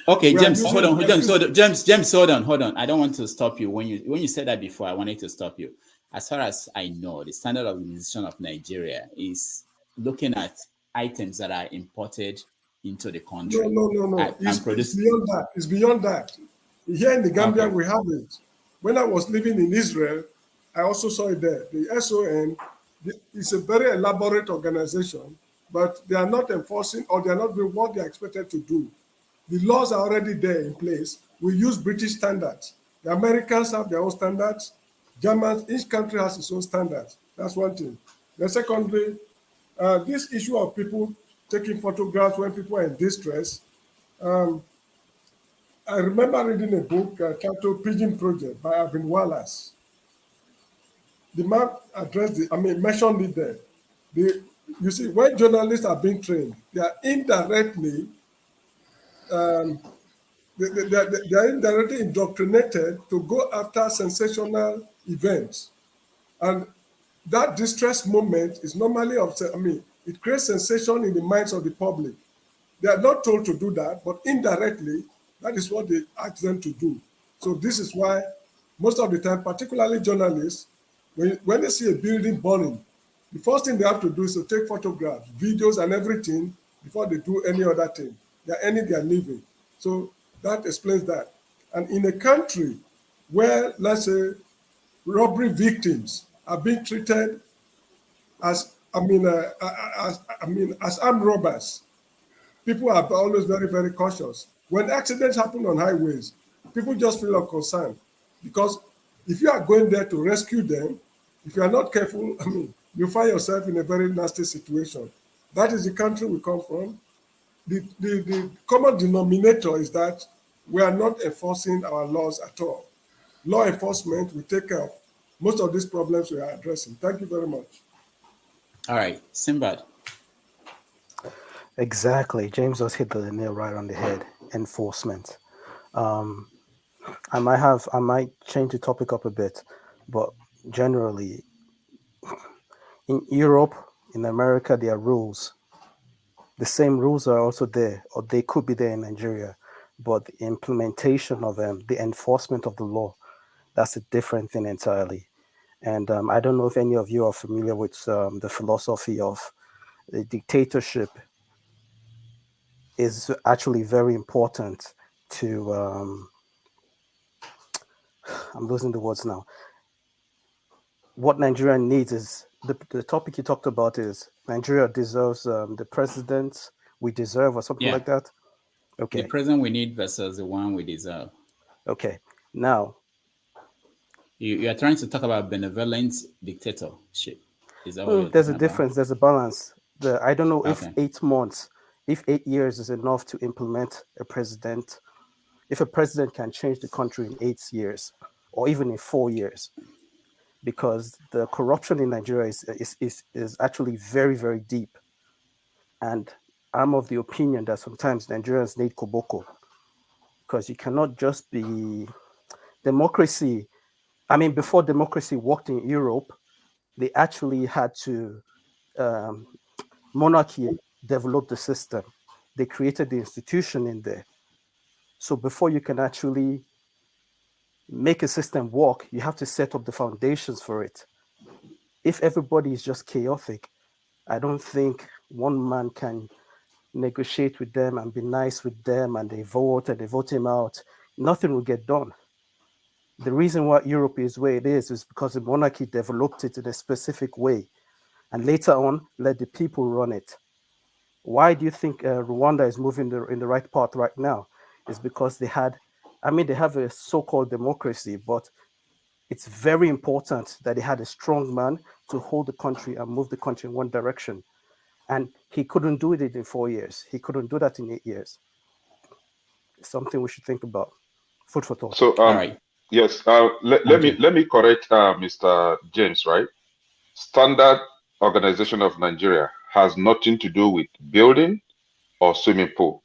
Okay, We are James, using hold on, the James, FCC. James, hold on. I don't want to stop you. When you said that before, I wanted to stop you. As far as I know, the Standard Organization of Nigeria is looking at items that are imported into the country. No. And It's produce. beyond that. It's beyond that. Here in the Gambia, Okay. we have it. When I was living in Israel, I also saw it there. The SON is a very elaborate organization, but they are not enforcing, or they are not doing what they are expected to do. The laws are already there in place. We use British standards. The Americans have their own standards. Germans, each country has its own standards. That's one thing. Then secondly, this issue of people taking photographs when people are in distress. Um, I remember reading a book titled Pigeon Project by Alvin Wallace. The man mentioned it there. You see, when journalists are being trained, they are indirectly um, they are indirectly indoctrinated to go after sensational events. And that distress moment is normally it creates sensation in the minds of the public. They are not told to do that, but indirectly, that is what they ask them to do. So this is why most of the time, particularly journalists, when they see a building burning, the first thing they have to do is to take photographs, videos, and everything before they do any other thing. They are ending their living. So that explains that. And in a country where, let's say, robbery victims are being treated as as armed robbers, people are always very, very cautious. When accidents happen on highways, people just feel unconcerned because if you are going there to rescue them, if you are not careful, you find yourself in a very nasty situation. That is the country we come from. The common denominator is that we are not enforcing our laws at all. Law enforcement will take care of most of these problems we are addressing. Thank you very much. All right, Simbad. Exactly. James just hit the nail right on the head. Enforcement. Um, I might change the topic up a bit, but generally, in Europe, in America, there are rules. The same rules are also there, or they could be there in Nigeria, but the implementation of them, the enforcement of the law, that's a different thing entirely. And I don't know if any of you are familiar with the philosophy of the dictatorship is actually very important to, I'm losing the words now. What Nigeria needs is, the topic you talked about is Nigeria deserves the president we deserve, or something Yeah. like that. Okay. The president we need versus the one we deserve. Okay. Now, you are trying to talk about benevolent dictatorship. Is that what you're there's a talking about? difference. There's a balance. I don't know if Okay. 8 months, if 8 years is enough to implement a president. If a president can change the country in 8 years, or even in 4 years, because the corruption in Nigeria is actually very, very deep. And I'm of the opinion that sometimes Nigerians need koboko, because you cannot just be democracy. I mean, before democracy worked in Europe, they actually had to, monarchy developed the system. They created the institution in there. So before you can actually make a system work, you have to set up the foundations for it. If everybody is just chaotic, I don't think one man can negotiate with them and be nice with them and they vote him out. Nothing will get done. The reason why Europe is where it is because the monarchy developed it in a specific way and later on let the people run it. Why do you think Rwanda is moving in the right path right now? It's because they have a so-called democracy, but it's very important that they had a strong man to hold the country and move the country in one direction. And he couldn't do it in 4 years. He couldn't do that in 8 years. It's something we should think about. Food for thought. So All right. yes, let Thank me you. correct Mr. James, right? Standard Organization of Nigeria has nothing to do with building or swimming pool.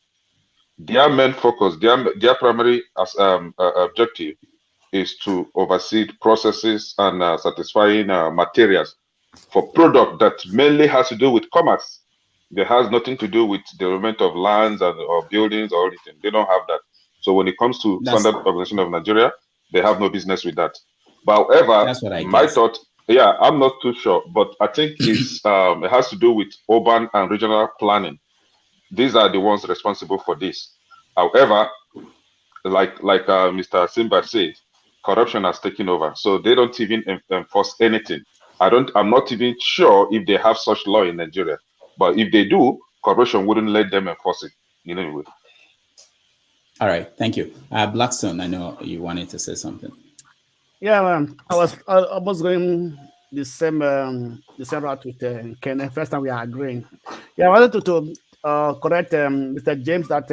Their main focus, their primary objective is to oversee processes and satisfying materials for product that mainly has to do with commerce. It has nothing to do with development of lands or buildings or anything. They don't have that. So when it comes to Standard Organization of Nigeria, they have no business with that. But however, That's what I my guess. thought, yeah, I'm not too sure, but I think it has to do with urban and regional planning. These are the ones responsible for this. However, like Mr. Simba said, corruption has taken over, so they don't even enforce anything. I'm not even sure if they have such law in Nigeria, but if they do, corruption wouldn't let them enforce it in any way. All right. Thank you. Blackstone, I know you wanted to say something. Yeah, I was going the same route with Ken. First time we are agreeing. Yeah, I wanted to correct Mr. James that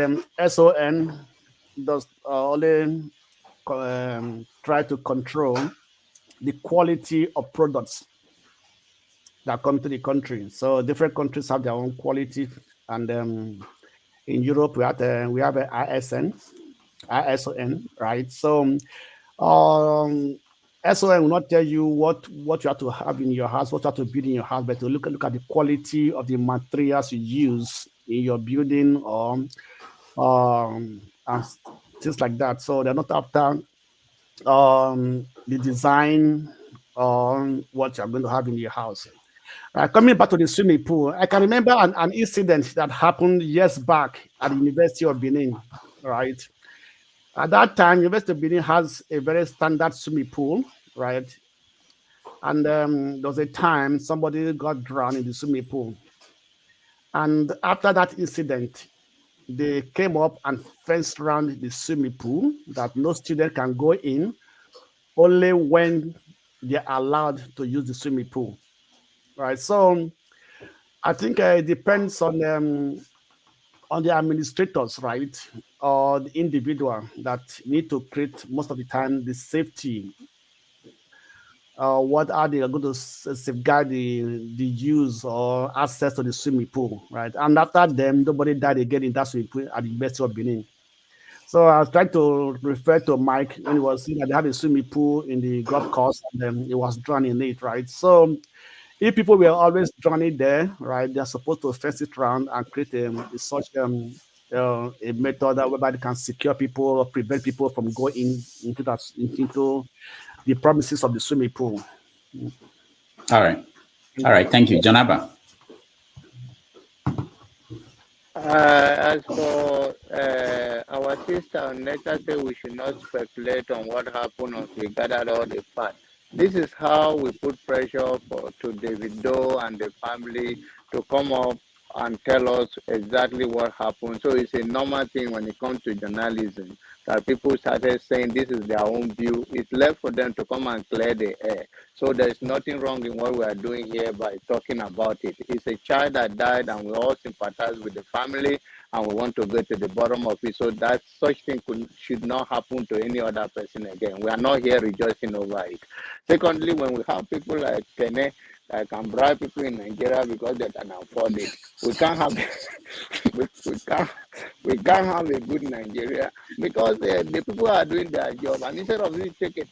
SON does only try to control the quality of products that come to the country. So different countries have their own quality, and in Europe we have a ISON, right? So SON will not tell you what you have to have in your house, what you have to build in your house, but to look at the quality of the materials you use in your building or and things like that. So they're not after the design on what you're going to have in your house. Coming back to the swimming pool, I can remember an incident that happened years back at the University of Benin, right? At that time, University of Benin has a very standard swimming pool, right? And there was a time somebody got drowned in the swimming pool. And after that incident, they came up and fenced around the swimming pool that no student can go in, only when they're allowed to use the swimming pool, right? So I think it depends on the administrators, right, or the individual that need to create most of the time the safety. What are they going to safeguard the use or access to the swimming pool, right? And after them, nobody died again in that swimming pool at the University of Benin. So I was trying to refer to Mike when he was saying that they have a swimming pool in the golf course and then it was drawn in it, right? So if people were always drowning there, right, they're supposed to fence it around and create such a method that whereby they can secure people or prevent people from going into the premises of the swimming pool. All right. All right. Thank you. Janaba. As for our sister Neta say we should not speculate on what happened until we gathered all the facts. This is how we put pressure to David Doe and the family to come up and tell us exactly what happened. So it's a normal thing when it comes to journalism that people started saying this is their own view. It's left for them to come and clear the air. So there's nothing wrong in what we are doing here by talking about it. It's a child that died and we all sympathize with the family and we want to go to the bottom of it. So that such thing should not happen to any other person again. We are not here rejoicing over it. Secondly, when we have people like Kene that can bribe people in Nigeria because they can afford it. We can't have we can't have a good Nigeria because the people are doing their job. And instead of you take a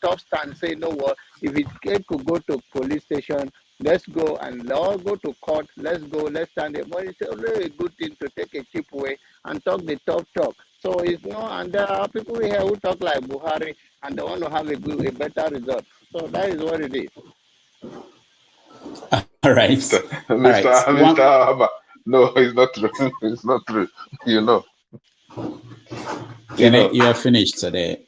tough stand, say, no, what if it could go to police station, let's go and all go to court. Let's go. Let's stand there. But it's already a good thing to take a cheap way and talk the tough talk. So it's not, and there are people here who talk like Buhari and they want to have a better result. So that is what it is. All right. Mr. Abba. No, it's not true. It's not true. You know. You are finished today.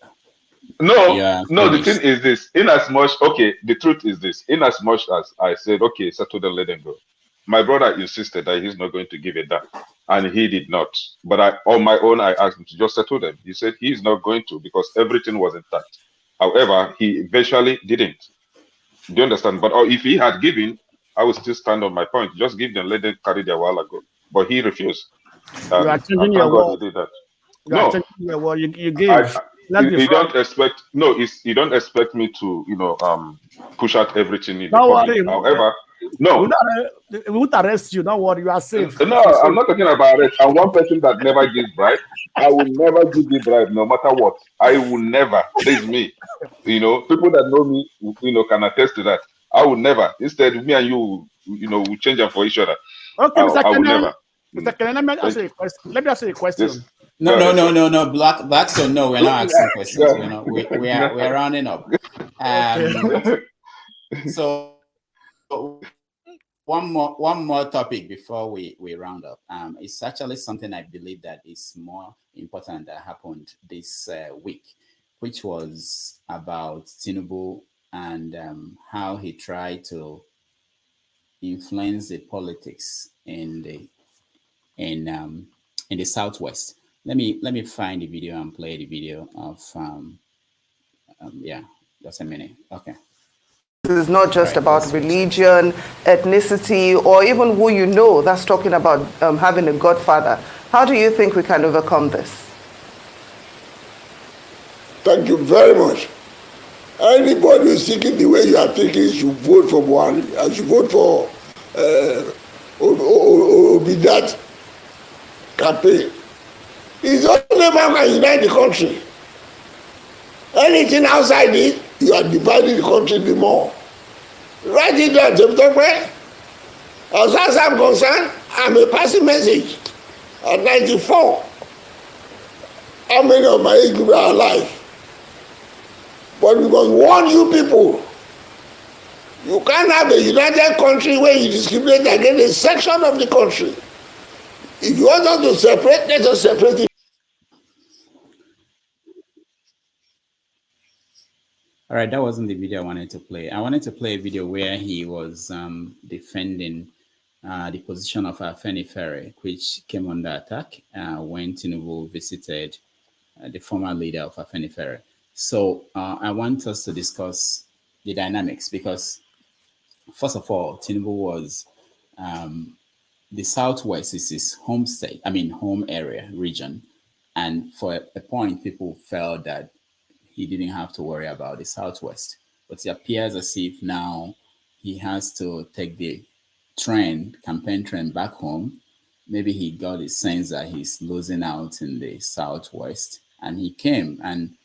No, the thing is this. The truth is this. In as much as I said, okay, settle them, let them go. My brother insisted that he's not going to give it that. And he did not. But on my own, I asked him to just settle them. He said he's not going to because everything was intact. However, he eventually didn't. Do you understand? But if he had given, I would still stand on my point. Just give them, let them carry their while ago. But he refused. You are changing your word. He did that. You gave. You don't expect you don't expect me to push out everything in the Don't public. worry. However, no, we won't arrest you. Don't worry, you are safe. No, I'm not talking about it. I'm one person that never gives bribe. I will never give you bribe, no matter what. I will never. This is me. People that know me, can attest to that. I will never. Instead, me and you, we change them for each other. Okay, Mr. I will never. Mr. Kenen, let me ask you a question. Yes. No. Blackstone, no, we're not asking questions. We're rounding up. So one more topic before we round up. It's actually something I believe that is more important that happened this week, which was about Tinubu and how he tried to influence the politics in the Southwest. Let me find the video and play the video of just a minute. Okay. It's not just about religion, ethnicity, or even who you know. That's talking about having a godfather. How do you think we can overcome this? Thank you very much. Anybody who's thinking the way you are thinking should vote for Buhari. I should vote for Obidat campaign. It's the only man can unite the country. Anything outside it, you are dividing the country the more. Write it down, as far as I'm concerned, I'm a passing message. At 94, how many of my age group are alive? But we must warn you people, you can't have a united country where you discriminate against a section of the country. If you want us to separate, let us separate it. All right, that wasn't the video I wanted to play. I wanted to play a video where he was defending the position of Afenifere, which came under attack when Tinubu visited the former leader of Afenifere. So I want us to discuss the dynamics because, first of all, Tinubu was the Southwest is his home state, home area, region. And for a point, people felt that he didn't have to worry about the Southwest. But it appears as if now he has to take the campaign trend back home. Maybe he got a sense that he's losing out in the Southwest. And he came, and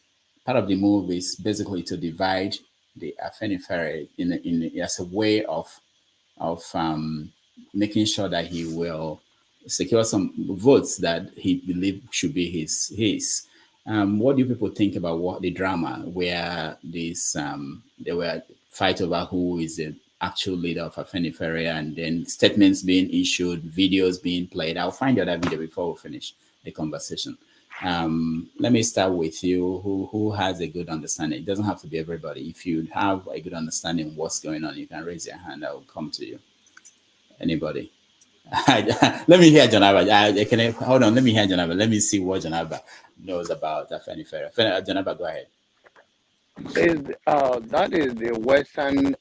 part of the move is basically to divide the Afenifere as a way of making sure that he will secure some votes that he believed should be his. What do people think about what the drama where there were fight over who is the actual leader of Afenifere, and then statements being issued, videos being played? I'll find the other video before we finish the conversation. Let me start with you. Who has a good understanding? It doesn't have to be everybody. If you have a good understanding of what's going on, you can raise your hand. I will come to you. Anybody? Let me hear Janaba. Hold on. Let me hear Janaba. Let me see what Janaba knows about Afenifere. Janaba, go ahead. That is the western.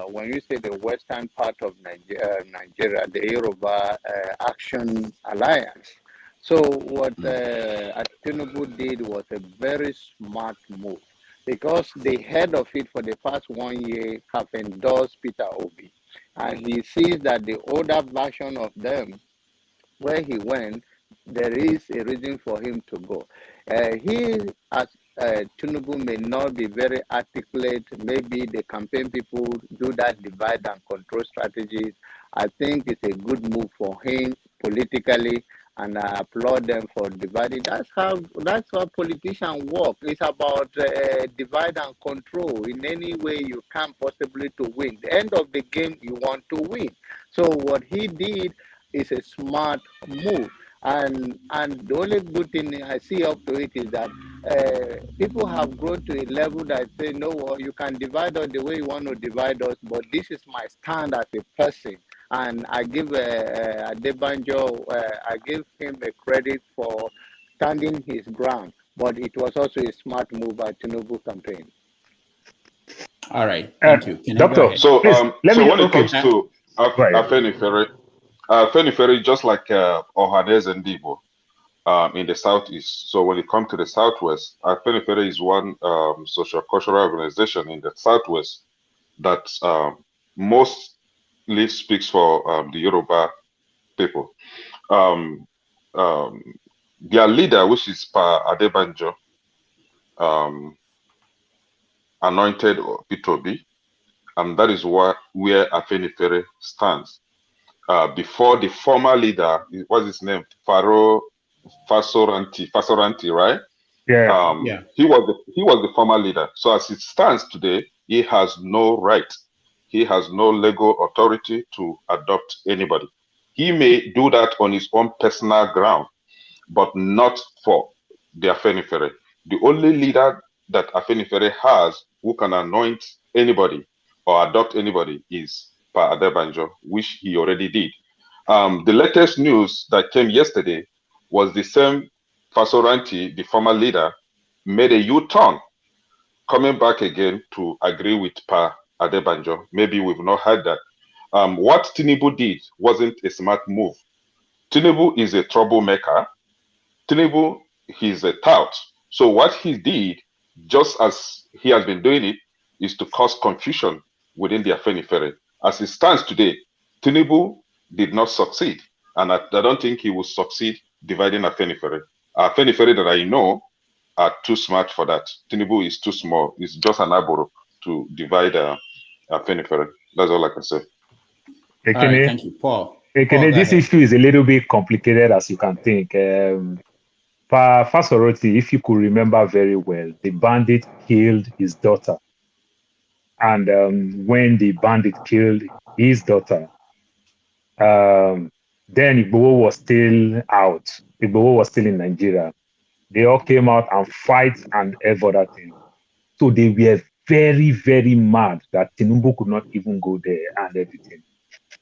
When you say the western part of Nigeria, the Yoruba Action Alliance. So what Tinubu did was a very smart move. because the head of it for the past 1 year have endorsed Peter Obi. And he sees that the older version of them, where he went, there is a reason for him to go. He, as Tinubu, may not be very articulate. Maybe the campaign people do that divide and control strategies. I think it's a good move for him politically, and I applaud them for dividing. That's how politicians work. It's about divide and control. In any way you can possibly to win. The end of the game, you want to win. So what he did is a smart move. And the only good thing I see up to it is that people have grown to a level that say, no, you can divide us the way you want to divide us, but this is my stand as a person. And I give Adebanjo, I give him a credit for standing his ground, but it was also a smart move by Tinubu campaign. All right, thank you. Can Doctor, I go ahead? so when it comes to Afenifere, just like Ohanese and Dibo in the southeast. So when it comes to the southwest, Afenifere is one social cultural organization in the southwest that mostly speaks for the Yoruba people. Their leader, which is Pa Adebanjo, anointed Pitobi, and that is where Afenifere stands. Before the former leader, what's his name? Fasoranti, right? Yeah. He was the former leader. So as it stands today, he has no right. He has no legal authority to adopt anybody. He may do that on his own personal ground, but not for the Afenifere. The only leader that Afenifere has who can anoint anybody or adopt anybody is Pa Adebanjo, which he already did. The latest news that came yesterday was the same Fasoranti, the former leader, made a U-turn, coming back again to agree with Pa Adebanjo. Maybe we've not heard that. What Tinubu did wasn't a smart move. Tinubu is a troublemaker. Tinubu, he's a tout. So what he did, just as he has been doing it, is to cause confusion within the Afenifere. As it stands today, Tinubu did not succeed. And I don't think he will succeed dividing Afenifere. Afenifere that I know are too smart for that. Tinubu is too small. It's just an aboro to divide Afenifere. That's all I can say. All right, thank you. Paul, Ekene, this issue is a little bit complicated, as you can think. Fasoroti, if you could remember very well, the bandit killed his daughter. And when the bandit killed his daughter, then Igboho was still out. Igboho was still in Nigeria. They all came out and fight and every other thing. So they were very, very mad that Tinubu could not even go there and everything.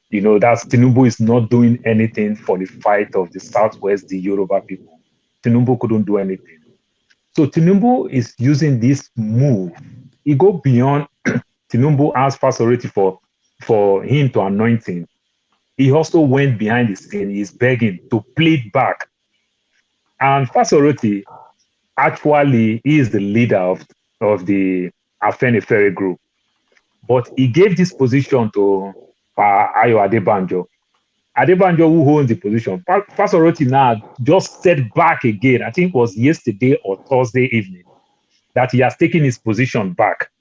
You know, that's Tinubu is not doing anything for the fight of the Southwest, the Yoruba people. Tinubu couldn't do anything. So Tinubu is using this move. He go beyond Tinubu asked Fasoriti for him to anoint him. He also went behind the scene. He's begging to plead back. And Fasoriti actually is the leader of the Afenifere group. But he gave this position to Ayo Adebanjo. Adebanjo, who owns the position. Fasoroti now just set back again. I think it was yesterday or Thursday evening that he has taken his position back.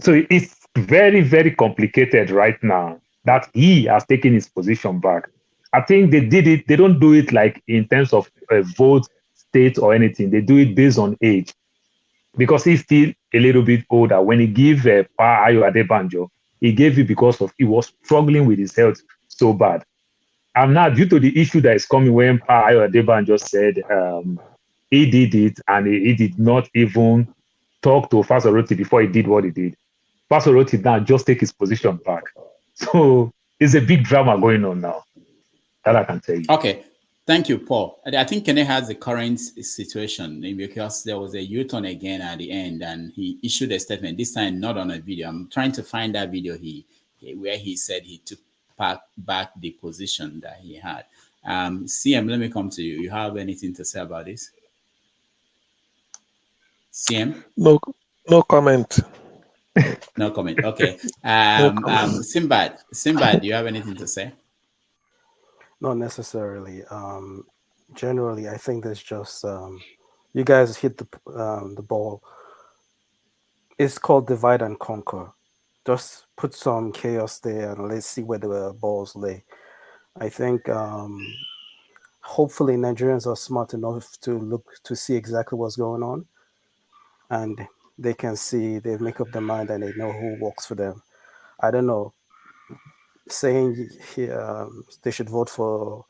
So it's very, very complicated right now that he has taken his position back. I think they did it. They don't do it like in terms of vote, state, or anything. They do it based on age. Because he's still a little bit older. When he gave Pa Ayo Adebanjo, he gave it because of he was struggling with his health so bad. And now, due to the issue that is coming when Pa Ayo Adebanjo said he did it and he did not even talk to Fasoroti before he did what he did, Fasoroti now just take his position back. So it's a big drama going on now. That I can tell you. Okay. Thank you, Paul. I think Kene has the current situation because there was a U-turn again at the end and he issued a statement, this time not on a video. I'm trying to find that video where he said he took back the position that he had. CM, let me come to you. You have anything to say about this? CM? No, no comment. No comment. Okay. No comment. Simbad, do you have anything to say? Not necessarily. Generally, I think there's just you guys hit the ball. It's called divide and conquer. Just put some chaos there and let's see where the balls lay. I think hopefully Nigerians are smart enough to look to see exactly what's going on, and they can see they make up their mind and they know who works for them. I don't know, saying they should vote for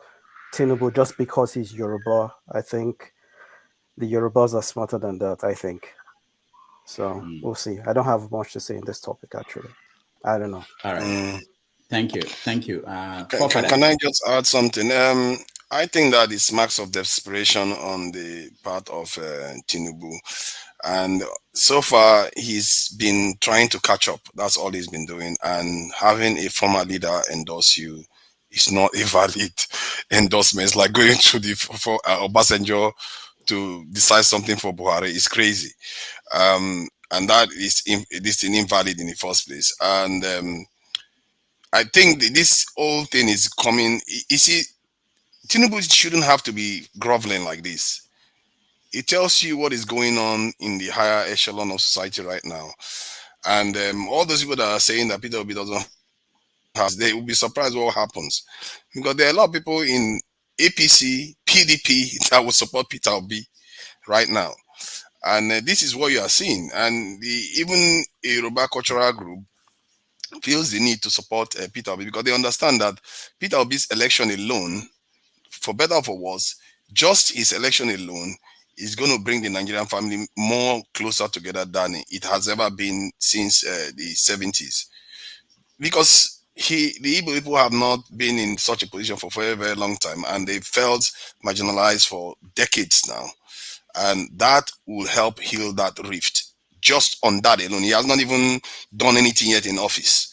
Tinubu just because he's Yoruba. I think the Yorubas are smarter than that. I think so. We'll see. I don't have much to say in this topic actually. I don't know. All right. Thank you. Can I just add something? I think that it's marks of desperation on the part of Tinubu, and so far he's been trying to catch up. That's all he's been doing, and having a former leader endorse you is not a valid endorsement. It's like going through the for Obasanjo to decide something for Buhari is crazy, and that is this thing invalid in the first place, and. I think this whole thing is coming. You see, Tinubu shouldn't have to be groveling like this. It tells you what is going on in the higher echelon of society right now. And all those people that are saying that Peter Obi doesn't have, they will be surprised what happens. Because there are a lot of people in APC, PDP that will support Peter Obi right now. And this is what you are seeing. And even a Yoruba cultural group feels the need to support Peter Obi because they understand that Peter Obi's election alone, for better or for worse, just his election alone is going to bring the Nigerian family more closer together than it has ever been since the 70s. Because the Igbo people have not been in such a position for a very, very long time and they felt marginalized for decades now. And that will help heal that rift. Just on that alone, he has not even done anything yet in office,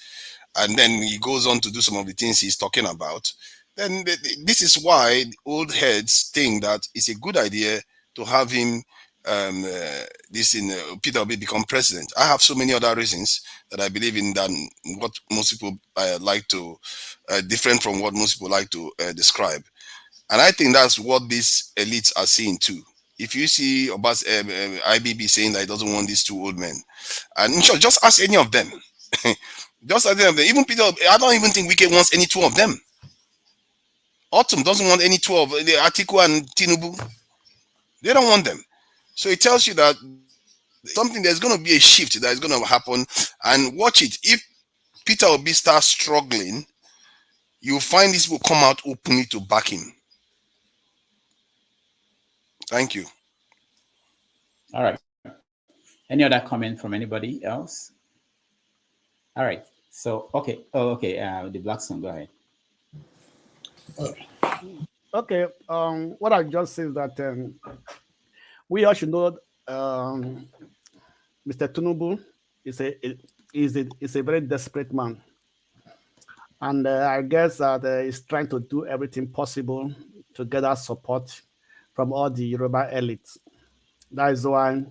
and then he goes on to do some of the things he's talking about. Then this is why old heads think that it's a good idea to have him, Peter Obi become president. I have so many other reasons that I believe in than what most people like to, different from what most people like to describe. And I think that's what these elites are seeing too. If you see Obas IBB saying that he doesn't want these two old men, and in short, just ask any of them. Just ask any of them. Even Peter, I don't even think Wike wants any two of them. Autumn doesn't want any two of the Atiku and Tinubu. They don't want them. So it tells you that there's going to be a shift that is going to happen. And watch it. If Peter Obi starts struggling, you'll find this will come out openly to back him. Thank you. All right. Any other comment from anybody else? All right. So, okay. Oh, okay. The Blackstone, go ahead. Okay. What I just say is that we all should know Mr. Tinubu is a very desperate man. And I guess that he's trying to do everything possible to gather support from all the Yoruba elites. That is why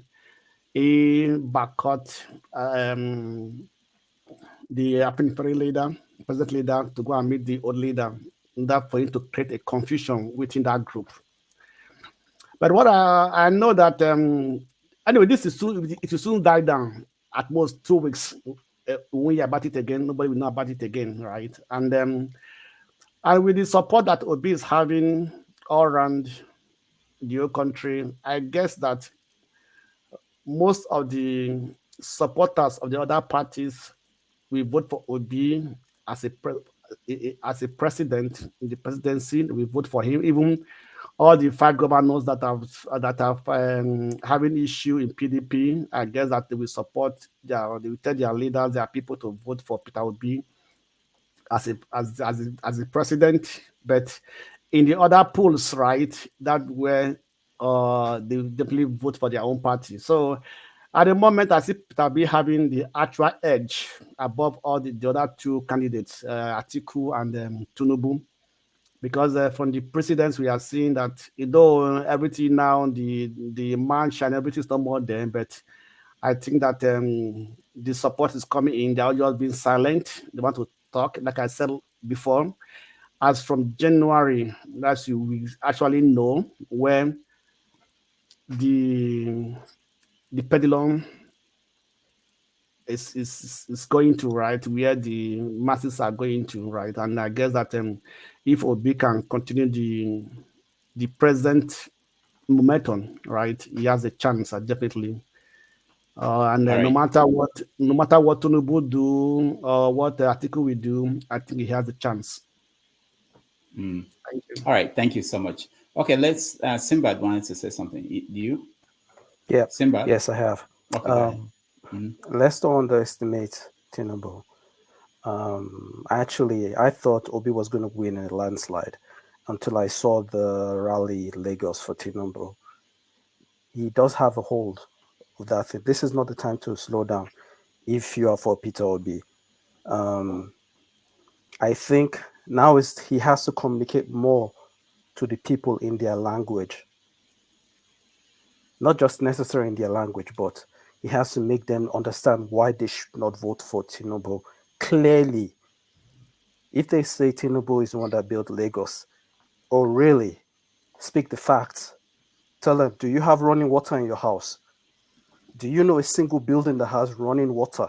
he backed the Apinferi leader, present leader, to go and meet the old leader, in that for him to create a confusion within that group. But what I know that anyway, it will soon die down. At most 2 weeks, when you about it again, nobody will know about it again, right? And with the support that Obi is having all around the whole country, I guess that most of the supporters of the other parties will vote for Obi as a president in the presidency. We vote for him. Even all the 5 governors that have having issue in PDP, I guess that they will support they will tell their leaders, their people to vote for Peter Obi as a president. But in the other polls, right, that where they definitely vote for their own party. So at the moment, I see Peter Obi having the actual edge above all the other 2 candidates, Atiku and Tinubu. because from the precedents we are seeing that though everything now the march and everything is not more there, but I think that the support is coming in. They are just being silent. They want to talk, like I said before. As from January, that's we actually know when the pendulum is going to, right, where the masses are going to, right. And I guess that if Obi can continue the present momentum, right, he has a chance, definitely. And All no right. matter what Tinubu do or what the article will do, I think he has a chance. Mm. Thank you. All right. Thank you so much. Okay, let's. Simbad wanted to say something. Do you? Yeah. Simbad? Yes, I have. Okay, go ahead. Let's not underestimate Tinubu. Actually, I thought Obi was going to win in a landslide until I saw the rally in Lagos for Tinubu. He does have a hold of that thing. This is not the time to slow down if you are for Peter Obi. I think now he has to communicate more to the people in their language. Not just necessarily in their language, but he has to make them understand why they should not vote for Tinubu clearly. If they say Tinubu is the one that built Lagos, oh really? Speak the facts. Tell them, do you have running water in your house? Do you know a single building that has running water?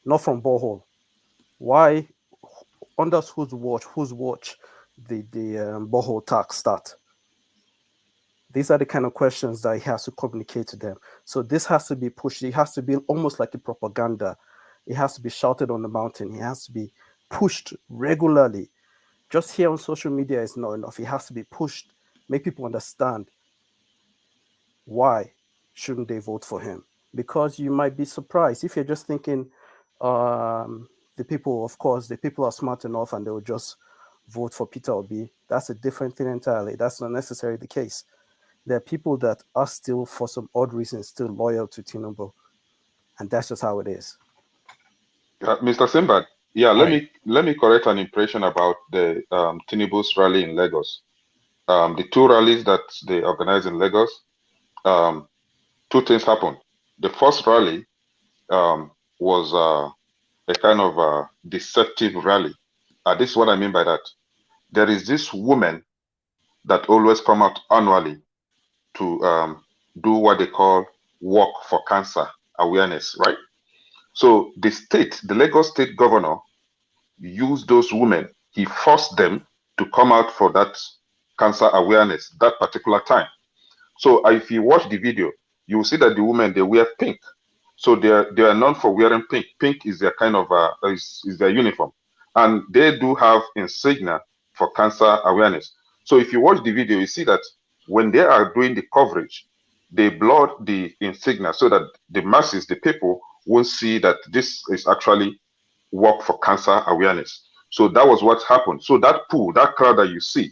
Not from borehole. Why? Under whose watch the borehole tax start? These are the kind of questions that he has to communicate to them. So this has to be pushed. It has to be almost like a propaganda. It has to be shouted on the mountain. It has to be pushed regularly. Just here on social media is not enough. It has to be pushed, make people understand why shouldn't they vote for him. Because you might be surprised if you're just thinking the people are smart enough and they will just vote for Peter Obi. That's a different thing entirely. That's not necessarily the case. There are people that are still, for some odd reasons, still loyal to Tinubu. And that's just how it is. Mr. Simbad, yeah, Right. let me correct an impression about the Tinubu's rally in Lagos. The two rallies that they organized in Lagos, two things happened. The first rally was a kind of deceptive rally. This is what I mean by that. There is this woman that always come out annually to do what they call Walk for Cancer awareness, right? So the Lagos state governor used those women. He forced them to come out for that cancer awareness that particular time. So if you watch the video, you will see that the women, they wear pink. So they are known for wearing pink. Pink is their kind of is their uniform, and they do have insignia for cancer awareness. So if you watch the video, you see that when they are doing the coverage, they blur the insignia so that the masses, the people, won't see that this is actually work for cancer awareness. So that was what happened. So that pool, that crowd that you see,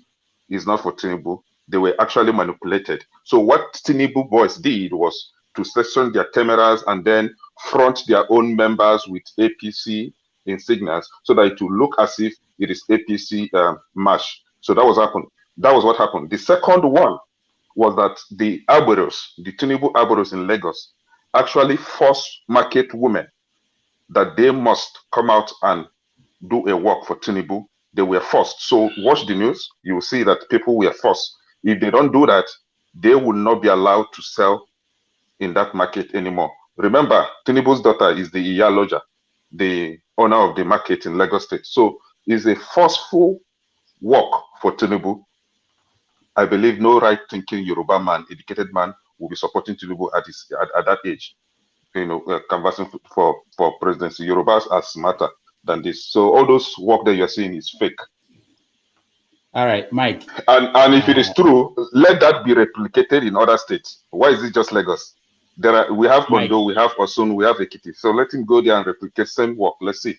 is not for Tinubu. They were actually manipulated. So what Tinubu boys did was to station their cameras and then front their own members with APC insignias so that it will look as if it is APC march. So that was happened. That was what happened. The second one was that the Arboros, the Tinubu Arboros in Lagos, actually forced market women that they must come out and do a work for Tinubu. They were forced. So watch the news. You will see that people were forced. If they don't do that, they will not be allowed to sell in that market anymore. Remember, Tinubu's daughter is the Iyaloja, the owner of the market in Lagos State. So it's a forceful work for Tinubu. I believe no right-thinking Yoruba man, educated man, will be supporting Tinubu at that age. Canvassing for presidency. Yorubas are smarter than this. So all those work that you're seeing is fake. All right, Mike. And if it is true, let that be replicated in other states. Why is it just Lagos? We have Ondo, we have Osun, we have Ekiti. So let him go there and replicate same work. Let's see.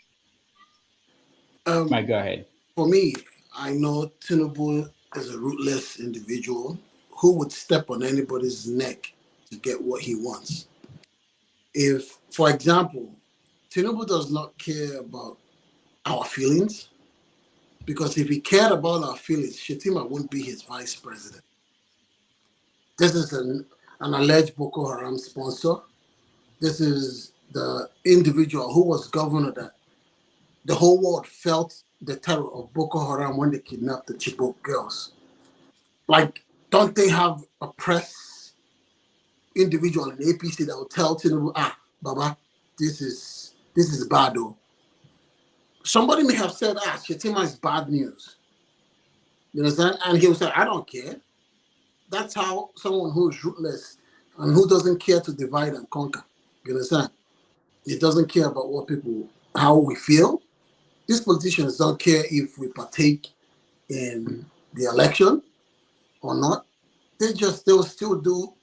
Mike, go ahead. For me, I know Tinubu is a ruthless individual who would step on anybody's neck to get what he wants. If, for example, Tinubu does not care about our feelings, Because if he cared about our feelings, Shetima wouldn't be his vice president. This is an alleged Boko Haram sponsor. This is the individual who was governor that the whole world felt the terror of Boko Haram when they kidnapped the Chibok girls. Like, don't they have a press individual in APC that will tell Tinubu, Baba, this is bad though. Somebody may have said, Shetima is bad news. You understand? And he will say, I don't care. That's how someone who is ruthless and who doesn't care to divide and conquer. You understand? He doesn't care about what people, how we feel. These politicians don't care if we partake in the election or not. They'll still do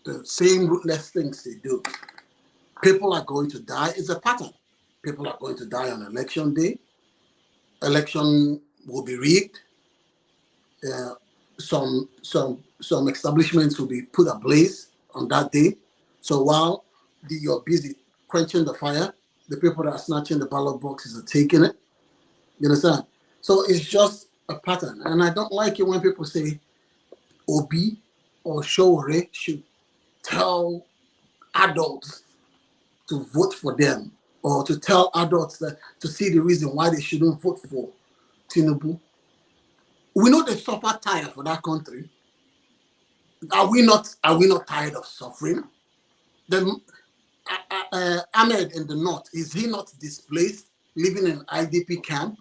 the same ruthless things they do. People are going to die. It's a pattern. People are going to die on election day. Election will be rigged. Some establishments will be put ablaze on that day. So while you're busy quenching the fire, the people that are snatching the ballot boxes are taking it. You understand? So it's just a pattern. And I don't like it when people say Obi or Showore should tell adults to vote for them, or to tell adults that to see the reason why they shouldn't vote for Tinubu. We know they suffer tired for that country. Are we not tired of suffering? Then Ahmed in the north, is he not displaced, living in IDP camp,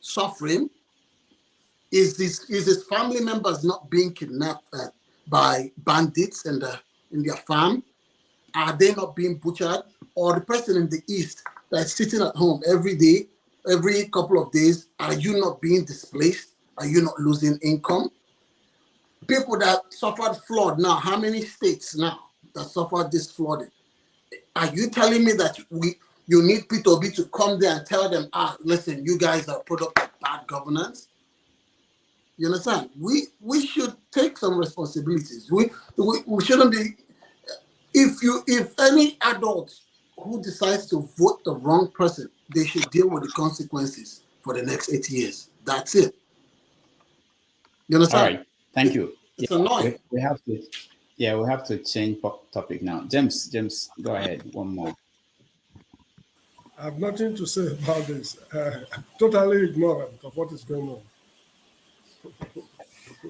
suffering? Is his family members not being kidnapped by bandits in their farm? Are they not being butchered? Or the person in the east that's sitting at home every day, every couple of days, are you not being displaced? Are you not losing income? People that suffered flood now, how many states now that suffered this flooding? Are you telling me that you need P2B to come there and tell them, listen, you guys are a product of bad governance? You understand? We should take some responsibilities. We shouldn't be. If any adult who decides to vote the wrong person, they should deal with the consequences for the next 8 years. That's it. You understand? All right. Thank you. It's annoying. We have to change topic now. James, go ahead. One more. I have nothing to say about this. Totally ignorant of what is going on.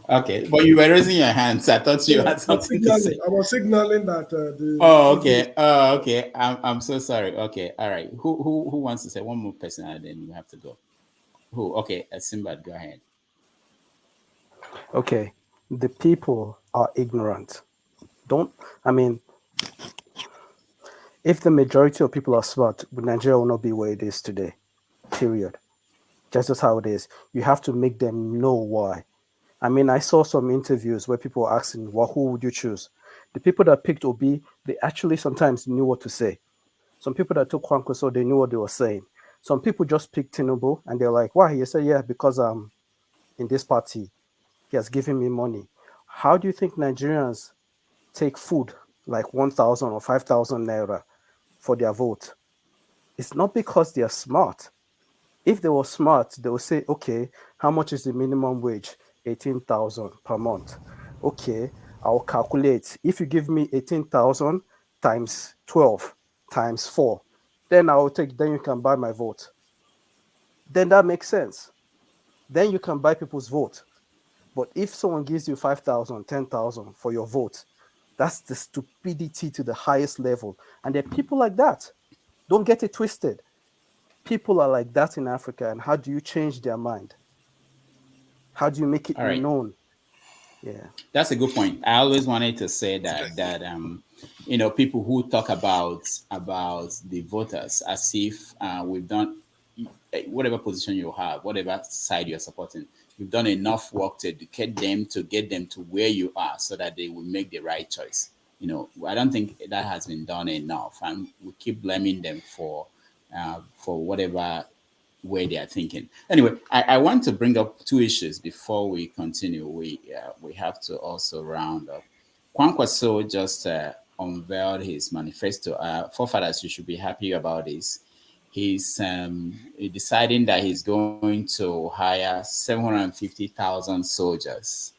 Okay, but you were raising your hands. I thought you had something to say. I was signaling that. Okay. I'm so sorry. Okay, all right. Who wants to say one more person, and then we have to go? Who? Okay, Simbad, go ahead. Okay, the people are ignorant. If the majority of people are smart, Nigeria will not be where it is today. Period. Just how it is. You have to make them know why. I saw some interviews where people were asking, well, who would you choose? The people that picked Obi, they actually sometimes knew what to say. Some people that took Kwankwaso, they knew what they were saying. Some people just picked Tinubu and they're like, why? He said, yeah, because in this party, he has given me money. How do you think Nigerians take food like 1,000 or 5,000 naira for their vote? It's not because they are smart. If they were smart, they would say, okay, how much is the minimum wage? 18,000 per month. Okay, I'll calculate. If you give me 18,000 times 12 times 4, then you can buy my vote. Then that makes sense. Then you can buy people's vote. But if someone gives you 5,000, 10,000 for your vote, that's the stupidity to the highest level. And there are people like that. Don't get it twisted. People are like that in Africa. And how do you change their mind? How do you make it known? Yeah, that's a good point. I always wanted to say that people who talk about the voters as if we've done whatever position you have, whatever side you're supporting, you've done enough work to educate them, to get them to where you are so that they will make the right choice. I don't think that has been done enough, and we keep blaming them for whatever way they are thinking. Anyway, I want to bring up two issues before we continue. We have to also round up. Kwankwaso just unveiled his manifesto. Forefathers, you should be happy about this. he's deciding that he's going to hire 750,000 soldiers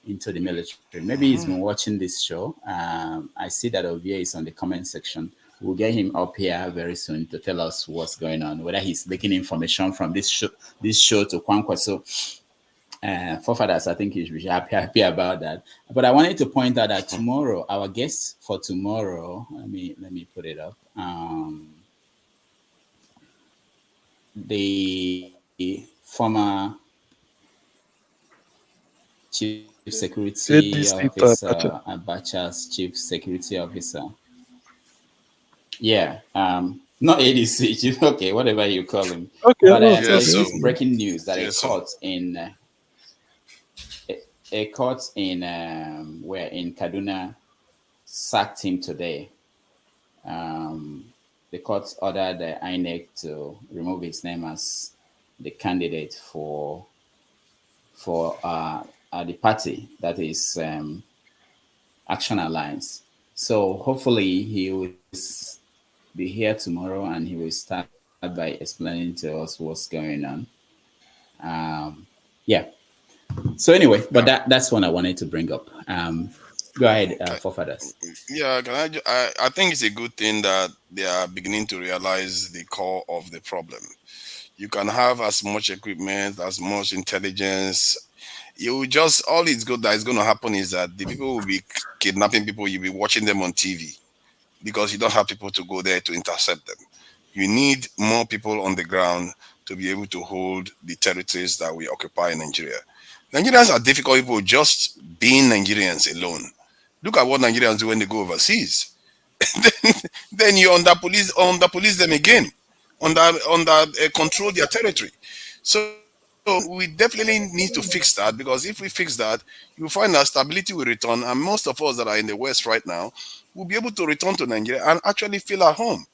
into the military. Maybe he's been watching this show. I see that Ovia is on the comment section. We'll get him up here very soon to tell us what's going on, whether he's leaking information from this show to Kwankwaso. Forefathers, I think you should be happy about that. But I wanted to point out that tomorrow, our guest for tomorrow, let me put it up. The former chief security officer, Abacha's chief security officer. Yeah, not ADC, okay, whatever you call him. Okay, but no, there's this breaking news that a court in where in Kaduna sacked him today. The court ordered the INEC to remove his name as the candidate for the party that is Action Alliance. So hopefully he will be here tomorrow and he will start by explaining to us what's going on. Yeah. So anyway, but that's what I wanted to bring up. Go ahead, Forefathers. Yeah, I think it's a good thing that they are beginning to realize the core of the problem. You can have as much equipment, as much intelligence. You just all it's good that is going to happen is that the people will be kidnapping people. You'll be watching them on TV because you don't have people to go there to intercept them. You need more people on the ground to be able to hold the territories that we occupy in Nigeria. Nigerians are difficult people just being Nigerians alone. Look at what Nigerians do when they go overseas. then you under-police them again, control their territory. So we definitely need to fix that, because if we fix that, you'll find that stability will return, and most of us that are in the West right now will be able to return to Nigeria and actually feel at home.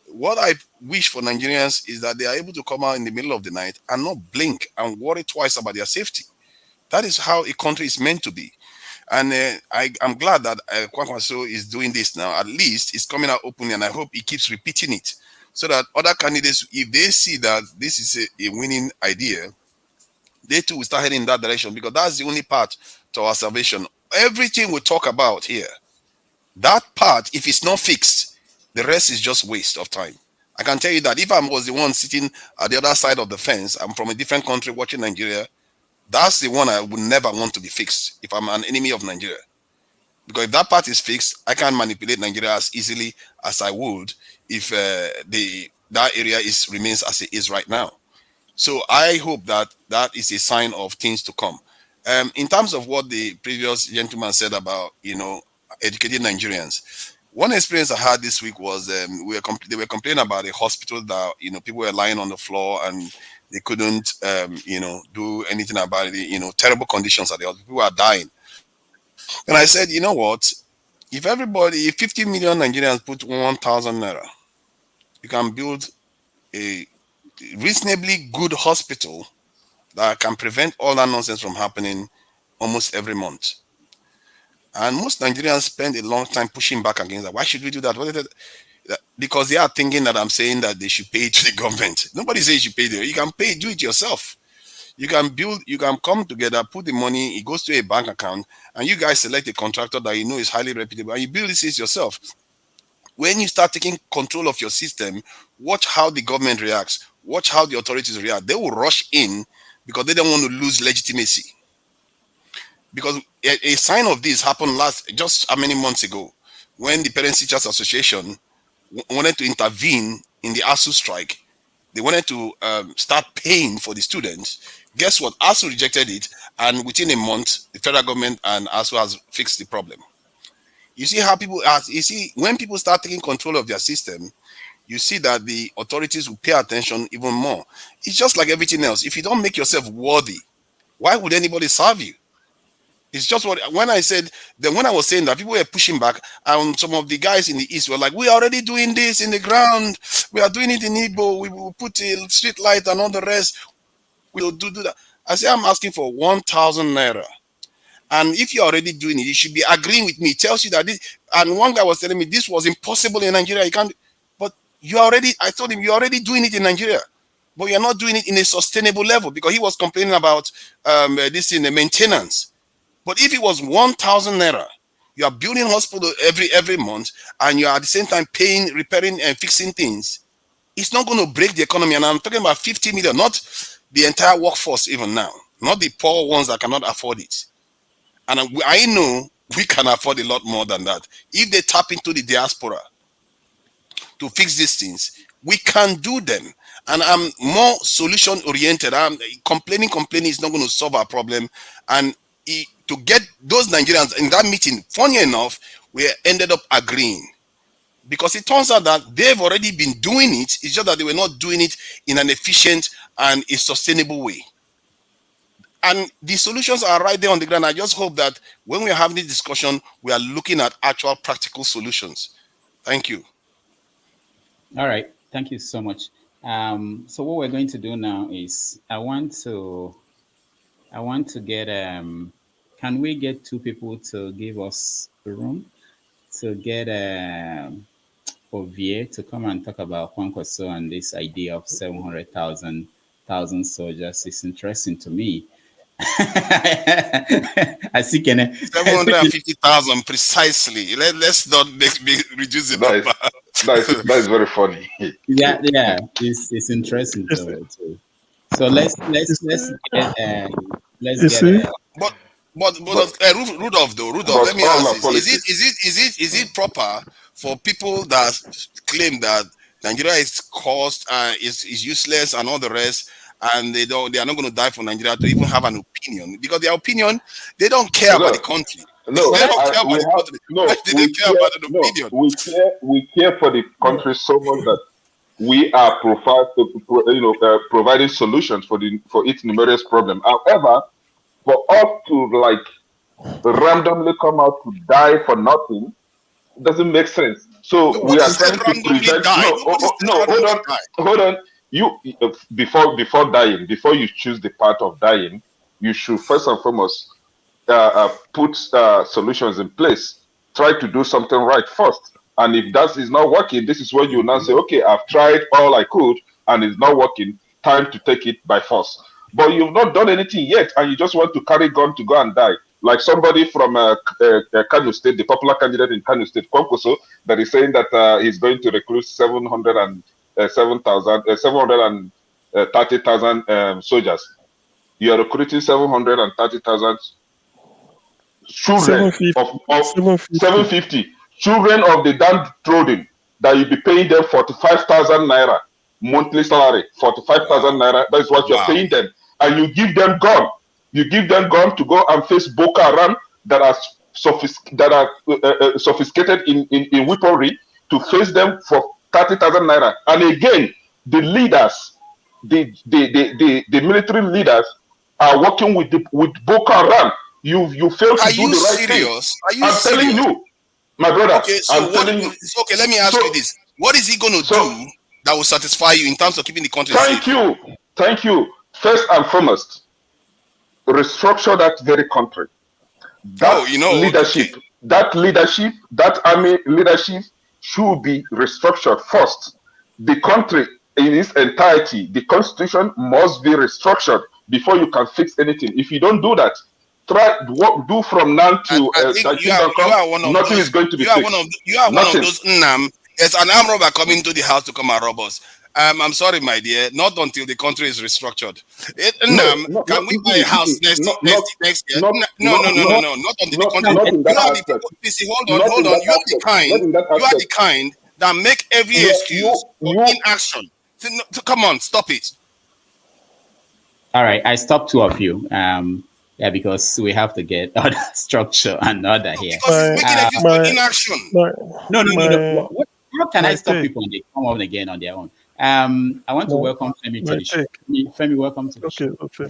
What I wish for Nigerians is that they are able to come out in the middle of the night and not blink and worry twice about their safety. That is how a country is meant to be. And I'm glad that Kwankwaso is doing this now. At least it's coming out openly, and I hope he keeps repeating it so that other candidates, if they see that this is a winning idea, they too will start heading in that direction, because that's the only part to our salvation. Everything we talk about here, that part, if it's not fixed, the rest is just waste of time. I can tell you that if I was the one sitting at the other side of the fence, I'm from a different country watching Nigeria, that's the one I would never want to be fixed if I'm an enemy of Nigeria. Because if that part is fixed, I can't manipulate Nigeria as easily as I would if that area remains as it is right now. So I hope that that is a sign of things to come. In terms of what the previous gentleman said about, educating Nigerians, one experience I had this week was they were complaining about a hospital that people were lying on the floor and they couldn't do anything about it. Terrible conditions at the hospital. People are dying. And I said, you know what? If 50 million Nigerians put 1,000 naira, you can build a reasonably good hospital that can prevent all that nonsense from happening almost every month. And most Nigerians spend a long time pushing back against that. Why should we do that? Because they are thinking that I'm saying that they should pay to the government. Nobody says you should pay. You can pay, do it yourself. You can come together, put the money, it goes to a bank account, and you guys select a contractor that you know is highly reputable, and you build this yourself. When you start taking control of your system, watch how the government reacts, watch how the authorities react. They will rush in because they don't want to lose legitimacy. Because a sign of this happened just how many months ago, when the Parents Teachers Association wanted to intervene in the ASU strike. They wanted to start paying for the students. Guess what? ASU rejected it, and within a month, the federal government and ASU has fixed the problem. You see how people are. You see, when people start taking control of their system, you see that the authorities will pay attention even more. It's just like everything else. If you don't make yourself worthy, why would anybody serve you? It's just when I was saying that, people were pushing back, and some of the guys in the East were like, we are already doing this in the ground. We are doing it in Igbo. We will put a street light and all the rest. We will do that. I say, I'm asking for 1,000 naira. And if you're already doing it, you should be agreeing with me. It tells you that this, and one guy was telling me this was impossible in Nigeria. You can't, but I told him, you're already doing it in Nigeria, but you're not doing it in a sustainable level, because he was complaining about this in the maintenance. But if it was 1,000 naira, you are building hospital every month, and you are at the same time paying, repairing, and fixing things, it's not going to break the economy. And I'm talking about 50 million, not the entire workforce even now, not the poor ones that cannot afford it. And I know we can afford a lot more than that. If they tap into the diaspora to fix these things, we can do them. And I'm more solution oriented. I'm complaining is not going to solve our problem. And to get those Nigerians in that meeting, funny enough, we ended up agreeing, because it turns out that they've already been doing it. It's just that they were not doing it in an efficient and a sustainable way. And the solutions are right there on the ground. I just hope that when we're having this discussion, we are looking at actual practical solutions. Thank you. All right. Thank you so much. So what we're going to do now is I want to get can we get two people to give us a room to get Ovie to come and talk about Kwankwaso and this idea of 700,000 soldiers? Is interesting to me. I see 750,000 precisely. Let's not reduce it. That is very funny. Yeah, it's interesting too. So let's get. But Rudolph, let me ask this: is it proper for people that claim that Nigeria is caused, is useless, and all the rest, and they are not going to die for Nigeria, to even have an opinion? Because their opinion, they don't care about the country. No, they don't care about the country. They care about an opinion. We care for the country so much that we are providing solutions for its numerous problems. However, for us to randomly come out to die for nothing doesn't make sense. So we are trying to prevent. Hold on. You before dying, before you choose the path of dying, you should first and foremost put solutions in place. Try to do something right first. And if that is not working, this is where you now say, okay, I've tried all I could and it's not working. Time to take it by force. But you've not done anything yet, and you just want to carry gun to go and die. Like somebody from Kano State, the popular candidate in Kano State, Kwankwaso, that is saying that he's going to recruit 730,000 soldiers. You are recruiting 730,000 children of 750 children of the downtrodden, that you be paying them 45,000 naira monthly salary. 45,000 naira, that's what you're paying them, and you give them gun. You give them gun to go and face Boko Haram that are sophisticated in weaponry, to face them for 30,000 naira. And again, the leaders, the military leaders are working with Boko Haram. You fail to do the right thing. I'm telling you, my brother. Okay, so let me ask you this: what is he going to do that will satisfy you in terms of keeping the country safe? Thank you. First and foremost, restructure that very country. That that army leadership should be restructured first. The country in its entirety, the constitution must be restructured before you can fix anything. If you don't do that, do from now to nothing is going to be fixed. You are one of those there's an arm robber coming to the house to come and rob us. I'm sorry, my dear, not until the country is restructured. Can we buy a house next year? No, not until the country. Hold on. You are the kind that make every excuse for inaction. Come on, stop it. All right, I stopped two of you. Yeah, because we have to get other structure and other here. Because it's making excuse for inaction. No. How can I stop people when they come on again on their own? I want to welcome Femi to the show. Femi, welcome to the show. Okay.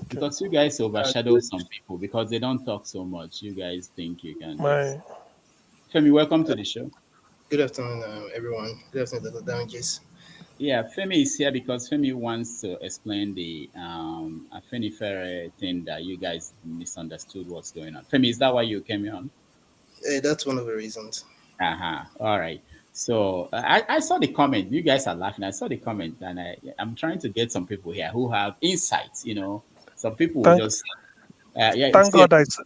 Because you guys overshadow some people because they don't talk so much. You guys think you can. Femi, welcome to the show. Good afternoon, everyone. Good afternoon, Dr. Damages. Yeah, Femi is here because Femi wants to explain the Afenifere thing that you guys misunderstood what's going on. Femi, is that why you came on? That's one of the reasons. All right. So I saw the comment. You guys are laughing. I saw the comment, and I'm trying to get some people here who have insights. You know, some people will Thank, just yeah. thank God I said,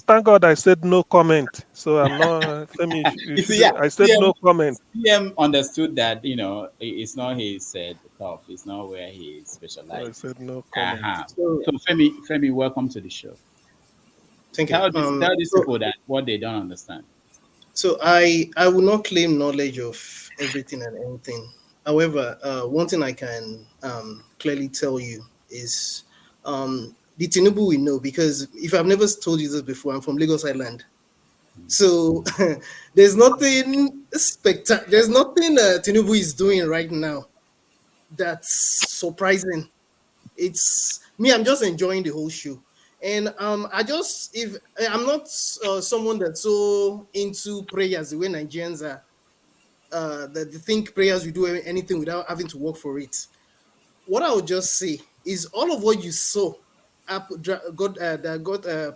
thank God I said no comment. So I'm not Femi. You You see, should. yeah, I said no comment. CM understood that it's not his top. It's not where he So I specializes. said no comment. So Femi, welcome to the show. Thank you. Tell these So, people that what they don't understand. so I will not claim knowledge of everything and anything. However, one thing I can clearly tell you is the Tinubu we know, because if I've never told you this before, I'm from Lagos Island. So there's nothing spectacular. There's nothing Tinubu is doing right now that's surprising. It's me. I'm just enjoying the whole show, and I just if I'm not someone that's so into prayers the way Nigerians are, that they think prayers will do anything without having to work for it. What I would just say is all of what you saw got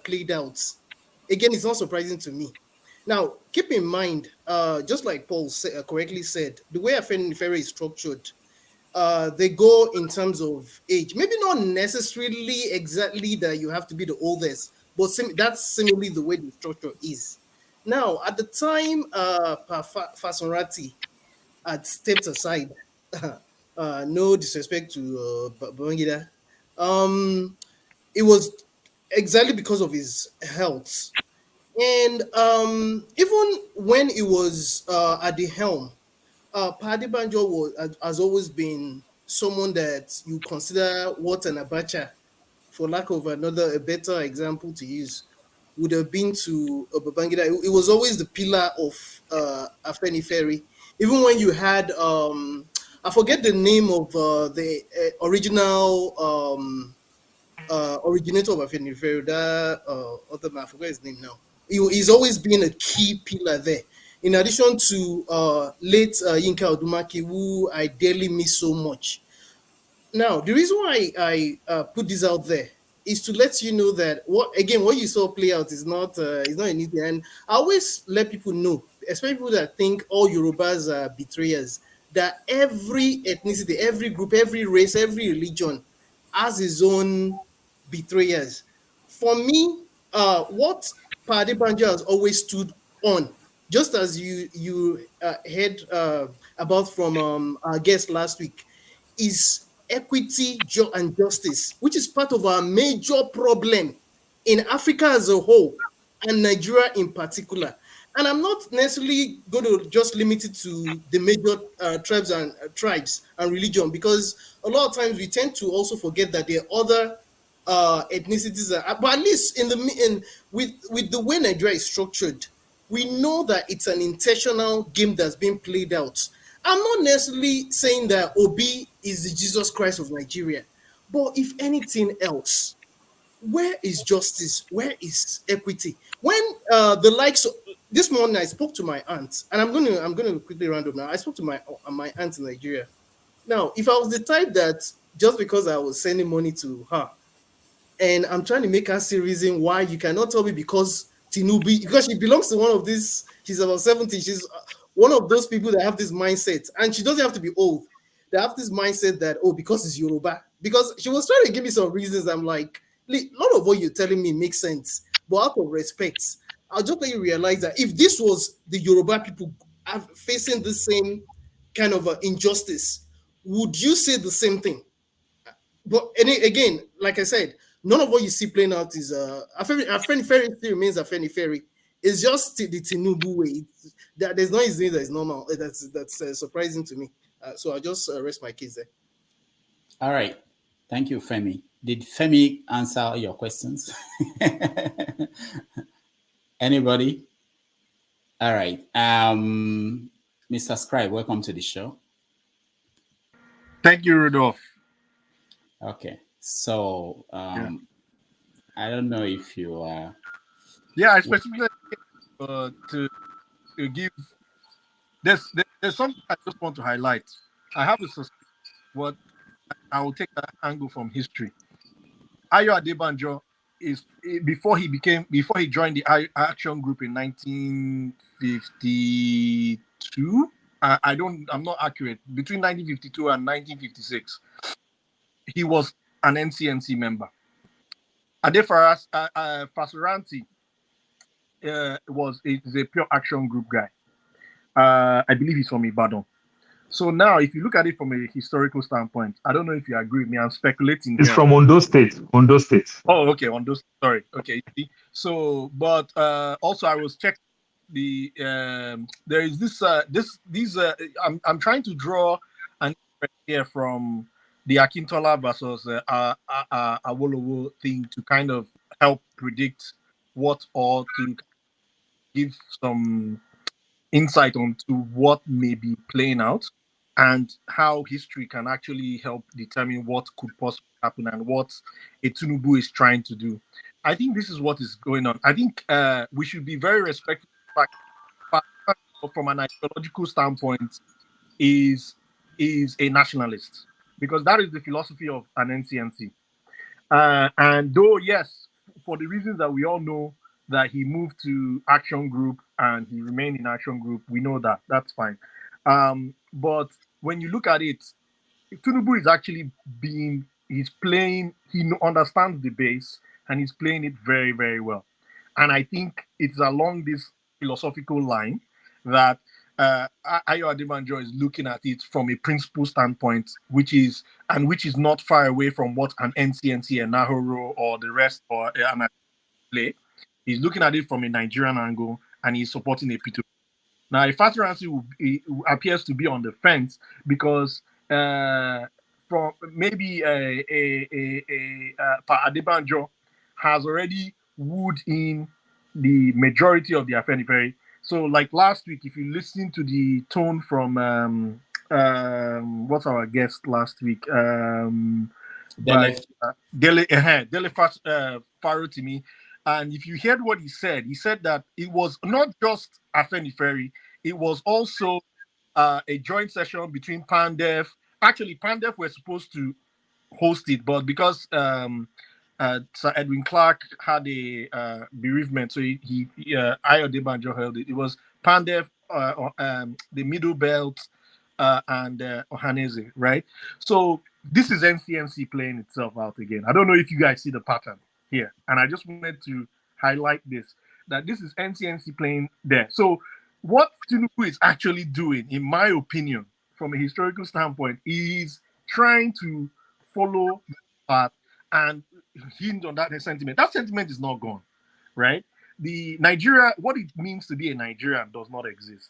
played out. Again, it's not surprising to me. Now, keep in mind, just like Paul correctly said, the way Afenifere is structured, they go in terms of age. Maybe not necessarily exactly that you have to be the oldest, but that's similarly the way the structure is. Now, at the time, Fasonrati had stepped aside. No disrespect to Babangida. It was exactly because of his health. And even when he was at the helm, Paddy Banjo has always been someone that you consider what an Abacha, for lack of a better example to use, would have been to Babangida. It was always the pillar of Afenifere. Even when you had, I forget the name of the original originator of Afenifere, that other man, I forget his name now. He's always been a key pillar there. In addition to late Yinka Odumaki, who I dearly miss so much. Now, the reason why I put this out there is to let you know that what you saw play out is not anything. And I always let people know, especially people that think all Yorubas are betrayers, that every ethnicity, every group, every race, every religion has its own betrayers. For me, what Pade Banjo has always stood on, just as you heard about from our guest last week, is equity and justice, which is part of our major problem in Africa as a whole and Nigeria in particular. And I'm not necessarily going to just limit it to the major tribes and religion, because a lot of times we tend to also forget that there are other ethnicities, but at least with the way Nigeria is structured, we know that it's an intentional game that's being played out. I'm not necessarily saying that Obi is the Jesus Christ of Nigeria, but if anything else, where is justice? Where is equity? When the likes of, this morning I spoke to my aunt, and I'm gonna quickly round up now. I spoke to my aunt in Nigeria. Now, if I was the type that just because I was sending money to her, and I'm trying to make her see reason why you cannot tell me because Tinubu, because she belongs to one of these, she's about 70, she's one of those people that have this mindset, and she doesn't have to be old. They have this mindset that, oh, because it's Yoruba. Because she was trying to give me some reasons. I'm like, a lot of what you're telling me makes sense, but out of respect, I'll just let you realize that if this was the Yoruba people facing the same kind of injustice, would you say the same thing? But again, like I said, none of what you see playing out is Afenifere still remains Afenifere. It's just the Tinubu way. There's no easy that is normal. That's surprising to me. So I'll just rest my case there. All right. Thank you, Femi. Did Femi answer your questions? Anybody? All right. Mr. Scribe, welcome to the show. Thank you, Rudolph. Okay. So I don't know if you are. Yeah, I specifically to give. There's something I just want to highlight. I have a suspicion, but I will take that angle from history. Ayo Adebanjo is before he joined the Action Group in 1952. I'm not accurate. Between 1952 and 1956, he was an NCNC member. Adefaras Fasuranti is a pure action group guy. I believe he's from Ibadan. So now, if you look at it from a historical standpoint, I don't know if you agree with me. I'm speculating. It's here. from Ondo State. Ondo State. Oh, okay. Ondo. Sorry. Okay. So, but also I was checking there is this I'm trying to draw an inference here from the Akintola versus Awolowo thing to kind of help predict what, or to give some insight onto what may be playing out and how history can actually help determine what could possibly happen and what a Tinubu is trying to do. I think this is what is going on. I think we should be very respectful of the fact that from an ideological standpoint is a nationalist, because that is the philosophy of an NCNC. And though, yes, for the reasons that we all know, that he moved to Action Group and he remained in Action Group, we know that. That's fine. But when you look at it, Tinubu is actually he's playing, he understands the base and he's playing it very, very well. And I think it's along this philosophical line that Ayo Adebanjo is looking at it from a principle standpoint, which is not far away from what an NCNC and Nahoro or the rest or play. He's looking at it from a Nigerian angle and he's supporting a P2. Now, a Fasuransi appears to be on the fence because from maybe Pa Adebanjo has already wooed in the majority of the Afenifere. So, like last week, if you listen to the tone from what's our guest last week? Dele Farotimi. And if you heard what he said that it was not just Afenifere, it was also a joint session between PANDEF. Actually, PANDEF were supposed to host it, but because Sir Edwin Clark had a bereavement, so Ayo Adebanjo held it. It was PANDEF, the Middle Belt, and Ohaneze, right? So this is NCNC playing itself out again. I don't know if you guys see the pattern here, and I just wanted to highlight that this is NCNC playing there. So what Tinubu is actually doing, in my opinion, from a historical standpoint, is trying to follow the path and hinge on that sentiment. That sentiment is not gone, right? The Nigeria, what it means to be a Nigerian does not exist.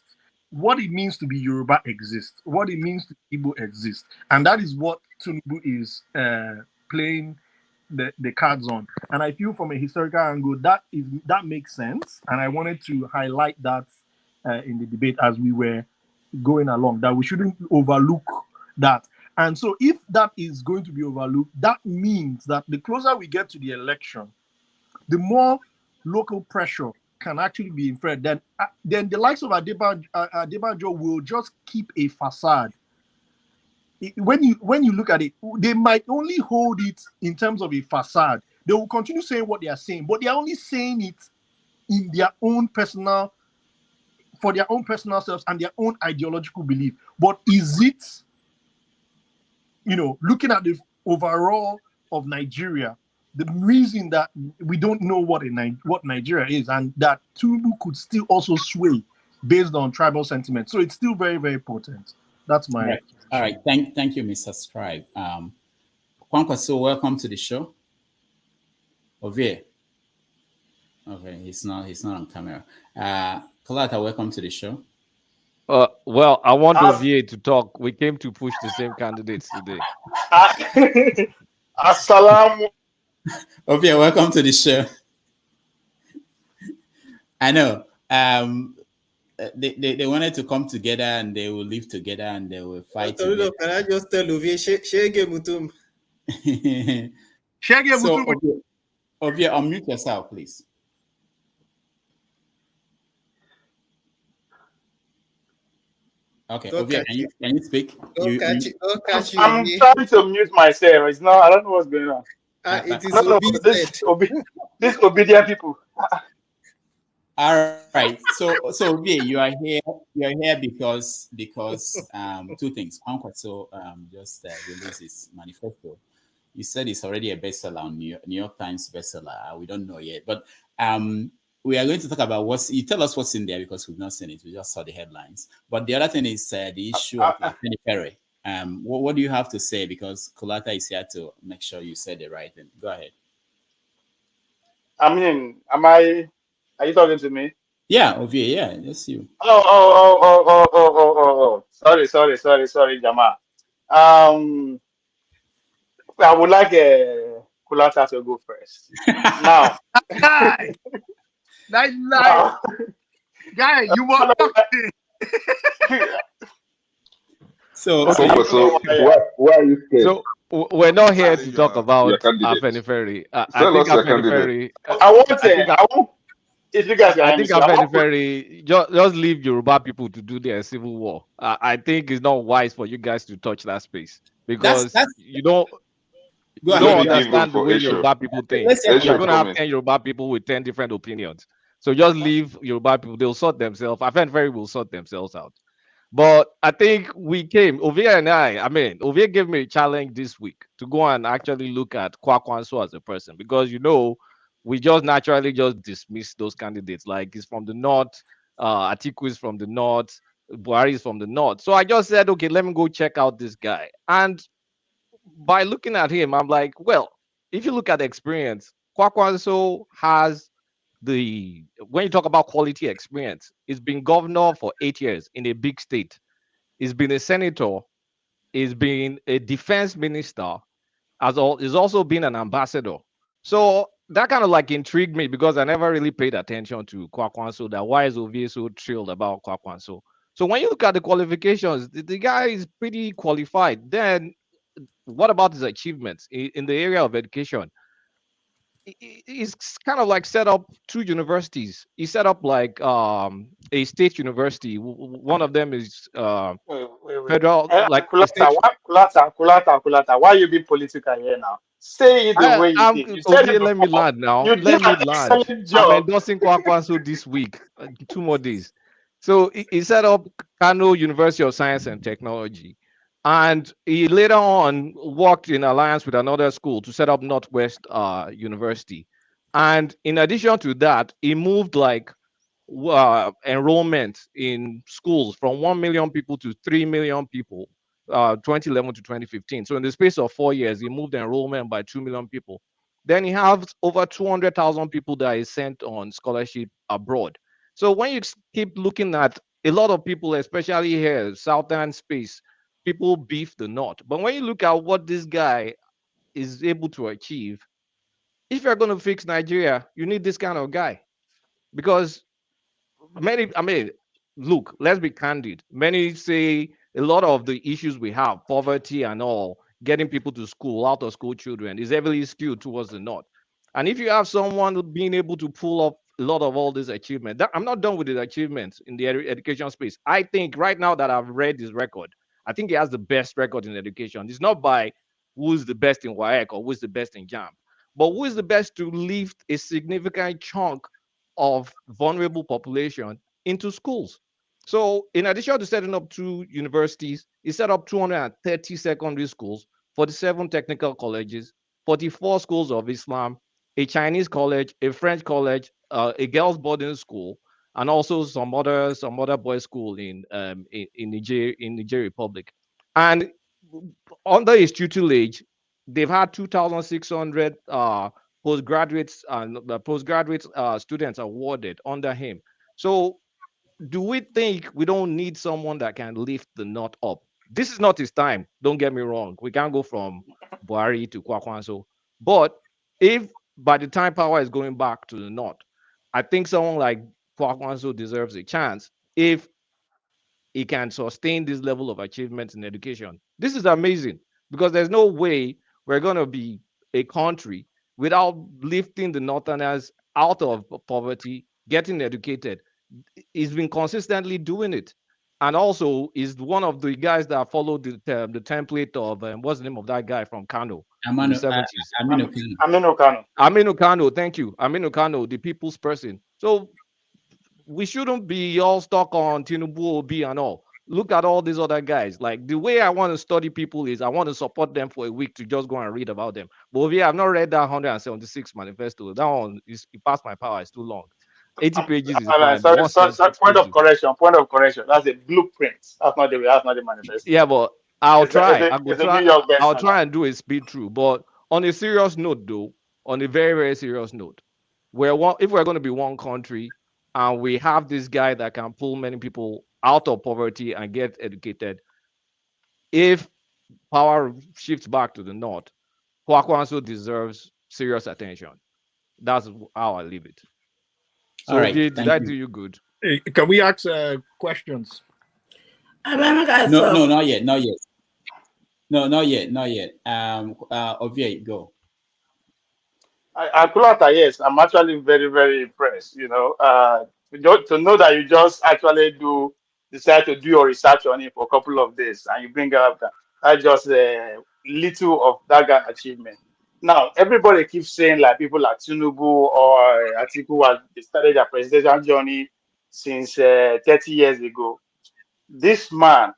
What it means to be Yoruba exists. What it means to Igbo exists. And that is what Tinubu is playing the cards on. And I feel from a historical angle that makes sense. And I wanted to highlight that in the debate as we were going along, that we shouldn't overlook that. And so if that is going to be overlooked, that means that the closer we get to the election, the more local pressure can actually be inferred. Then the likes of Adebanjo will just keep a facade. When you look at it, they might only hold it in terms of a facade. They will continue saying what they are saying, but they are only saying it in their own personal, for their own personal selves and their own ideological belief. But is it, looking at the overall of Nigeria, the reason that we don't know what Nigeria is, and that Tinubu could still also sway based on tribal sentiment. So it's still very, very potent. That's my... All right. Thank you, Mr. Scribe. Kwankwaso, welcome to the show. Ovie. Okay, he's not on camera. Kalata, welcome to the show. Well, I want Ovie to talk. We came to push the same candidates today. Assalamu. Ovie, welcome to the show. I know. They wanted to come together and they will live together and they will fight together. Can I just tell Ovie, Shege Mutum? So, Ovie, unmute yourself, please. Okay, Ovie, can you speak? I'm trying to mute myself. It's not. I don't know what's going on. It is this obedient people. All right. So V, you are here. You are here because two things. Kwankwaso just released his manifesto. You said it's already a bestseller on New York Times bestseller. We don't know yet, but we are going to talk about what's. You tell us what's in there because we've not seen it. We just saw the headlines. But the other thing is the issue of Perry. What do you have to say? Because Kulata is here to make sure you said the right thing. Go ahead. I mean, are you talking to me? Yeah, Ovie, yeah, that's you. Oh. Sorry, Jama. Um, I would like Kulata to go first. Now, Guy, now, guy, you must talk to me. So, Okay, So why are you scared? so we're not here to talk Your about candidate. Afeniferi. I Tell think us your candidate. Afeniferi. I want, if you guys can I hear me, think so I want. Afeniferi. Just leave Yoruba people to do their civil war. I think it's not wise for you guys to touch that space because that's you don't go you ahead. don't Don't give room understand the for way Esho. Yoruba people think. Let's hear You're Esho Kulata. gonna have coming. 10 Yoruba people with 10 different opinions. So just leave Yoruba people. They'll sort themselves. Afeniferi will sort themselves out. But I think we came, Ovia and I mean, Ovia gave me a challenge this week to go and actually look at Kwakwanso as a person because, we just naturally just dismiss those candidates. Like he's from the north, Atiku is from the north, Buhari is from the north. So I just said, okay, let me go check out this guy. And by looking at him, I'm like, well, if you look at the experience, Kwakwanso has when you talk about quality experience, he's been governor for 8 years in a big state. He's been a senator. He's been a defense minister. He's also been an ambassador. So that kind of like intrigued me because I never really paid attention to Kwakwanso. That why is Ovie so thrilled about Kwakwanso? So when you look at the qualifications, the guy is pretty qualified. Then what about his achievements in the area of education? He's kind of like set up two universities. He set up like a state university. One of them is Wait. federal, like a Kulata, state. Kulata. Why you be political here now? Say it the way it I'm is. You said Ovie, it let me before. land now. You Let did me an land. excellent I'm job. endorsing Kwakwanso this week, 2 more days. So he set up Kano University of Science and Technology. And he later on worked in alliance with another school to set up Northwest University. And in addition to that, he moved like enrollment in schools from 1 million people to 3 million people, 2011 to 2015. So in the space of 4 years, he moved enrollment by 2 million people. Then he has over 200,000 people that is sent on scholarship abroad. So when you keep looking at a lot of people, especially here, southern space, people beef the north. But when you look at what this guy is able to achieve, if you're going to fix Nigeria, you need this kind of guy because look, let's be candid. Many say a lot of the issues we have, poverty and all, getting people to school, out of school children, is heavily skewed towards the north. And if you have someone being able to pull up a lot of all these achievements, I'm not done with his achievements in the education space. I think right now that I've read his record, I think he has the best record in education. It's not by who's the best in WAEC or who's the best in JAM, but who is the best to lift a significant chunk of vulnerable population into schools. So, in addition to setting up 2 universities, he set up 230 secondary schools, 47 technical colleges, 44 schools of Islam, a Chinese college, a French college, a girls' boarding school, and also some other boys' school in Niger Republic. And under his tutelage, they've had 2,600 postgraduates and postgraduate students awarded under him. So, do we think we don't need someone that can lift the knot up? This is not his time. Don't get me wrong. We can't go from Buhari to Kwakwanso. But if by the time power is going back to the north, I think someone like Kwakwanso deserves a chance if he can sustain this level of achievement in education. This is amazing because there's no way we're going to be a country without lifting the northerners out of poverty, getting educated. He's been consistently doing it. And also is one of the guys that followed the template of what's the name of that guy from Kano in the 70s? Aminu Kano. Aminu Kano, thank you. Aminu Kano, the people's person. So we shouldn't be all stuck on Tinubu Obi and all. Look at all these other guys. Like the way I want to study people is I want to support them for a week to just go and read about them. But Obi, I've not read that 176 manifesto. That one is it passed my power. It's too long. 80 pages is fine, but Sorry, sorry, sorry, 176 point of pages. correction. Point of correction. That's a blueprint. That's not the manifesto. Yeah, but I'll try. It's a New York I'll version. try and do a speed through. But on a serious note, though, on a very, very serious note, if we're going to be one country and we have this guy that can pull many people out of poverty and get educated, if power shifts back to the north, Kwakwanso deserves serious attention. That's how I leave it. So, All right, did I do you good? Hey, can we ask questions? No, not yet. No, not yet. Ovie, go. Akulata, yes, I'm actually very, very impressed. To know that you just actually decide to do your research on it for a couple of days and you bring up that just little of that kind of achievement. Now, everybody keeps saying like people like Tinubu or Atiku they started their presidential journey since 30 years ago. This man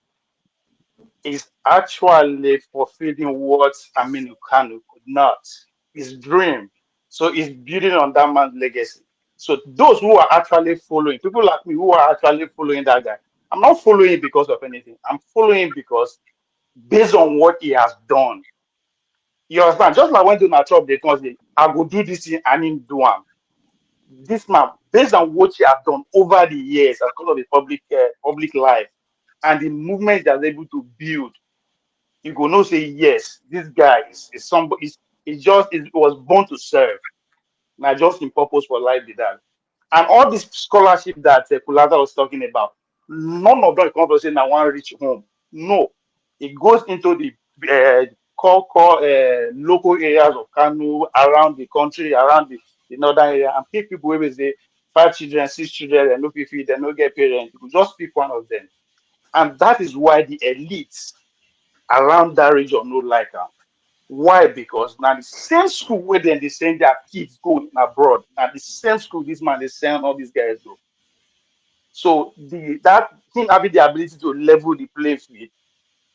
is actually fulfilling what Aminu Kanu could not. His dream. So he's building on that man's legacy. So those who are actually following, people like me who are actually following that guy, I'm not following because of anything. I'm following because based on what he has done. You understand? Just like when Donald Trump they come say, I go do this thing and him do am. This man, based on what he has done over the years as part of the public life and the movement that's able to build, you go know say yes, this guy is somebody. It was born to serve. Not just in purpose for life did that. And all this scholarship that Kulata was talking about, none of them come to say now one reach home. No, it goes into the core local areas of Kanu, around the country, around the northern area, and pick people who say 5 children, 6 children, and no feed, they no get parents. You could just pick one of them, and that is why the elites around that region no like am. Why? Because now the same school where then they send their kids go abroad, and the same school this man they send all these guys go. So that him having the ability to level the playing field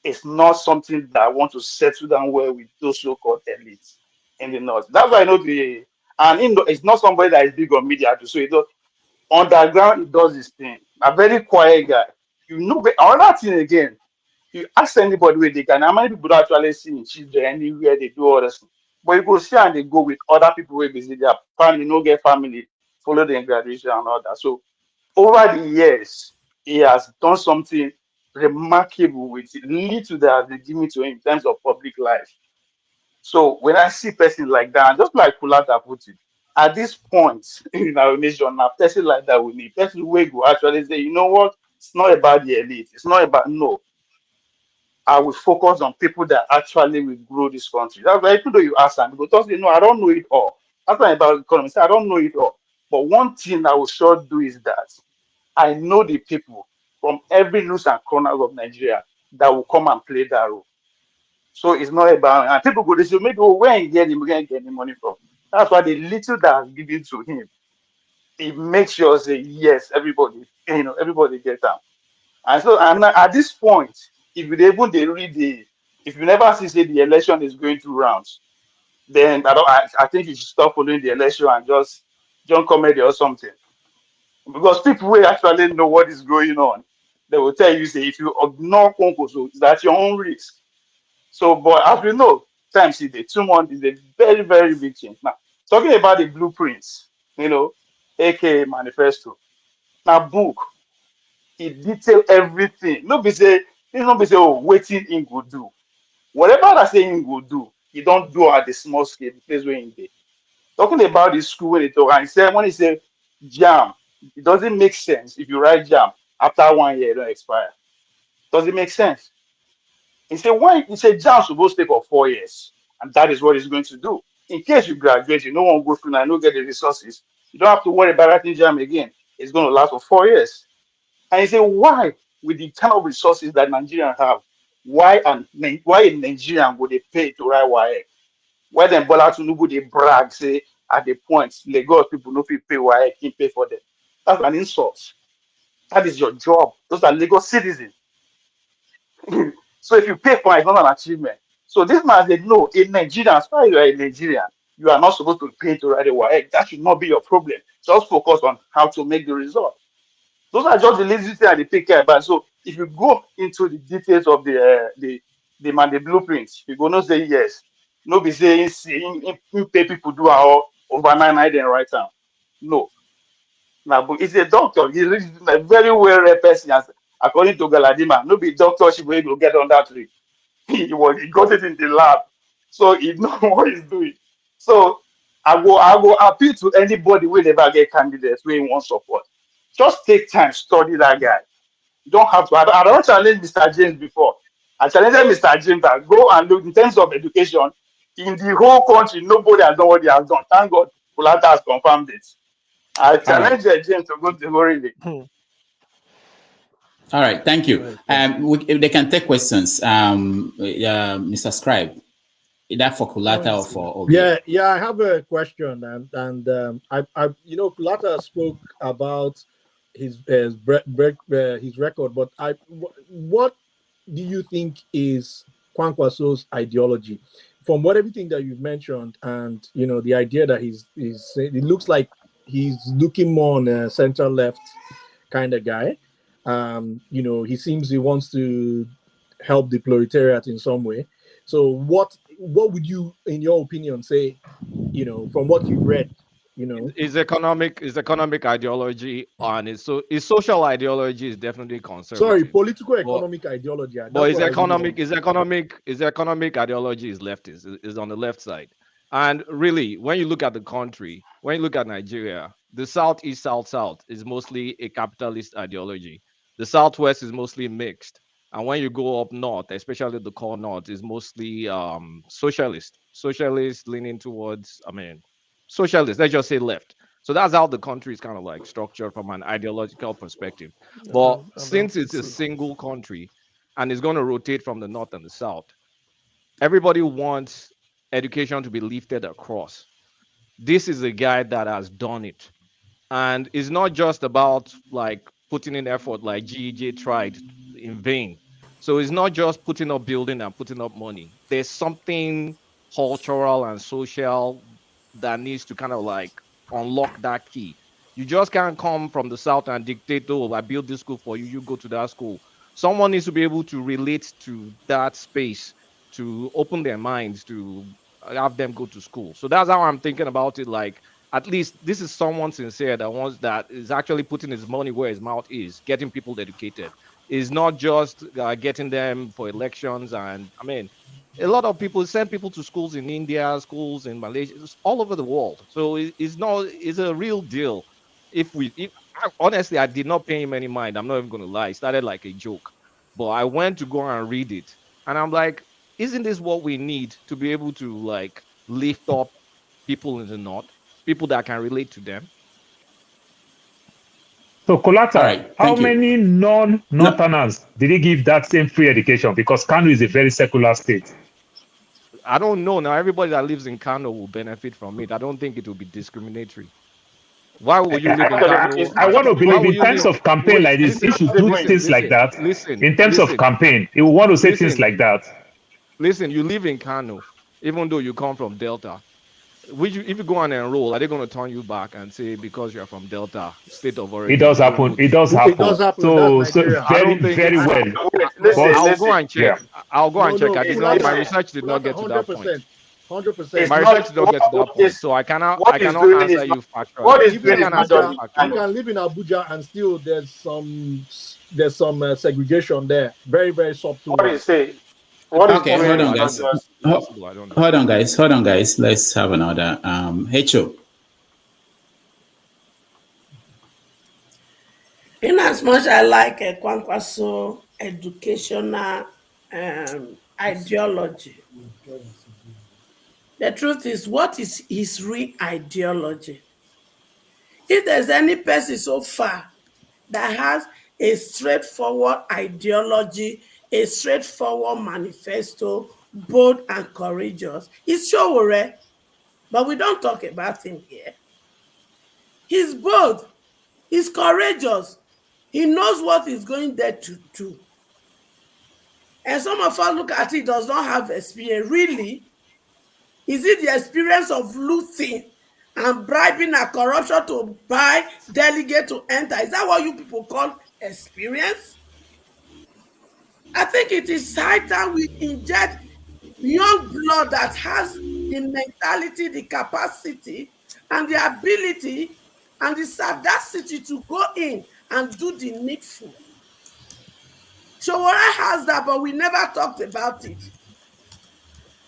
is not something that I want to settle down well with those so-called elites in the north. That's why I know it's not somebody that is big on media too. So it does underground, he does this thing. A very quiet guy. Another thing again. You ask anybody where they can, how many people actually see in children anywhere they do all this. But you go see and they go with other people where visit their family, no get family, follow them graduation and all that. So over the years, he has done something remarkable with it, little that they give me to him in terms of public life. So when I see person like that, just like Kulata put it, at this point in our nation, a person like that we need person where go actually say, you know what, it's not about the elite, it's not about no. I will focus on people that actually will grow this country. That's why even though you ask them, because you know I don't know it all. That's why about economy, I don't know it all. But one thing I will sure do is that I know the people from every nook and corner of Nigeria that will come and play that role. So it's not about and people go, they say, maybe where he get him, where he get the money from. That's why the little that is given to him, it makes sure say yes, everybody, everybody gets them. And so and at this point, if you even they read if you never see say the election is going through rounds, then I think you should stop following the election and just join comedy or something. Because people will actually know what is going on. They will tell you say if you ignore Concoso, it's at your own risk. So but as we know, times is the 2 months is a very, very big change. Now talking about the blueprints, aka manifesto. Now book it detail everything. No be say oh waiting in go do. Whatever that say him go do, he don't do at the small scale, the place where he dey. Talking about the school when he talk and he said when he say jam, it doesn't make sense if you write jam after 1 year it don't expire. Does it make sense? He said why he said jam supposed to take for 4 years, and that is what he's going to do. In case you graduate, you no one go through and no get the resources, you don't have to worry about writing jam again. It's going to last for 4 years. And he said, why, with the kind of resources that Nigerians have, why a Nigerian would they pay to write WAEC? Why then Bola Tinubu they brag, say, at the point, Lagos people no fit pay WAEC, he pay for them. That's an insult. That is your job. Those are legal citizens. So if you pay for it, it's not an achievement. So this man said, no, in Nigeria, as far as you are a Nigerian, you are not supposed to pay to write a WAEC. That should not be your problem. Just focus on how to make the result. Those are just the lazy things that they take care about. So if you go into the details of the blueprints, you're gonna say yes. No be saying pay people do our overnight night and right now. No. Now, but it's a doctor. He's a very well read person. According to Galadima, no be doctor she will get on that tree. He got it in the lab. So he know what he's doing. So I go appeal to anybody who never get candidates where he wants support. Just take time, study that guy. You don't have to. I don't challenge Mr. James before. I challenged Mr. James that go and look in terms of education in the whole country. Nobody has done what he has done. Thank God, Kulata has confirmed it. I challenge James to go to Gorilla. All right, thank you. If they can take questions, Mr. Scribe, either for Kulata or for Oge. Yeah, I have a question, and I Kulata spoke about his record, but what do you think is Kwankwaso's ideology? From everything that you've mentioned, and the idea that it looks like he's looking more on a center left kind of guy. He seems he wants to help the proletariat in some way. So what would you, in your opinion, say, from what you've read, His economic ideology and his social ideology is definitely conservative. Sorry, political economic ideology. But his economic ideology is leftist, is on the left side. And really, when you look at the country, when you look at Nigeria, the Southeast, South is mostly a capitalist ideology. The Southwest is mostly mixed. And when you go up north, especially the core north, is mostly socialist leaning towards, socialist, let's just say left. So that's how the country is kind of like structured from an ideological perspective. But since it's a single country and it's going to rotate from the north and the south, everybody wants education to be lifted across. This is a guy that has done it. And it's not just about like putting in effort like GEJ tried in vain. So it's not just putting up building and putting up money. There's something cultural and social that needs to kind of like unlock that key. You just can't come from the south and dictate, oh, I built this school for you, you go to that school. Someone needs to be able to relate to that space, to open their minds, to have them go to school. So that's how I'm thinking about it. Like, at least this is someone sincere that is actually putting his money where his mouth is, getting people educated. Is not just getting them for elections. And a lot of people send people to schools in India, schools in Malaysia, all over the world. So it's a real deal. Honestly, I did not pay him any mind. I'm not even going to lie. It started like a joke, but I went to go and read it, and I'm like, isn't this what we need to be able to like lift up people in the north, people that can relate to them? So, Kolata, how many non-Northerners did he give that same free education? Because Kano is a very secular state. I don't know. Now, everybody that lives in Kano will benefit from it. I don't think it will be discriminatory. Why would you live in Kano? I want to believe in terms of campaign like this, he should do things like that. In terms of campaign, he will want to say things like that. Listen, you live in Kano, even though you come from Delta. If you go and enroll, are they going to turn you back and say because you're from Delta, state of origin? It does happen. It does happen. So very, very well. I'll go and check. Yeah. I'll go and check. My research did not get to that point. 100%. My research did not get to that point, so I cannot answer you factually. What is doing in Abuja? You can live in Abuja and still there's some segregation there. Very, very subtle. What do you say? Okay, hold on, guys. Hold on, guys. Let's have another. Hecho. In as much I like Kwankwaso educational ideology, the truth is, what is his real ideology? If there's any person so far that has a straightforward ideology, a straightforward manifesto, bold and courageous, it's Showore, but we don't talk about him here. He's bold. He's courageous. He knows what he's going there to do. And some of us look at it, does not have experience. Really? Is it the experience of looting and bribing and corruption to buy delegate to enter? Is that what you people call experience? I think it is high time we inject young blood that has the mentality, the capacity, and the ability and the sagacity to go in and do the needful. Showora has that, but we never talked about it.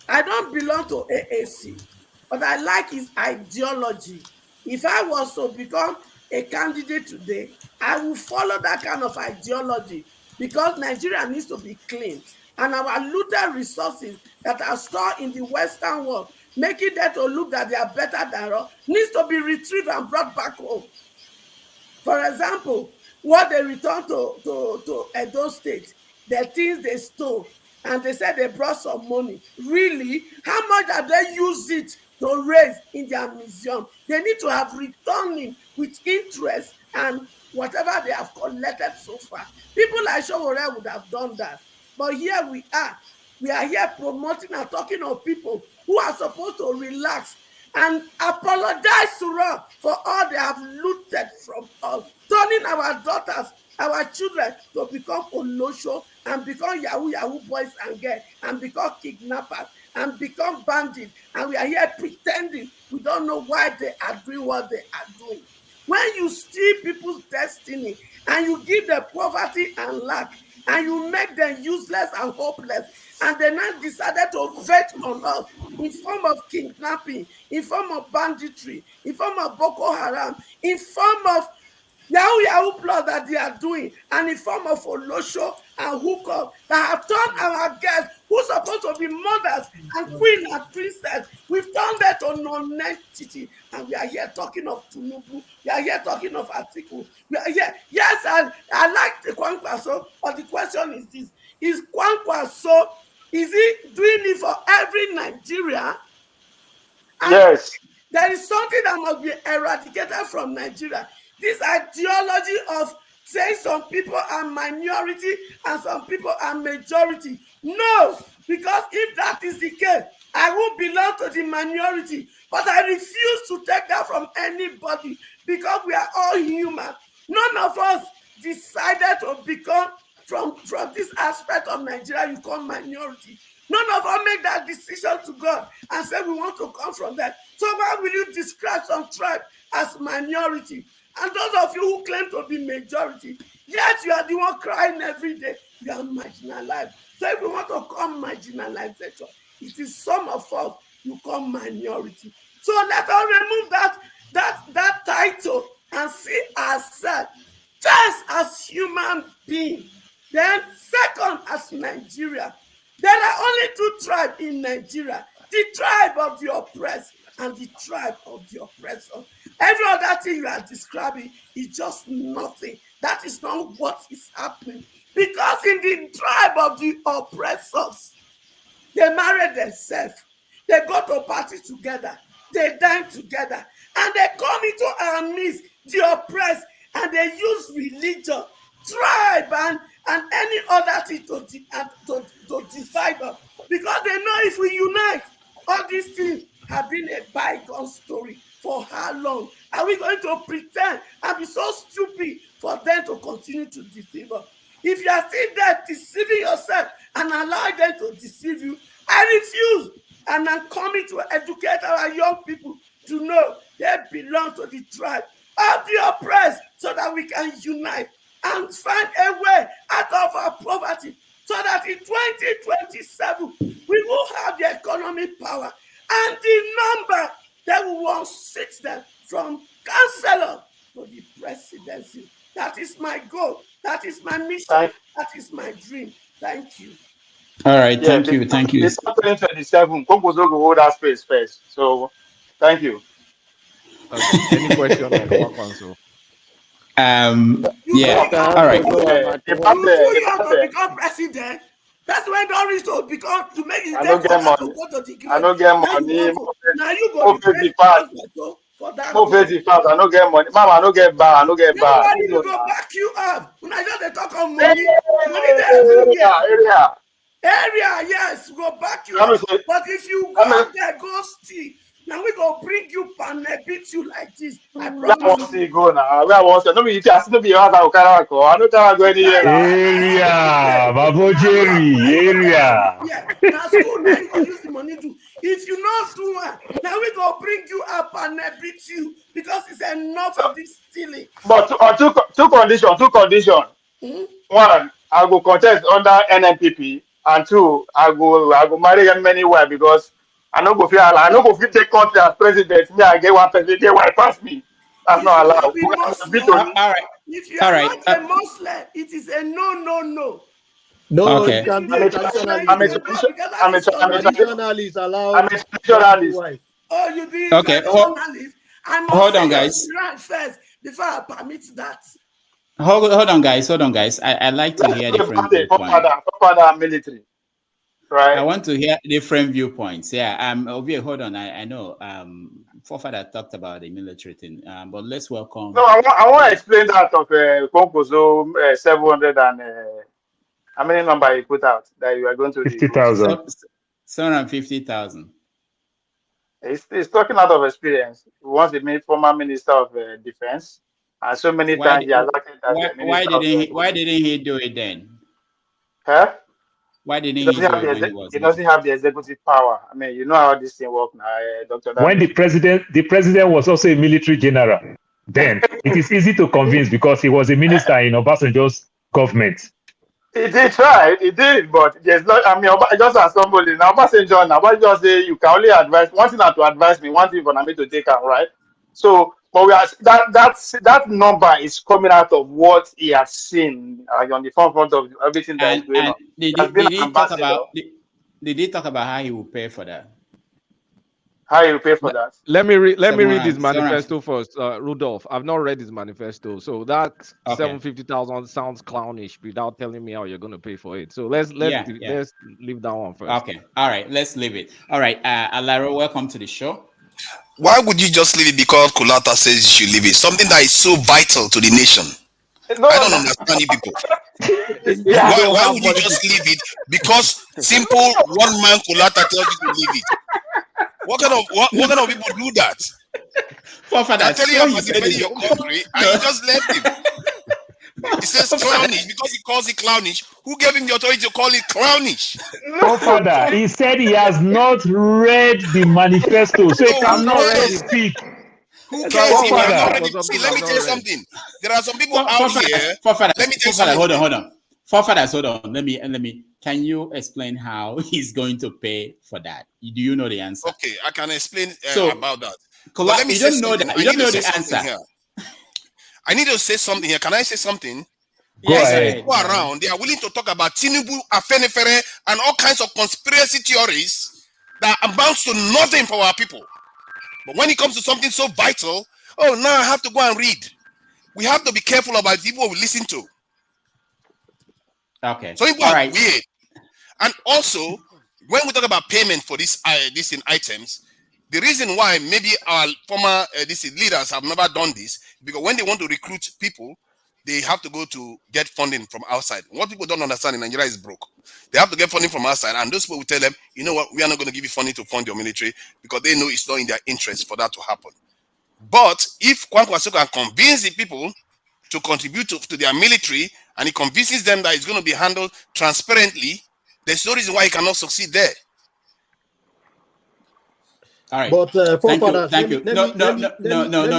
I don't belong to AAC, but I like his ideology. If I was to become a candidate today, I will follow that kind of ideology because Nigeria needs to be clean. And our looted resources that are stored in the Western world, making them to look that they are better than us, needs to be retrieved and brought back home. For example, what they returned to Edo State, the things they stole, and they said they brought some money. Really? How much have they used it to raise in their museum? They need to have returned it with interest and whatever they have collected so far. People like Showore would have done that. But here we are. We are here promoting and talking of people who are supposed to relax and apologize to us for all they have looted from us, turning our daughters, our children to become olosho and become yahoo boys and girls and become kidnappers and become bandits. And we are here pretending we don't know why they are doing what they are doing. When you steal people's destiny and you give them poverty and lack and you make them useless and hopeless, and they now decided to vet on us in form of kidnapping, in form of banditry, in form of Boko Haram, in form of Yahoo plus that they are doing, and in form of Olosho and hookup that have turned our girls who are supposed to be mothers and queen and princess, we've turned that to non-entity, and we are here talking of Tinubu, we are here talking of Atiku, we are here. Yes, I like the Kwankwaso, but the question is this: is Kwankwaso, is he doing it for every Nigerian? And yes. There is something that must be eradicated from Nigeria. This ideology of saying some people are minority and some people are majority. No, because if that is the case, I won't belong to the minority. But I refuse to take that from anybody because we are all human. None of us decided to become from this aspect of Nigeria, you call minority. None of us make that decision to God and say we want to come from that. So why will you describe some tribe as minority? And those of you who claim to be majority, yet you are the one crying every day, you are marginalized. So if we want to come marginalization, it is some of us you call minority. So let us remove that title and see ourselves first as human beings, then second as Nigeria. There are only two tribes in Nigeria: the tribe of the oppressed and the tribe of the oppressor. Every other thing you are describing is just nothing. That is not what is happening. Because in the tribe of the oppressors, they marry themselves, they go to parties together, they dine together, and they come into our midst, the oppressed, and they use religion, tribe, and any other thing to divide us. Because they know if we unite, all these things have been a bygone story. For how long are we going to pretend and be so stupid for them to continue to deceive us? If you are still there deceiving yourself and allow them to deceive you, I refuse. And I'm coming to educate our young people to know they belong to the tribe of the oppressed so that we can unite and find a way out of our poverty so that in 2027 we will have the economic power and the number that we will sit them from councillor to the presidency. That is my goal. That is my mission. That is my dream. Thank you. All right. Thank you. Thank you. It's 2027. Congo will hold that space first. So, thank you. Okay. Any question on Kwankwaso? Yeah. All right. You have to become president. That's when don't reach to become to make it. I don't get money. To go to the I don't get money. now you go to for that No goal. face fast. I no get money. Mama, I no get bar. I no get Don't bar. worry, we go back you up. When I just talk of money, money there everywhere. Area, yes, we go back you up. But if you go out there, go steal, now we go bring you pan and beat you like this. I Where I promise want you. to see go now. Where I want to. No be I still be out of Caracas. I no carry go anywhere now. Area, Babo Jerry, area. Yeah, now school now you go use the money to. If you not do one, now we go bring you up and beat you because it's enough of this stealing. But two condition. Hmm? One, I go contest under NNPP, and two, I go marry them anywhere because I no go fit take country as president. Me, I get one president, get one pass me. That's If not you not allowed. be Muslim, All right. if you All are right. not a Muslim, it is a no. No, Okay. you can be I'm a a traditionalist. Traditionalists I'm allowed a multiple traditionalist. wives. Oh, you be Okay. traditionalist. I must Hold say on, your guys. shrine first before I permit that. Hold on, guys. I'd like to hear different viewpoints. Father military, I right? want to hear different viewpoints. Yeah. Ovie, hold on. I know. Forefather talked about the military thing. But let's welcome. No, I want to explain that of Concoso 700 and how many number you put out that you are going to 50,000. 750,000. He's talking out of experience. He was the former minister of defense, and so many times he has acted as the minister Why didn't he do it then? Huh? Why didn't he do it when he was? He doesn't have the executive power. I mean, you know how this thing works now, Dr. When the president was also a military general, then it is easy to convince because he was a minister in Obasanjo's government. He did, but there's not. I mean, just as somebody now, Obasanjo now, but just say you can only advise one thing, not to advise me, one thing for me to take out, right? So, but we are that number is coming out of what he has seen on the front of everything that is going on. Did he talk about how he will pay for that? How you pay for that? Let me read his manifesto first, Rudolph. I've not read his manifesto, so that 750,000 sounds clownish without telling me how you're going to pay for it. So let's leave that one first. Okay, all right, let's leave it. All right, Alaro, welcome to the show. Why would you just leave it because Kulata says you should leave it? Something that is so vital to the nation. No, I don't understand you people. Why would you just leave it because simple one man Kulata tells you to leave it? What kind of people do that? They're telling you about defending your country and you just left him. He says clownish because he calls it clownish. Who gave him the authority to call it clownish? Father, he said he has not read the manifesto, so he cannot speak. Who cares if you have not read it? See, let me tell you something. There are some people out here. Let me tell you something. Hold on. Forefathers, hold on. Let me. Can you explain how he's going to pay for that? Do you know the answer? Okay, I can explain about that. Let me say something. You don't know the answer. I need to say something here. Can I say something? Go ahead. People around, they are willing to talk about Tinubu, Afenifere, and all kinds of conspiracy theories that amounts to nothing for our people. But when it comes to something so vital, now I have to go and read. We have to be careful about the people we listen to. Okay. So people are weird. And also, when we talk about payment for these in items, the reason why maybe our former leaders have never done this, because when they want to recruit people, they have to go to get funding from outside. What people don't understand in Nigeria is broke. They have to get funding from outside, and those people will tell them, you know what, we are not going to give you funding to fund your military because they know it's not in their interest for that to happen. But if Kwankwaso can convince the people to contribute to their military, and he convinces them that it's going to be handled transparently, there's no reason why he cannot succeed there. All right. But thank you. No,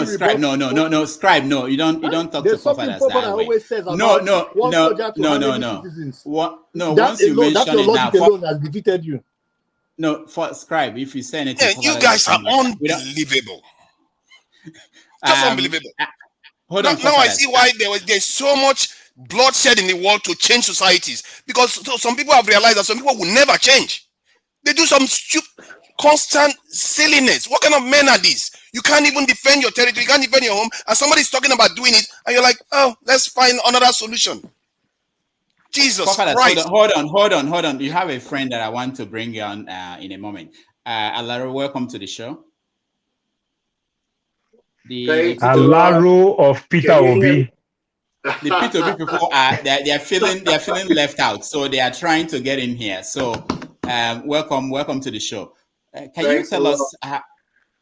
Scribe. No, Scribe. No, you don't talk to forefathers that way. Always says No. Citizens. What? No. That once you alone, mention your it logic now, alone has defeated you. No, for Scribe. If you say anything, you guys are unbelievable. Just unbelievable. Hold on. Now I see why there's so much bloodshed in the world to change societies, because some people have realized that some people will never change. They do some constant silliness. What kind of men are these? You can't even defend your territory, you can't defend your home, and somebody's talking about doing it, and you're like, oh, let's find another solution. Jesus Christ. Hold on. You have a friend that I want to bring you on in a moment. Alaro, welcome to the show. The Alaro of Peter Obi. The P2B people are feeling left out, so they are trying to get in here. So welcome to the show. Can you tell us? I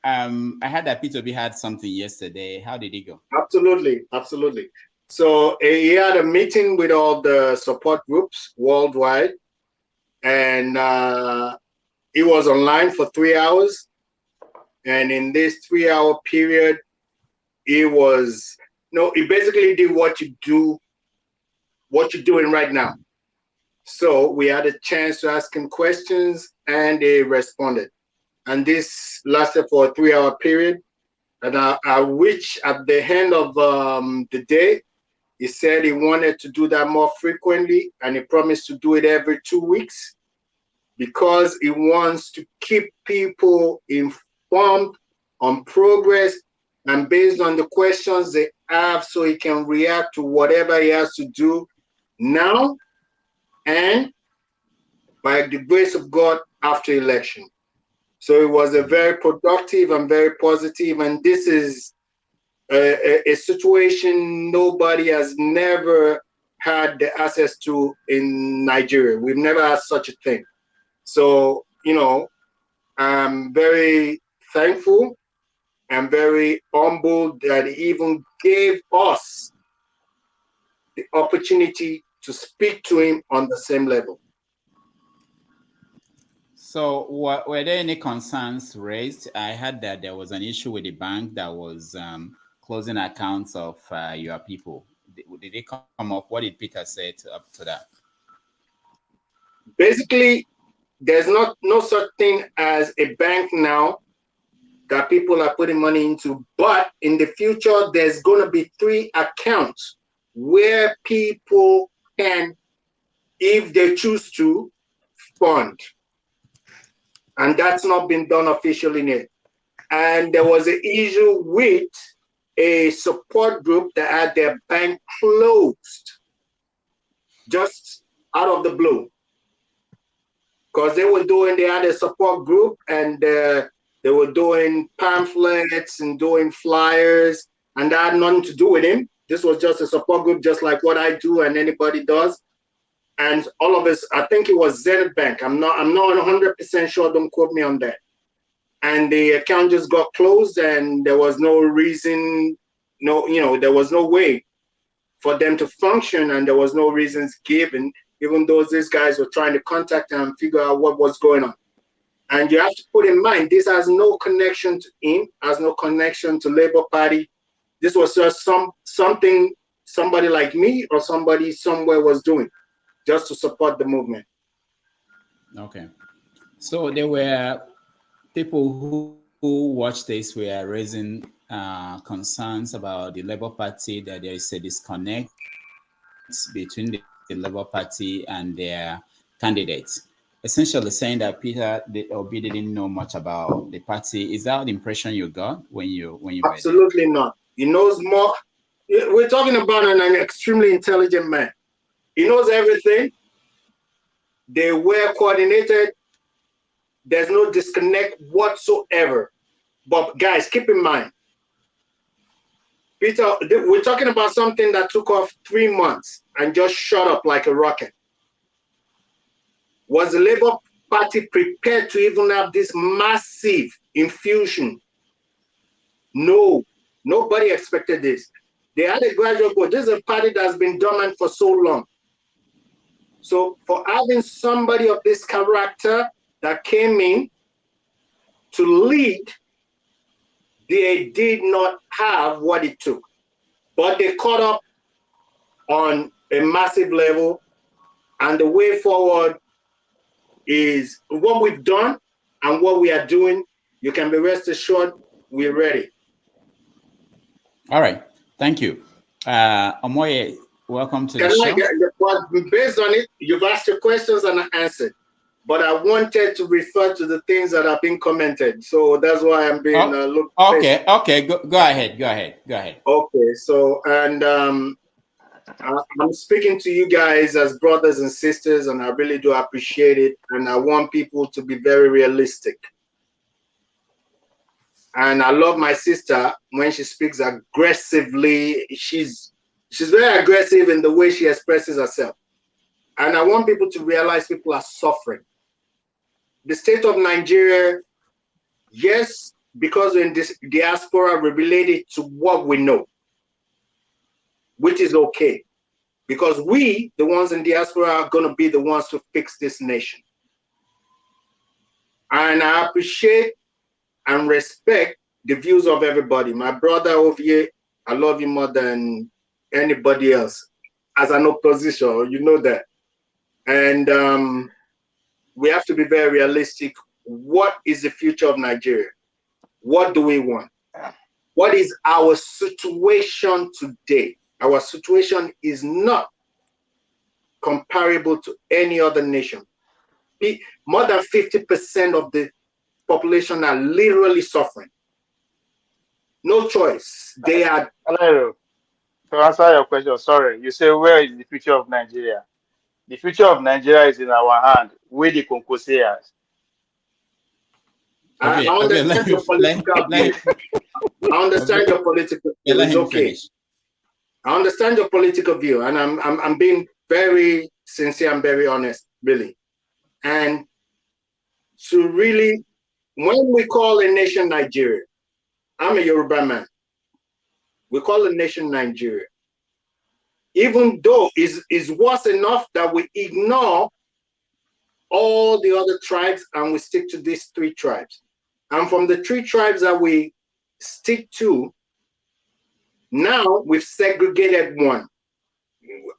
heard that P2B had something yesterday. How did it go? Absolutely. So he had a meeting with all the support groups worldwide, and he was online for 3 hours. And in this 3-hour period, he basically did what you're doing right now. So we had a chance to ask him questions, and he responded. And this lasted for a 3-hour period. And I wish at the end of the day, he said he wanted to do that more frequently, and he promised to do it every 2 weeks because he wants to keep people informed on progress and based on the questions they have, so he can react to whatever he has to do now and by the grace of God after election. So it was a very productive and very positive, and this is a situation nobody has never had the access to in Nigeria. We've never had such a thing. So, I'm very thankful and very humbled that he even gave us the opportunity to speak to him on the same level. So were there any concerns raised? I heard that there was an issue with the bank that was closing accounts of your people. Did it come up? What did Peter say up to that? Basically, there's no such thing as a bank now that people are putting money into, but in the future, there's going to be 3 accounts where people can, if they choose to, fund. And that's not been done officially yet. And there was an issue with a support group that had their bank closed just out of the blue. Because they had a support group, and they were doing pamphlets and doing flyers, and that had nothing to do with him. This was just a support group, just like what I do and anybody does. And all of us, I think it was Zenith Bank. I'm not 100% sure. Don't quote me on that. And the account just got closed, and there was no reason, there was no way for them to function, and there was no reasons given, even though these guys were trying to contact them and figure out what was going on. And you have to put in mind, this has no connection to him, has no connection to Labour Party. This was just something somebody like me or somebody somewhere was doing just to support the movement. Okay. So there were people who watched this were raising concerns about the Labour Party, that there is a disconnect between the Labour Party and their candidates. Essentially saying that Peter Obi didn't know much about the party. Is that the impression you got when you Absolutely not. He knows more. We're talking about an extremely intelligent man. He knows everything. They were coordinated. There's no disconnect whatsoever. But guys, keep in mind, Peter, we're talking about something that took off 3 months and just shot up like a rocket. Was the Labour Party prepared to even have this massive infusion? No, nobody expected this. They had a gradual growth. This is a party that's been dormant for so long. So for having somebody of this character that came in to lead, they did not have what it took. But they caught up on a massive level, and the way forward is what we've done and what we are doing. You can be rest assured we're ready. All right. Thank you. Omoye, welcome to the show. Based on it, you've asked your questions and I answered. But I wanted to refer to the things that have been commented. So that's why I'm being looked. Okay. Go ahead. Okay. So, and I'm speaking to you guys as brothers and sisters, and I really do appreciate it. And I want people to be very realistic. And I love my sister when she speaks aggressively. She's very aggressive in the way she expresses herself. And I want people to realize people are suffering. The state of Nigeria, yes, because in this diaspora, we relate it to what we know, which is okay. Because we, the ones in diaspora, are going to be the ones to fix this nation. And I appreciate and respect the views of everybody. My brother over here, I love you more than anybody else. As an opposition, you know that. And we have to be very realistic. What is the future of Nigeria? What do we want? What is our situation today? Our situation is not comparable to any other nation. More than 50% of the population are literally suffering. No choice. They are. Hello. To answer your question, sorry, you say where is the future of Nigeria? The future of Nigeria is in our hand. We the Konkosias. I understand your political view. I understand your political view. It's okay. I understand your political view, and I'm being very sincere and very honest, really. And to really, when we call a nation Nigeria, I'm a Yoruba man. We call a nation Nigeria. Even though it's worse enough that we ignore all the other tribes and we stick to these 3 tribes. And from the 3 tribes that we stick to, now we've segregated one.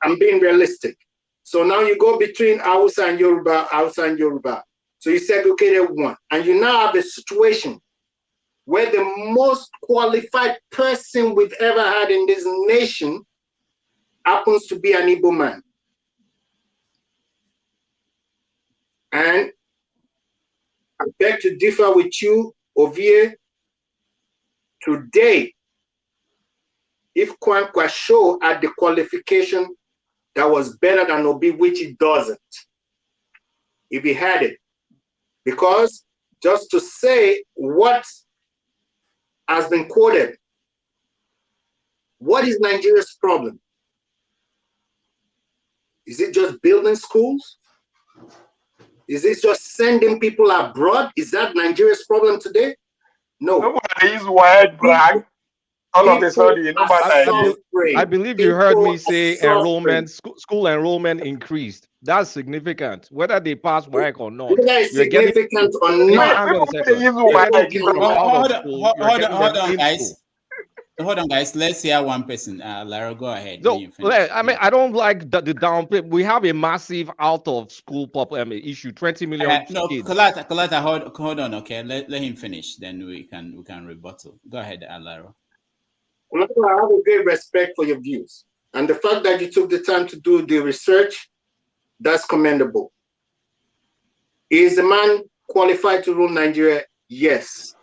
I'm being realistic. So now you go between Hausa and Yoruba, Hausa and Yoruba. So you segregated one. And you now have a situation where the most qualified person we've ever had in this nation happens to be an Igbo man. And I beg to differ with you, Ovie. Today, if Kwankwa Show had the qualification that was better than Obi, which it doesn't, if he had it. Because just to say what has been quoted, what is Nigeria's problem? Is it just building schools? Is it just sending people abroad? Is that Nigeria's problem today? No. Nobody is wired brag. All of a sudden, you know what I believe you heard me say enrollment, school enrollment increased. That's significant. Whether they pass WAEC or not. Whether it's significant or not. Hold on, guys. Let's hear one person. Lara, go ahead. No, I mean, I don't like the downplay. We have a massive out of school issue. 20 million no, kids. Kalata, hold on. Okay, let him finish. Then we can rebuttal. Go ahead, Lara. I have a great respect for your views, and the fact that you took the time to do the research, that's commendable. Is the man qualified to rule Nigeria? Yes.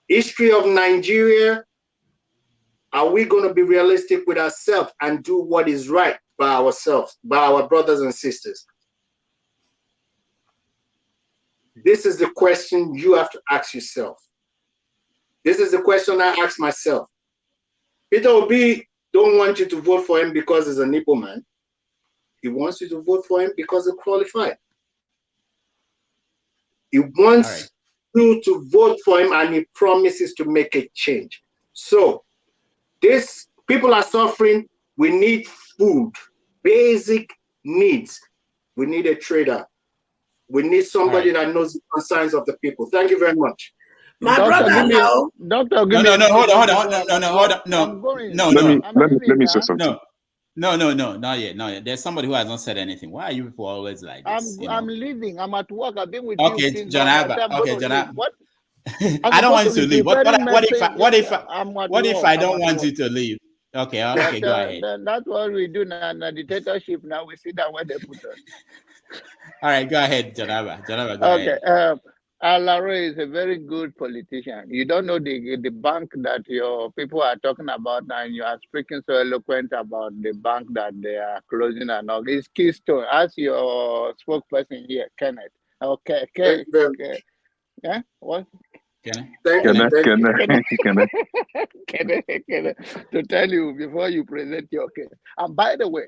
History of Nigeria, are we going to be realistic with ourselves and do what is right by ourselves, by our brothers and sisters? This is the question you have to ask yourself. This is the question I ask myself. Peter Obi don't want you to vote for him because he's an Igbo man. He wants you to vote for him because he's qualified. He wants you to vote for him, and he promises to make a change. So, this people are suffering. We need food, basic needs. We need a trader. We need somebody that knows the concerns of the people. Thank you very much. My brother, now. Doctor, hold on. Let me say something. No, not yet. There's somebody who has not said anything. Why are you people always like this? I'm leaving. I'm at work. I've been with you. Okay, John Abba. Okay, John Abba. What? I don't want you to leave. What if I don't want you to leave? Okay, go ahead. That's what we do now. The dictatorship now, we sit down where they put us. All right, go ahead, John Abba. Go ahead. Alaro is a very good politician. You don't know the bank that your people are talking about, and you are speaking so eloquent about the bank that they are closing and all. It's Keystone. Ask your spokesperson here, Kenneth. Okay. Yeah? What? Thank you. To tell you before you present your case. And by the way,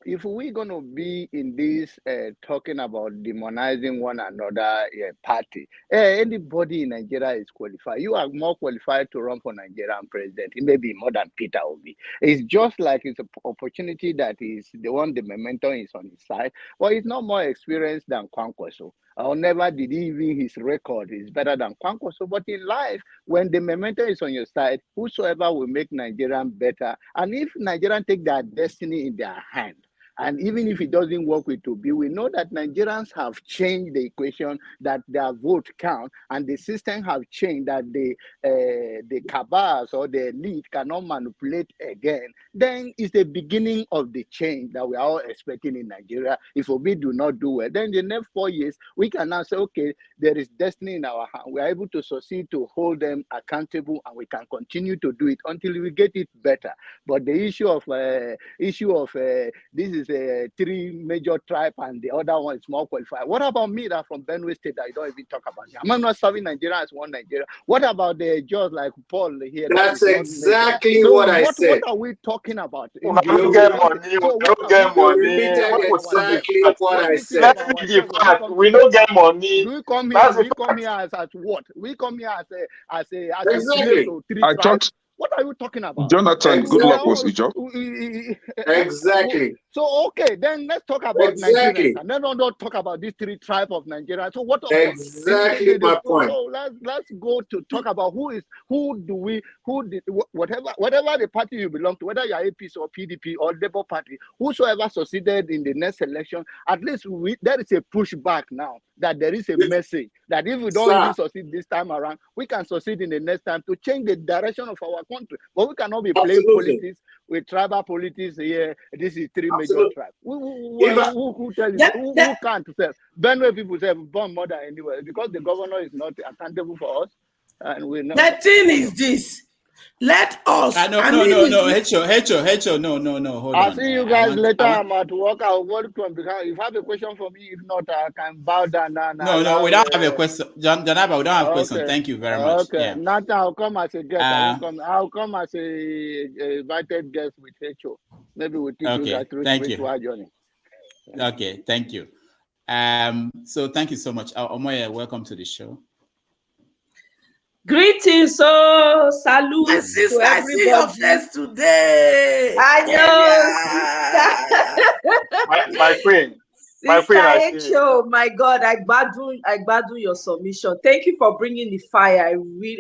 if we're going to be in this talking about demonizing one another party, anybody in Nigeria is qualified. You are more qualified to run for Nigerian president. It may be more than Peter Obi. It's just like it's an opportunity that is the one the momentum is on his side, but he's not more experienced than Kwankwaso. Or never did even his record is better than Kwankwaso. But in life, when the momentum is on your side, whosoever will make Nigerian better, and if Nigerians take their destiny in their hand, and even if it doesn't work with Toby, we know that Nigerians have changed the equation, that their vote count, and the system have changed, that the cabals or the elite cannot manipulate again. Then it's the beginning of the change that we are all expecting in Nigeria. If Obi do not do well, then the next 4 years, we can now say, okay, there is destiny in our hand. We are able to succeed to hold them accountable, and we can continue to do it until we get it better. But the issue of this is a 3 major tribe and the other one is more qualified. What about me that from Benue State that I don't even talk about? Am I not serving Nigeria as one Nigeria? What about the judge like Paul here? That's exactly so what I said. What are we talking about? We don't get money. We don't get money. Exactly what I said. Let me give fact. We don't get money. Do we come here? We come here as what? We come here as a exactly. to 3 tribes. What are you talking about? Jonathan, good luck with your job. Exactly. So okay, then let's talk about Nigerians, and then don't talk about these 3 tribes of Nigeria. So what? Exactly my point. So let's go to talk about whatever the party you belong to, whether you're APC or PDP or Labour Party, whosoever succeeded in the next election, at least there is a pushback now that there is a message that if we don't even succeed this time around, we can succeed in the next time to change the direction of our country. But we cannot be playing politics with tribal politics here. This is 3 major tribes. Who tell you? Who can't say? Benue people say born more than anywhere because the governor is not accountable for us, and we know. The thing is this. Let us. No. Hecho, no. Hold on. I'll see you guys later. I'm at work. I'll welcome. If you have a question for me, if not, I can bow down. No, we don't have a question. Janaba, we don't have a question. Thank you very much. Okay. Yeah. Not I'll come as a guest. I'll come as a invited guest with Hecho. Maybe we'll teach you that through spiritual journey. Okay, thank you. So thank you so much. Omoye, welcome to the show. Greetings, salute my sister, to everybody. I see your face today. I know. my queen. Sister Echo, my God, I gbadun your submission. Thank you for bringing the fire.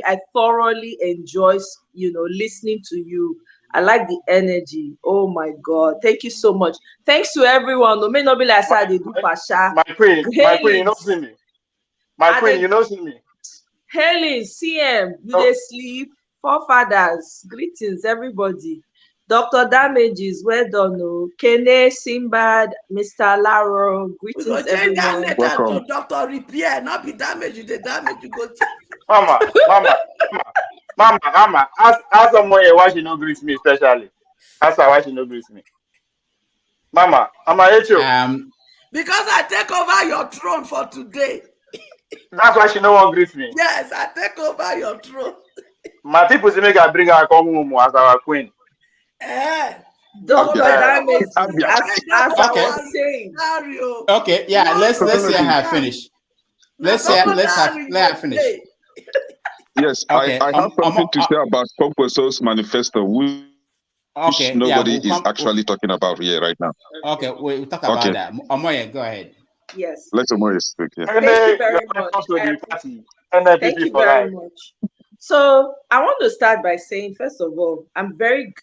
I thoroughly enjoy, listening to you. I like the energy. Oh my God, thank you so much. Thanks to everyone. No may not be like I do Pasha. My queen, you don't see me. My queen, you don't see me. Hailing, CM, do they sleep? Forefathers, greetings, everybody. Dr. Damages, well done. Kene, Simbad, Mr. Laro, greetings, everyone. Welcome. Dr. Repair, not be damaged, the damage you go to. Mama, ask someone why she no greet me, especially. Ask her why she no greet me. Mama, I'm a hate you. Because I take over your throne for today. That's why she no one greet me. Yes, I take over your throne. My people say make I bring her come home as our queen. Dr. Damage, as I was saying. Okay, yeah, let's hear her finish. Let her finish. Yes, okay. I have something to say about Kwankwaso's manifesto, which nobody is actually talking about here right now. Okay, we'll talk about that. Omoye, go ahead. Yes. Let Omoye speak. Yeah. Thank you very much. Thank you very much. So I want to start by saying, first of all, I'm very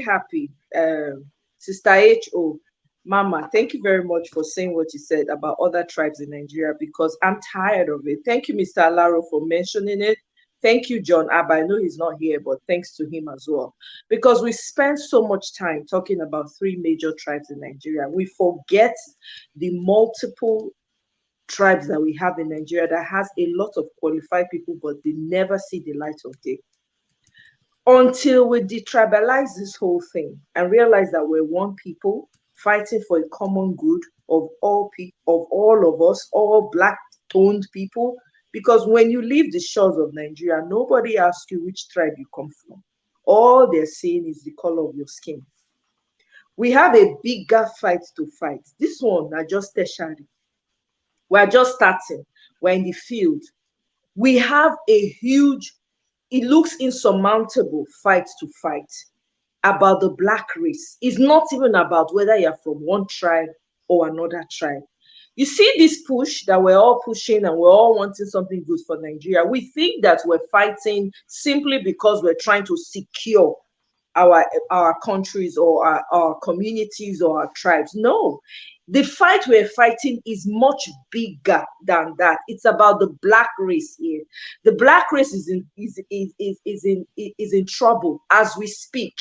happy, Sister H.O. Mama, thank you very much for saying what you said about other tribes in Nigeria, because I'm tired of it. Thank you, Mr. Alaro, for mentioning it. Thank you, John Abba. I know he's not here, but thanks to him as well. Because we spend so much time talking about 3 major tribes in Nigeria. We forget the multiple tribes that we have in Nigeria that has a lot of qualified people, but they never see the light of day. Until we detribalize this whole thing and realize that we're one people fighting for a common good of all of us, all black-toned people, Because when you leave the shores of Nigeria, nobody asks you which tribe you come from. All they're saying is the color of your skin. We have a bigger fight to fight. This one are just tertiary. We're just starting. We're in the field. We have a huge, it looks insurmountable fight to fight about the black race. It's not even about whether you're from one tribe or another tribe. You see this push that we're all pushing and we're all wanting something good for Nigeria. We think that we're fighting simply because we're trying to secure our countries or our communities or our tribes. No, the fight we're fighting is much bigger than that. It's about the black race here. The black race is in trouble as we speak.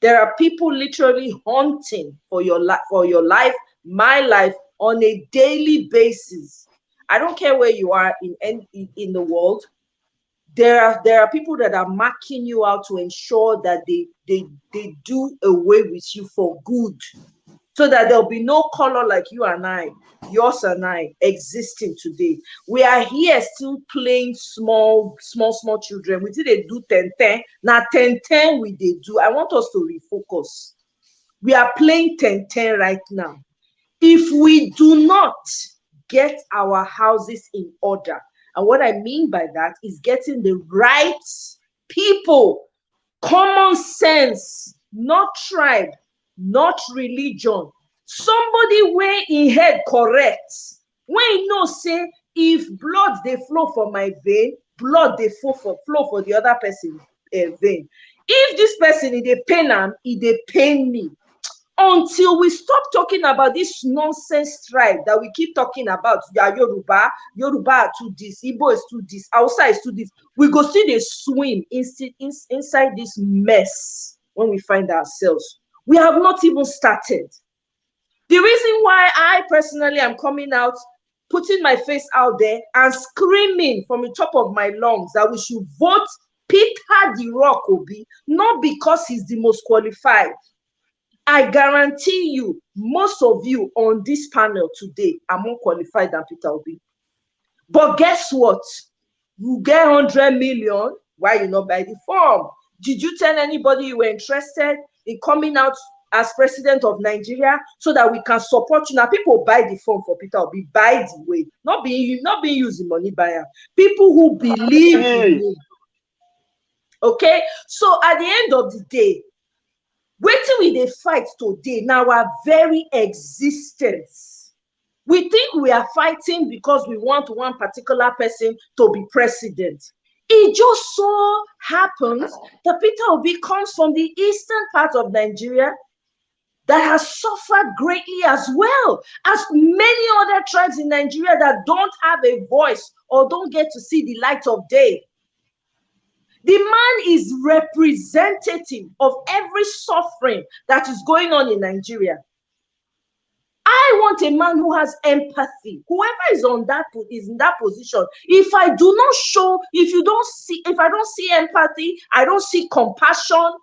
There are people literally hunting for your life, my life, on a daily basis. I don't care where you are in the world. There are people that are marking you out to ensure that they do away with you for good, so that there'll be no color like you and I, yours and I, existing today. We are here still playing small children. We did they do 10-10. Now 10-10 we did do. I want us to refocus. We are playing 10-10 right now. If we do not get our houses in order, and what I mean by that is getting the right people, common sense, not tribe, not religion, somebody where in head correct, when you know say if blood they flow for my vein, blood they flow for the other person vein. If this person is a pain am, they pain me. Until we stop talking about this nonsense tribe that we keep talking about, Yoruba are to this, Igbo is to this, Hausa is to this, we go see they swim inside this mess when we find ourselves. We have not even started. The reason why I personally am coming out, putting my face out there and screaming from the top of my lungs that we should vote Peter the Rock Obi, not because he's the most qualified. I guarantee you, most of you on this panel today are more qualified than Peter Obi. But guess what? You get 100 million. Why you not buy the form? Did you tell anybody you were interested in coming out as president of Nigeria so that we can support you? Now, people buy the form for Peter Obi, by the way, not being using money buyer. People who believe in you. Okay, so at the end of the day, wetin we dey fight today na our very existence. We think we are fighting because we want one particular person to be president. It just so happens that Peter Obi comes from the eastern part of Nigeria that has suffered greatly, as well as many other tribes in Nigeria that don't have a voice or don't get to see the light of day. The man is representative of every suffering that is going on in Nigeria. I want a man who has empathy. Whoever is in that position. If I don't see empathy, I don't see compassion,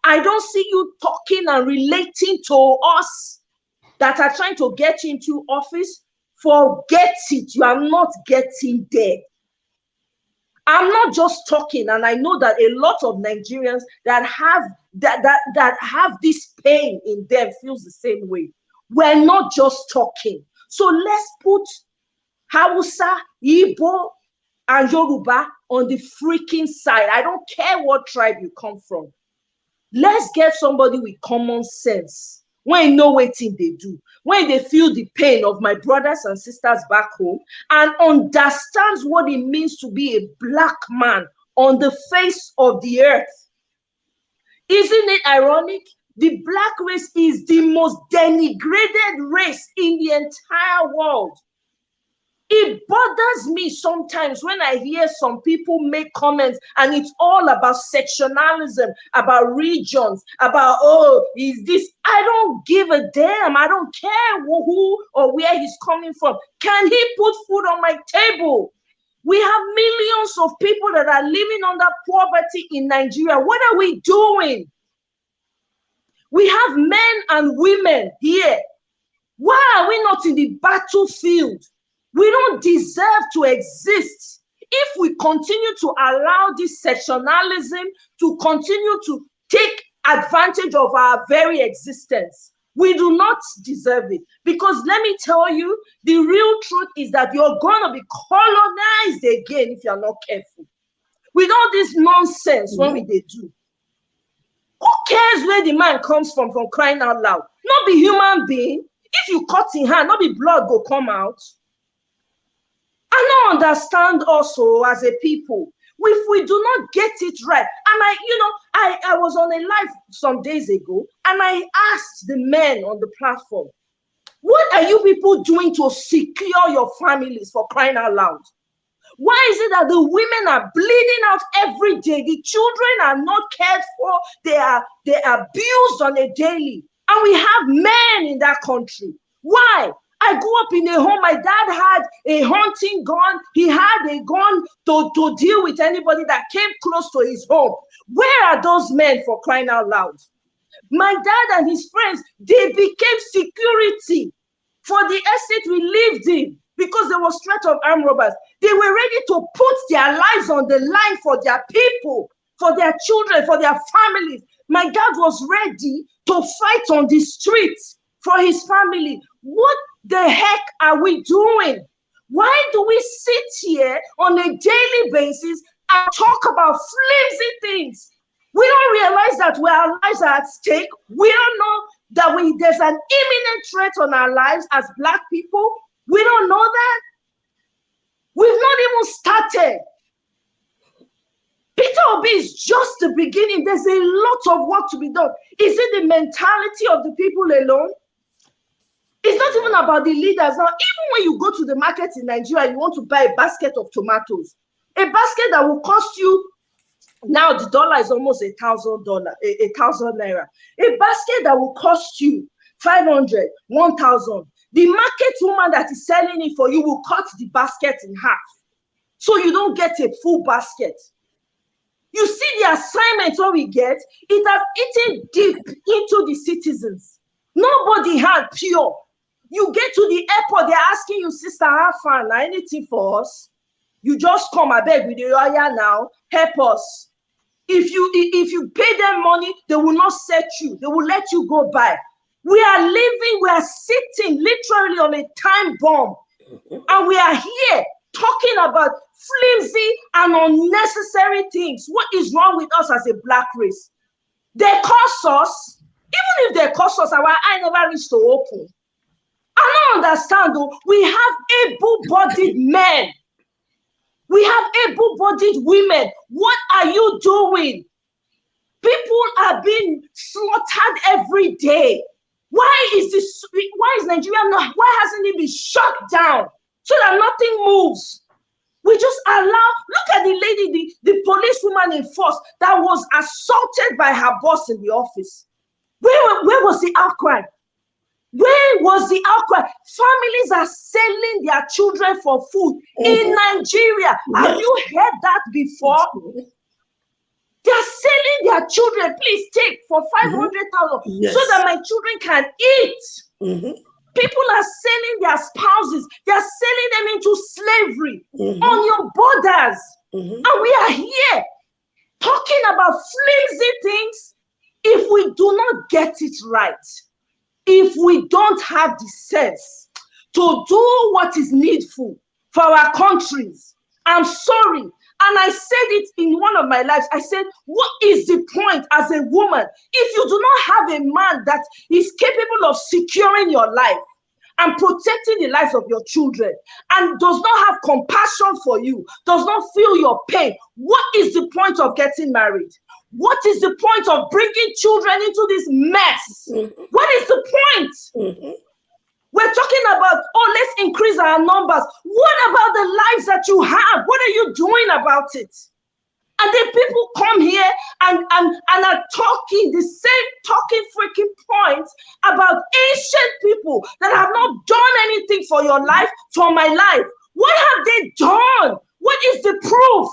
I don't see you talking and relating to us that are trying to get into office, forget it. You are not getting there. I'm not just talking, and I know that a lot of Nigerians that have this pain in them feels the same way. We're not just talking. So let's put Hausa, Igbo, and Yoruba on the freaking side. I don't care what tribe you come from. Let's get somebody with common sense. When you know what thing they do, when they feel the pain of my brothers and sisters back home and understands what it means to be a black man on the face of the earth. Isn't it ironic? The black race is the most denigrated race in the entire world. It bothers me sometimes when I hear some people make comments and it's all about sectionalism, about regions, about, oh, is this? I don't give a damn. I don't care who or where he's coming from. Can he put food on my table? We have millions of people that are living under poverty in Nigeria. What are we doing? We have men and women here. Why are we not in the battlefield? We don't deserve to exist if we continue to allow this sectionalism to continue to take advantage of our very existence. We do not deserve it. Because let me tell you, the real truth is that you're going to be colonized again if you're not careful. With all this nonsense when we they do. Who cares where the man comes from crying out loud? Not be human being. If you cut in hand, not be blood go come out. I don't understand also as a people, if we do not get it right, and I was on a live some days ago, and I asked the men on the platform, what are you people doing to secure your families, for crying out loud? Why is it that the women are bleeding out every day? The children are not cared for. They are abused on a daily. And we have men in that country. Why? I grew up in a home. My dad had a hunting gun. He had a gun to deal with anybody that came close to his home. Where are those men, for crying out loud? My dad and his friends, they became security for the estate we lived in because there was threat of armed robbers. They were ready to put their lives on the line for their people, for their children, for their families. My dad was ready to fight on the streets for his family. What the heck are we doing? Why do we sit here on a daily basis and talk about flimsy things? We don't realize that our lives are at stake. We don't know that there's an imminent threat on our lives as Black people. We don't know that. We've not even started. Peter Obi is just the beginning. There's a lot of work to be done. Is it the mentality of the people alone? It's not even about the leaders. Now, even when you go to the market in Nigeria, you want to buy a basket of tomatoes, a basket that will cost you, now the dollar is almost $1,000, 1,000 naira. A basket that will cost you 500, 1,000. The market woman that is selling it for you will cut the basket in half, so you don't get a full basket. You see the assignment what we get, it has eaten deep into the citizens. Nobody had pure. You get to the airport, they're asking you, sister, have fun, anything for us? You just come, I beg with the lawyer now, help us. If you pay them money, they will not set you. They will let you go by. We are sitting literally on a time bomb. And we are here talking about flimsy and unnecessary things. What is wrong with us as a Black race? They curse us. Even if they curse us, our eye never reached to open. I don't understand though. We have able-bodied men. We have able-bodied women. What are you doing? People are being slaughtered every day. Why is Nigeria not? Why hasn't it been shut down so that nothing moves? We just allow. Look at the lady, the policewoman in force that was assaulted by her boss in the office. Where was the outcry? Where was the outcry? Families are selling their children for food in Nigeria. Have you heard that before? They are selling their children. Please take for 500,000 so that my children can eat. People are selling their spouses. They are selling them into slavery on your borders. And we are here talking about flimsy things. If we do not get it right, if we don't have the sense to do what is needful for our countries, I'm sorry. And I said it in one of my lives. I said, what is the point as a woman if you do not have a man that is capable of securing your life and protecting the lives of your children and does not have compassion for you, does not feel your pain? What is the point of getting married? What is the point of bringing children into this mess? What is the point? We're talking about, let's increase our numbers. What about the lives that you have? What are you doing about it? And then people come here and are talking the same talking freaking points about ancient people that have not done anything for your life, for my life. What have they done? What is the proof?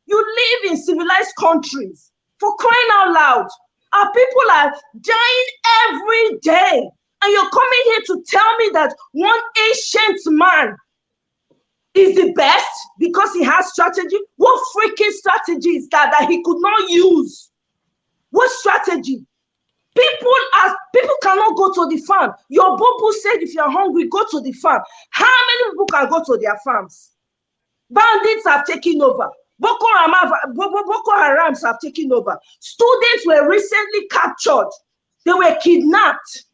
You live in civilized countries. For crying out loud, our people are dying every day. And you're coming here to tell me that one ancient man is the best because he has strategy. What freaking strategy is that he could not use? What strategy? People cannot go to the farm. Your Bobo said if you're hungry, go to the farm. How many people can go to their farms? Bandits have taken over. Boko Harams have taken over. Students were recently captured. They were kidnapped.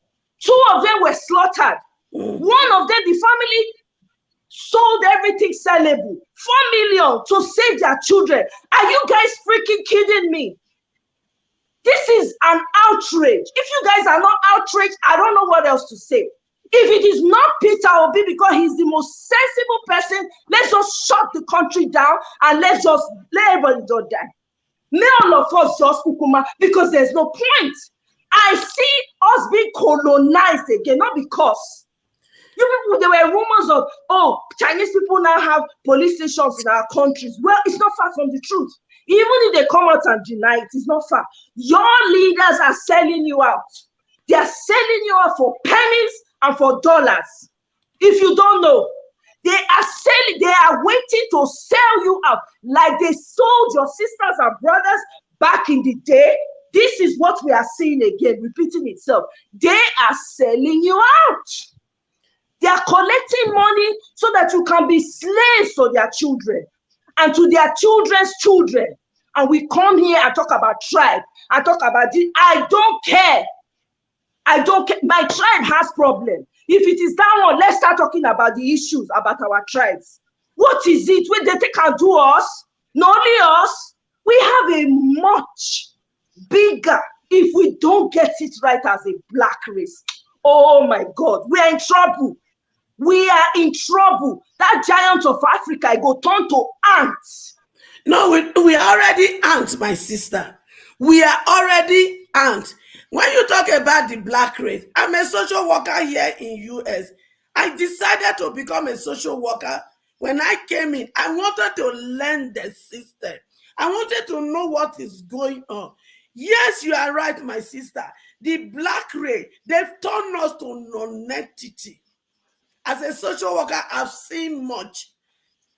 2 of them were slaughtered. One of them, the family sold everything sellable. 4 million to save their children. Are you guys freaking kidding me? This is an outrage. If you guys are not outraged, I don't know what else to say. If it is not Peter Obi because he's the most sensible person, let's just shut the country down and let everybody just die. May all of us just kukuma because there's no point. I see us being colonized again, not because. You people, there were rumors of, oh, Chinese people now have police stations in our countries. Well, it's not far from the truth. Even if they come out and deny it, it's not far. Your leaders are selling you out. They are selling you out for pennies and for dollars. If you don't know, they are waiting to sell you out like they sold your sisters and brothers back in the day. This is what we are seeing again, repeating itself. They are selling you out. They are collecting money so that you can be slaves to their children and to their children's children. And we come here and talk about tribe and talk about this. I don't care. I don't care. My tribe has problem. If it is that one, let's start talking about the issues about our tribes. What is it? What they can do us? Not only us. We have a much bigger, if we don't get it right as a black race. Oh my God, we are in trouble. We are in trouble. That giant of Africa go turn to ants. No, we are already ants, my sister. We are already ants. When you talk about the black race, I'm a social worker here in US. I decided to become a social worker. When I came in, I wanted to learn the system. I wanted to know what is going on. Yes, you are right, my sister. The black race, they've turned us to non-entity. As a social worker, I've seen much.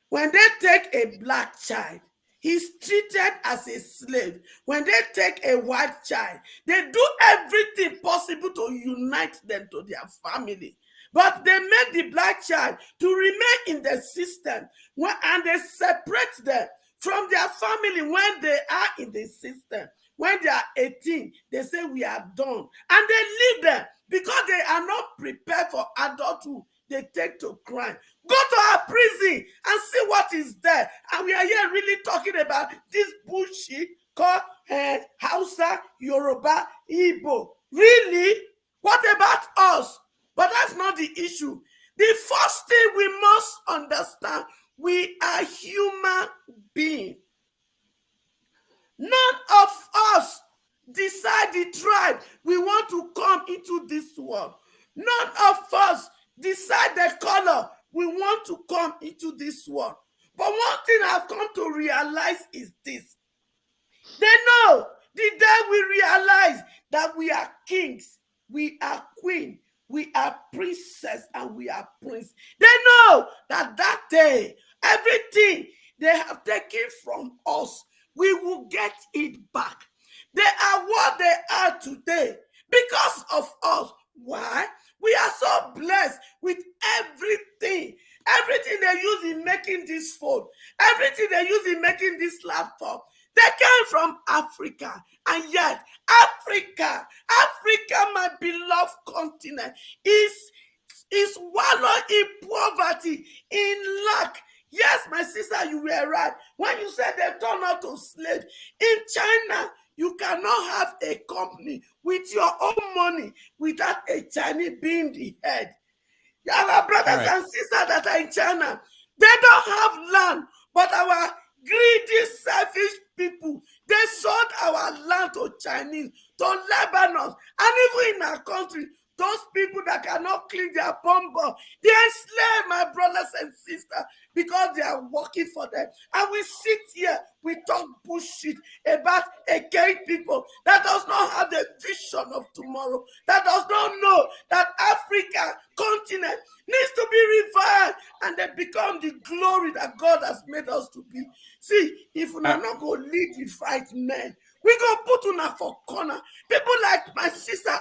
When they take a black child, he's treated as a slave. When they take a white child, they do everything possible to unite them to their family. But they make the black child to remain in the system and they separate them from their family when they are in the system. When they are 18, they say we are done. And they leave them because they are not prepared for adulthood. They take to crime. Go to our prison and see what is there. And we are here really talking about this bullshit called Hausa, Yoruba, Igbo. Really? What about us? But that's not the issue. The first thing we must understand, we are human beings. None of us decide the tribe we want to come into this world. None of us decide the color we want to come into this world. But one thing I've come to realize is this. They know the day we realize that we are kings, we are queen, we are princess, and we are prince. They know that that day, everything they have taken from us, we will get it back. They are what they are today because of us. Why? We are so blessed with everything. Everything they use in making this phone, everything they use in making this laptop, they came from Africa. And yet, Africa, my beloved continent, is wallowed in poverty, in lack. Yes, my sister, you were right. When you said they turned out to slaves, in China, you cannot have a company with your own money without a Chinese being the head. Our brothers and sisters that are in China, they don't have land, but our greedy, selfish people, they sold our land to Chinese, to Lebanon, and even in our country, Those people that cannot clean their bumble, they enslave my brothers and sisters because they are working for them. And we sit here, we talk bullshit about against people that does not have the vision of tomorrow, that does not know that Africa continent needs to be revived and they become the glory that God has made us to be. See, if we are not going to lead the fight, men, we go put una for corner. People like my sister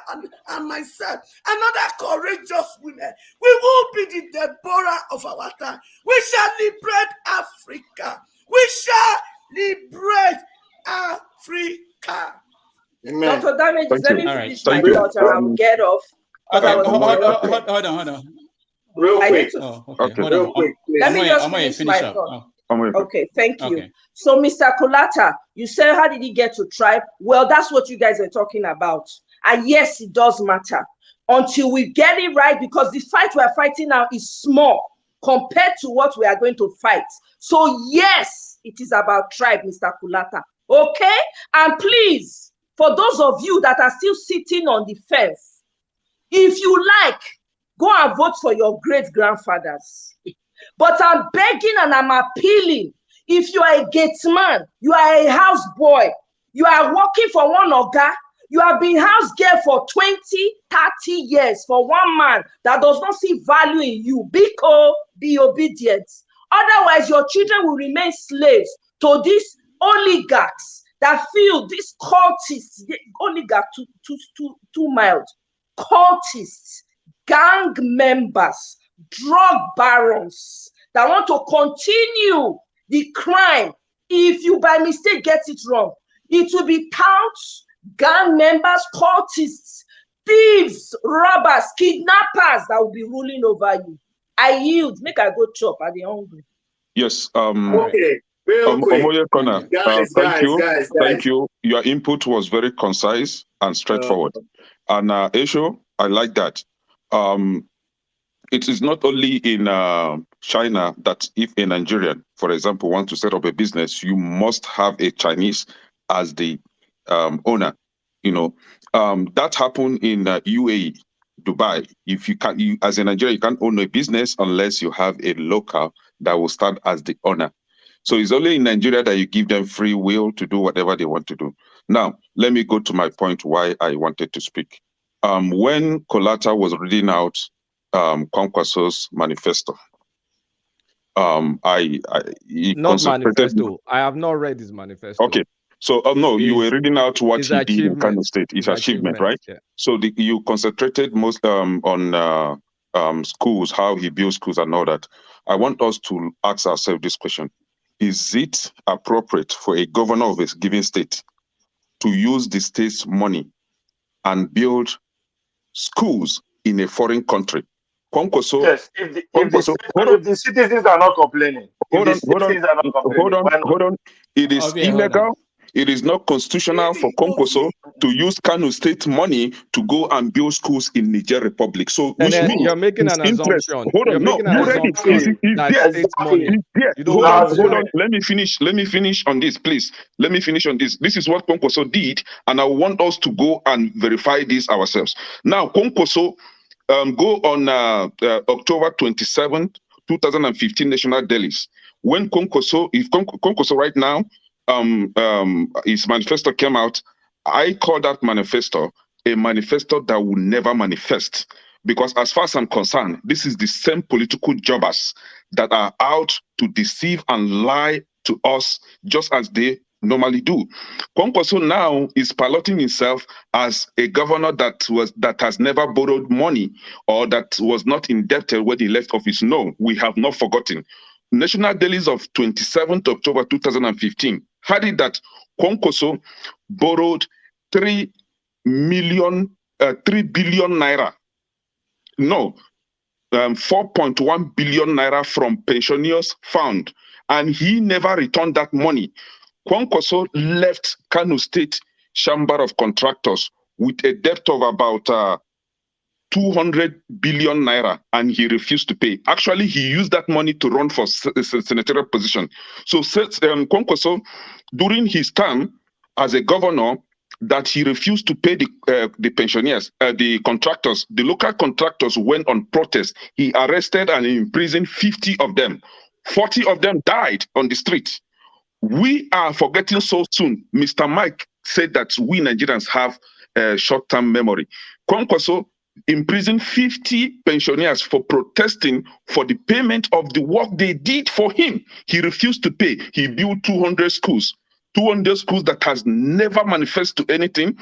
and myself, another courageous women. We will be the Deborah of our time. We shall liberate Africa. We shall liberate Africa. Amen. Dr. Damages, let me finish my Thank you. thought and I will get off. Okay, hold on. Real quick. Real quick. Let me just finish my thought. Okay, thank you. So, Mr. Kulata, you said, how did he get to tribe? Well, that's what you guys are talking about. And yes, it does matter until we get it right, because the fight we're fighting now is small compared to what we are going to fight. So, yes, it is about tribe, Mr. Kulata. Okay? And please, for those of you that are still sitting on the fence, if you like, go and vote for your great-grandfathers. But I'm begging and I'm appealing. If you are a gatesman, you are a houseboy, you are working for one oga, you have been house girl for 20, 30 years for one man that does not see value in you, be obedient. Otherwise, your children will remain slaves to these oligarchs that feel these cultists, oligarch too mild, cultists, gang members, drug barons that want to continue the crime. If you by mistake get it wrong, it will be touts, gang members, cultists, thieves, robbers, kidnappers that will be ruling over you. I yield. Make I go chop. Are they hungry? Yes. Okay. Real quick. Guys. Thank you. Your input was very concise and straightforward. And Esho, I like that. It is not only in China that if a Nigerian, for example, wants to set up a business, you must have a Chinese as the owner. You know, that happened in UAE, Dubai. If you can, as a Nigerian, you can't own a business unless you have a local that will stand as the owner. So it's only in Nigeria that you give them free will to do whatever they want to do. Now, let me go to my point why I wanted to speak. When Kolata was reading out Kwankwaso's manifesto, not manifesto. I have not read his manifesto. Okay. So, no, you were reading out what he did in Kano State. His achievement, right? Yeah. So you concentrated most on schools, how he builds schools and all that. I want us to ask ourselves this question. Is it appropriate for a governor of a given state to use the state's money and build schools in a foreign country? Yes, if the citizens are not complaining. Hold on. It is illegal. It is not constitutional for Kwankwaso to use Kano State money to go and build schools in Niger Republic. So, which means you're making an assumption. Hold on, no, you read it. Hold on. Let me finish on this, please. Let me finish on this. This is what Kwankwaso did, and I want us to go and verify this ourselves. Now, Kwankwaso go on October 27th, 2015 National Dailies. When Kwankwaso right now, his manifesto came out, I call that manifesto a manifesto that will never manifest. Because as far as I'm concerned, this is the same political jobbers that are out to deceive and lie to us just as they normally do. Kwankwaso now is piloting himself as a governor that has never borrowed money or that was not indebted when he left office. No, we have not forgotten. National Dailies of 27th October 2015 had it that Kwankwaso borrowed 3 billion naira. No, 4.1 billion naira from pensioners' fund, and he never returned that money. Kwankwaso left Kano State Chamber of Contractors with a debt of about 200 billion naira, and he refused to pay. Actually, he used that money to run for senatorial position. So Kwankwaso, during his term as a governor, that he refused to pay the pensioners, the contractors. The local contractors went on protest. He arrested and imprisoned 50 of them. 40 of them died on the street. We are forgetting so soon. Mr. Mike said that we Nigerians have short-term memory. Kwankwaso imprisoned 50 pensioners for protesting for the payment of the work they did for him. He refused to pay. He built 200 schools. 200 schools that has never manifested to anything.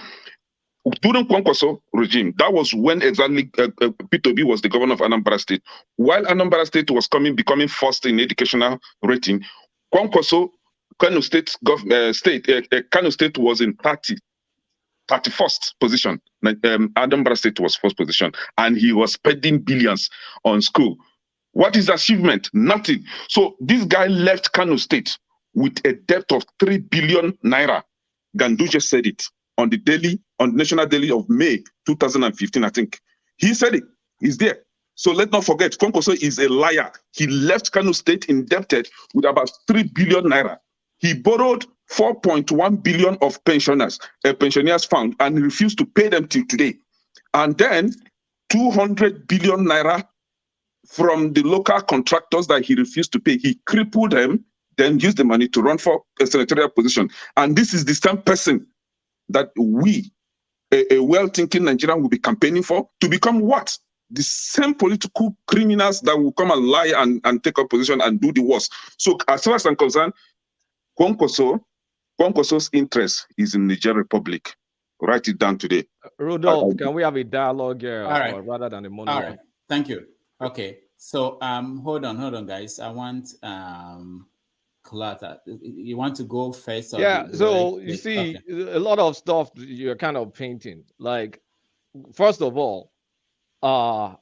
During Kwankwaso regime, that was when exactly P2B was the governor of Anambra State. While Anambra State was becoming first in educational rating, Kwankwaso, Kano State was in 31st position. Anambra State was first position, and he was spending billions on school. What is the achievement? Nothing. So this guy left Kano State with a debt of 3 billion naira. Ganduje said it on the national daily of May 2015, I think. He said it. He's there. So let's not forget, Kwankwaso is a liar. He left Kano State indebted with about 3 billion naira. He borrowed 4.1 billion of pensioners found, and refused to pay them till today. And then 200 billion naira from the local contractors that he refused to pay. He crippled them, then used the money to run for a senatorial position. And this is the same person that we, a well-thinking Nigerian, will be campaigning for to become what? The same political criminals that will come and lie and take a position and do the worst. So as far as I'm concerned, Kwankwaso's interest is in Niger Republic. Write it down today. Rudolph, can we have a dialogue here, All right. rather than a monologue? All right. Thank you. Okay. So hold on, guys. I want Kalata. You want to go first? Or yeah. So you see, a lot of stuff you're kind of painting. Like, first of all,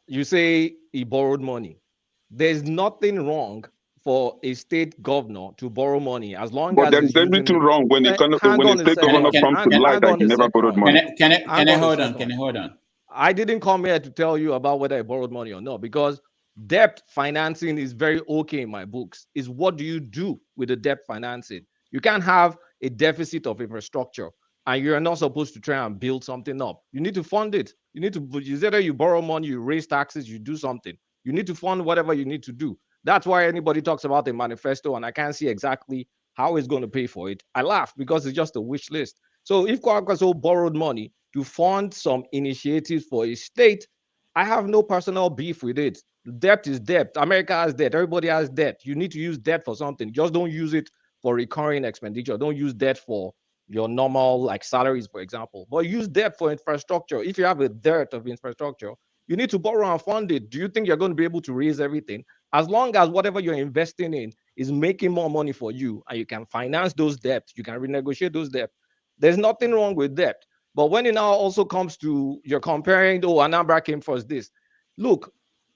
you say he borrowed money. There's nothing wrong for a state governor to borrow money as long as there's everything wrong when a state governor comes to lie that he never borrowed money. Can I hold on? Can I hold on? I didn't come here to tell you about whether I borrowed money or not, because debt financing is very okay in my books. Is what do you do with the debt financing? You can't have a deficit of infrastructure and you're not supposed to try and build something up. You need to fund it. You need to, either you borrow money, you raise taxes, you do something. You need to fund whatever you need to do. That's why anybody talks about a manifesto and I can't see exactly how it's going to pay for it. I laugh because it's just a wish list. So if Kwankwaso borrowed money to fund some initiatives for a state, I have no personal beef with it. Debt is debt. America has debt. Everybody has debt. You need to use debt for something. Just don't use it for recurring expenditure. Don't use debt for your normal, like salaries, for example. But use debt for infrastructure. If you have a debt of infrastructure, you need to borrow and fund it. Do you think you're going to be able to raise everything? As long as whatever you're investing in is making more money for you and you can finance those debts, you can renegotiate those debts, there's nothing wrong with debt. But when it now also comes to, you're comparing, oh, Anambra came first, this. Look,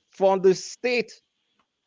from the state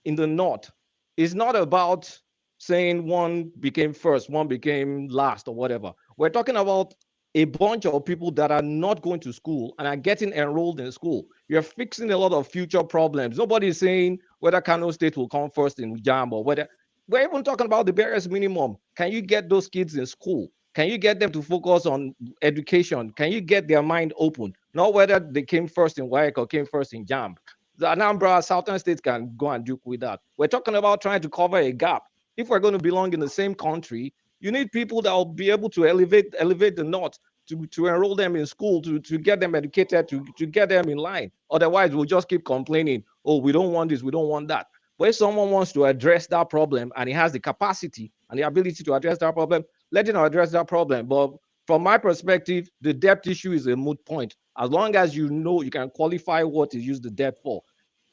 in the north, it's not about saying one became first, one became last or whatever. We're talking about a bunch of people that are not going to school and are getting enrolled in school. You're fixing a lot of future problems. Nobody's saying whether Kano State will come first in JAM or whether, we're even talking about the barest minimum. Can you get those kids in school? Can you get them to focus on education? Can you get their mind open? Not whether they came first in WAEC or came first in JAM. The Anambra, Southern states can go and do with that. We're talking about trying to cover a gap. If we're going to belong in the same country, you need people that will be able to elevate the north, to enroll them in school, to get them educated, to get them in line. Otherwise, we'll just keep complaining, oh, we don't want this, we don't want that. But if someone wants to address that problem and he has the capacity and the ability to address that problem, let him address that problem. But from my perspective, the debt issue is a moot point. As long as you know you can qualify what is used the debt for.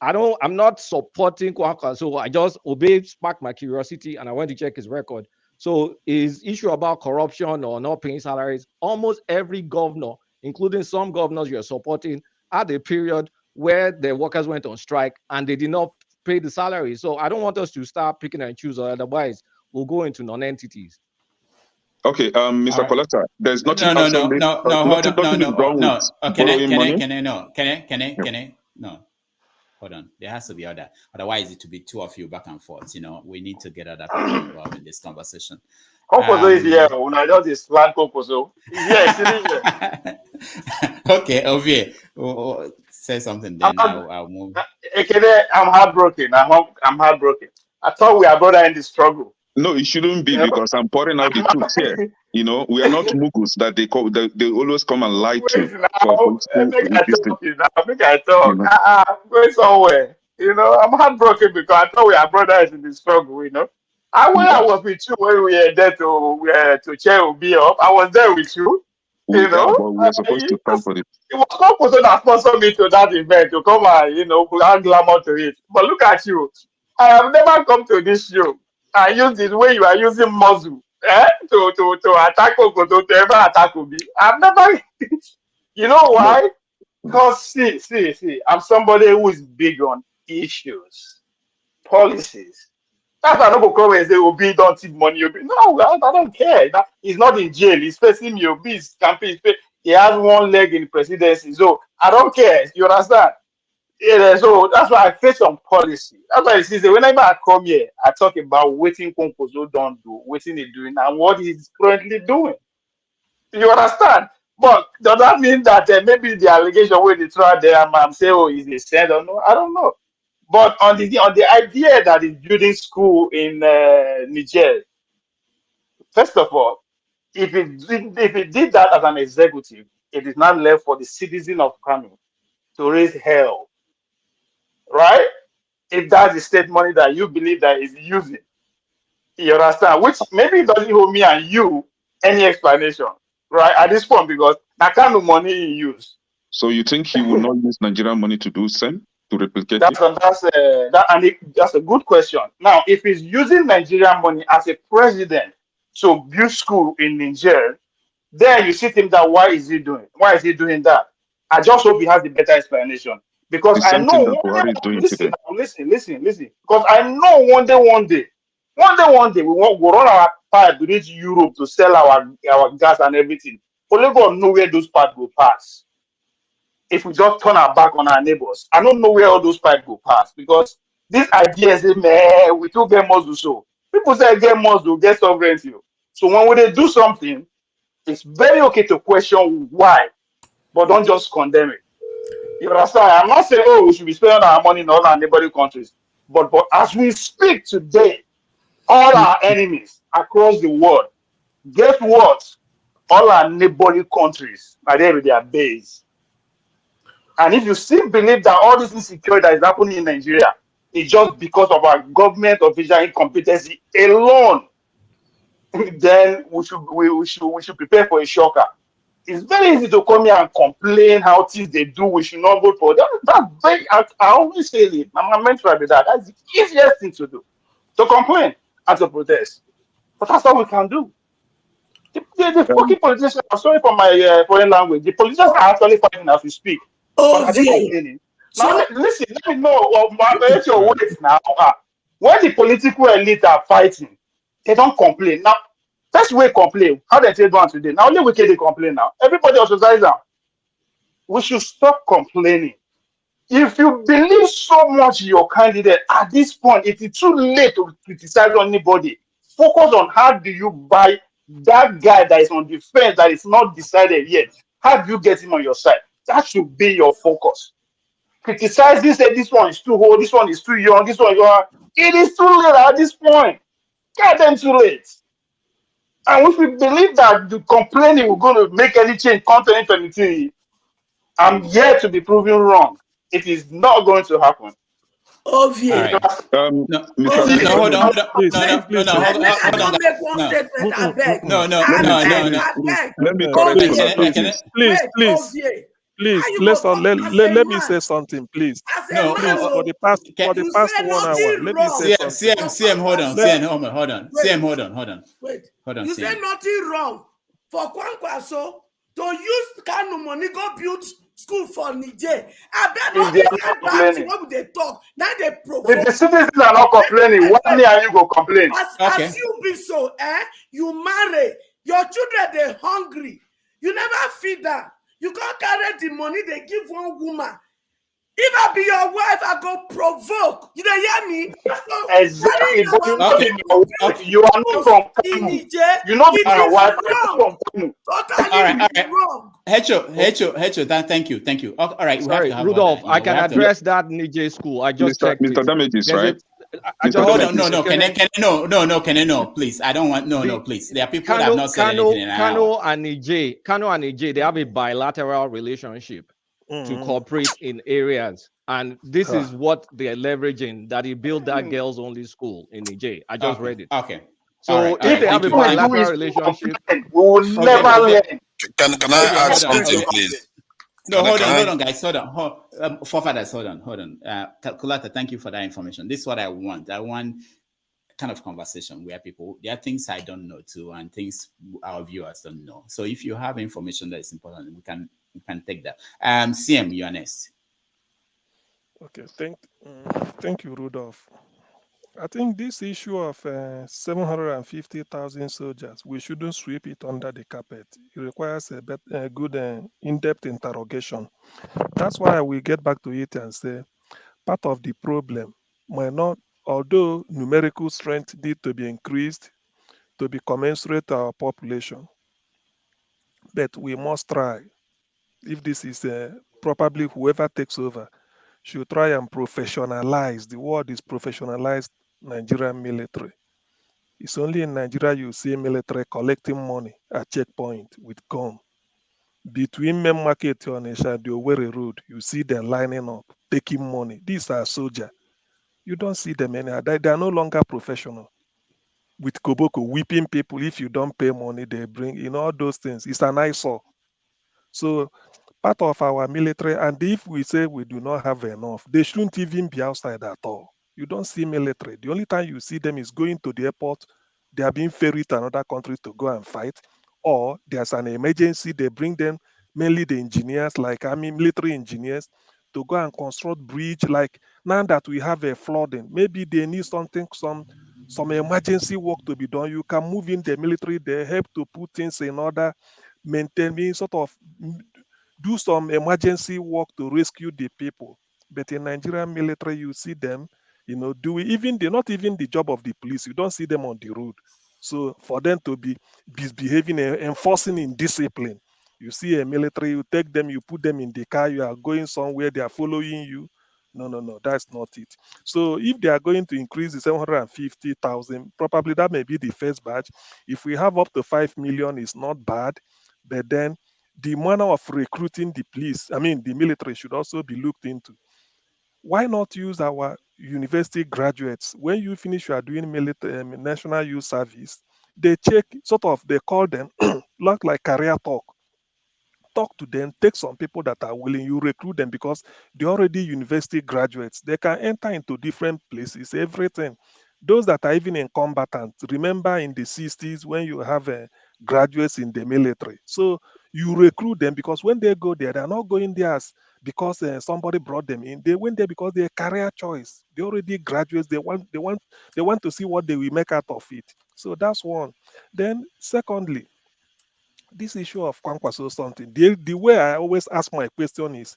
I'm not supporting Kwaka, so I just sparked my curiosity and I went to check his record. So his issue about corruption or not paying salaries, almost every governor, including some governors you're supporting, had a period where the workers went on strike and they did not pay the salary. So I don't want us to start picking and choose, or otherwise we'll go into non-entities. Okay, Mr. Coletta, there's nothing Hold on. wrong with borrowing money. Can I? No. hold on. There has to be other. Otherwise, it will be two of you back and forth. We need to get other people involved in this conversation. Kokozo is here. When I just this plan Kokozo. Yes, it is here. Okay, Ovie, say something. Then I'll move. I'm heartbroken. I'm heartbroken. I thought we are brother in the struggle. No, it shouldn't be, because I'm pouring out the truth here. We are not mugus that they always come and lie to. Make I talk. I'm going somewhere. I'm heartbroken because I thought we are brothers in the struggle. I was with you when we were there to cheer Obi up. I was there with you. But we are supposed to stand for it. It was one person that sponsored me to that event to come and add glamour to it. But look at you. I have never come to this show and use the way you are using muzzle to attack Kokoto, to ever attack Obi. I've never. You know why? Because see, I'm somebody who is big on issues, policies. That's why I don't come and say Obi don't take money. Obi. No, I don't care. He's not in jail. He's facing me. Obi is campaign. He has one leg in the presidency. So I don't care. You understand? Yeah, so that's why I face on policy. That's why you see, whenever I come here, I talk about what Konkozo don't do, what he's doing, and what he's currently doing. You understand? But does that mean that maybe the allegation where they try there, I'm saying, oh, is a said or no? I don't know. But on the idea that he's building school in Niger, first of all, if it did that as an executive, it is not left for the citizen of Kano to raise hell, right? If that's the state money that you believe that is using, you understand? Which maybe it doesn't hold me and you any explanation, right? At this point, because that kind of money he use. So you think he will not use Nigerian money to do same, to replicate that's a good question. Now, if he's using Nigerian money as a president to build school in Niger, then you sit him down. Why is he doing that? I just hope he has the better explanation. Because I know listen. Because I know one day, we will run our pipe to reach Europe to sell our gas and everything. Only God know where those pipes will pass. If we just turn our back on our neighbors, I don't know where all those pipes will pass. Because this idea is, man, we too get muscle. So people say get muscle, get sovereignty. So when they do something, it's very okay to question why, but don't just condemn it. You understand? I'm not saying, oh, we should be spending our money in all our neighboring countries. But as we speak today, all our enemies across the world, guess what? All our neighboring countries are there with their base. And if you still believe that all this insecurity that is happening in Nigeria is just because of our government official incompetency alone, then we should prepare for a shocker. It's very easy to come here and complain how things they do. We should not vote for them. That's very. I always say it. I'm meant to be that. That's the easiest thing to do, to complain and to protest. But that's all we can do. The fucking politicians. I'm sorry for my foreign language. The politicians are actually fighting as we speak. Oh, but are they complaining? Now listen. Let me know. Your words now. When the political elite are fighting, they don't complain. Now, that's where complain. How they say one today? Now only we can complain now. Everybody else is now. We should stop complaining. If you believe so much in your candidate, at this point, it is too late to criticize anybody. Focus on how do you buy that guy that is on the fence that is not decided yet. How do you get him on your side? That should be your focus. Criticize this, say this one is too old, this one is too young, this one is young. It is too late at this point. Goddamn too late. And if we believe that the complaining will going to make any change come 2023, I'm yet to be proven wrong. It is not going to happen. Obvious. No, hold on. Please, let me say something, please. For the past 1 hour, let me say something. CM, hold on. CM, hold on. Wait. Hold on, you say nothing wrong for Kwankwaso to use Kano money go build school for Niger. I bet not what they talk. Now they provoke. If the citizens are not complaining, why are you go complain? As you be so, you marry, your children they're hungry. You never feed them. You can't carry the money they give one woman. If I be your wife, I go provoke. You don't hear me? So Exactly, telling but you our not Okay. be people my build wife. You are not schools from in Kanu. Niger, You not be it my is wife. I not wrong. from Kanu. Totally All right. wrong. Thank you. All right, we have Sorry, to have order. Rudolph, You I know, we can have to. Yeah, address that Nije school. I just Mr. checked it. Damages, There's a, right? I Mr. just Hold checked on, it. no, Damages. no, Can I, can I, no, please. I don't want, no, the please. There are people that have not said anything in an hour. Kano and Nije, they have a bilateral relationship to Mm-hmm. cooperate in areas. And this Ah. is what they're leveraging, that he built that girls only school in Niger. I just read it. Okay. So if they have a Thank you. We do bilateral is to relationship, complain. We will Okay, never learn. Can I add something, okay. please? No, hold Can on, I? guys. Forefathers, hold on. Kulata, thank you for that information. This is what I want. I want kind of conversation where there are things I don't know too, and things our viewers don't know. So if you have information that is important, we can take that. CM, you are next. Okay, thank you, Rudolph. I think this issue of 750,000 soldiers, we shouldn't sweep it under the carpet. It requires a good in-depth interrogation. That's why we get back to it and say part of the problem might not, although numerical strength need to be increased to be commensurate to our population, but we must try. If this is probably whoever takes over, should try and professionalize. The word is professionalized Nigerian military. It's only in Nigeria you see military collecting money at checkpoint with gun. Between main market on Onisha, the Owerri road, you see them lining up, taking money. These are soldiers. You don't see them anymore. They are no longer professional. With Koboko whipping people, if you don't pay money, they bring in all those things. It's an eyesore. So part of our military, and if we say we do not have enough, they shouldn't even be outside at all. You don't see military. The only time you see them is going to the airport. They are being ferried to another country to go and fight, or there's an emergency. They bring them, mainly the engineers, like army military engineers, to go and construct bridge. Like now that we have a flooding, maybe they need something, some emergency work to be done. You can move in the military. They help to put things in order, maintain, being sort of do some emergency work to rescue the people. But in Nigerian military, you see them, do even the not even the job of the police. You don't see them on the road. So for them to be misbehaving and enforcing indiscipline, you see a military, you take them, you put them in the car, you are going somewhere, they are following you. No, no, no, that's not it. So if they are going to increase the 750,000, probably that may be the first batch. If we have up to 5 million, it's not bad. But then the manner of recruiting the police, I mean, the military should also be looked into. Why not use our university graduates? When you finish, you are doing military, national youth service, they check, sort of, they call them, like career talk to them, take some people that are willing, you recruit them because they're already university graduates. They can enter into different places, everything. Those that are even in combatants, remember in the 60s when you have graduates in the military. So you recruit them because when they go there, they're not going there because somebody brought them in. They went there because they're career choice. They already graduates. They want to see what they will make out of it. So that's one. Then secondly, this issue of Kwankwaso something, the way I always ask my question is,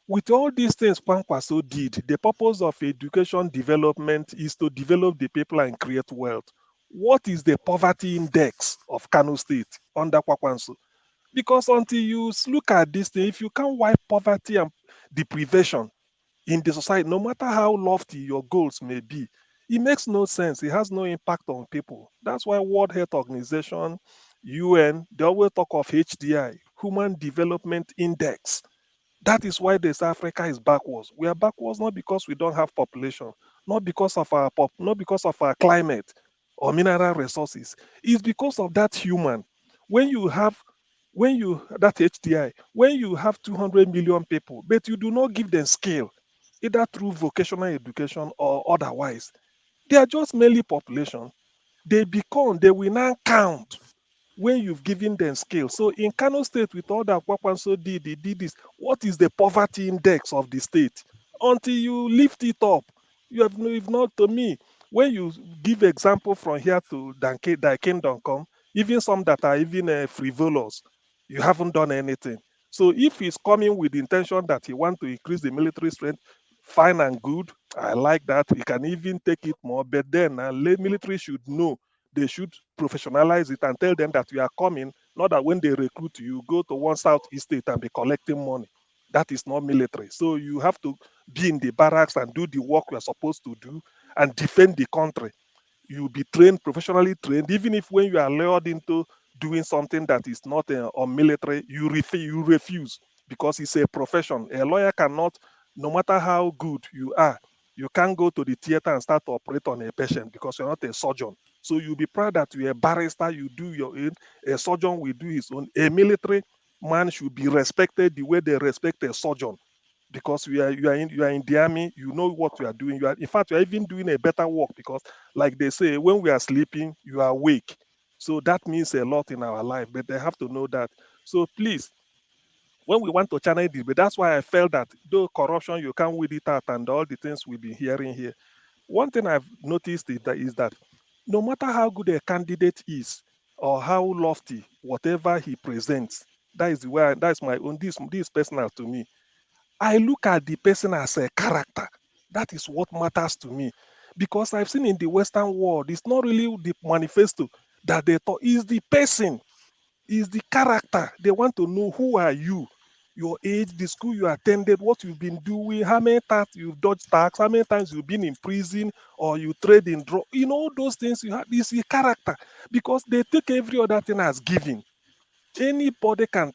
with all these things Kwankwaso did, the purpose of education development is to develop the people and create wealth. What is the poverty index of Kano State under Kwankwaso? Because until you look at this thing, if you can't wipe poverty and deprivation in the society, no matter how lofty your goals may be, it makes no sense. It has no impact on people. That's why World Health Organization, UN, they always talk of HDI, Human Development Index. That is why this Africa is backwards. We are backwards not because we don't have population, not because of not because of our climate or mineral resources. It's because of that human. When you have that HDI, when you have 200 million people, but you do not give them skill, either through vocational education or otherwise, they are just mainly population. They will now count when you've given them skill. So in Kano State, with all that Kwakwanso did, they did this. What is the poverty index of the state? Until you lift it up, you have no, if not to me, when you give example from here to thy kingdom come, even some that are even frivolous, you haven't done anything. So if he's coming with the intention that he wants to increase the military strength, fine and good. I like that. He can even take it more. But then military should know. They should professionalize it and tell them that you are coming, not that when they recruit you, go to one southeast state and be collecting money. That is not military. So you have to be in the barracks and do the work you are supposed to do and defend the country. You'll be trained, professionally trained, even if when you are lured into doing something that is not on military, you refuse because it's a profession. A lawyer cannot, no matter how good you are, you can't go to the theater and start to operate on a patient because you're not a surgeon. So you'll be proud that you're a barrister, you do your own, a surgeon will do his own. A military man should be respected the way they respect a surgeon because you are in the army, you know what you are doing. You are, in fact, you are even doing a better work because, like they say, when we are sleeping, you are awake. So that means a lot in our life. But they have to know that. So please, when we want to channel this, but that's why I felt that though corruption, you can't weed it out and all the things we've been hearing here. One thing I've noticed is that no matter how good a candidate is or how lofty whatever he presents, that is the way that's my own. This is personal to me. I look at the person as a character. That is what matters to me. Because I've seen in the Western world, it's not really the manifesto that they thought, is the person, is the character. They want to know who are you, your age, the school you attended, what you've been doing, how many times you've dodged tax, how many times you've been in prison or you trade in drug. You know, those things you have, this is character. Because they take every other thing as given. Anybody can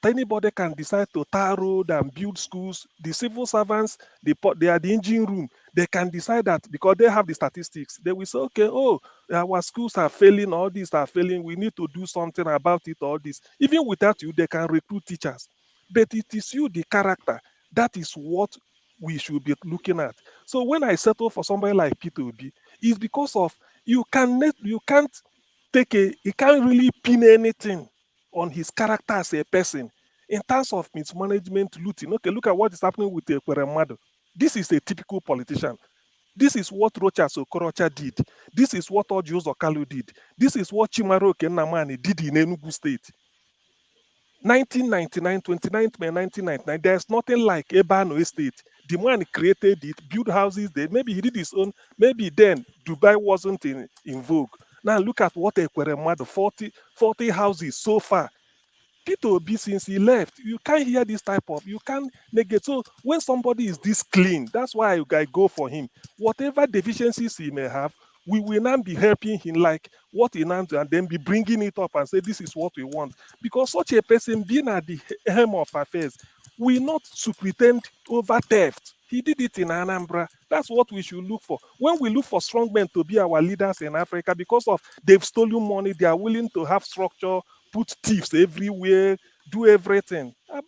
decide to tar road and build schools. The civil servants, they are the engine room. They can decide that because they have the statistics. They will say, okay, oh, our schools are failing, all these are failing. We need to do something about it, all this. Even without you, they can recruit teachers. But it is you, the character. That is what we should be looking at. So when I settle for somebody like Peter Obi, it's because of you can't you can't really pin anything on his character as a person in terms of mismanagement, looting. Okay, look at what is happening with Ekweremadu. This is a typical politician. This is what Rochas Okorocha did. This is what Ojo Okalu did. This is what Chimaro Okenamani did in Enugu State. 1999, 29th May 1999, there's nothing like Ebano Estate. The man created it, built houses there. Maybe he did his own. Maybe then Dubai wasn't in vogue. Now look at what Ekweremadu, 40 houses so far. Peter Obi, since he left, you can't hear this type of, you can't negate. So when somebody is this clean, that's why I go for him. Whatever deficiencies he may have, we will now be helping him like what he now do, and then be bringing it up and say, this is what we want. Because such a person being at the helm of affairs will not to pretend over theft. He did it in Anambra. That's what we should look for. When we look for strong men to be our leaders in Africa, because of they've stolen money, they are willing to have structure, put thieves everywhere, do everything. I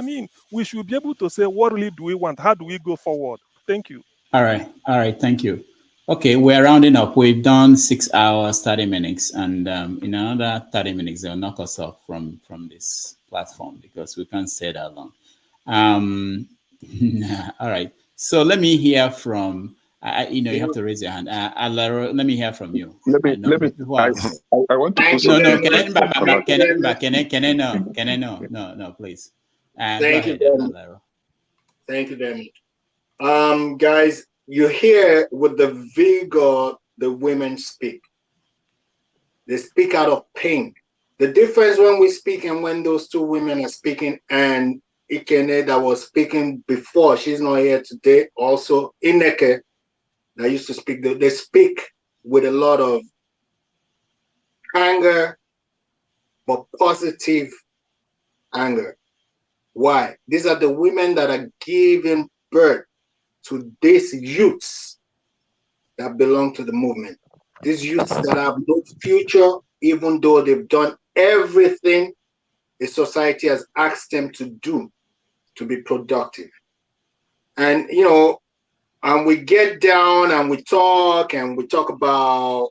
mean, we should be able to say, what really do we want? How do we go forward? Thank you. All right, thank you. Okay, we're rounding up. We've done 6 hours, 30 minutes, and in another 30 minutes, they'll knock us off from this platform because we can't stay that long. All right, so let me hear from, you have to raise your hand. Alaro, let me hear from you. I want to put No, please. Thank you very much. Thank you very much. Guys, you hear with the vigor the women speak. They speak out of pain. The difference when we speak and when those two women are speaking, and Ikene that was speaking before, she's not here today. Also, Ineke that used to speak, they speak with a lot of anger, but positive anger. Why? These are the women that are giving birth to these youths that belong to the movement. These youths that have no future, even though they've done everything the society has asked them to do to be productive. And, and we get down and we talk about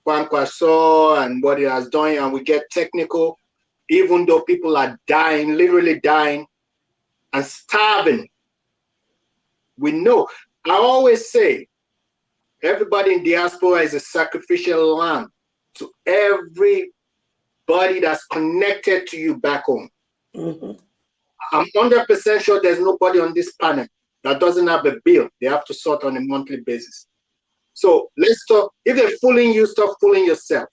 Kwankwaso and what it has done, and we get technical, even though people are dying, literally dying and starving. We know. I always say, everybody in diaspora is a sacrificial lamb to everybody that's connected to you back home. Mm-hmm. I'm 100% sure there's nobody on this planet that doesn't have a bill they have to sort on a monthly basis. So let's talk. If they're fooling you, stop fooling yourself.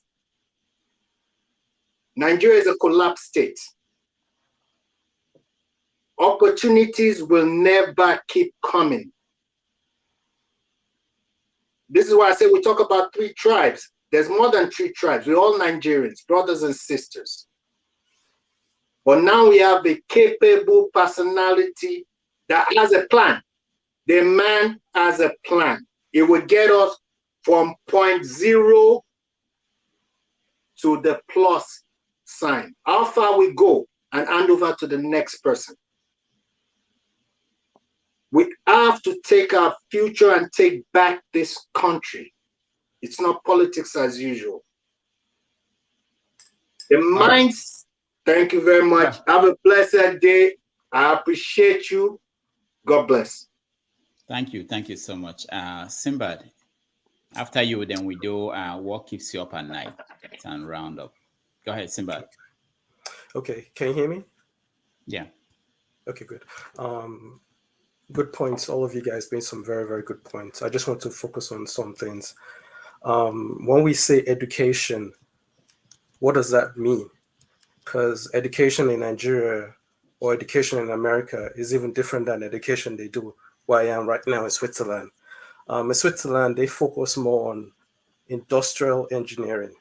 Nigeria is a collapsed state. Opportunities will never keep coming. This is why I say we talk about 3 tribes. There's more than 3 tribes. We're all Nigerians, brothers and sisters. But now we have a capable personality that has a plan. The man has a plan. It will get us from point 0 to the plus sign. How far we go and hand over to the next person. We have to take our future and take back this country. It's not politics as usual. The minds, thank you very much. Have a blessed day. I appreciate you. God bless. Thank you. Thank you so much. Simbad, after you, then we do what keeps you up at night and round up. Go ahead, Simbad. Okay, can you hear me? Yeah. Okay, good. Good points. All of you guys made some very, very good points. I just want to focus on some things. When we say education, what does that mean? Because education in Nigeria or education in America is even different than education they do where I am right now in Switzerland. In Switzerland, they focus more on industrial engineering.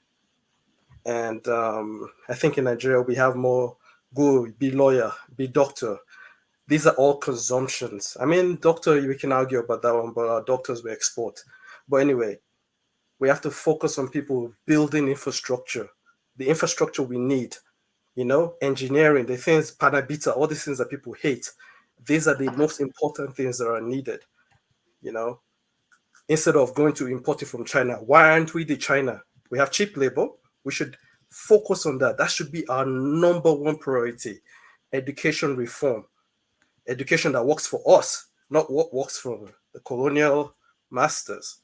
And I think in Nigeria, we have more go be lawyer, be doctor. These are all consumptions. I mean, doctor, we can argue about that one, but our doctors we export. But anyway, we have to focus on people building infrastructure, the infrastructure we need, engineering, the things, panabita, all these things that people hate. These are the most important things that are needed, instead of going to import it from China. Why aren't we the China? We have cheap labor. We should focus on that. That should be our number one priority. Education reform. Education that works for us, not what works for the colonial masters,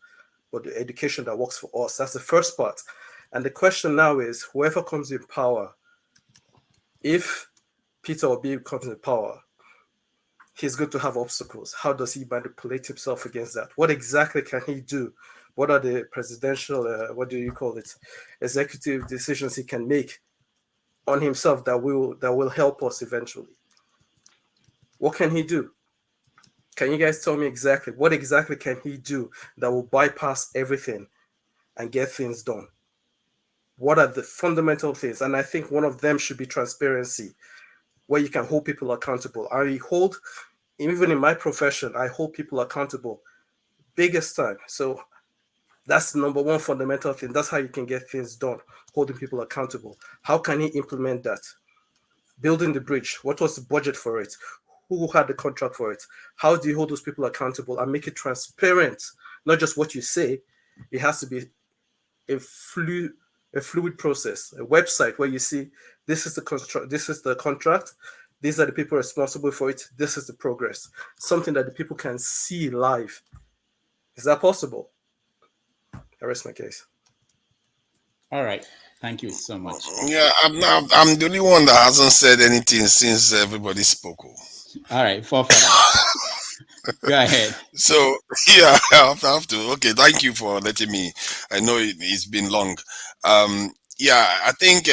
but the education that works for us. That's the first part. And the question now is, whoever comes in power, if Peter Obi comes in power, he's going to have obstacles. How does he manipulate himself against that? What exactly can he do? What are the presidential, executive decisions he can make on himself that will help us eventually? What can he do? Can you guys tell me exactly what exactly can he do that will bypass everything and get things done? What are the fundamental things? And I think one of them should be transparency, where you can hold people accountable. Even in my profession, I hold people accountable biggest time. So that's the number one fundamental thing. That's how you can get things done, holding people accountable. How can he implement that? Building the bridge. What was the budget for it? Who had the contract for it? How do you hold those people accountable and make it transparent? Not just what you say. It has to be a fluid process, a website where you see this is the contract, these are the people responsible for it, this is the progress. Something that the people can see live. Is that possible? I rest my case. All right. Thank you so much. Yeah, I'm the only one that hasn't said anything since everybody spoke. All right, Go ahead. So yeah, I have to. Okay, thank you for letting me. I know it's been long. Yeah, I think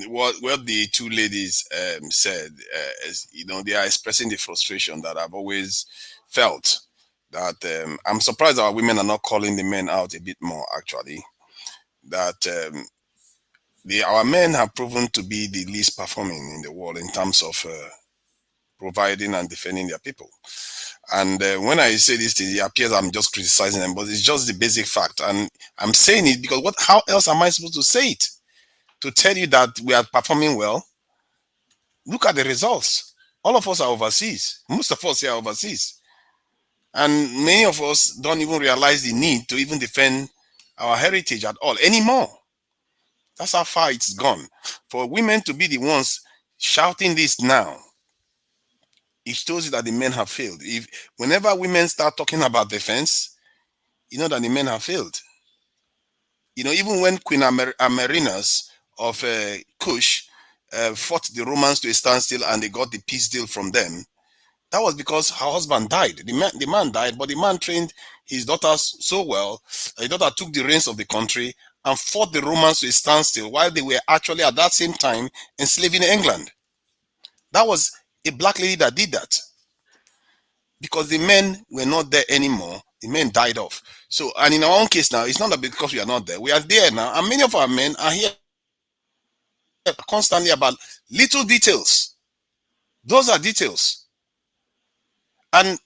what the two ladies said is, they are expressing the frustration that I've always felt. That I'm surprised our women are not calling the men out a bit more. Actually, that our men have proven to be the least performing in the world in terms of providing and defending their people. And when I say this thing, it appears I'm just criticizing them, but it's just the basic fact. And I'm saying it because how else am I supposed to say it? To tell you that we are performing well? Look at the results. All of us are overseas. Most of us here are overseas. And many of us don't even realize the need to even defend our heritage at all anymore. That's how far it's gone. For women to be the ones shouting this now, it shows you that the men have failed. Whenever women start talking about defense, you know that the men have failed. Even when Queen Amarinas of Kush fought the Romans to a standstill and they got the peace deal from them, that was because her husband died. The man died, but the man trained his daughters so well. His daughter took the reins of the country and fought the Romans to a standstill while they were actually at that same time enslaving England. That was a black lady that did that. Because the men were not there anymore, the men died off. So, and in our own case now, it's not that because we are not there. We are there now, and many of our men are here constantly about little details. Those are details. And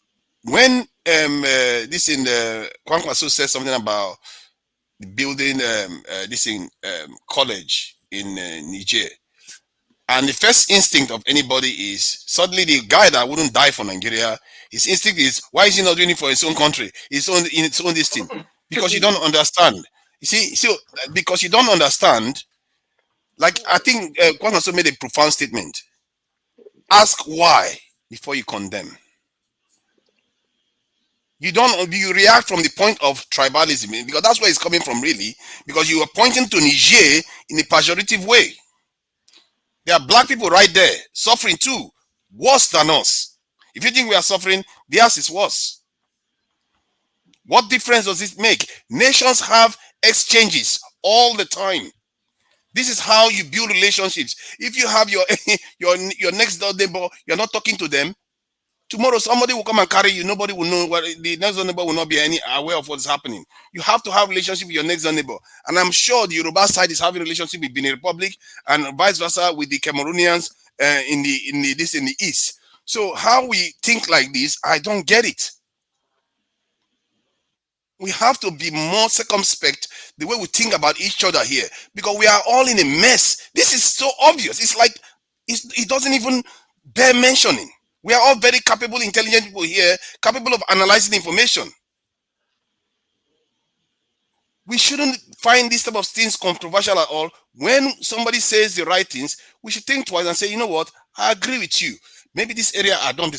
when this in the Kwankwaso says something about building this in college in Niger, and the first instinct of anybody is suddenly the guy that wouldn't die for Nigeria, his instinct is, why is he not doing it for his own country, his own, in its own this thing? Because you don't understand. You see, so because you don't understand, like I think Kwankwaso made a profound statement. Ask why before you condemn. You react from the point of tribalism, because that's where it's coming from, really, because you are pointing to Niger in a pejorative way. There are black people right there suffering too, worse than us. If you think we are suffering, theirs is worse. What difference does it make? Nations have exchanges all the time. This is how you build relationships. If you have your your next door neighbor, you're not talking to them. Tomorrow somebody will come and carry you. Nobody will know what the next door neighbor will not be any aware of what's happening. You have to have relationship with your next door neighbor. And I'm sure the Yoruba side is having relationship with Benin Republic and vice versa with the Cameroonians in the east. So how we think like this, I don't get it. We have to be more circumspect the way we think about each other here, because we are all in a mess. This is so obvious. It's like it doesn't even bear mentioning. We are all very capable, intelligent people here, capable of analyzing information. We shouldn't find this type of things controversial at all. When somebody says the right things, we should think twice and say, you know what, I agree with you. Maybe this area I don't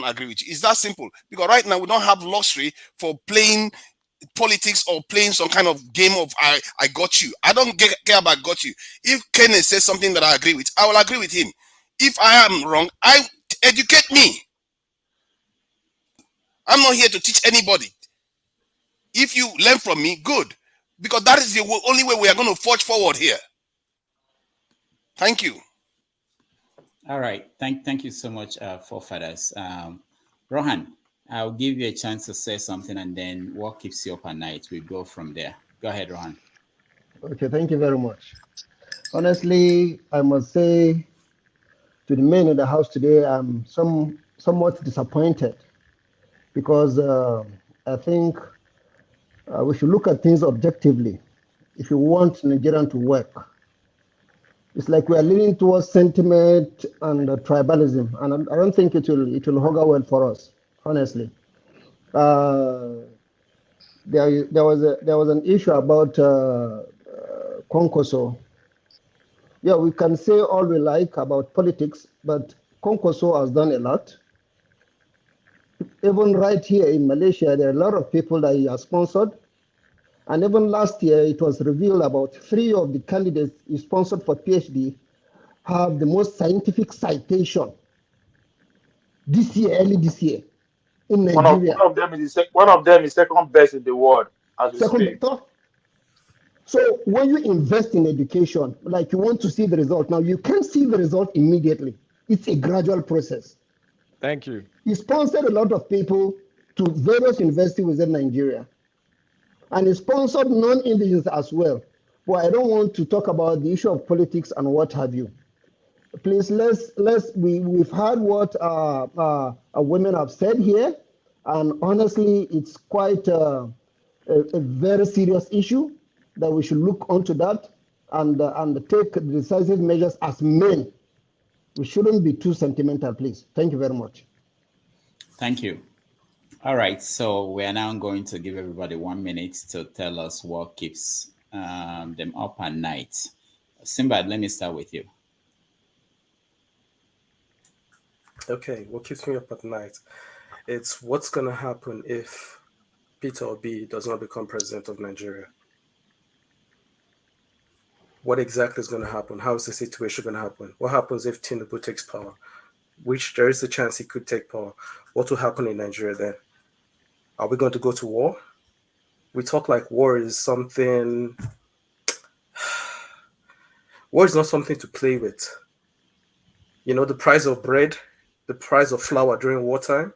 agree with you. It's that simple. Because right now we don't have luxury for playing politics or playing some kind of game of I got you. I don't care about got you. If Kenneth says something that I agree with, I will agree with him. If I am wrong, educate me. I'm not here to teach anybody. If you learn from me, good. Because that is the only way we are going to forge forward here. Thank you. All right. Thank you so much, forefathers. Rohan, I'll give you a chance to say something, and then what keeps you up at night? We go from there. Go ahead, Rohan. Okay, thank you very much. Honestly, I must say to the men in the house today, I'm somewhat disappointed, because I think we should look at things objectively. If you want Nigerian to work, it's like we are leaning towards sentiment and tribalism, and I don't think it will augur well for us, honestly. There was an issue about Konkoso. Yeah, we can say all we like about politics, but Konkoso has done a lot. Even right here in Malaysia, there are a lot of people that he has sponsored. And even last year, it was revealed about 3 of the candidates he sponsored for PhD have the most scientific citation this year, early this year, in Nigeria. One of them is second best in the world as we speak. So when you invest in education, like you want to see the result, now you can't see the result immediately. It's a gradual process. Thank you. He sponsored a lot of people to various universities within Nigeria. And he sponsored non-indigenous as well. But I don't want to talk about the issue of politics and what have you. Please, we've heard what women have said here, and honestly, it's quite a very serious issue that we should look onto that and take decisive measures as men. We shouldn't be too sentimental, please. Thank you very much. Thank you. All right, so we are now going to give everybody 1 minute to tell us what keeps them up at night. Simbad, let me start with you. Okay, what keeps me up at night? It's what's going to happen if Peter Obi does not become president of Nigeria. What exactly is going to happen? How is the situation going to happen? What happens if Tinubu takes power? Which there is a chance he could take power. What will happen in Nigeria then? Are we going to go to war? We talk like war is something. War is not something to play with. You know, the price of bread, the price of flour during wartime.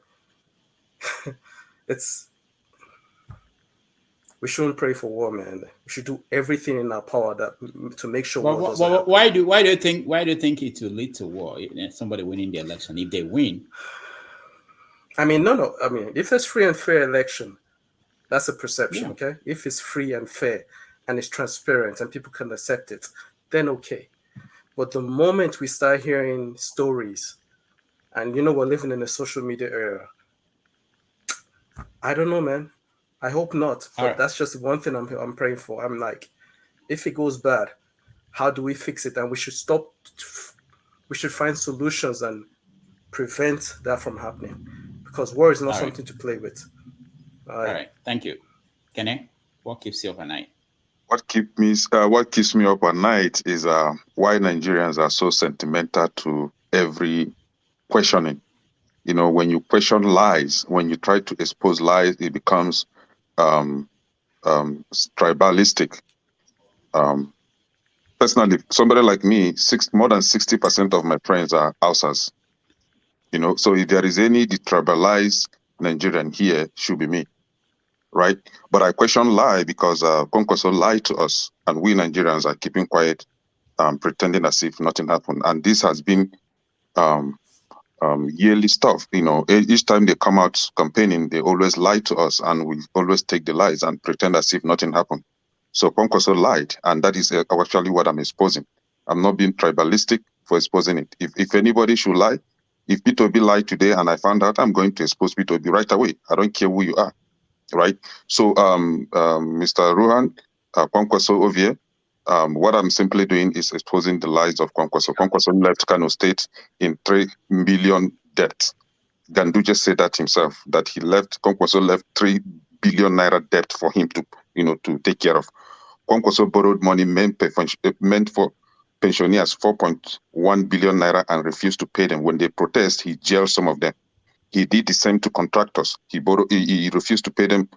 We shouldn't pray for war, man. We should do everything in our power to make sure war doesn't happen. Why do you think it will lead to war? Somebody winning the election, if they win. I mean, no. I mean, if it's free and fair election, that's a perception, okay? If it's free and fair and it's transparent and people can accept it, then okay. But the moment we start hearing stories, and we're living in a social media era, I don't know, man. I hope not. But that's just one thing I'm praying for. I'm like, if it goes bad, how do we fix it? And we should stop. We should find solutions and prevent that from happening, because war is not something to play with. All right. Thank you. Kene, what keeps you up at night? What keeps me up at night is why Nigerians are so sentimental to every questioning. When you question lies, when you try to expose lies, it becomes tribalistic. Personally, somebody like me, more than 60% of my friends are Hausas. So if there is any detribalized Nigerian here, should be me, right? But I question lie because Kwankwaso lied to us, and we Nigerians are keeping quiet, pretending as if nothing happened. And this has been yearly stuff. Each time they come out campaigning, they always lie to us, and we always take the lies and pretend as if nothing happened. So Kwankwaso lied, and that is actually what I'm exposing. I'm not being tribalistic for exposing it. If anybody should lie, if P2B lied today and I found out, I'm going to expose P2B right away. I don't care who you are, right? So, Mr. Rohan, Kwankwaso Ovie, what I'm simply doing is exposing the lies of Kwankwaso. Kwankwaso left Kano State in 3 billion debt. Gandu just said that himself, that Kwankwaso left 3 billion naira debt for him to take care of. Kwankwaso borrowed money meant for pensioners 4.1 billion naira and refused to pay them. When they protest, he jailed some of them. He did the same to contractors. He refused to pay them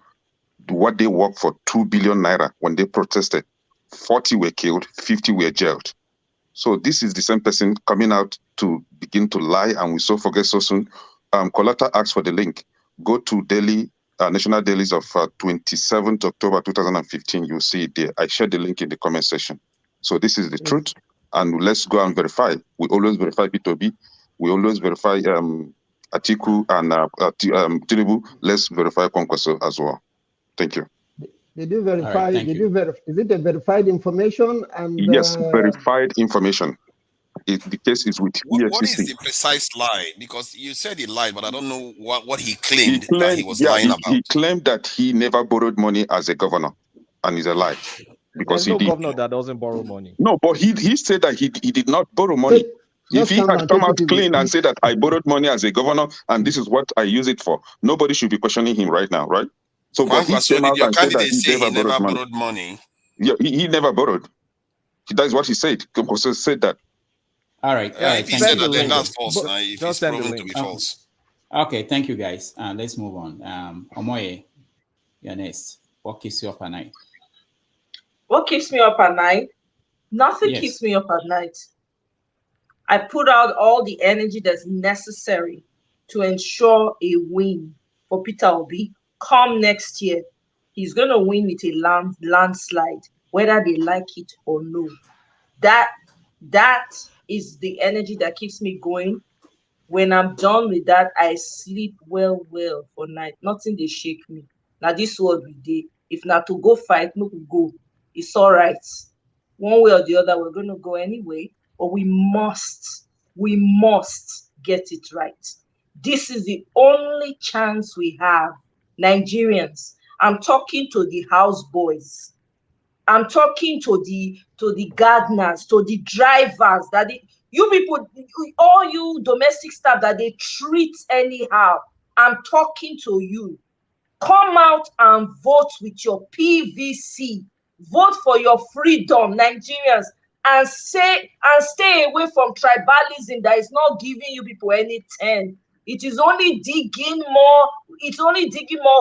what they work for 2 billion naira. When they protested, 40 were killed, 50 were jailed. So this is the same person coming out to begin to lie, and we so forget so soon. Kolata asked for the link. Go to Delhi, National Dailies of 27th October 2015. You'll see it there. I shared the link in the comment section. So this is the truth, and let's go and verify. We always verify P2B. We always verify Atiku and Tinubu. Let's verify Kwankwaso as well. Thank you. Did you verify? Right, is it a verified information? And yes, verified information. The case is with EFCC. What is the precise lie? Because you said he lied, but I don't know what he claimed that he was lying about. He claimed that he never borrowed money as a governor, and it's a lie. Because there's no governor that doesn't borrow money. No, but he said that he did not borrow money. If he had come out clean and said that I borrowed money as a governor and this is what I use it for, nobody should be questioning him right now, right? So, but he came out and said that he never borrowed money. Yeah, he never borrowed. That is what he said. Kwankwaso said that. All right. If he said that, then that's false. If it's proven to be false. Okay, thank you, guys. Let's move on. Omoye, you're next. What keeps you up at night? What keeps me up at night? Nothing keeps me up at night. I put out all the energy that's necessary to ensure a win for Peter Obi. Come next year, he's going to win with a landslide, whether they like it or no. That is the energy that keeps me going. When I'm done with that, I sleep well for night. Nothing they shake me. Now this world we dey. If not to go fight, no we go. It's all right. One way or the other, we're going to go anyway. But we must get it right. This is the only chance we have. Nigerians, I'm talking to the houseboys. I'm talking to the gardeners, to the drivers, you people, all you domestic staff that they treat anyhow. I'm talking to you. Come out and vote with your PVC. Vote for your freedom, Nigerians. and stay away from tribalism that is not giving you people any turn. It's only digging more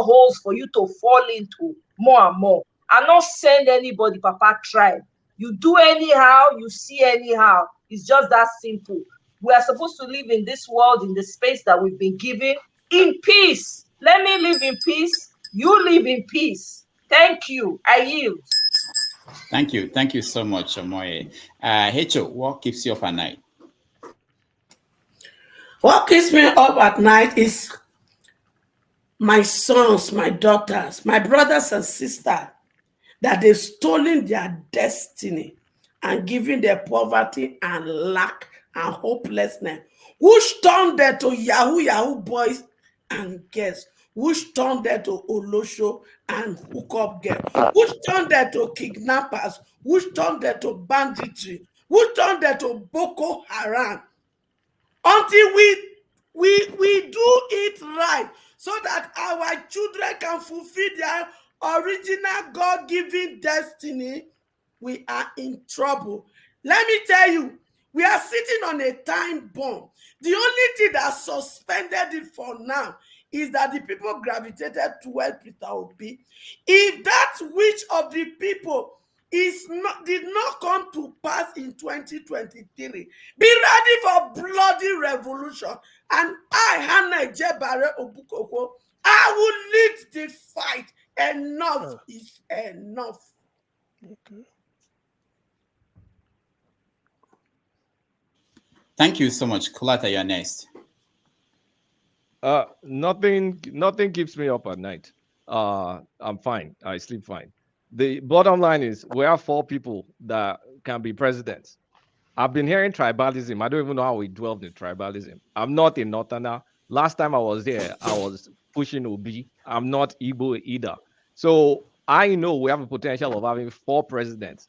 holes for you to fall into more and more. And not send anybody papa tribe. You do anyhow, you see anyhow. It's just that simple. We are supposed to live in this world, in the space that we've been given, in peace. Let me live in peace. You live in peace. Thank you. I yield. Thank you. Thank you so much, Omoye. Hecho, what keeps you up at night? What keeps me up at night is my sons, my daughters, my brothers and sisters, that they've stolen their destiny and given their poverty and lack and hopelessness, which turned them to Yahoo boys and girls, which turned them to Olosho and hookup girls, which turned them to kidnappers, which turned them to banditry, which turned them to Boko Haram, until we do it right, so that our children can fulfill their original God-given destiny. We are in trouble. Let me tell you, we are sitting on a time bomb. The only thing that suspended it for now is that the people gravitated towards Peter Obi. If that which of the people did not come to pass in 2023, be ready for bloody revolution. And I, Hannah Jebare Obukoko, I will lead the fight. Enough is enough. Okay. Thank you so much. Kulata, you're next. Nothing keeps me up at night. I'm fine. I sleep fine. The bottom line is we have 4 people that can be presidents. I've been hearing tribalism. I don't even know how we dwelled in tribalism. I'm not in Northerner. Last time I was there, I was pushing Obi. I'm not Igbo either. So I know we have a potential of having 4 presidents.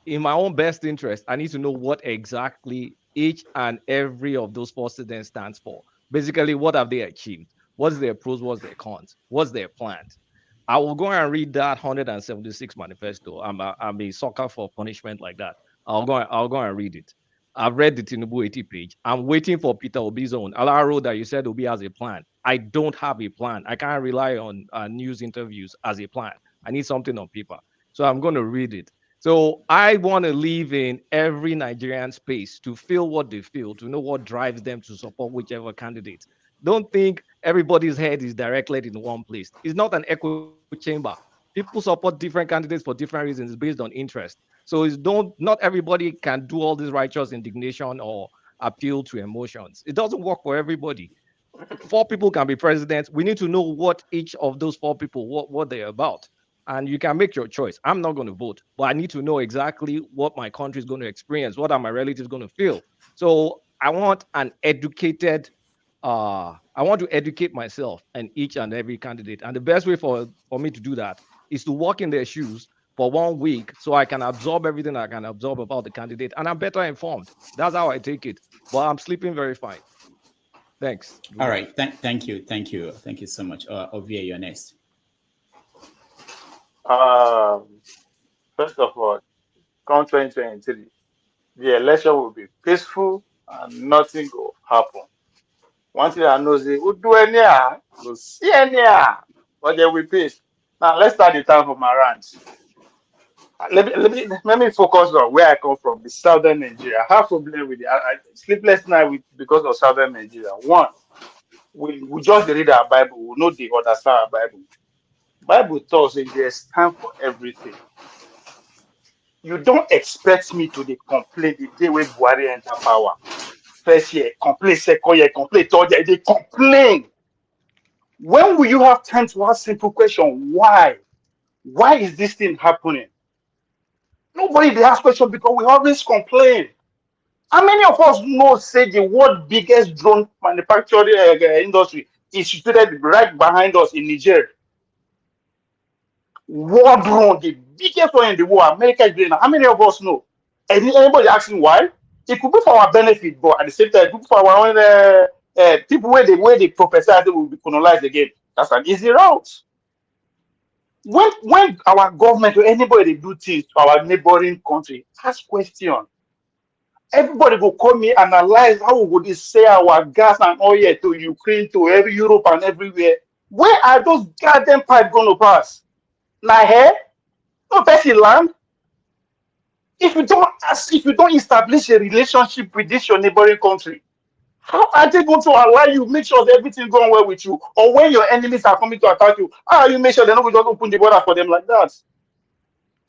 In my own best interest, I need to know what exactly each and every of those 4 presidents stands for. Basically, what have they achieved? What's their pros? What's their cons? What's their plans? I will go and read that 176 manifesto. I'm a sucker for punishment like that. I'll go and read it. I've read the Tinubu 80 page. I'm waiting for Peter Obi's own. Alaro that you said Obi has a plan. I don't have a plan. I can't rely on news interviews as a plan. I need something on paper. So I'm going to read it. So I want to live in every Nigerian space to feel what they feel, to know what drives them to support whichever candidate. Don't think everybody's head is directed in one place. It's not an echo chamber. People support different candidates for different reasons based on interest. So not everybody can do all this righteous indignation or appeal to emotions. It doesn't work for everybody. 4 people can be presidents. We need to know what each of those 4 people what they're about. And you can make your choice. I'm not going to vote, but I need to know exactly what my country is going to experience. What are my relatives going to feel? So I want an educated I want to educate myself and each and every candidate. And the best way for me to do that is to walk in their shoes for 1 week so I can absorb everything I can absorb about the candidate and I'm better informed. That's how I take it. But I'm sleeping very fine. Thanks. All right. Thank you. Thank you. Thank you so much. Ovia, you're next. First of all, come 2023, the election will be peaceful and nothing will happen. One thing I know is we'll do any, we'll see any, but there will be peace. Now let's start the time for my rants. Let me focus on where I come from, the southern Nigeria. I have problem with sleepless night because of southern Nigeria. One, we just read our Bible, we know the understand our Bible. Bible tells us there's time for everything. You don't expect me to complain the day when Buhari enter power. First year, complain, second year, complain, third year, they complain. When will you have time to ask simple question? Why? Why is this thing happening? Nobody they ask question because we always complain. How many of us know say the world biggest drone manufacturing industry is situated right behind us in Niger? World drone, the biggest one in the world, America is doing. How many of us know? Anybody asking why? It could be for our benefit, but at the same time, it could be for our own people where they prophesy they will be colonized again. That's an easy route. When our government or anybody do things to our neighboring country, ask question. Everybody go come here and analyze how we would sell our gas and oil to Ukraine, to every Europe and everywhere. Where are those goddamn pipes going to pass? Now here, no person land. If you don't establish a relationship with this your neighboring country, how are they going to allow you make sure that everything going well with you? Or when your enemies are coming to attack you, how are you make sure they're not going to just open the border for them like that?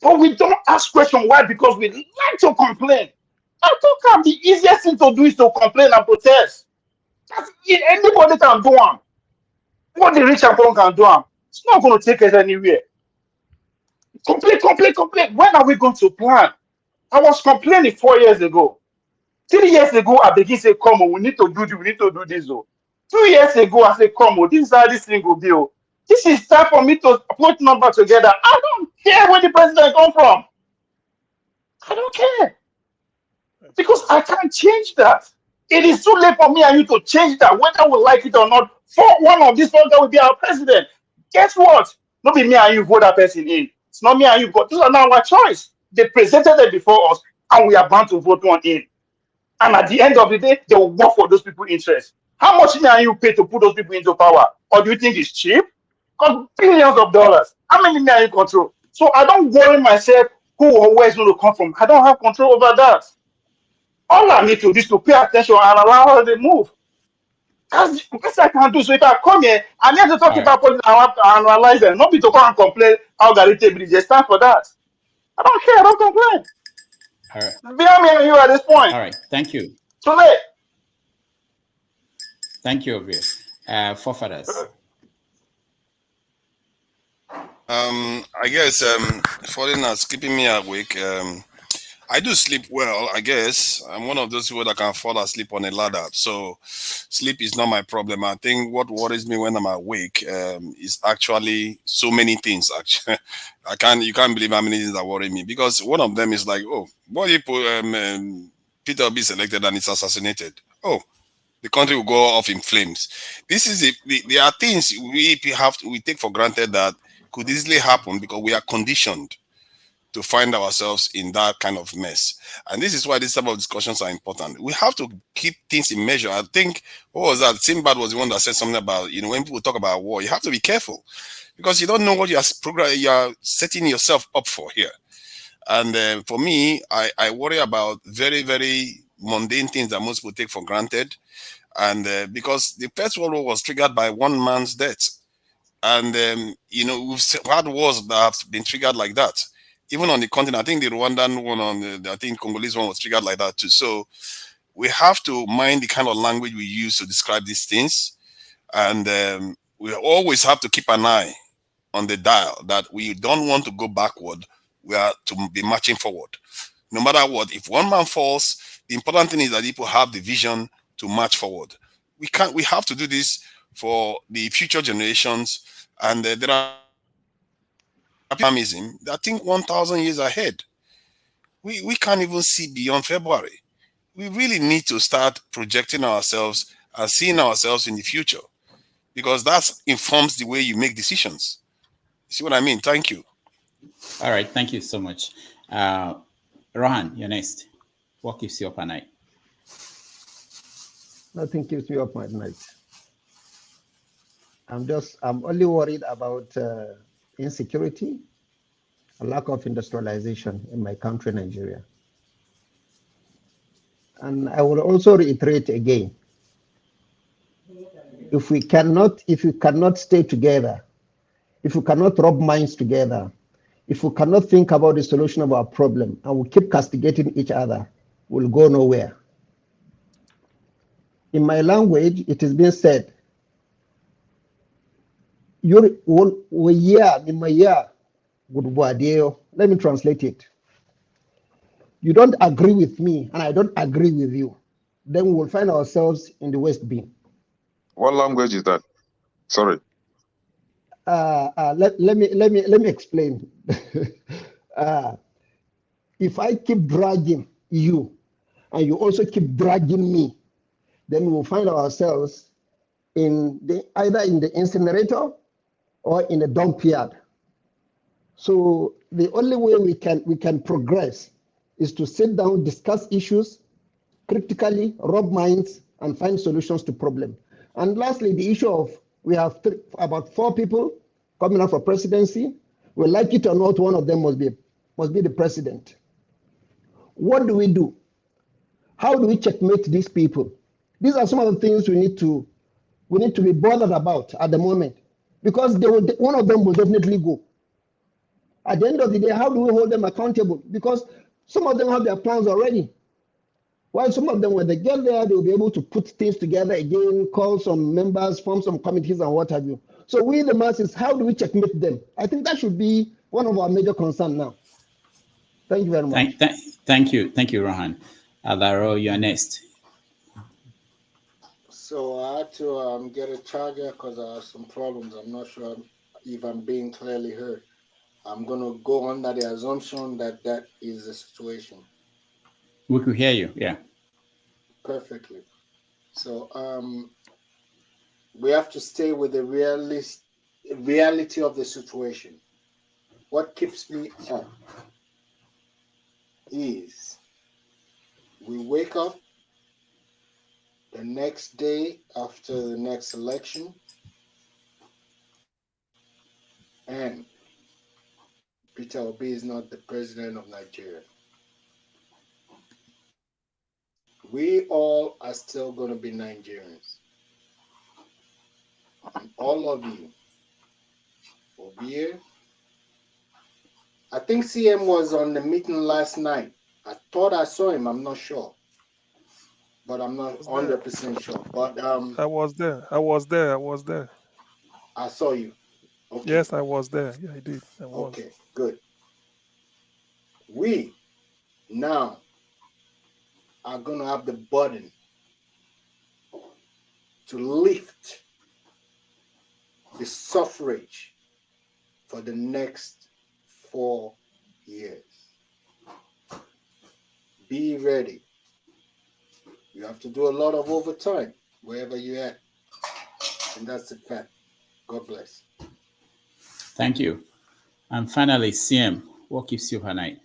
But we don't ask questions. Why? Because we like to complain. I think the easiest thing to do is to complain and protest. Anybody can do them. What the rich and poor can do them. It's not going to take us anywhere. Complain. When are we going to plan? I was complaining 4 years ago. 3 years ago, I began to say, come on, we need to do this. Oh. 2 years ago, I said, come on, this is how this thing will be. Oh. This is time for me to put numbers together. I don't care where the president come from. I don't care. Because I can't change that. It is too late for me and you to change that, whether we like it or not. For one of these folks that will be our president. Guess what? Not be me and you vote that person in. It's not me and you, but these are not our choice. They presented it before us, and we are bound to vote one in. And at the end of the day, they will work for those people's interests. How much me and you pay to put those people into power? Or do you think it's cheap? Because billions of dollars. How many me and you control? So I don't worry myself who or where is going to come from. I don't have control over that. All I need to do is to pay attention and allow how they move. That's the best I can do. So if I come here, I need to talk about politics, I have to analyze them, not be to come and complain how Gary Bridge. There's time for that. I don't care. I don't complain. All right. Beyond me and you at this point. All right. Thank you. Too late. Thank you, Ovie. Forefathers. I guess foreigners keeping me awake. I do sleep well, I guess. I'm one of those people that can fall asleep on a ladder. So sleep is not my problem. I think what worries me when I'm awake is actually so many things, actually. You can't believe how many things that worry me. Because one of them is like, oh, what if Peter will be selected and it's assassinated? Oh, the country will go off in flames. This is there are things we take for granted that could easily happen because we are conditioned to find ourselves in that kind of mess. And this is why these type of discussions are important. We have to keep things in measure. I think, what was that? Sinbad was the one that said something about, when people talk about war, you have to be careful because you don't know what you're setting yourself up for here. And for me, I worry about very, very mundane things that most people take for granted. And because the First World War was triggered by one man's death. And, we've had wars that have been triggered like that. Even on the continent, I think the Rwandan one I think Congolese one was triggered like that too. So we have to mind the kind of language we use to describe these things. And we always have to keep an eye on the dial that we don't want to go backward. We are to be marching forward. No matter what, if one man falls, the important thing is that people have the vision to march forward. We have to do this for the future generations. And there are optimism, I think 1,000 years ahead. We can't even see beyond February. We really need to start projecting ourselves and seeing ourselves in the future because that informs the way you make decisions. You see what I mean? Thank you. All right. Thank you so much. Rohan, you're next. What keeps you up at night? Nothing keeps me up at night. I'm only worried about insecurity, a lack of industrialization in my country, Nigeria. And I will also reiterate again, if we cannot stay together, if we cannot rub minds together, if we cannot think about the solution of our problem and we keep castigating each other, we'll go nowhere. In my language, it is being said, let me translate it. You don't agree with me and I don't agree with you. Then we will find ourselves in the West bin. What language is that? Sorry. Let me explain. If I keep dragging you and you also keep dragging me, then we will find ourselves either in the incinerator or in the dump yard. So the only way we can progress is to sit down, discuss issues critically, rub minds, and find solutions to problems. And lastly, the issue of we have about 4 people coming up for presidency. We like it or not, one of them must be the president. What do we do? How do we checkmate these people? These are some of the things we need to be bothered about at the moment, because one of them will definitely go. At the end of the day, how do we hold them accountable? Because some of them have their plans already. While some of them, when they get there, they'll be able to put things together again, call some members, form some committees, and what have you. So we, the masses, how do we checkmate them? I think that should be one of our major concerns now. Thank you very much. Thank you, Rohan. Alaro, you're next. So I had to get a charger because I have some problems. I'm not sure if I'm being clearly heard. I'm going to go under the assumption that that is the situation. We could hear you, yeah. Perfectly. So we have to stay with the reality of the situation. What keeps me up is we wake up the next day after the next election, and Peter Obi is not the president of Nigeria. We all are still going to be Nigerians. And all of you will be here. I think CM was on the meeting last night. I thought I saw him. I'm not sure. But I'm not 100% sure. But I was there. I saw you. Okay. Yes, I was there. Yeah, I did. I was. Okay, good. We now are going to have the burden to lift the suffrage for the next 4 years. Be ready. You have to do a lot of overtime wherever you're at. And that's the fact. God bless. Thank you. And finally, CM, what keeps you up at night?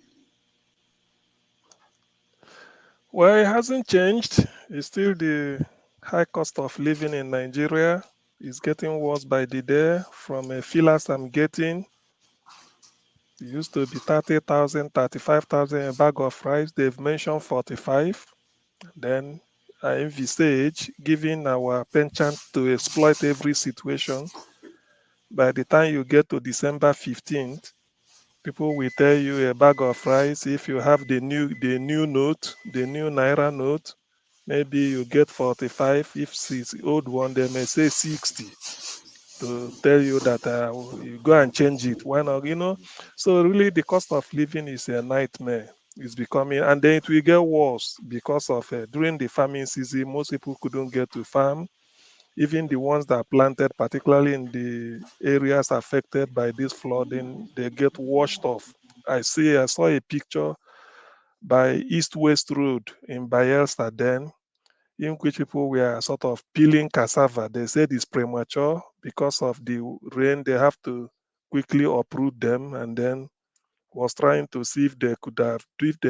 Well, it hasn't changed. It's still the high cost of living in Nigeria. It's getting worse by the day from a feelers I'm getting. It used to be 30,000, 35,000 a bag of rice. They've mentioned 45. Then I envisage giving our penchant to exploit every situation. By the time you get to December 15th, people will tell you a bag of rice. If you have the new note, the new Naira note, maybe you get 45. If it's the old one, they may say 60 to tell you that you go and change it. Why not? So really the cost of living is a nightmare. It's becoming, and then it will get worse because of during the farming season, most people couldn't get to farm. Even the ones that are planted, particularly in the areas affected by this flooding, they get washed off. I saw a picture by East West Road in Bayelsa then, in which people were sort of peeling cassava. They said it's premature because of the rain. They have to quickly uproot them, and then was trying to see if they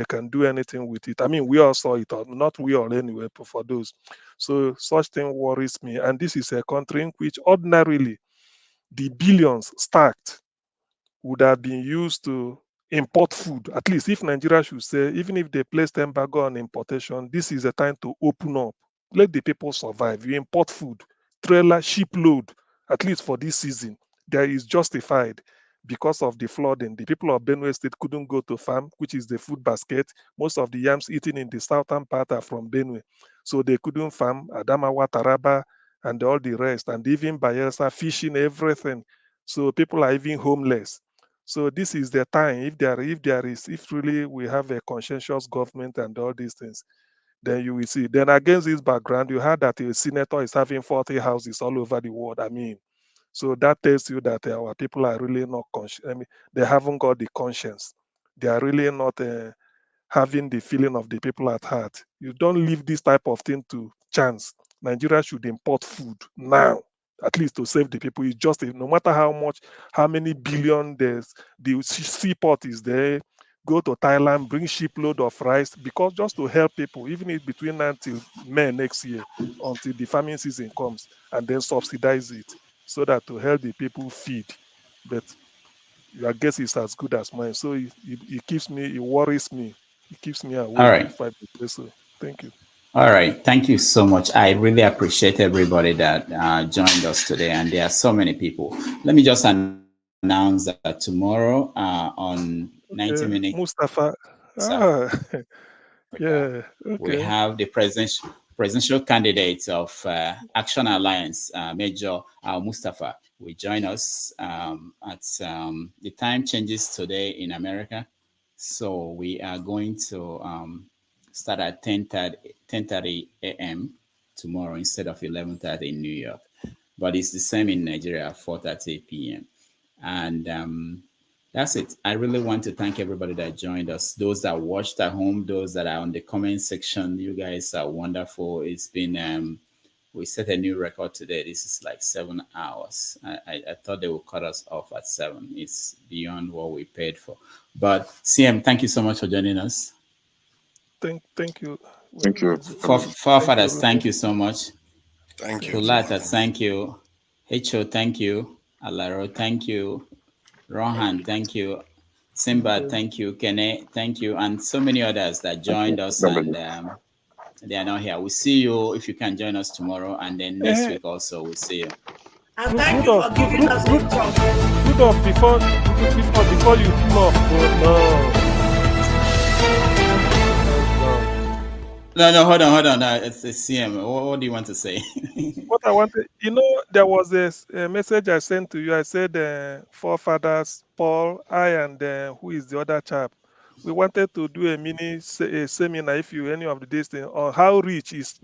can do anything with it. I mean, we all saw it, or not we all anyway, but for those. So such thing worries me. And this is a country in which ordinarily the billions stacked would have been used to import food. At least if Nigeria should say, even if they placed embargo on importation, this is a time to open up. Let the people survive. You import food, trailer, shipload, at least for this season. That is justified because of the flooding. The people of Benue State couldn't go to farm, which is the food basket. Most of the yams eaten in the southern part are from Benue. So they couldn't farm. Adamawa, Taraba, and all the rest. And even Bayelsa, fishing, everything. So people are even homeless. So this is the time, if really we have a conscientious government and all these things, then you will see. Then against this background, you heard that a senator is having 40 houses all over the world. I mean, so that tells you that our people are really not conscious. I mean, they haven't got the conscience. They are really not having the feeling of the people at heart. You don't leave this type of thing to chance. Nigeria should import food now. at least to save the people. It's just no matter how many billion the seaport is there, go to Thailand, bring shipload of rice, because just to help people, even if between now until May next year, until the farming season comes, and then subsidize it so that to help the people feed. But your guess is as good as mine. So it keeps me, it worries me. It keeps me All awake right. if I do so. Thank you. All right. Thank you so much. I really appreciate everybody that joined us today. And there are so many people. Let me just announce that tomorrow on 90 minutes. Mustafa. Yeah. Okay. We have the presidential candidates of Action Alliance, Major Mustafa, will join us at the time changes today in America. So we are going to start at 10:30 a.m. tomorrow instead of 11:30 in New York. But it's the same in Nigeria, 4:30 p.m. And that's it. I really want to thank everybody that joined us. Those that watched at home, those that are on the comment section, you guys are wonderful. It's been we set a new record today. This is like 7 hours. I thought they would cut us off at 7. It's beyond what we paid for. But CM, thank you so much for joining us. Thank you. Thank you. Forefathers, thank you so much. Thank you. Kulata, thank you. Hecho, thank you. Alaro, thank you. Rohan, thank you. Simba, thank you. Kene, thank you. And so many others that joined us, and they are not here. We'll see you if you can join us tomorrow, and then next week also we'll see you. And thank you for giving us a talk. Rudolph, before you pull off, No, hold on. It's CM. What do you want to say? What I wanted, there was a message I sent to you. I said, forefathers, Paul, I, and who is the other chap? We wanted to do a mini seminar, if you any of the days, on how rich is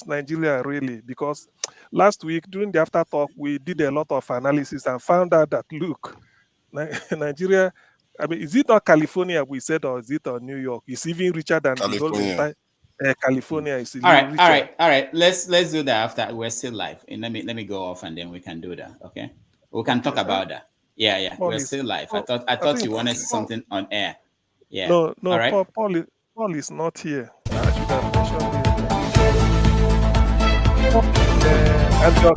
Nigeria really? Because last week during the after talk, we did a lot of analysis and found out that look, Nigeria. I mean, is it not California we said, or is it New York? It's even richer than the whole entire California. Is all richer. right. Let's do that after we're still live. And let me go off, and then we can do that. Okay, we can talk about that. Yeah. We're still live. I thought you wanted something on air. Yeah. No. All right. Paul is not here. I should have mentioned it. And your